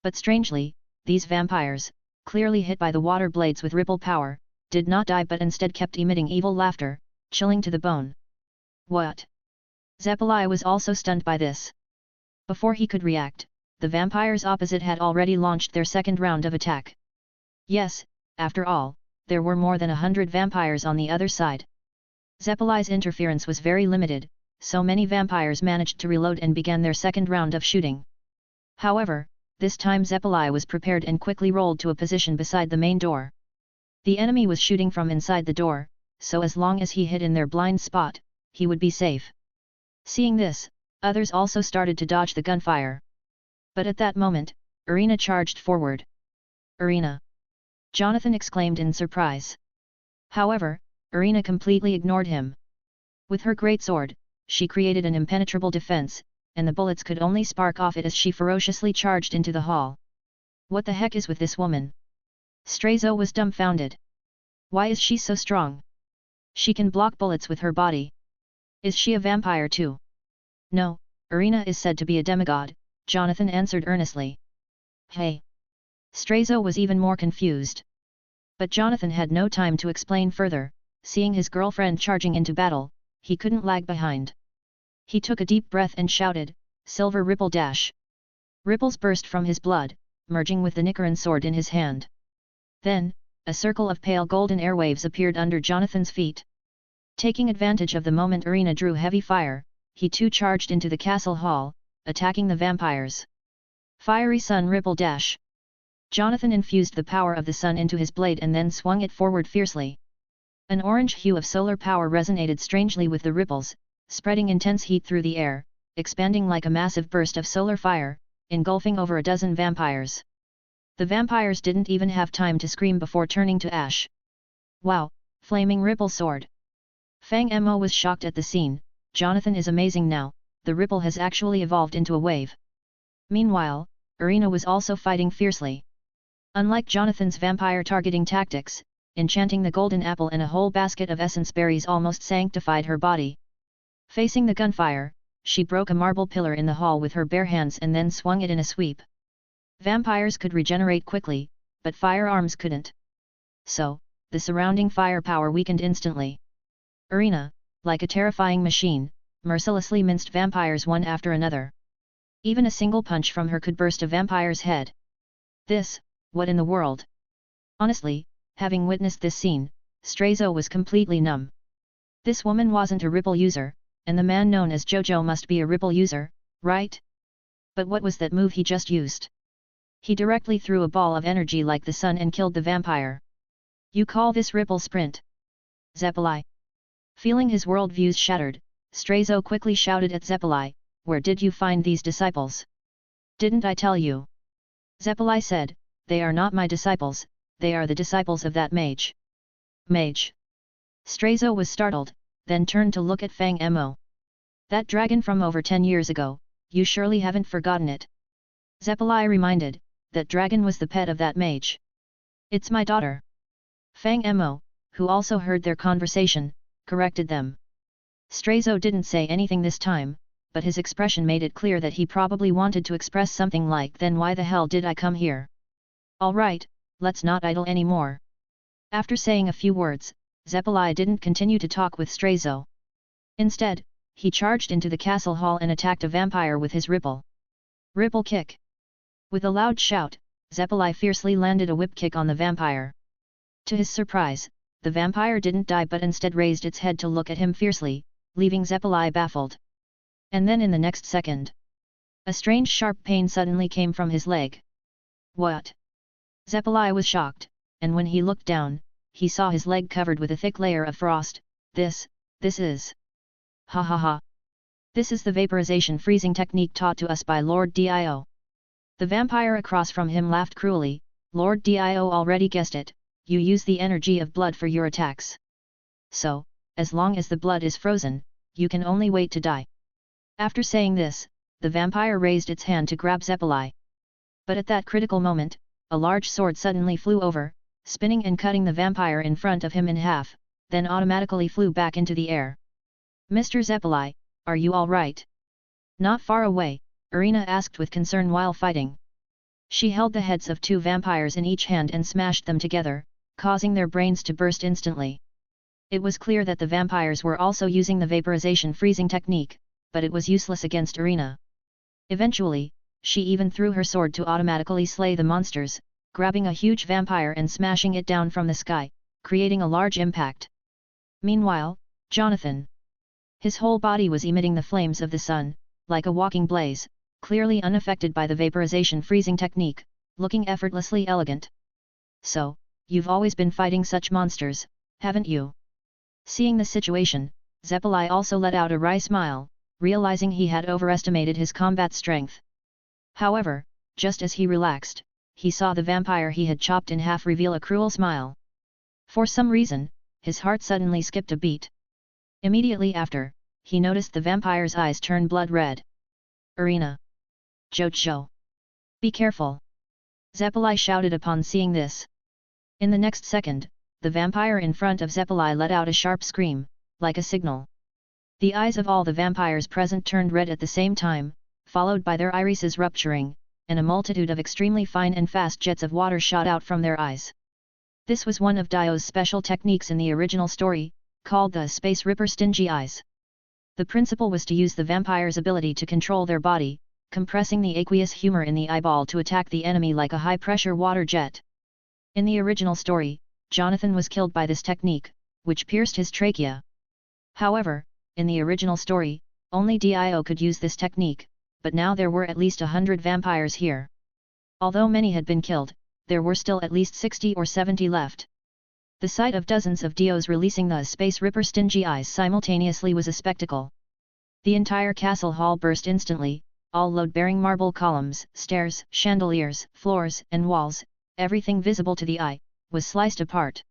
But strangely, these vampires, clearly hit by the water blades with ripple power, did not die but instead kept emitting evil laughter, chilling to the bone. What? Zeppeli was also stunned by this. Before he could react, the vampires opposite had already launched their second round of attack. Yes, after all, there were more than 100 vampires on the other side. Zeppeli's interference was very limited, so many vampires managed to reload and began their second round of shooting. However, this time Zeppeli was prepared and quickly rolled to a position beside the main door. The enemy was shooting from inside the door, so as long as he hit in their blind spot, he would be safe. Seeing this, others also started to dodge the gunfire. But at that moment, Irina charged forward. "Irina!" Jonathan exclaimed in surprise. However, Irina completely ignored him. With her great sword, she created an impenetrable defense, and the bullets could only spark off it as she ferociously charged into the hall. What the heck is with this woman? Straizo was dumbfounded. Why is she so strong? She can block bullets with her body. Is she a vampire too? No, Irina is said to be a demigod, Jonathan answered earnestly. Hey! Straizo was even more confused. But Jonathan had no time to explain further, seeing his girlfriend charging into battle, he couldn't lag behind. He took a deep breath and shouted, "Silver Ripple Dash!" Ripples burst from his blood, merging with the Nicaran sword in his hand. Then, a circle of pale golden airwaves appeared under Jonathan's feet. Taking advantage of the moment Irina drew heavy fire, he too charged into the castle hall, attacking the vampires. Fiery Sun Ripple Dash! Jonathan infused the power of the sun into his blade and then swung it forward fiercely. An orange hue of solar power resonated strangely with the ripples, spreading intense heat through the air, expanding like a massive burst of solar fire, engulfing over a dozen vampires. The vampires didn't even have time to scream before turning to ash. Wow, flaming ripple sword! Fang Mo was shocked at the scene. Jonathan is amazing now, the ripple has actually evolved into a wave. Meanwhile, Irina was also fighting fiercely. Unlike Jonathan's vampire targeting tactics, enchanting the golden apple and a whole basket of essence berries almost sanctified her body. Facing the gunfire, she broke a marble pillar in the hall with her bare hands and then swung it in a sweep. Vampires could regenerate quickly, but firearms couldn't. So, the surrounding firepower weakened instantly. Irina, like a terrifying machine, mercilessly minced vampires one after another. Even a single punch from her could burst a vampire's head. What in the world? Honestly, having witnessed this scene, Straizo was completely numb. This woman wasn't a ripple user, and the man known as Jojo must be a ripple user, right? But what was that move he just used? He directly threw a ball of energy like the sun and killed the vampire. You call this ripple sprint? Zeppeli. Feeling his worldviews shattered, Straizo quickly shouted at Zeppeli, "Where did you find these disciples? Didn't I tell you?" Zeppeli said, "They are not my disciples, they are the disciples of that mage." Mage? Straizo was startled, then turned to look at Fang Mo. "That dragon from over 10 years ago, you surely haven't forgotten it." Zeppeli reminded, "That dragon was the pet of that mage." "It's my daughter." Fang Mo, who also heard their conversation, corrected them. Straizo didn't say anything this time, but his expression made it clear that he probably wanted to express something like, "Then why the hell did I come here? Alright, let's not idle anymore." After saying a few words, Zeppeli didn't continue to talk with Straizo. Instead, he charged into the castle hall and attacked a vampire with his ripple kick. With a loud shout, Zeppeli fiercely landed a whip kick on the vampire. To his surprise, the vampire didn't die but instead raised its head to look at him fiercely, leaving Zeppeli baffled. And then in the next second, a strange sharp pain suddenly came from his leg. What? Zeppeli was shocked, and when he looked down, he saw his leg covered with a thick layer of frost. This is... Ha ha ha! This is the vaporization freezing technique taught to us by Lord Dio. The vampire across from him laughed cruelly. Lord Dio already guessed it, you use the energy of blood for your attacks. So, as long as the blood is frozen, you can only wait to die. After saying this, the vampire raised its hand to grab Zeppeli. But at that critical moment, a large sword suddenly flew over, spinning and cutting the vampire in front of him in half, then automatically flew back into the air. Mr. Zeppeli, are you all right? Not far away, Irina asked with concern while fighting. She held the heads of 2 vampires in each hand and smashed them together, causing their brains to burst instantly. It was clear that the vampires were also using the vaporization freezing technique, but it was useless against Irina. Eventually, she even threw her sword to automatically slay the monsters, grabbing a huge vampire and smashing it down from the sky, creating a large impact. Meanwhile, Jonathan. His whole body was emitting the flames of the sun, like a walking blaze, clearly unaffected by the vaporization freezing technique, looking effortlessly elegant. So, you've always been fighting such monsters, haven't you? Seeing the situation, Zeppeli also let out a wry smile, realizing he had overestimated his combat strength. However, just as he relaxed, he saw the vampire he had chopped in half reveal a cruel smile. For some reason, his heart suddenly skipped a beat. Immediately after, he noticed the vampire's eyes turn blood red. Irina! Jojo! Be careful! Zeppeli shouted upon seeing this. In the next second, the vampire in front of Zeppeli let out a sharp scream, like a signal. The eyes of all the vampires present turned red at the same time, followed by their irises rupturing, and a multitude of extremely fine and fast jets of water shot out from their eyes. This was one of Dio's special techniques in the original story, called the Space Ripper Stingy Eyes. The principle was to use the vampire's ability to control their body, compressing the aqueous humor in the eyeball to attack the enemy like a high-pressure water jet. In the original story, Jonathan was killed by this technique, which pierced his trachea. However, in the original story, only Dio could use this technique, but now there were at least 100 vampires here. Although many had been killed, there were still at least 60 or 70 left. The sight of dozens of Dios releasing the Space Ripper Stingy Eyes simultaneously was a spectacle. The entire castle hall burst instantly, all load-bearing marble columns, stairs, chandeliers, floors, and walls, everything visible to the eye, was sliced apart.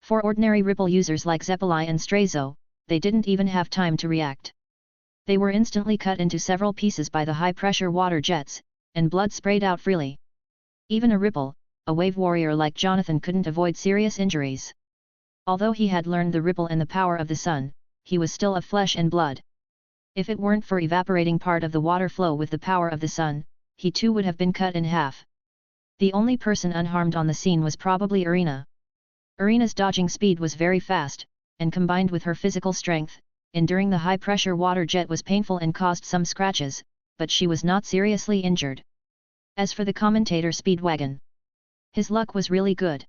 For ordinary Ripple users like Zeppeli and Strazo, they didn't even have time to react. They were instantly cut into several pieces by the high-pressure water jets, and blood sprayed out freely. Even a Ripple, a wave warrior like Jonathan, couldn't avoid serious injuries. Although he had learned the Ripple and the power of the sun, he was still of flesh and blood. If it weren't for evaporating part of the water flow with the power of the sun, he too would have been cut in half. The only person unharmed on the scene was probably Irina. Irina's dodging speed was very fast, and combined with her physical strength, enduring the high-pressure water jet was painful and caused some scratches, but she was not seriously injured. As for the commentator Speedwagon, his luck was really good.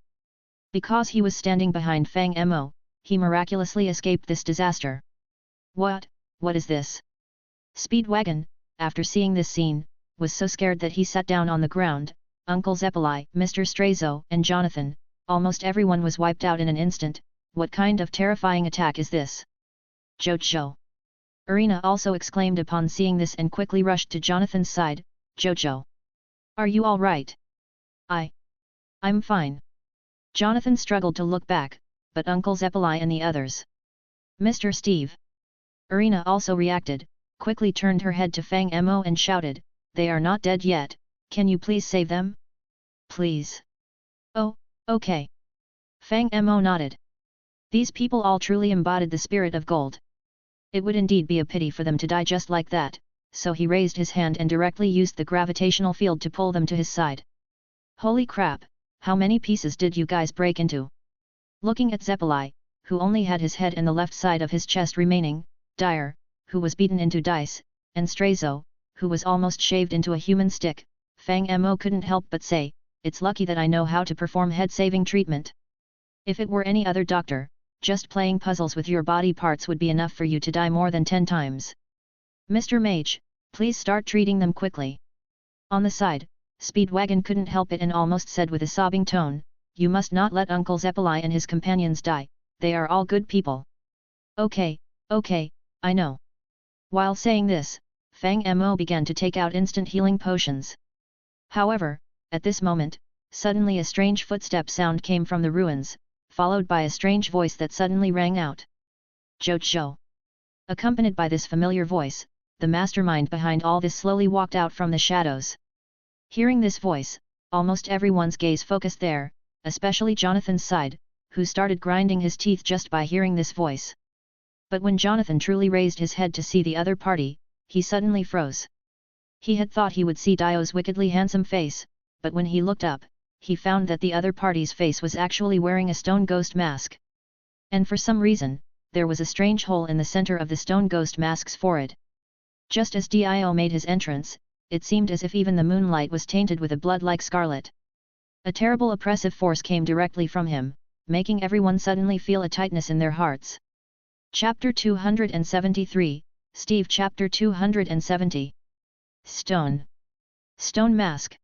Because he was standing behind Fang Mo, he miraculously escaped this disaster. What is this? Speedwagon, after seeing this scene, was so scared that he sat down on the ground. Uncle Zeppeli, Mr. Strazo, and Jonathan, almost everyone was wiped out in an instant. What kind of terrifying attack is this? Jojo! Irina also exclaimed upon seeing this and quickly rushed to Jonathan's side. Jojo! Are you all right? I'm fine. Jonathan struggled to look back, but Uncle Zeppeli and the others. Mr. Steve! Irina also reacted, quickly turned her head to Fang Mo and shouted, they are not dead yet, can you please save them? Please. Oh, okay. Fang Mo nodded. These people all truly embodied the spirit of gold. It would indeed be a pity for them to die just like that, so he raised his hand and directly used the gravitational field to pull them to his side. Holy crap, how many pieces did you guys break into? Looking at Zeppeli, who only had his head and the left side of his chest remaining, Dyer, who was beaten into dice, and Strazo, who was almost shaved into a human stick, Fang Mo couldn't help but say, it's lucky that I know how to perform head-saving treatment. If it were any other doctor, just playing puzzles with your body parts would be enough for you to die more than 10 times. Mr. Mage, please start treating them quickly. On the side, Speedwagon couldn't help it and almost said with a sobbing tone, you must not let Uncle Zeppeli and his companions die, they are all good people. Okay, I know. While saying this, Fang Mo began to take out instant healing potions. However, at this moment, suddenly a strange footstep sound came from the ruins, followed by a strange voice that suddenly rang out. Jojo! Accompanied by this familiar voice, the mastermind behind all this slowly walked out from the shadows. Hearing this voice, almost everyone's gaze focused there, especially Jonathan's side, who started grinding his teeth just by hearing this voice. But when Jonathan truly raised his head to see the other party, he suddenly froze. He had thought he would see Dio's wickedly handsome face, but when he looked up, he found that the other party's face was actually wearing a stone ghost mask. And for some reason, there was a strange hole in the center of the stone ghost mask's forehead. Just as Dio made his entrance, it seemed as if even the moonlight was tainted with a blood like scarlet. A terrible oppressive force came directly from him, making everyone suddenly feel a tightness in their hearts. Chapter 273, Steve Chapter 270. Stone. Stone mask.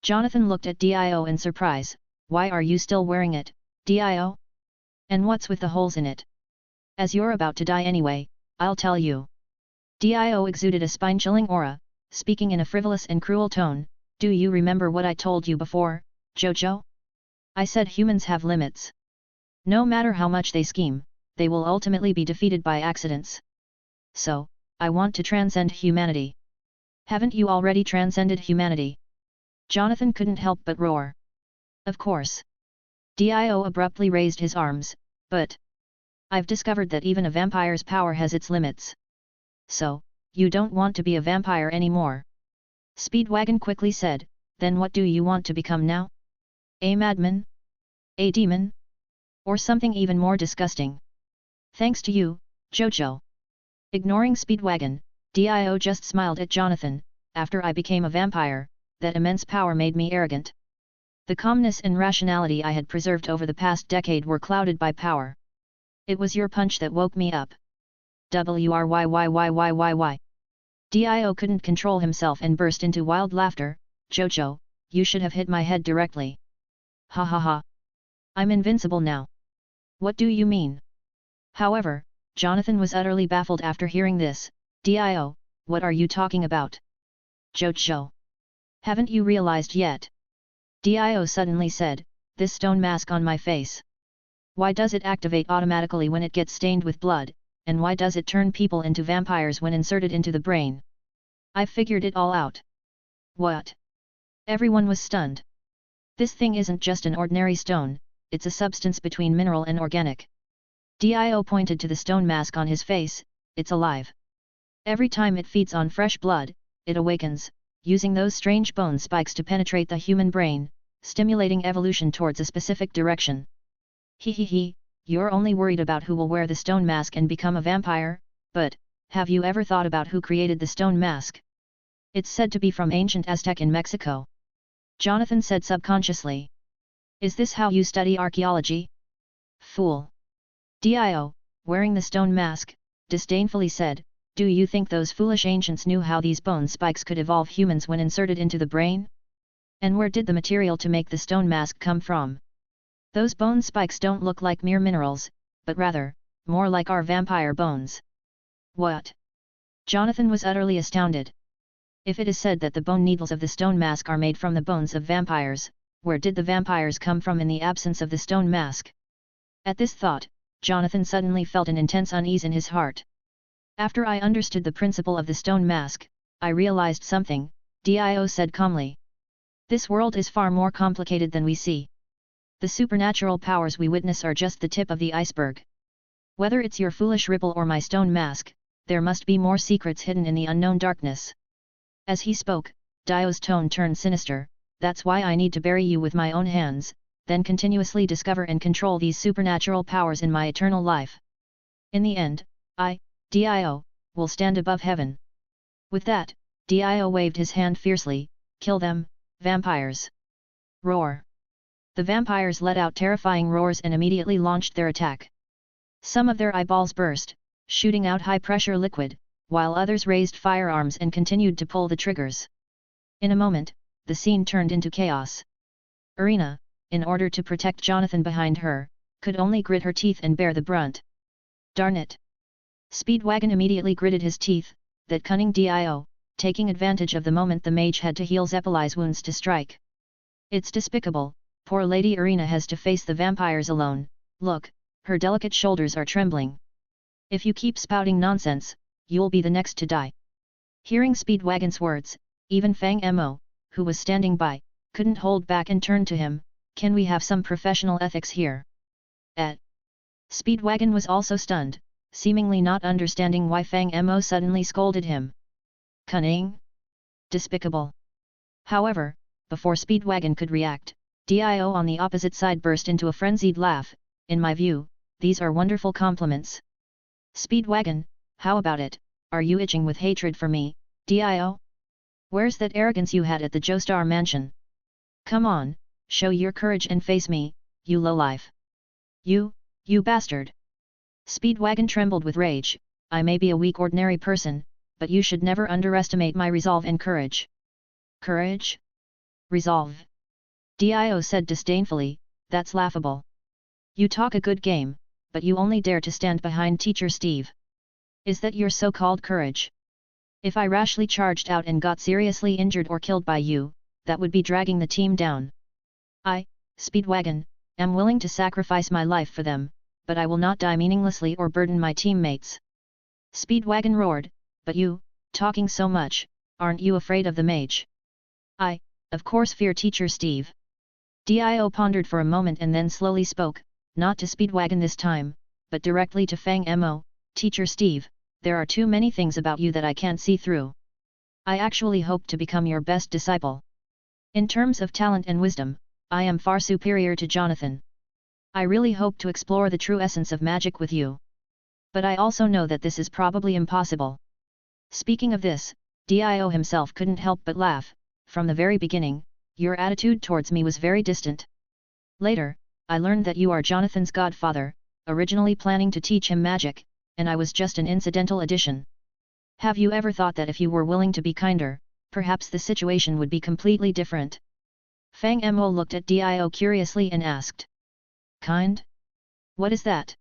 Jonathan looked at Dio in surprise. Why are you still wearing it, Dio? And what's with the holes in it? As you're about to die anyway, I'll tell you. Dio exuded a spine-chilling aura, speaking in a frivolous and cruel tone. Do you remember what I told you before, Jojo? I said humans have limits. No matter how much they scheme, they will ultimately be defeated by accidents. So, I want to transcend humanity. Haven't you already transcended humanity? Jonathan couldn't help but roar. Of course. Dio abruptly raised his arms, but I've discovered that even a vampire's power has its limits. So, you don't want to be a vampire anymore? Speedwagon quickly said. Then what do you want to become now? A madman? A demon? Or something even more disgusting? Thanks to you, Jojo. Ignoring Speedwagon, Dio just smiled at Jonathan. After I became a vampire, that immense power made me arrogant. The calmness and rationality I had preserved over the past decade were clouded by power. It was your punch that woke me up. Wyyyyyyy. Dio couldn't control himself and burst into wild laughter. Jojo, you should have hit my head directly. Ha ha ha. I'm invincible now. What do you mean? However, Jonathan was utterly baffled after hearing this. Dio, what are you talking about? Jojo. Haven't you realized yet? Dio suddenly said, this stone mask on my face. Why does it activate automatically when it gets stained with blood, and why does it turn people into vampires when inserted into the brain? I've figured it all out. What? Everyone was stunned. This thing isn't just an ordinary stone, it's a substance between mineral and organic. Dio pointed to the stone mask on his face. It's alive. Every time it feeds on fresh blood, it awakens, using those strange bone spikes to penetrate the human brain, stimulating evolution towards a specific direction. He, you're only worried about who will wear the stone mask and become a vampire, but have you ever thought about who created the stone mask? It's said to be from ancient Aztec in Mexico. Jonathan said subconsciously. Is this how you study archaeology? Fool. Dio, wearing the stone mask, disdainfully said, do you think those foolish ancients knew how these bone spikes could evolve humans when inserted into the brain? And where did the material to make the stone mask come from? Those bone spikes don't look like mere minerals, but rather, more like our vampire bones. What? Jonathan was utterly astounded. If it is said that the bone needles of the stone mask are made from the bones of vampires, where did the vampires come from in the absence of the stone mask? At this thought, Jonathan suddenly felt an intense unease in his heart. After I understood the principle of the stone mask, I realized something, Dio said calmly. This world is far more complicated than we see. The supernatural powers we witness are just the tip of the iceberg. Whether it's your foolish ripple or my stone mask, there must be more secrets hidden in the unknown darkness. As he spoke, Dio's tone turned sinister. That's why I need to bury you with my own hands, then continuously discover and control these supernatural powers in my eternal life. In the end, I, Dio, will stand above heaven. With that, Dio waved his hand fiercely. Kill them, vampires. Roar. The vampires let out terrifying roars and immediately launched their attack. Some of their eyeballs burst, shooting out high-pressure liquid, while others raised firearms and continued to pull the triggers. In a moment, the scene turned into chaos. Irina, in order to protect Jonathan behind her, could only grit her teeth and bear the brunt. Darn it! Speedwagon immediately gritted his teeth. That cunning Dio, taking advantage of the moment the mage had to heal Zeppeli's wounds to strike. It's despicable, poor Lady Irina has to face the vampires alone. Look, her delicate shoulders are trembling. If you keep spouting nonsense, you'll be the next to die. Hearing Speedwagon's words, even Fang Mo, who was standing by, couldn't hold back and turned to him, "Can we have some professional ethics here?" Speedwagon was also stunned, seemingly not understanding why Fang Mo suddenly scolded him. Cunning? Despicable. However, before Speedwagon could react, Dio on the opposite side burst into a frenzied laugh. "In my view, these are wonderful compliments. Speedwagon, how about it, are you itching with hatred for me, Dio? Where's that arrogance you had at the Joestar mansion? Come on, show your courage and face me, you lowlife. You bastard!" Speedwagon trembled with rage. "I may be a weak ordinary person, but you should never underestimate my resolve and courage." "Courage? Resolve?" Dio said disdainfully, "That's laughable. You talk a good game, but you only dare to stand behind Teacher Steve. Is that your so-called courage? If I rashly charged out and got seriously injured or killed by you, that would be dragging the team down. I, Speedwagon, am willing to sacrifice my life for them, but I will not die meaninglessly or burden my teammates." Speedwagon roared, "But you, talking so much, aren't you afraid of the mage?" "I, of course fear Teacher Steve." Dio pondered for a moment and then slowly spoke, not to Speedwagon this time, but directly to Fang Mo, "Teacher Steve, there are too many things about you that I can't see through. I actually hope to become your best disciple. In terms of talent and wisdom, I am far superior to Jonathan. I really hope to explore the true essence of magic with you. But I also know that this is probably impossible." Speaking of this, Dio himself couldn't help but laugh. "From the very beginning, your attitude towards me was very distant. Later, I learned that you are Jonathan's godfather, originally planning to teach him magic, and I was just an incidental addition. Have you ever thought that if you were willing to be kinder, perhaps the situation would be completely different?" Fang Mo looked at Dio curiously and asked. "Kind? What is that?"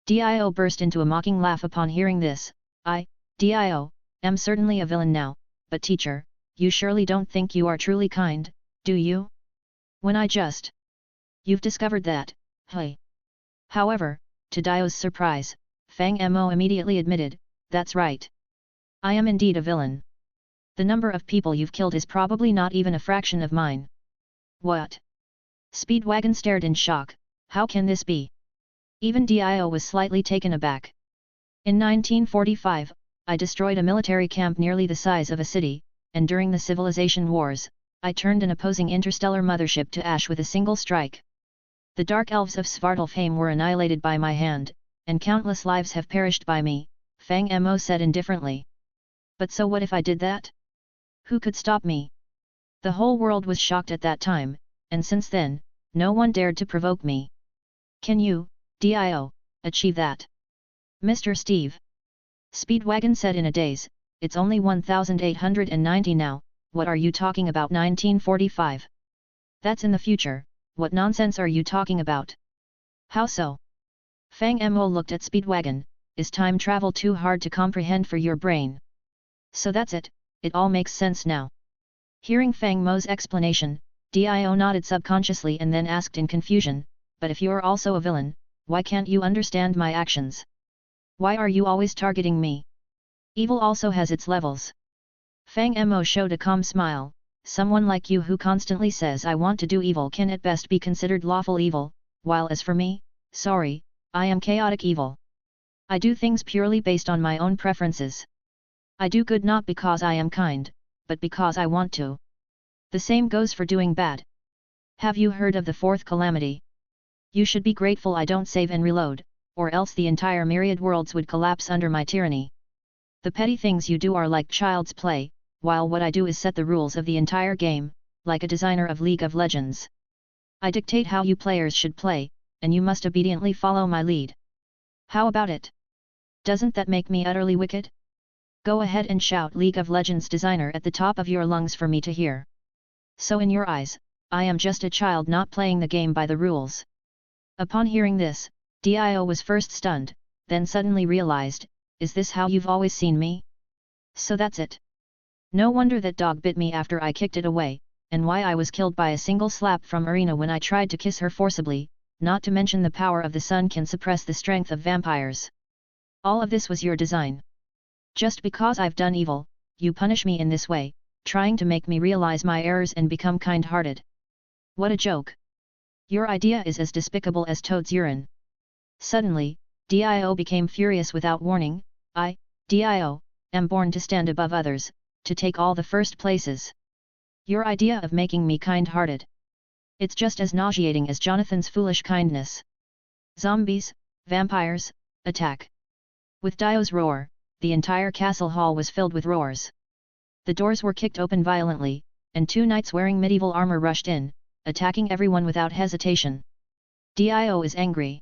Dio burst into a mocking laugh upon hearing this. "I, Dio, am certainly a villain now, but teacher, you surely don't think you are truly kind, do you? When I just... You've discovered that, hey?" However, to Dio's surprise, Fang Mo immediately admitted, "That's right. I am indeed a villain. The number of people you've killed is probably not even a fraction of mine." "What?" Speedwagon stared in shock. "How can this be?" Even Dio was slightly taken aback. "In 1945, I destroyed a military camp nearly the size of a city, and during the Civilization Wars, I turned an opposing interstellar mothership to ash with a single strike. The Dark Elves of Svartalfheim were annihilated by my hand, and countless lives have perished by me," Fang Mo said indifferently. "But so what if I did that? Who could stop me?" The whole world was shocked at that time, and since then, no one dared to provoke me. "Can you, Dio, achieve that?" "Mr. Steve?" Speedwagon said in a daze, "It's only 1890 now, what are you talking about 1945? That's in the future, what nonsense are you talking about?" "How so?" Fang Mo looked at Speedwagon, "Is time travel too hard to comprehend for your brain?" "So that's it, it all makes sense now." Hearing Fang Mo's explanation, Dio nodded subconsciously and then asked in confusion, "But if you're also a villain, why can't you understand my actions? Why are you always targeting me? Evil also has its levels." Fang Mo showed a calm smile, "Someone like you who constantly says I want to do evil can at best be considered lawful evil, while as for me, sorry, I am chaotic evil. I do things purely based on my own preferences. I do good not because I am kind, but because I want to. The same goes for doing bad. Have you heard of the fourth calamity? You should be grateful I don't save and reload, or else the entire myriad worlds would collapse under my tyranny. The petty things you do are like child's play, while what I do is set the rules of the entire game, like a designer of League of Legends. I dictate how you players should play, and you must obediently follow my lead. How about it? Doesn't that make me utterly wicked? Go ahead and shout League of Legends designer at the top of your lungs for me to hear. So in your eyes, I am just a child not playing the game by the rules." Upon hearing this, Dio was first stunned, then suddenly realized, "Is this how you've always seen me? So that's it. No wonder that dog bit me after I kicked it away, and why I was killed by a single slap from Arena when I tried to kiss her forcibly, not to mention the power of the sun can suppress the strength of vampires. All of this was your design. Just because I've done evil, you punish me in this way, trying to make me realize my errors and become kind-hearted. What a joke. Your idea is as despicable as Toad's urine. Suddenly, Dio became furious without warning. I, Dio, am born to stand above others, to take all the first places. Your idea of making me kind-hearted. It's just as nauseating as Jonathan's foolish kindness. Zombies, vampires, attack. With Dio's roar, the entire castle hall was filled with roars. The doors were kicked open violently, and 2 knights wearing medieval armor rushed in, attacking everyone without hesitation. Dio is angry.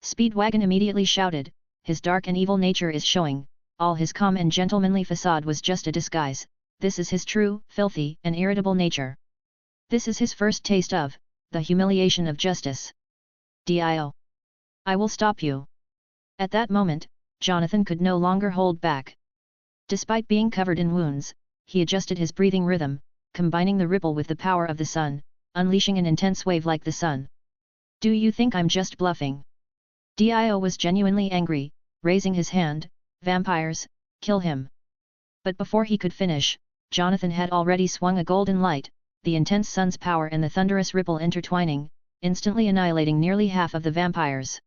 Speedwagon immediately shouted, his dark and evil nature is showing, all his calm and gentlemanly facade was just a disguise, this is his true, filthy and irritable nature. This is his first taste of, the humiliation of justice. Dio. I will stop you. At that moment, Jonathan could no longer hold back. Despite being covered in wounds, he adjusted his breathing rhythm, combining the ripple with the power of the sun, unleashing an intense wave like the sun. Do you think I'm just bluffing? Dio was genuinely angry, raising his hand, vampires, kill him. But before he could finish, Jonathan had already swung a golden light, the intense sun's power and the thunderous ripple intertwining, instantly annihilating nearly half of the vampires.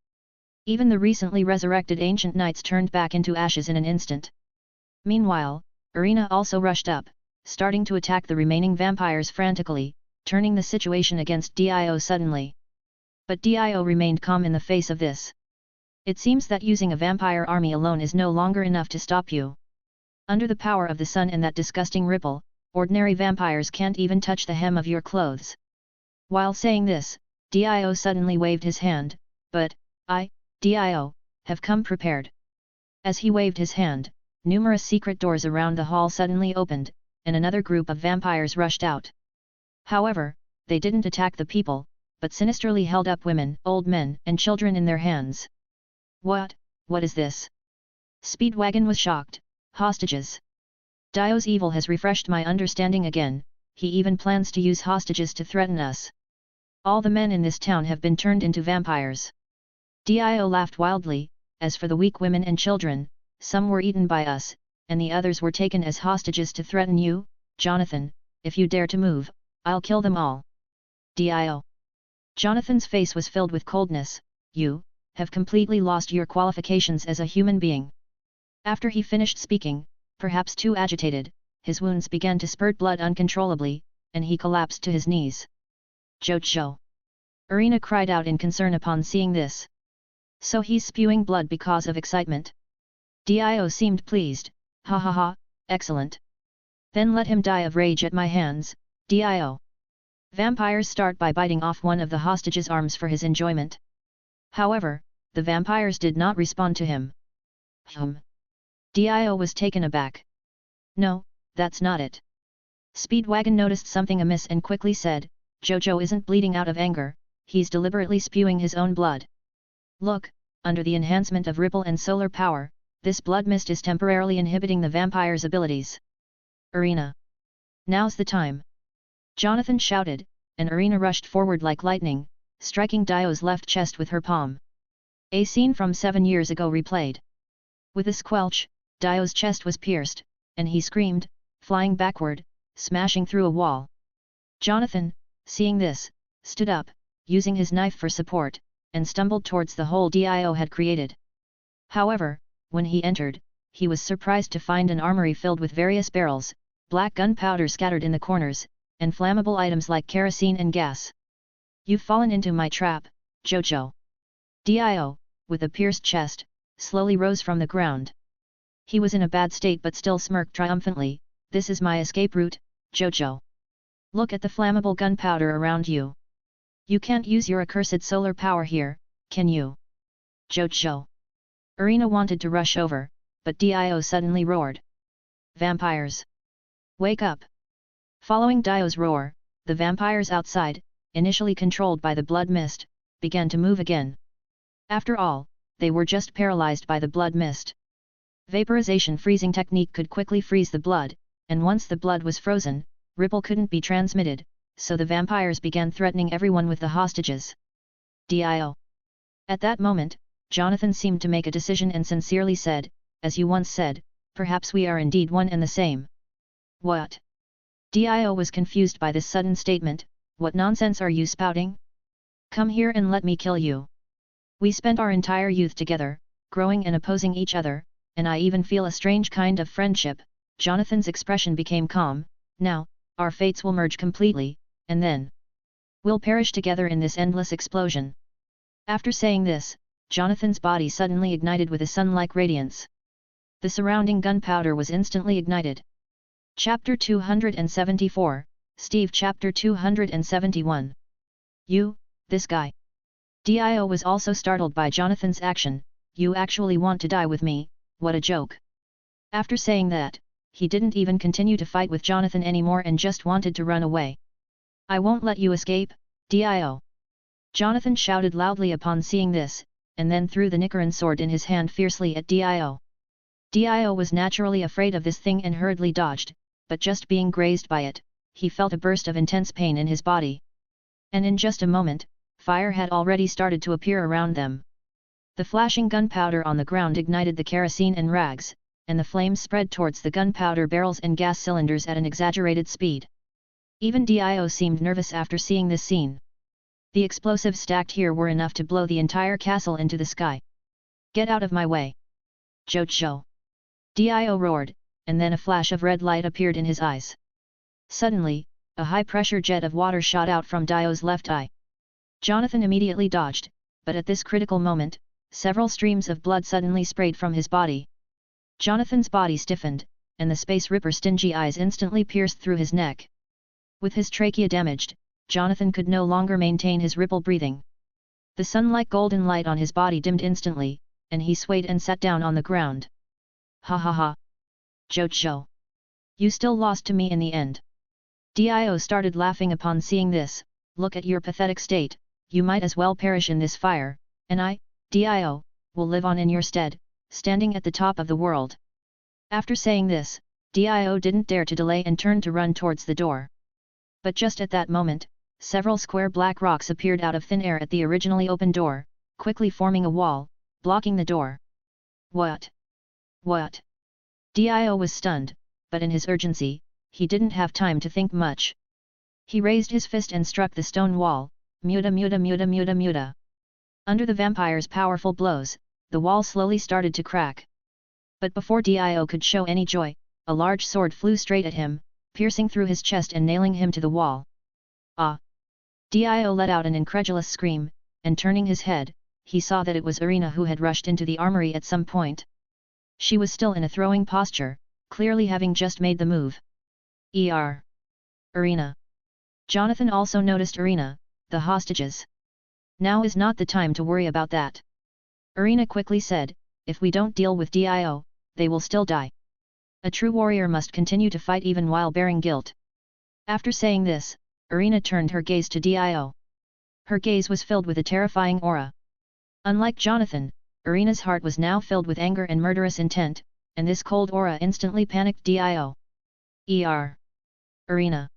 Even the recently resurrected ancient knights turned back into ashes in an instant. Meanwhile, Irina also rushed up, starting to attack the remaining vampires frantically, turning the situation against Dio suddenly. But Dio remained calm in the face of this. It seems that using a vampire army alone is no longer enough to stop you. Under the power of the sun and that disgusting ripple, ordinary vampires can't even touch the hem of your clothes. While saying this, Dio suddenly waved his hand, but, I, Dio, have come prepared. As he waved his hand, numerous secret doors around the hall suddenly opened, and another group of vampires rushed out. However, they didn't attack the people, but sinisterly held up women, old men, and children in their hands. What is this? Speedwagon was shocked. Hostages. Dio's evil has refreshed my understanding again, he even plans to use hostages to threaten us. All the men in this town have been turned into vampires. Dio laughed wildly, as for the weak women and children, some were eaten by us, and the others were taken as hostages to threaten you, Jonathan, if you dare to move, I'll kill them all. Dio. Jonathan's face was filled with coldness, you have completely lost your qualifications as a human being. After he finished speaking, perhaps too agitated, his wounds began to spurt blood uncontrollably, and he collapsed to his knees. Jojo. Irina cried out in concern upon seeing this. So he's spewing blood because of excitement. Dio seemed pleased, ha ha ha, excellent. Then let him die of rage at my hands, Dio. Vampires start by biting off one of the hostages' arms for his enjoyment. However, the vampires did not respond to him. Dio was taken aback. No, that's not it. Speedwagon noticed something amiss and quickly said, Jojo isn't bleeding out of anger, he's deliberately spewing his own blood. Look, under the enhancement of ripple and solar power, this blood mist is temporarily inhibiting the vampire's abilities. Irina. Now's the time. Jonathan shouted, and Irina rushed forward like lightning, striking Dio's left chest with her palm. A scene from 7 years ago replayed. With a squelch, Dio's chest was pierced, and he screamed, flying backward, smashing through a wall. Jonathan, seeing this, stood up, using his knife for support, and stumbled towards the hole Dio had created. However, when he entered, he was surprised to find an armory filled with various barrels, black gunpowder scattered in the corners, and flammable items like kerosene and gas. You've fallen into my trap, Jojo. Dio, with a pierced chest, slowly rose from the ground. He was in a bad state but still smirked triumphantly, this is my escape route, Jojo. Look at the flammable gunpowder around you. You can't use your accursed solar power here, can you? Jojo. Irina wanted to rush over, but Dio suddenly roared. Vampires! Wake up! Following Dio's roar, the vampires outside, initially controlled by the blood mist, began to move again. After all, they were just paralyzed by the blood mist. Vaporization freezing technique could quickly freeze the blood, and once the blood was frozen, ripple couldn't be transmitted, so the vampires began threatening everyone with the hostages. Dio. At that moment, Jonathan seemed to make a decision and sincerely said, as you once said, perhaps we are indeed one and the same. What? Dio was confused by this sudden statement. What nonsense are you spouting? Come here and let me kill you. We spent our entire youth together, growing and opposing each other, and I even feel a strange kind of friendship. Jonathan's expression became calm. Now, our fates will merge completely, and then we'll perish together in this endless explosion. After saying this, Jonathan's body suddenly ignited with a sun-like radiance. The surrounding gunpowder was instantly ignited. Chapter 274, Steve. Chapter 271. You, this guy. Dio was also startled by Jonathan's action. You actually want to die with me, what a joke. After saying that, he didn't even continue to fight with Jonathan anymore and just wanted to run away. I won't let you escape, Dio. Jonathan shouted loudly upon seeing this, and then threw the Nicaran sword in his hand fiercely at Dio. Dio was naturally afraid of this thing and hurriedly dodged, but just being grazed by it, he felt a burst of intense pain in his body. And in just a moment, fire had already started to appear around them. The flashing gunpowder on the ground ignited the kerosene and rags, and the flames spread towards the gunpowder barrels and gas cylinders at an exaggerated speed. Even Dio seemed nervous after seeing this scene. The explosives stacked here were enough to blow the entire castle into the sky. Get out of my way! Jojo! Dio roared, and then a flash of red light appeared in his eyes. Suddenly, a high-pressure jet of water shot out from Dio's left eye. Jonathan immediately dodged, but at this critical moment, several streams of blood suddenly sprayed from his body. Jonathan's body stiffened, and the Space Ripper's stingy eyes instantly pierced through his neck. With his trachea damaged, Jonathan could no longer maintain his ripple breathing. The sun-like golden light on his body dimmed instantly, and he swayed and sat down on the ground. Ha ha ha! Jojo! You still lost to me in the end. Dio started laughing upon seeing this. Look at your pathetic state, you might as well perish in this fire, and I, Dio, will live on in your stead, standing at the top of the world. After saying this, Dio didn't dare to delay and turned to run towards the door. But just at that moment, several square black rocks appeared out of thin air at the originally open door, quickly forming a wall, blocking the door. What? What? Dio was stunned, but in his urgency, he didn't have time to think much. He raised his fist and struck the stone wall. Muta muta muta muta muta. Under the vampire's powerful blows, the wall slowly started to crack. But before Dio could show any joy, a large sword flew straight at him, piercing through his chest and nailing him to the wall. Ah! Dio let out an incredulous scream, and turning his head, he saw that it was Irina who had rushed into the armory at some point. She was still in a throwing posture, clearly having just made the move. Irina. Jonathan also noticed Irina, the hostages. Now is not the time to worry about that. Irina quickly said, if we don't deal with Dio, they will still die. A true warrior must continue to fight even while bearing guilt. After saying this, Irina turned her gaze to Dio. Her gaze was filled with a terrifying aura. Unlike Jonathan, Irina's heart was now filled with anger and murderous intent, and this cold aura instantly panicked Dio. Irina.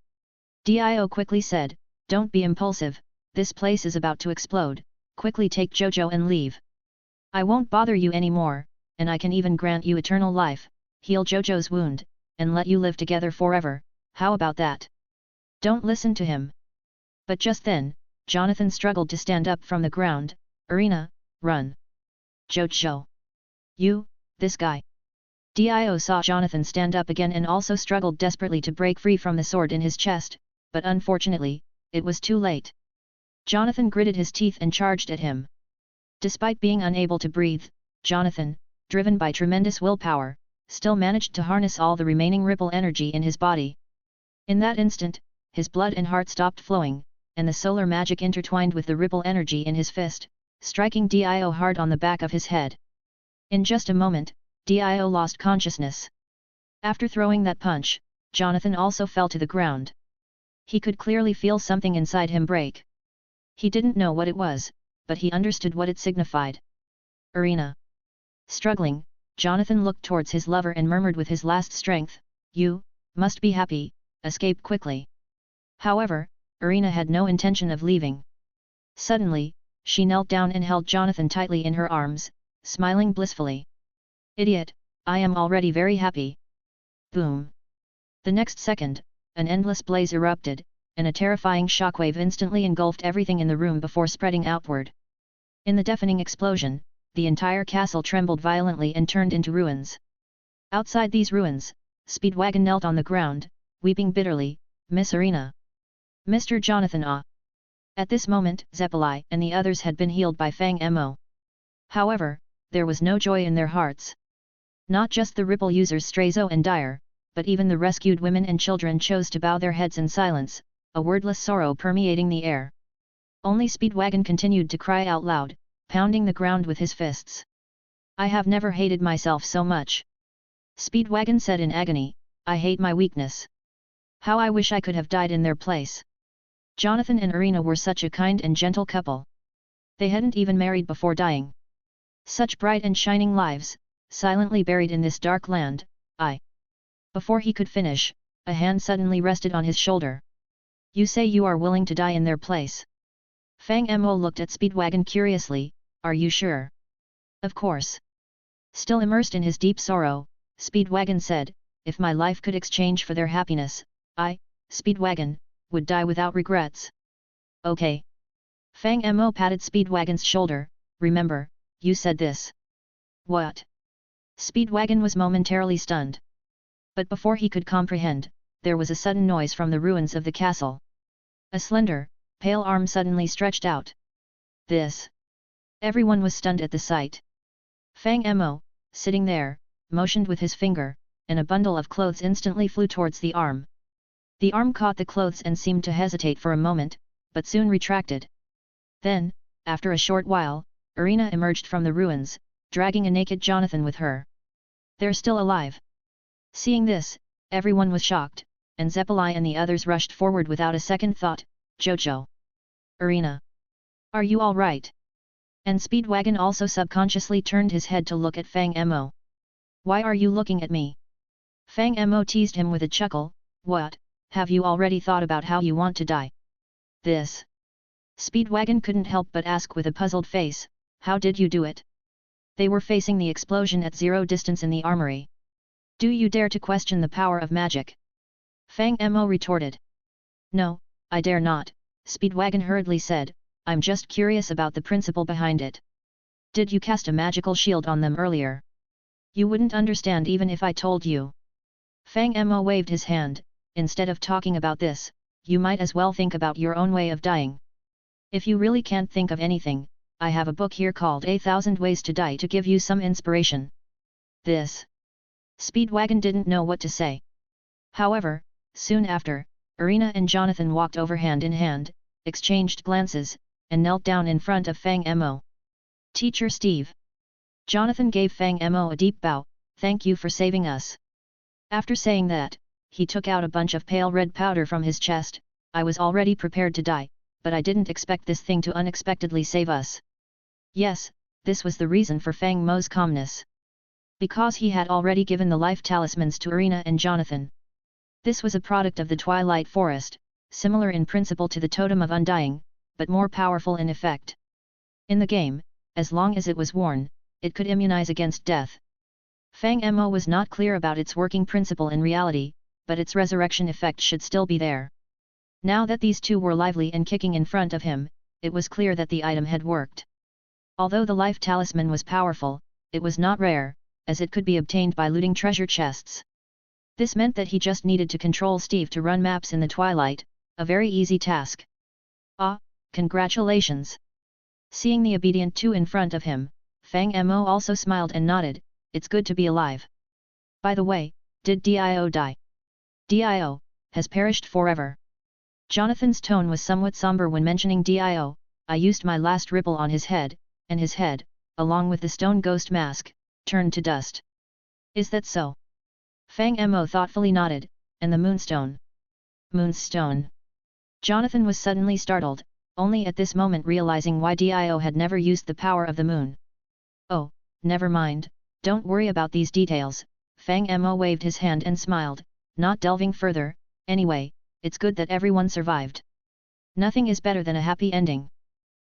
Dio quickly said, don't be impulsive, this place is about to explode, quickly take Jojo and leave. I won't bother you anymore, and I can even grant you eternal life, heal Jojo's wound, and let you live together forever, how about that? Don't listen to him. But just then, Jonathan struggled to stand up from the ground. Irina, run. Jojo. You, this guy. Dio saw Jonathan stand up again and also struggled desperately to break free from the sword in his chest, but unfortunately, it was too late. Jonathan gritted his teeth and charged at him. Despite being unable to breathe, Jonathan, driven by tremendous willpower, still managed to harness all the remaining ripple energy in his body. In that instant, his blood and heart stopped flowing, and the solar magic intertwined with the ripple energy in his fist, striking Dio hard on the back of his head. In just a moment, Dio lost consciousness. After throwing that punch, Jonathan also fell to the ground. He could clearly feel something inside him break. He didn't know what it was, but he understood what it signified. Irina. Struggling, Jonathan looked towards his lover and murmured with his last strength, you must be happy, escape quickly. However, Irina had no intention of leaving. Suddenly, she knelt down and held Jonathan tightly in her arms, smiling blissfully. Idiot, I am already very happy. Boom. The next second, an endless blaze erupted, and a terrifying shockwave instantly engulfed everything in the room before spreading outward. In the deafening explosion, the entire castle trembled violently and turned into ruins. Outside these ruins, Speedwagon knelt on the ground, weeping bitterly. Miss Arena. Mr. Jonathan Ah. At this moment, Zeppeli and the others had been healed by Fang Mo. However, there was no joy in their hearts. Not just the Ripple users Strazo and Dyer, but even the rescued women and children chose to bow their heads in silence, a wordless sorrow permeating the air. Only Speedwagon continued to cry out loud, pounding the ground with his fists. I have never hated myself so much. Speedwagon said in agony, I hate my weakness. How I wish I could have died in their place. Jonathan and Arena were such a kind and gentle couple. They hadn't even married before dying. Such bright and shining lives, silently buried in this dark land. Before he could finish, a hand suddenly rested on his shoulder. You say you are willing to die in their place? Fang Mo looked at Speedwagon curiously, are you sure? Of course. Still immersed in his deep sorrow, Speedwagon said, if my life could exchange for their happiness, I, Speedwagon, would die without regrets. Okay. Fang Mo patted Speedwagon's shoulder, remember, you said this. What? Speedwagon was momentarily stunned. But before he could comprehend, there was a sudden noise from the ruins of the castle. A slender, pale arm suddenly stretched out. This. Everyone was stunned at the sight. Fang Mo, sitting there, motioned with his finger, and a bundle of clothes instantly flew towards the arm. The arm caught the clothes and seemed to hesitate for a moment, but soon retracted. Then, after a short while, Arena emerged from the ruins, dragging a naked Jonathan with her. They're still alive. Seeing this, everyone was shocked, and Zeppeli and the others rushed forward without a second thought. Jojo. Arena. Are you all right? And Speedwagon also subconsciously turned his head to look at Fang Mo. Why are you looking at me? Fang Mo teased him with a chuckle, what, have you already thought about how you want to die? This. Speedwagon couldn't help but ask with a puzzled face, how did you do it? They were facing the explosion at zero distance in the armory. Do you dare to question the power of magic? Fang Mo retorted. No, I dare not, Speedwagon hurriedly said, I'm just curious about the principle behind it. Did you cast a magical shield on them earlier? You wouldn't understand even if I told you. Fang Mo waved his hand, instead of talking about this, you might as well think about your own way of dying. If you really can't think of anything, I have a book here called 1,000 Ways to Die to give you some inspiration. This. Speedwagon didn't know what to say. However, soon after, Arena and Jonathan walked over hand in hand, exchanged glances, and knelt down in front of Fang Mo. Teacher Steve. Jonathan gave Fang Mo a deep bow, thank you for saving us. After saying that, he took out a bunch of pale red powder from his chest. I was already prepared to die, but I didn't expect this thing to unexpectedly save us. Yes, this was the reason for Fang Mo's calmness. Because he had already given the life talismans to Arena and Jonathan. This was a product of the Twilight Forest, similar in principle to the Totem of Undying, but more powerful in effect. In the game, as long as it was worn, it could immunize against death. Fang Mo was not clear about its working principle in reality, but its resurrection effect should still be there. Now that these two were lively and kicking in front of him, it was clear that the item had worked. Although the life talisman was powerful, it was not rare, as it could be obtained by looting treasure chests. This meant that he just needed to control Steve to run maps in the Twilight, a very easy task. Ah, congratulations! Seeing the obedient two in front of him, Fang Mo also smiled and nodded, it's good to be alive. By the way, did Dio die? Dio has perished forever. Jonathan's tone was somewhat somber when mentioning Dio. I used my last ripple on his head, and his head, along with the stone ghost mask, turned to dust. Is that so? Fang Mo thoughtfully nodded, and the moonstone. Moonstone. Jonathan was suddenly startled, only at this moment realizing why Dio had never used the power of the moon. Oh, never mind, don't worry about these details, Fang Mo waved his hand and smiled, not delving further, anyway, it's good that everyone survived. Nothing is better than a happy ending.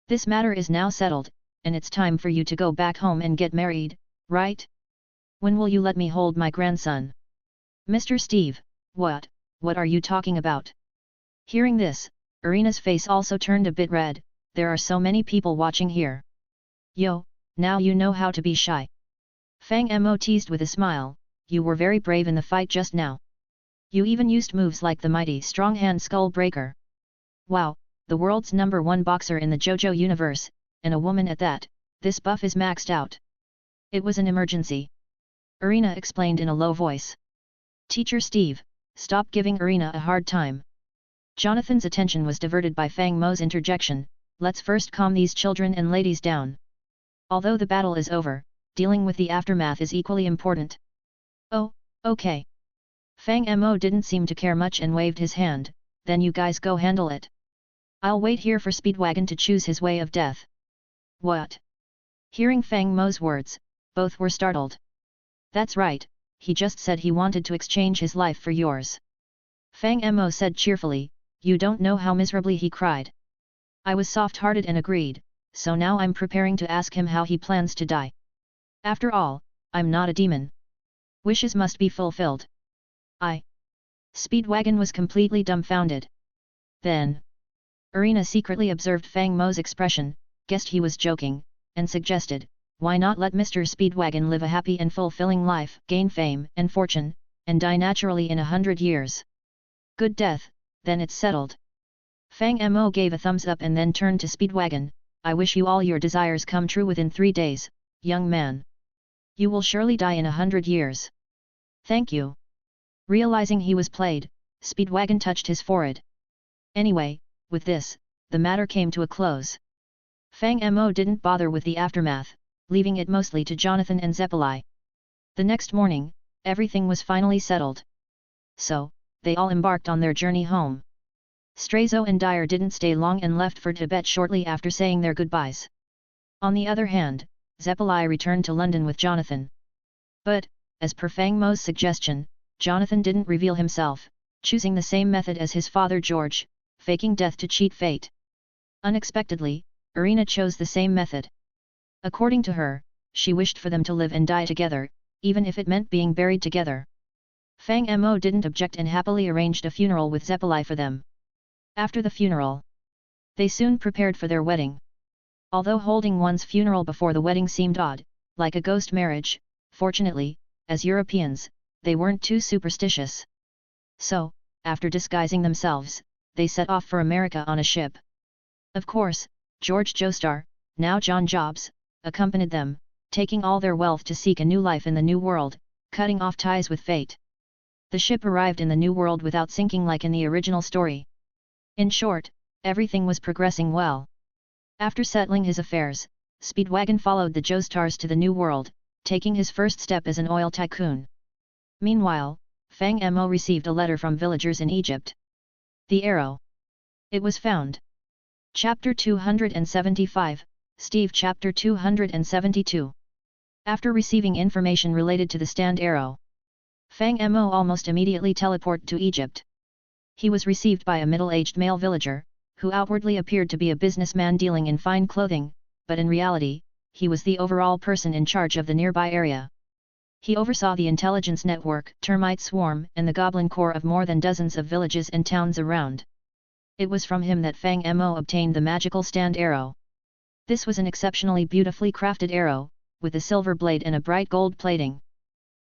This matter is now settled, and it's time for you to go back home and get married, right? When will you let me hold my grandson? Mr. Steve, what are you talking about? Hearing this, Irina's face also turned a bit red. There are so many people watching here. Yo, now you know how to be shy. Fang Mo teased with a smile, you were very brave in the fight just now. You even used moves like the mighty strong hand skull breaker. Wow, the world's #1 boxer in the Jojo universe, and a woman at that, this buff is maxed out. It was an emergency. Irina explained in a low voice. Teacher Steve, stop giving Irina a hard time. Jonathan's attention was diverted by Fang Mo's interjection, let's first calm these children and ladies down. Although the battle is over, dealing with the aftermath is equally important. Oh, okay. Fang Mo didn't seem to care much and waved his hand, then you guys go handle it. I'll wait here for Speedwagon to choose his way of death. What? Hearing Fang Mo's words, both were startled. That's right, he just said he wanted to exchange his life for yours. Fang Mo said cheerfully, you don't know how miserably he cried. I was soft-hearted and agreed, so now I'm preparing to ask him how he plans to die. After all, I'm not a demon. Wishes must be fulfilled. Speedwagon was completely dumbfounded. Then, Irina secretly observed Fang Mo's expression, guessed he was joking, and suggested, why not let Mr. Speedwagon live a happy and fulfilling life, gain fame and fortune, and die naturally in 100 years. Good death, then it's settled. Fang Mo gave a thumbs up and then turned to Speedwagon, I wish you all your desires come true within 3 days, young man. You will surely die in 100 years. Thank you. Realizing he was played, Speedwagon touched his forehead. Anyway, with this, the matter came to a close. Fang Mo didn't bother with the aftermath, leaving it mostly to Jonathan and Zeppeli. The next morning, everything was finally settled. So, they all embarked on their journey home. Strazo and Dyer didn't stay long and left for Tibet shortly after saying their goodbyes. On the other hand, Zeppeli returned to London with Jonathan. But, as per Fang Mo's suggestion, Jonathan didn't reveal himself, choosing the same method as his father George, faking death to cheat fate. Unexpectedly, Irina chose the same method. According to her, she wished for them to live and die together, even if it meant being buried together. Fang Mo didn't object and happily arranged a funeral with Zeppeli for them. After the funeral, they soon prepared for their wedding. Although holding one's funeral before the wedding seemed odd, like a ghost marriage, fortunately, as Europeans, they weren't too superstitious. So, after disguising themselves, they set off for America on a ship. Of course, George Joestar, now John Jobs, accompanied them, taking all their wealth to seek a new life in the New World, cutting off ties with fate. The ship arrived in the New World without sinking like in the original story. In short, everything was progressing well. After settling his affairs, Speedwagon followed the Joestars to the New World, taking his first step as an oil tycoon. Meanwhile, Fang Mo received a letter from villagers in Egypt. The arrow. It was found. Chapter 275, Steve Chapter 272. After receiving information related to the stand arrow, Fang Mo almost immediately teleported to Egypt. He was received by a middle-aged male villager, who outwardly appeared to be a businessman dealing in fine clothing, but in reality, he was the overall person in charge of the nearby area. He oversaw the intelligence network, termite swarm, and the goblin corps of more than dozens of villages and towns around. It was from him that Fang Mo obtained the magical stand arrow. This was an exceptionally beautifully crafted arrow, with a silver blade and a bright gold plating.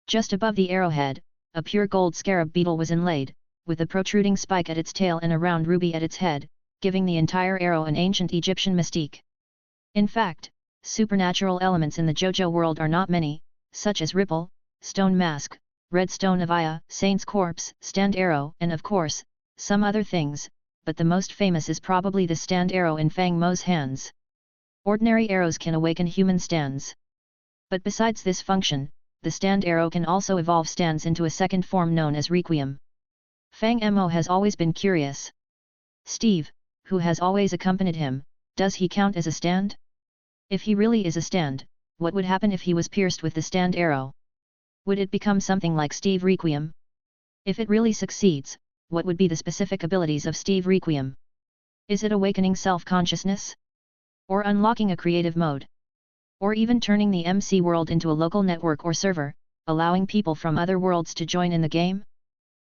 Just above the arrowhead, a pure gold scarab beetle was inlaid, with a protruding spike at its tail and a round ruby at its head, giving the entire arrow an ancient Egyptian mystique. In fact, supernatural elements in the Jojo world are not many, such as Ripple, Stone Mask, Red Stone of Aya, Saint's Corpse, Stand Arrow, and of course, some other things, but the most famous is probably the stand arrow in Fang Mo's hands. Ordinary arrows can awaken human stands. But besides this function, the stand arrow can also evolve stands into a second form known as Requiem. Fang Mo has always been curious. Steve, who has always accompanied him, does he count as a stand? If he really is a stand, what would happen if he was pierced with the stand arrow? Would it become something like Steve Requiem? If it really succeeds, what would be the specific abilities of Steve Requiem? Is it awakening self-consciousness? or unlocking a creative mode, or even turning the MC world into a local network or server, allowing people from other worlds to join in the game?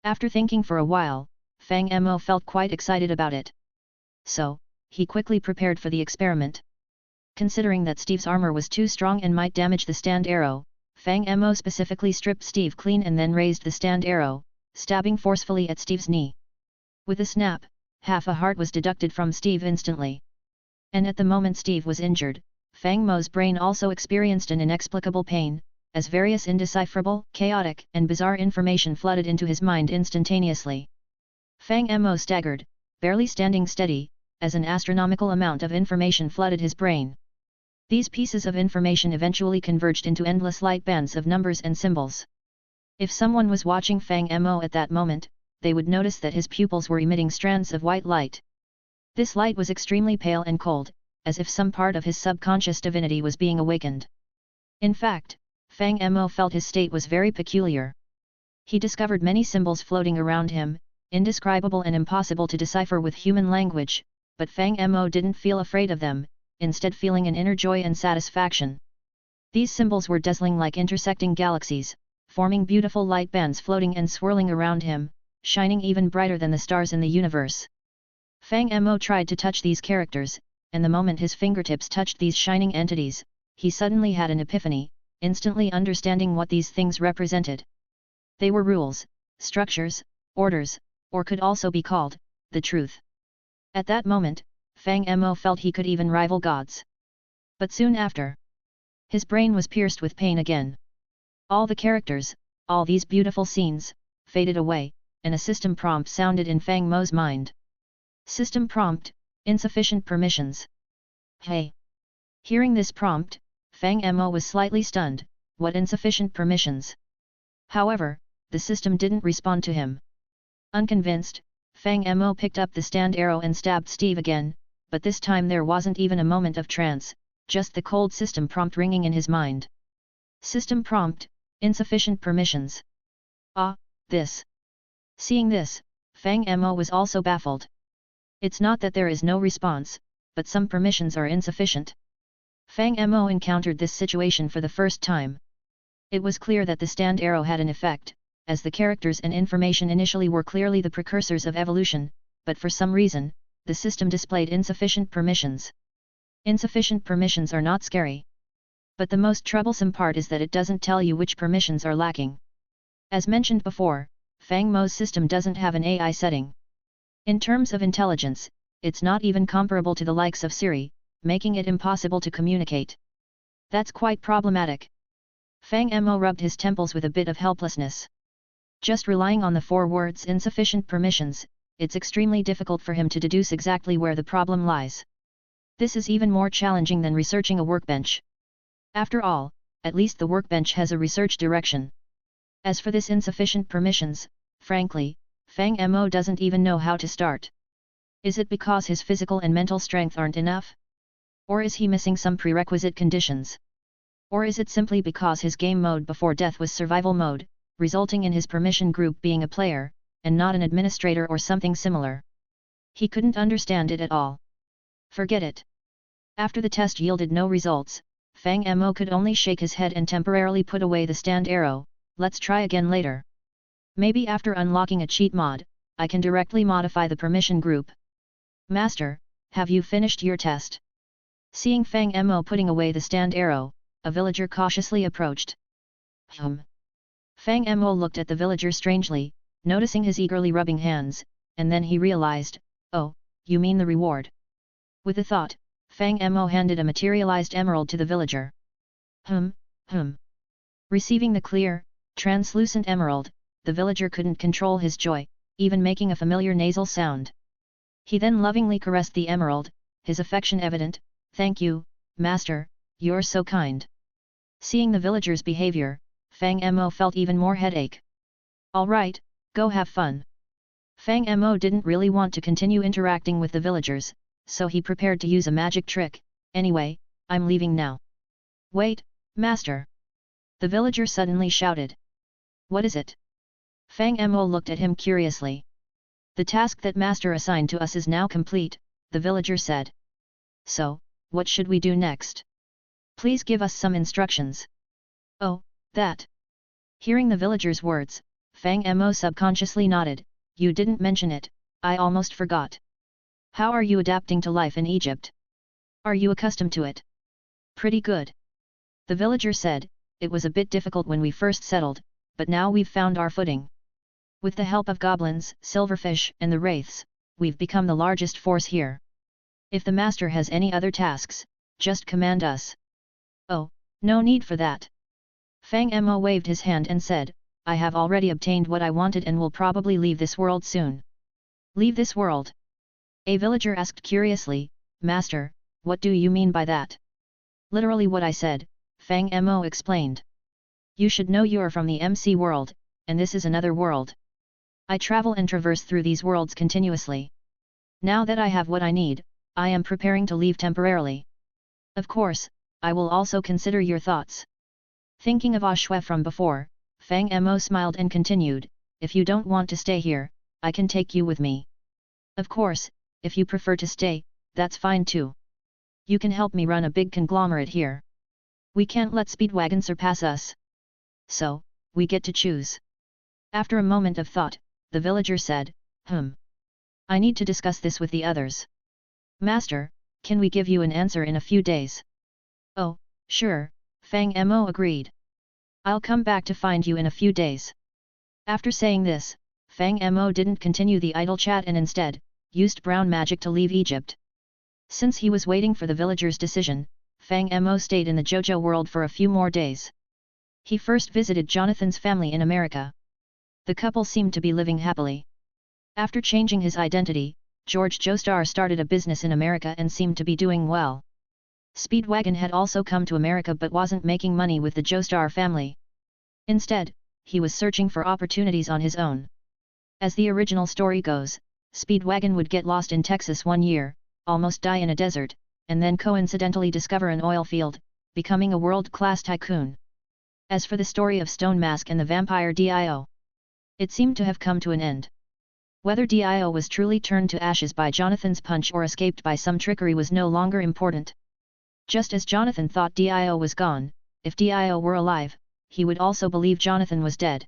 After thinking for a while, Fang Mo felt quite excited about it. So, he quickly prepared for the experiment. Considering that Steve's armor was too strong and might damage the stand arrow, Fang Mo specifically stripped Steve clean and then raised the stand arrow, stabbing forcefully at Steve's knee. With a snap, half a heart was deducted from Steve instantly. And at the moment Steve was injured, Fang Mo's brain also experienced an inexplicable pain, as various indecipherable, chaotic, and bizarre information flooded into his mind instantaneously. Fang Mo staggered, barely standing steady, as an astronomical amount of information flooded his brain. These pieces of information eventually converged into endless light bands of numbers and symbols. If someone was watching Fang Mo at that moment, they would notice that his pupils were emitting strands of white light. This light was extremely pale and cold, as if some part of his subconscious divinity was being awakened. In fact, Fang Mo felt his state was very peculiar. He discovered many symbols floating around him, indescribable and impossible to decipher with human language, but Fang Mo didn't feel afraid of them, instead feeling an inner joy and satisfaction. These symbols were dazzling like intersecting galaxies, forming beautiful light bands floating and swirling around him, shining even brighter than the stars in the universe. Fang Mo tried to touch these characters, and the moment his fingertips touched these shining entities, he suddenly had an epiphany, instantly understanding what these things represented. They were rules, structures, orders, or could also be called the truth. At that moment, Fang Mo felt he could even rival gods. But soon after, his brain was pierced with pain again. All the characters, all these beautiful scenes, faded away, and a system prompt sounded in Fang Mo's mind. System prompt, insufficient permissions. Hey! Hearing this prompt, Fang Mo was slightly stunned. What insufficient permissions? However, the system didn't respond to him. Unconvinced, Fang Mo picked up the stand arrow and stabbed Steve again, but this time there wasn't even a moment of trance, just the cold system prompt ringing in his mind. System prompt, insufficient permissions. Ah, this. Seeing this, Fang Mo was also baffled. It's not that there is no response, but some permissions are insufficient. Fang Mo encountered this situation for the first time. It was clear that the stand arrow had an effect, as the characters and information initially were clearly the precursors of evolution, but for some reason, the system displayed insufficient permissions. Insufficient permissions are not scary. But the most troublesome part is that it doesn't tell you which permissions are lacking. As mentioned before, Fang Mo's system doesn't have an AI setting. In terms of intelligence, it's not even comparable to the likes of Siri, making it impossible to communicate. That's quite problematic. Fang Mo rubbed his temples with a bit of helplessness. Just relying on the 4 words insufficient permissions, it's extremely difficult for him to deduce exactly where the problem lies. This is even more challenging than researching a workbench. After all, at least the workbench has a research direction. As for this insufficient permissions, frankly, Fang Mo doesn't even know how to start. Is it because his physical and mental strength aren't enough? Or is he missing some prerequisite conditions? Or is it simply because his game mode before death was survival mode, resulting in his permission group being a player, and not an administrator or something similar? He couldn't understand it at all. Forget it. After the test yielded no results, Fang Mo could only shake his head and temporarily put away the stand arrow. Let's try again later. Maybe after unlocking a cheat mod, I can directly modify the permission group. Master, have you finished your test? Seeing Fang Mo putting away the stand arrow, a villager cautiously approached. Fang Mo looked at the villager strangely, noticing his eagerly rubbing hands, and then he realized, oh, you mean the reward. With a thought, Fang Mo handed a materialized emerald to the villager. Receiving the clear, translucent emerald, the villager couldn't control his joy, even making a familiar nasal sound. He then lovingly caressed the emerald, his affection evident. Thank you, master, you're so kind. Seeing the villager's behavior, Fang Mo felt even more headache. Alright, go have fun. Fang Mo didn't really want to continue interacting with the villagers, so he prepared to use a magic trick. Anyway, I'm leaving now. Wait, master. The villager suddenly shouted. What is it? Fang Mo looked at him curiously. The task that master assigned to us is now complete, the villager said. So, what should we do next? Please give us some instructions. Oh, that. Hearing the villager's words, Fang Mo subconsciously nodded. You didn't mention it, I almost forgot. How are you adapting to life in Egypt? Are you accustomed to it? Pretty good. The villager said, it was a bit difficult when we first settled, but now we've found our footing. With the help of goblins, silverfish, and the wraiths, we've become the largest force here. If the master has any other tasks, just command us. Oh, no need for that. Fang Mo waved his hand and said, I have already obtained what I wanted and will probably leave this world soon. Leave this world? A villager asked curiously, Master, what do you mean by that? Literally what I said, Fang Mo explained. You should know you're from the MC world, and this is another world. I travel and traverse through these worlds continuously. Now that I have what I need, I am preparing to leave temporarily. Of course, I will also consider your thoughts. Thinking of Ashwe from before, Fang Mo smiled and continued, if you don't want to stay here, I can take you with me. Of course, if you prefer to stay, that's fine too. You can help me run a big conglomerate here. We can't let Speedwagon surpass us. So, we get to choose. After a moment of thought, the villager said, I need to discuss this with the others. Master, can we give you an answer in a few days? Oh, sure, Fang Mo agreed. I'll come back to find you in a few days. After saying this, Fang Mo didn't continue the idle chat and instead, used brown magic to leave Egypt. Since he was waiting for the villager's decision, Fang Mo stayed in the Jojo world for a few more days. He first visited Jonathan's family in America. The couple seemed to be living happily. After changing his identity, George Joestar started a business in America and seemed to be doing well. Speedwagon had also come to America but wasn't making money with the Joestar family. Instead, he was searching for opportunities on his own. As the original story goes, Speedwagon would get lost in Texas one year, almost die in a desert, and then coincidentally discover an oil field, becoming a world-class tycoon. As for the story of Stone Mask and the vampire Dio, it seemed to have come to an end. Whether Dio was truly turned to ashes by Jonathan's punch or escaped by some trickery was no longer important. Just as Jonathan thought Dio was gone, if Dio were alive, he would also believe Jonathan was dead.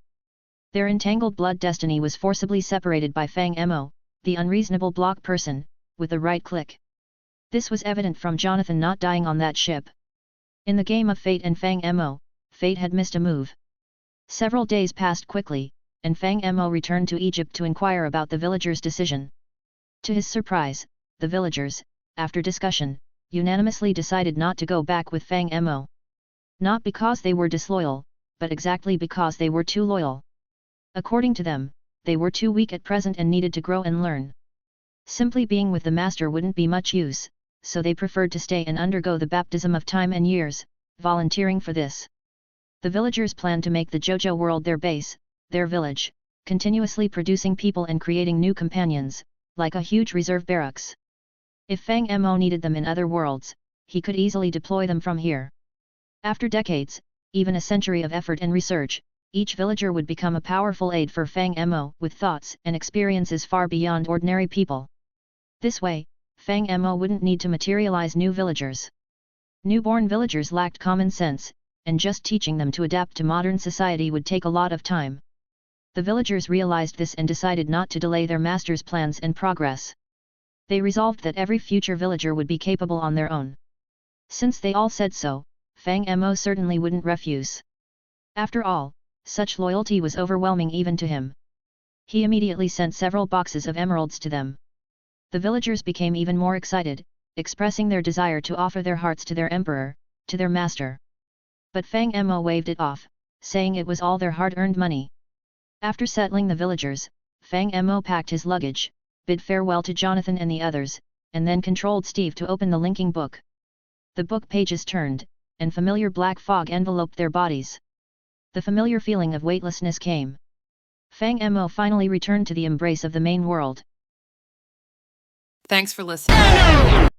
Their entangled blood destiny was forcibly separated by Fang Mo, the unreasonable block person, with a right click. This was evident from Jonathan not dying on that ship. In the game of Fate and Fang Mo, Fate had missed a move. Several days passed quickly, and Fang Mo returned to Egypt to inquire about the villagers' decision. To his surprise, the villagers, after discussion, unanimously decided not to go back with Fang Mo. Not because they were disloyal, but exactly because they were too loyal. According to them, they were too weak at present and needed to grow and learn. Simply being with the master wouldn't be much use, so they preferred to stay and undergo the baptism of time and years, volunteering for this. The villagers planned to make the Jojo world their base, their village, continuously producing people and creating new companions, like a huge reserve barracks. If Fang Mo needed them in other worlds, he could easily deploy them from here. After decades, even a century of effort and research, each villager would become a powerful aid for Fang Mo with thoughts and experiences far beyond ordinary people. This way, Fang Mo wouldn't need to materialize new villagers. Newborn villagers lacked common sense, and just teaching them to adapt to modern society would take a lot of time. The villagers realized this and decided not to delay their master's plans and progress. They resolved that every future villager would be capable on their own. Since they all said so, Fang Mo certainly wouldn't refuse. After all, such loyalty was overwhelming even to him. He immediately sent several boxes of emeralds to them. The villagers became even more excited, expressing their desire to offer their hearts to their emperor, to their master. But Fang Mo waved it off, saying it was all their hard-earned money. After settling the villagers, Fang Mo packed his luggage, bid farewell to Jonathan and the others, and then controlled Steve to open the linking book. The book pages turned, and familiar black fog enveloped their bodies. The familiar feeling of weightlessness came. Fang Mo finally returned to the embrace of the main world. Thanks for listening.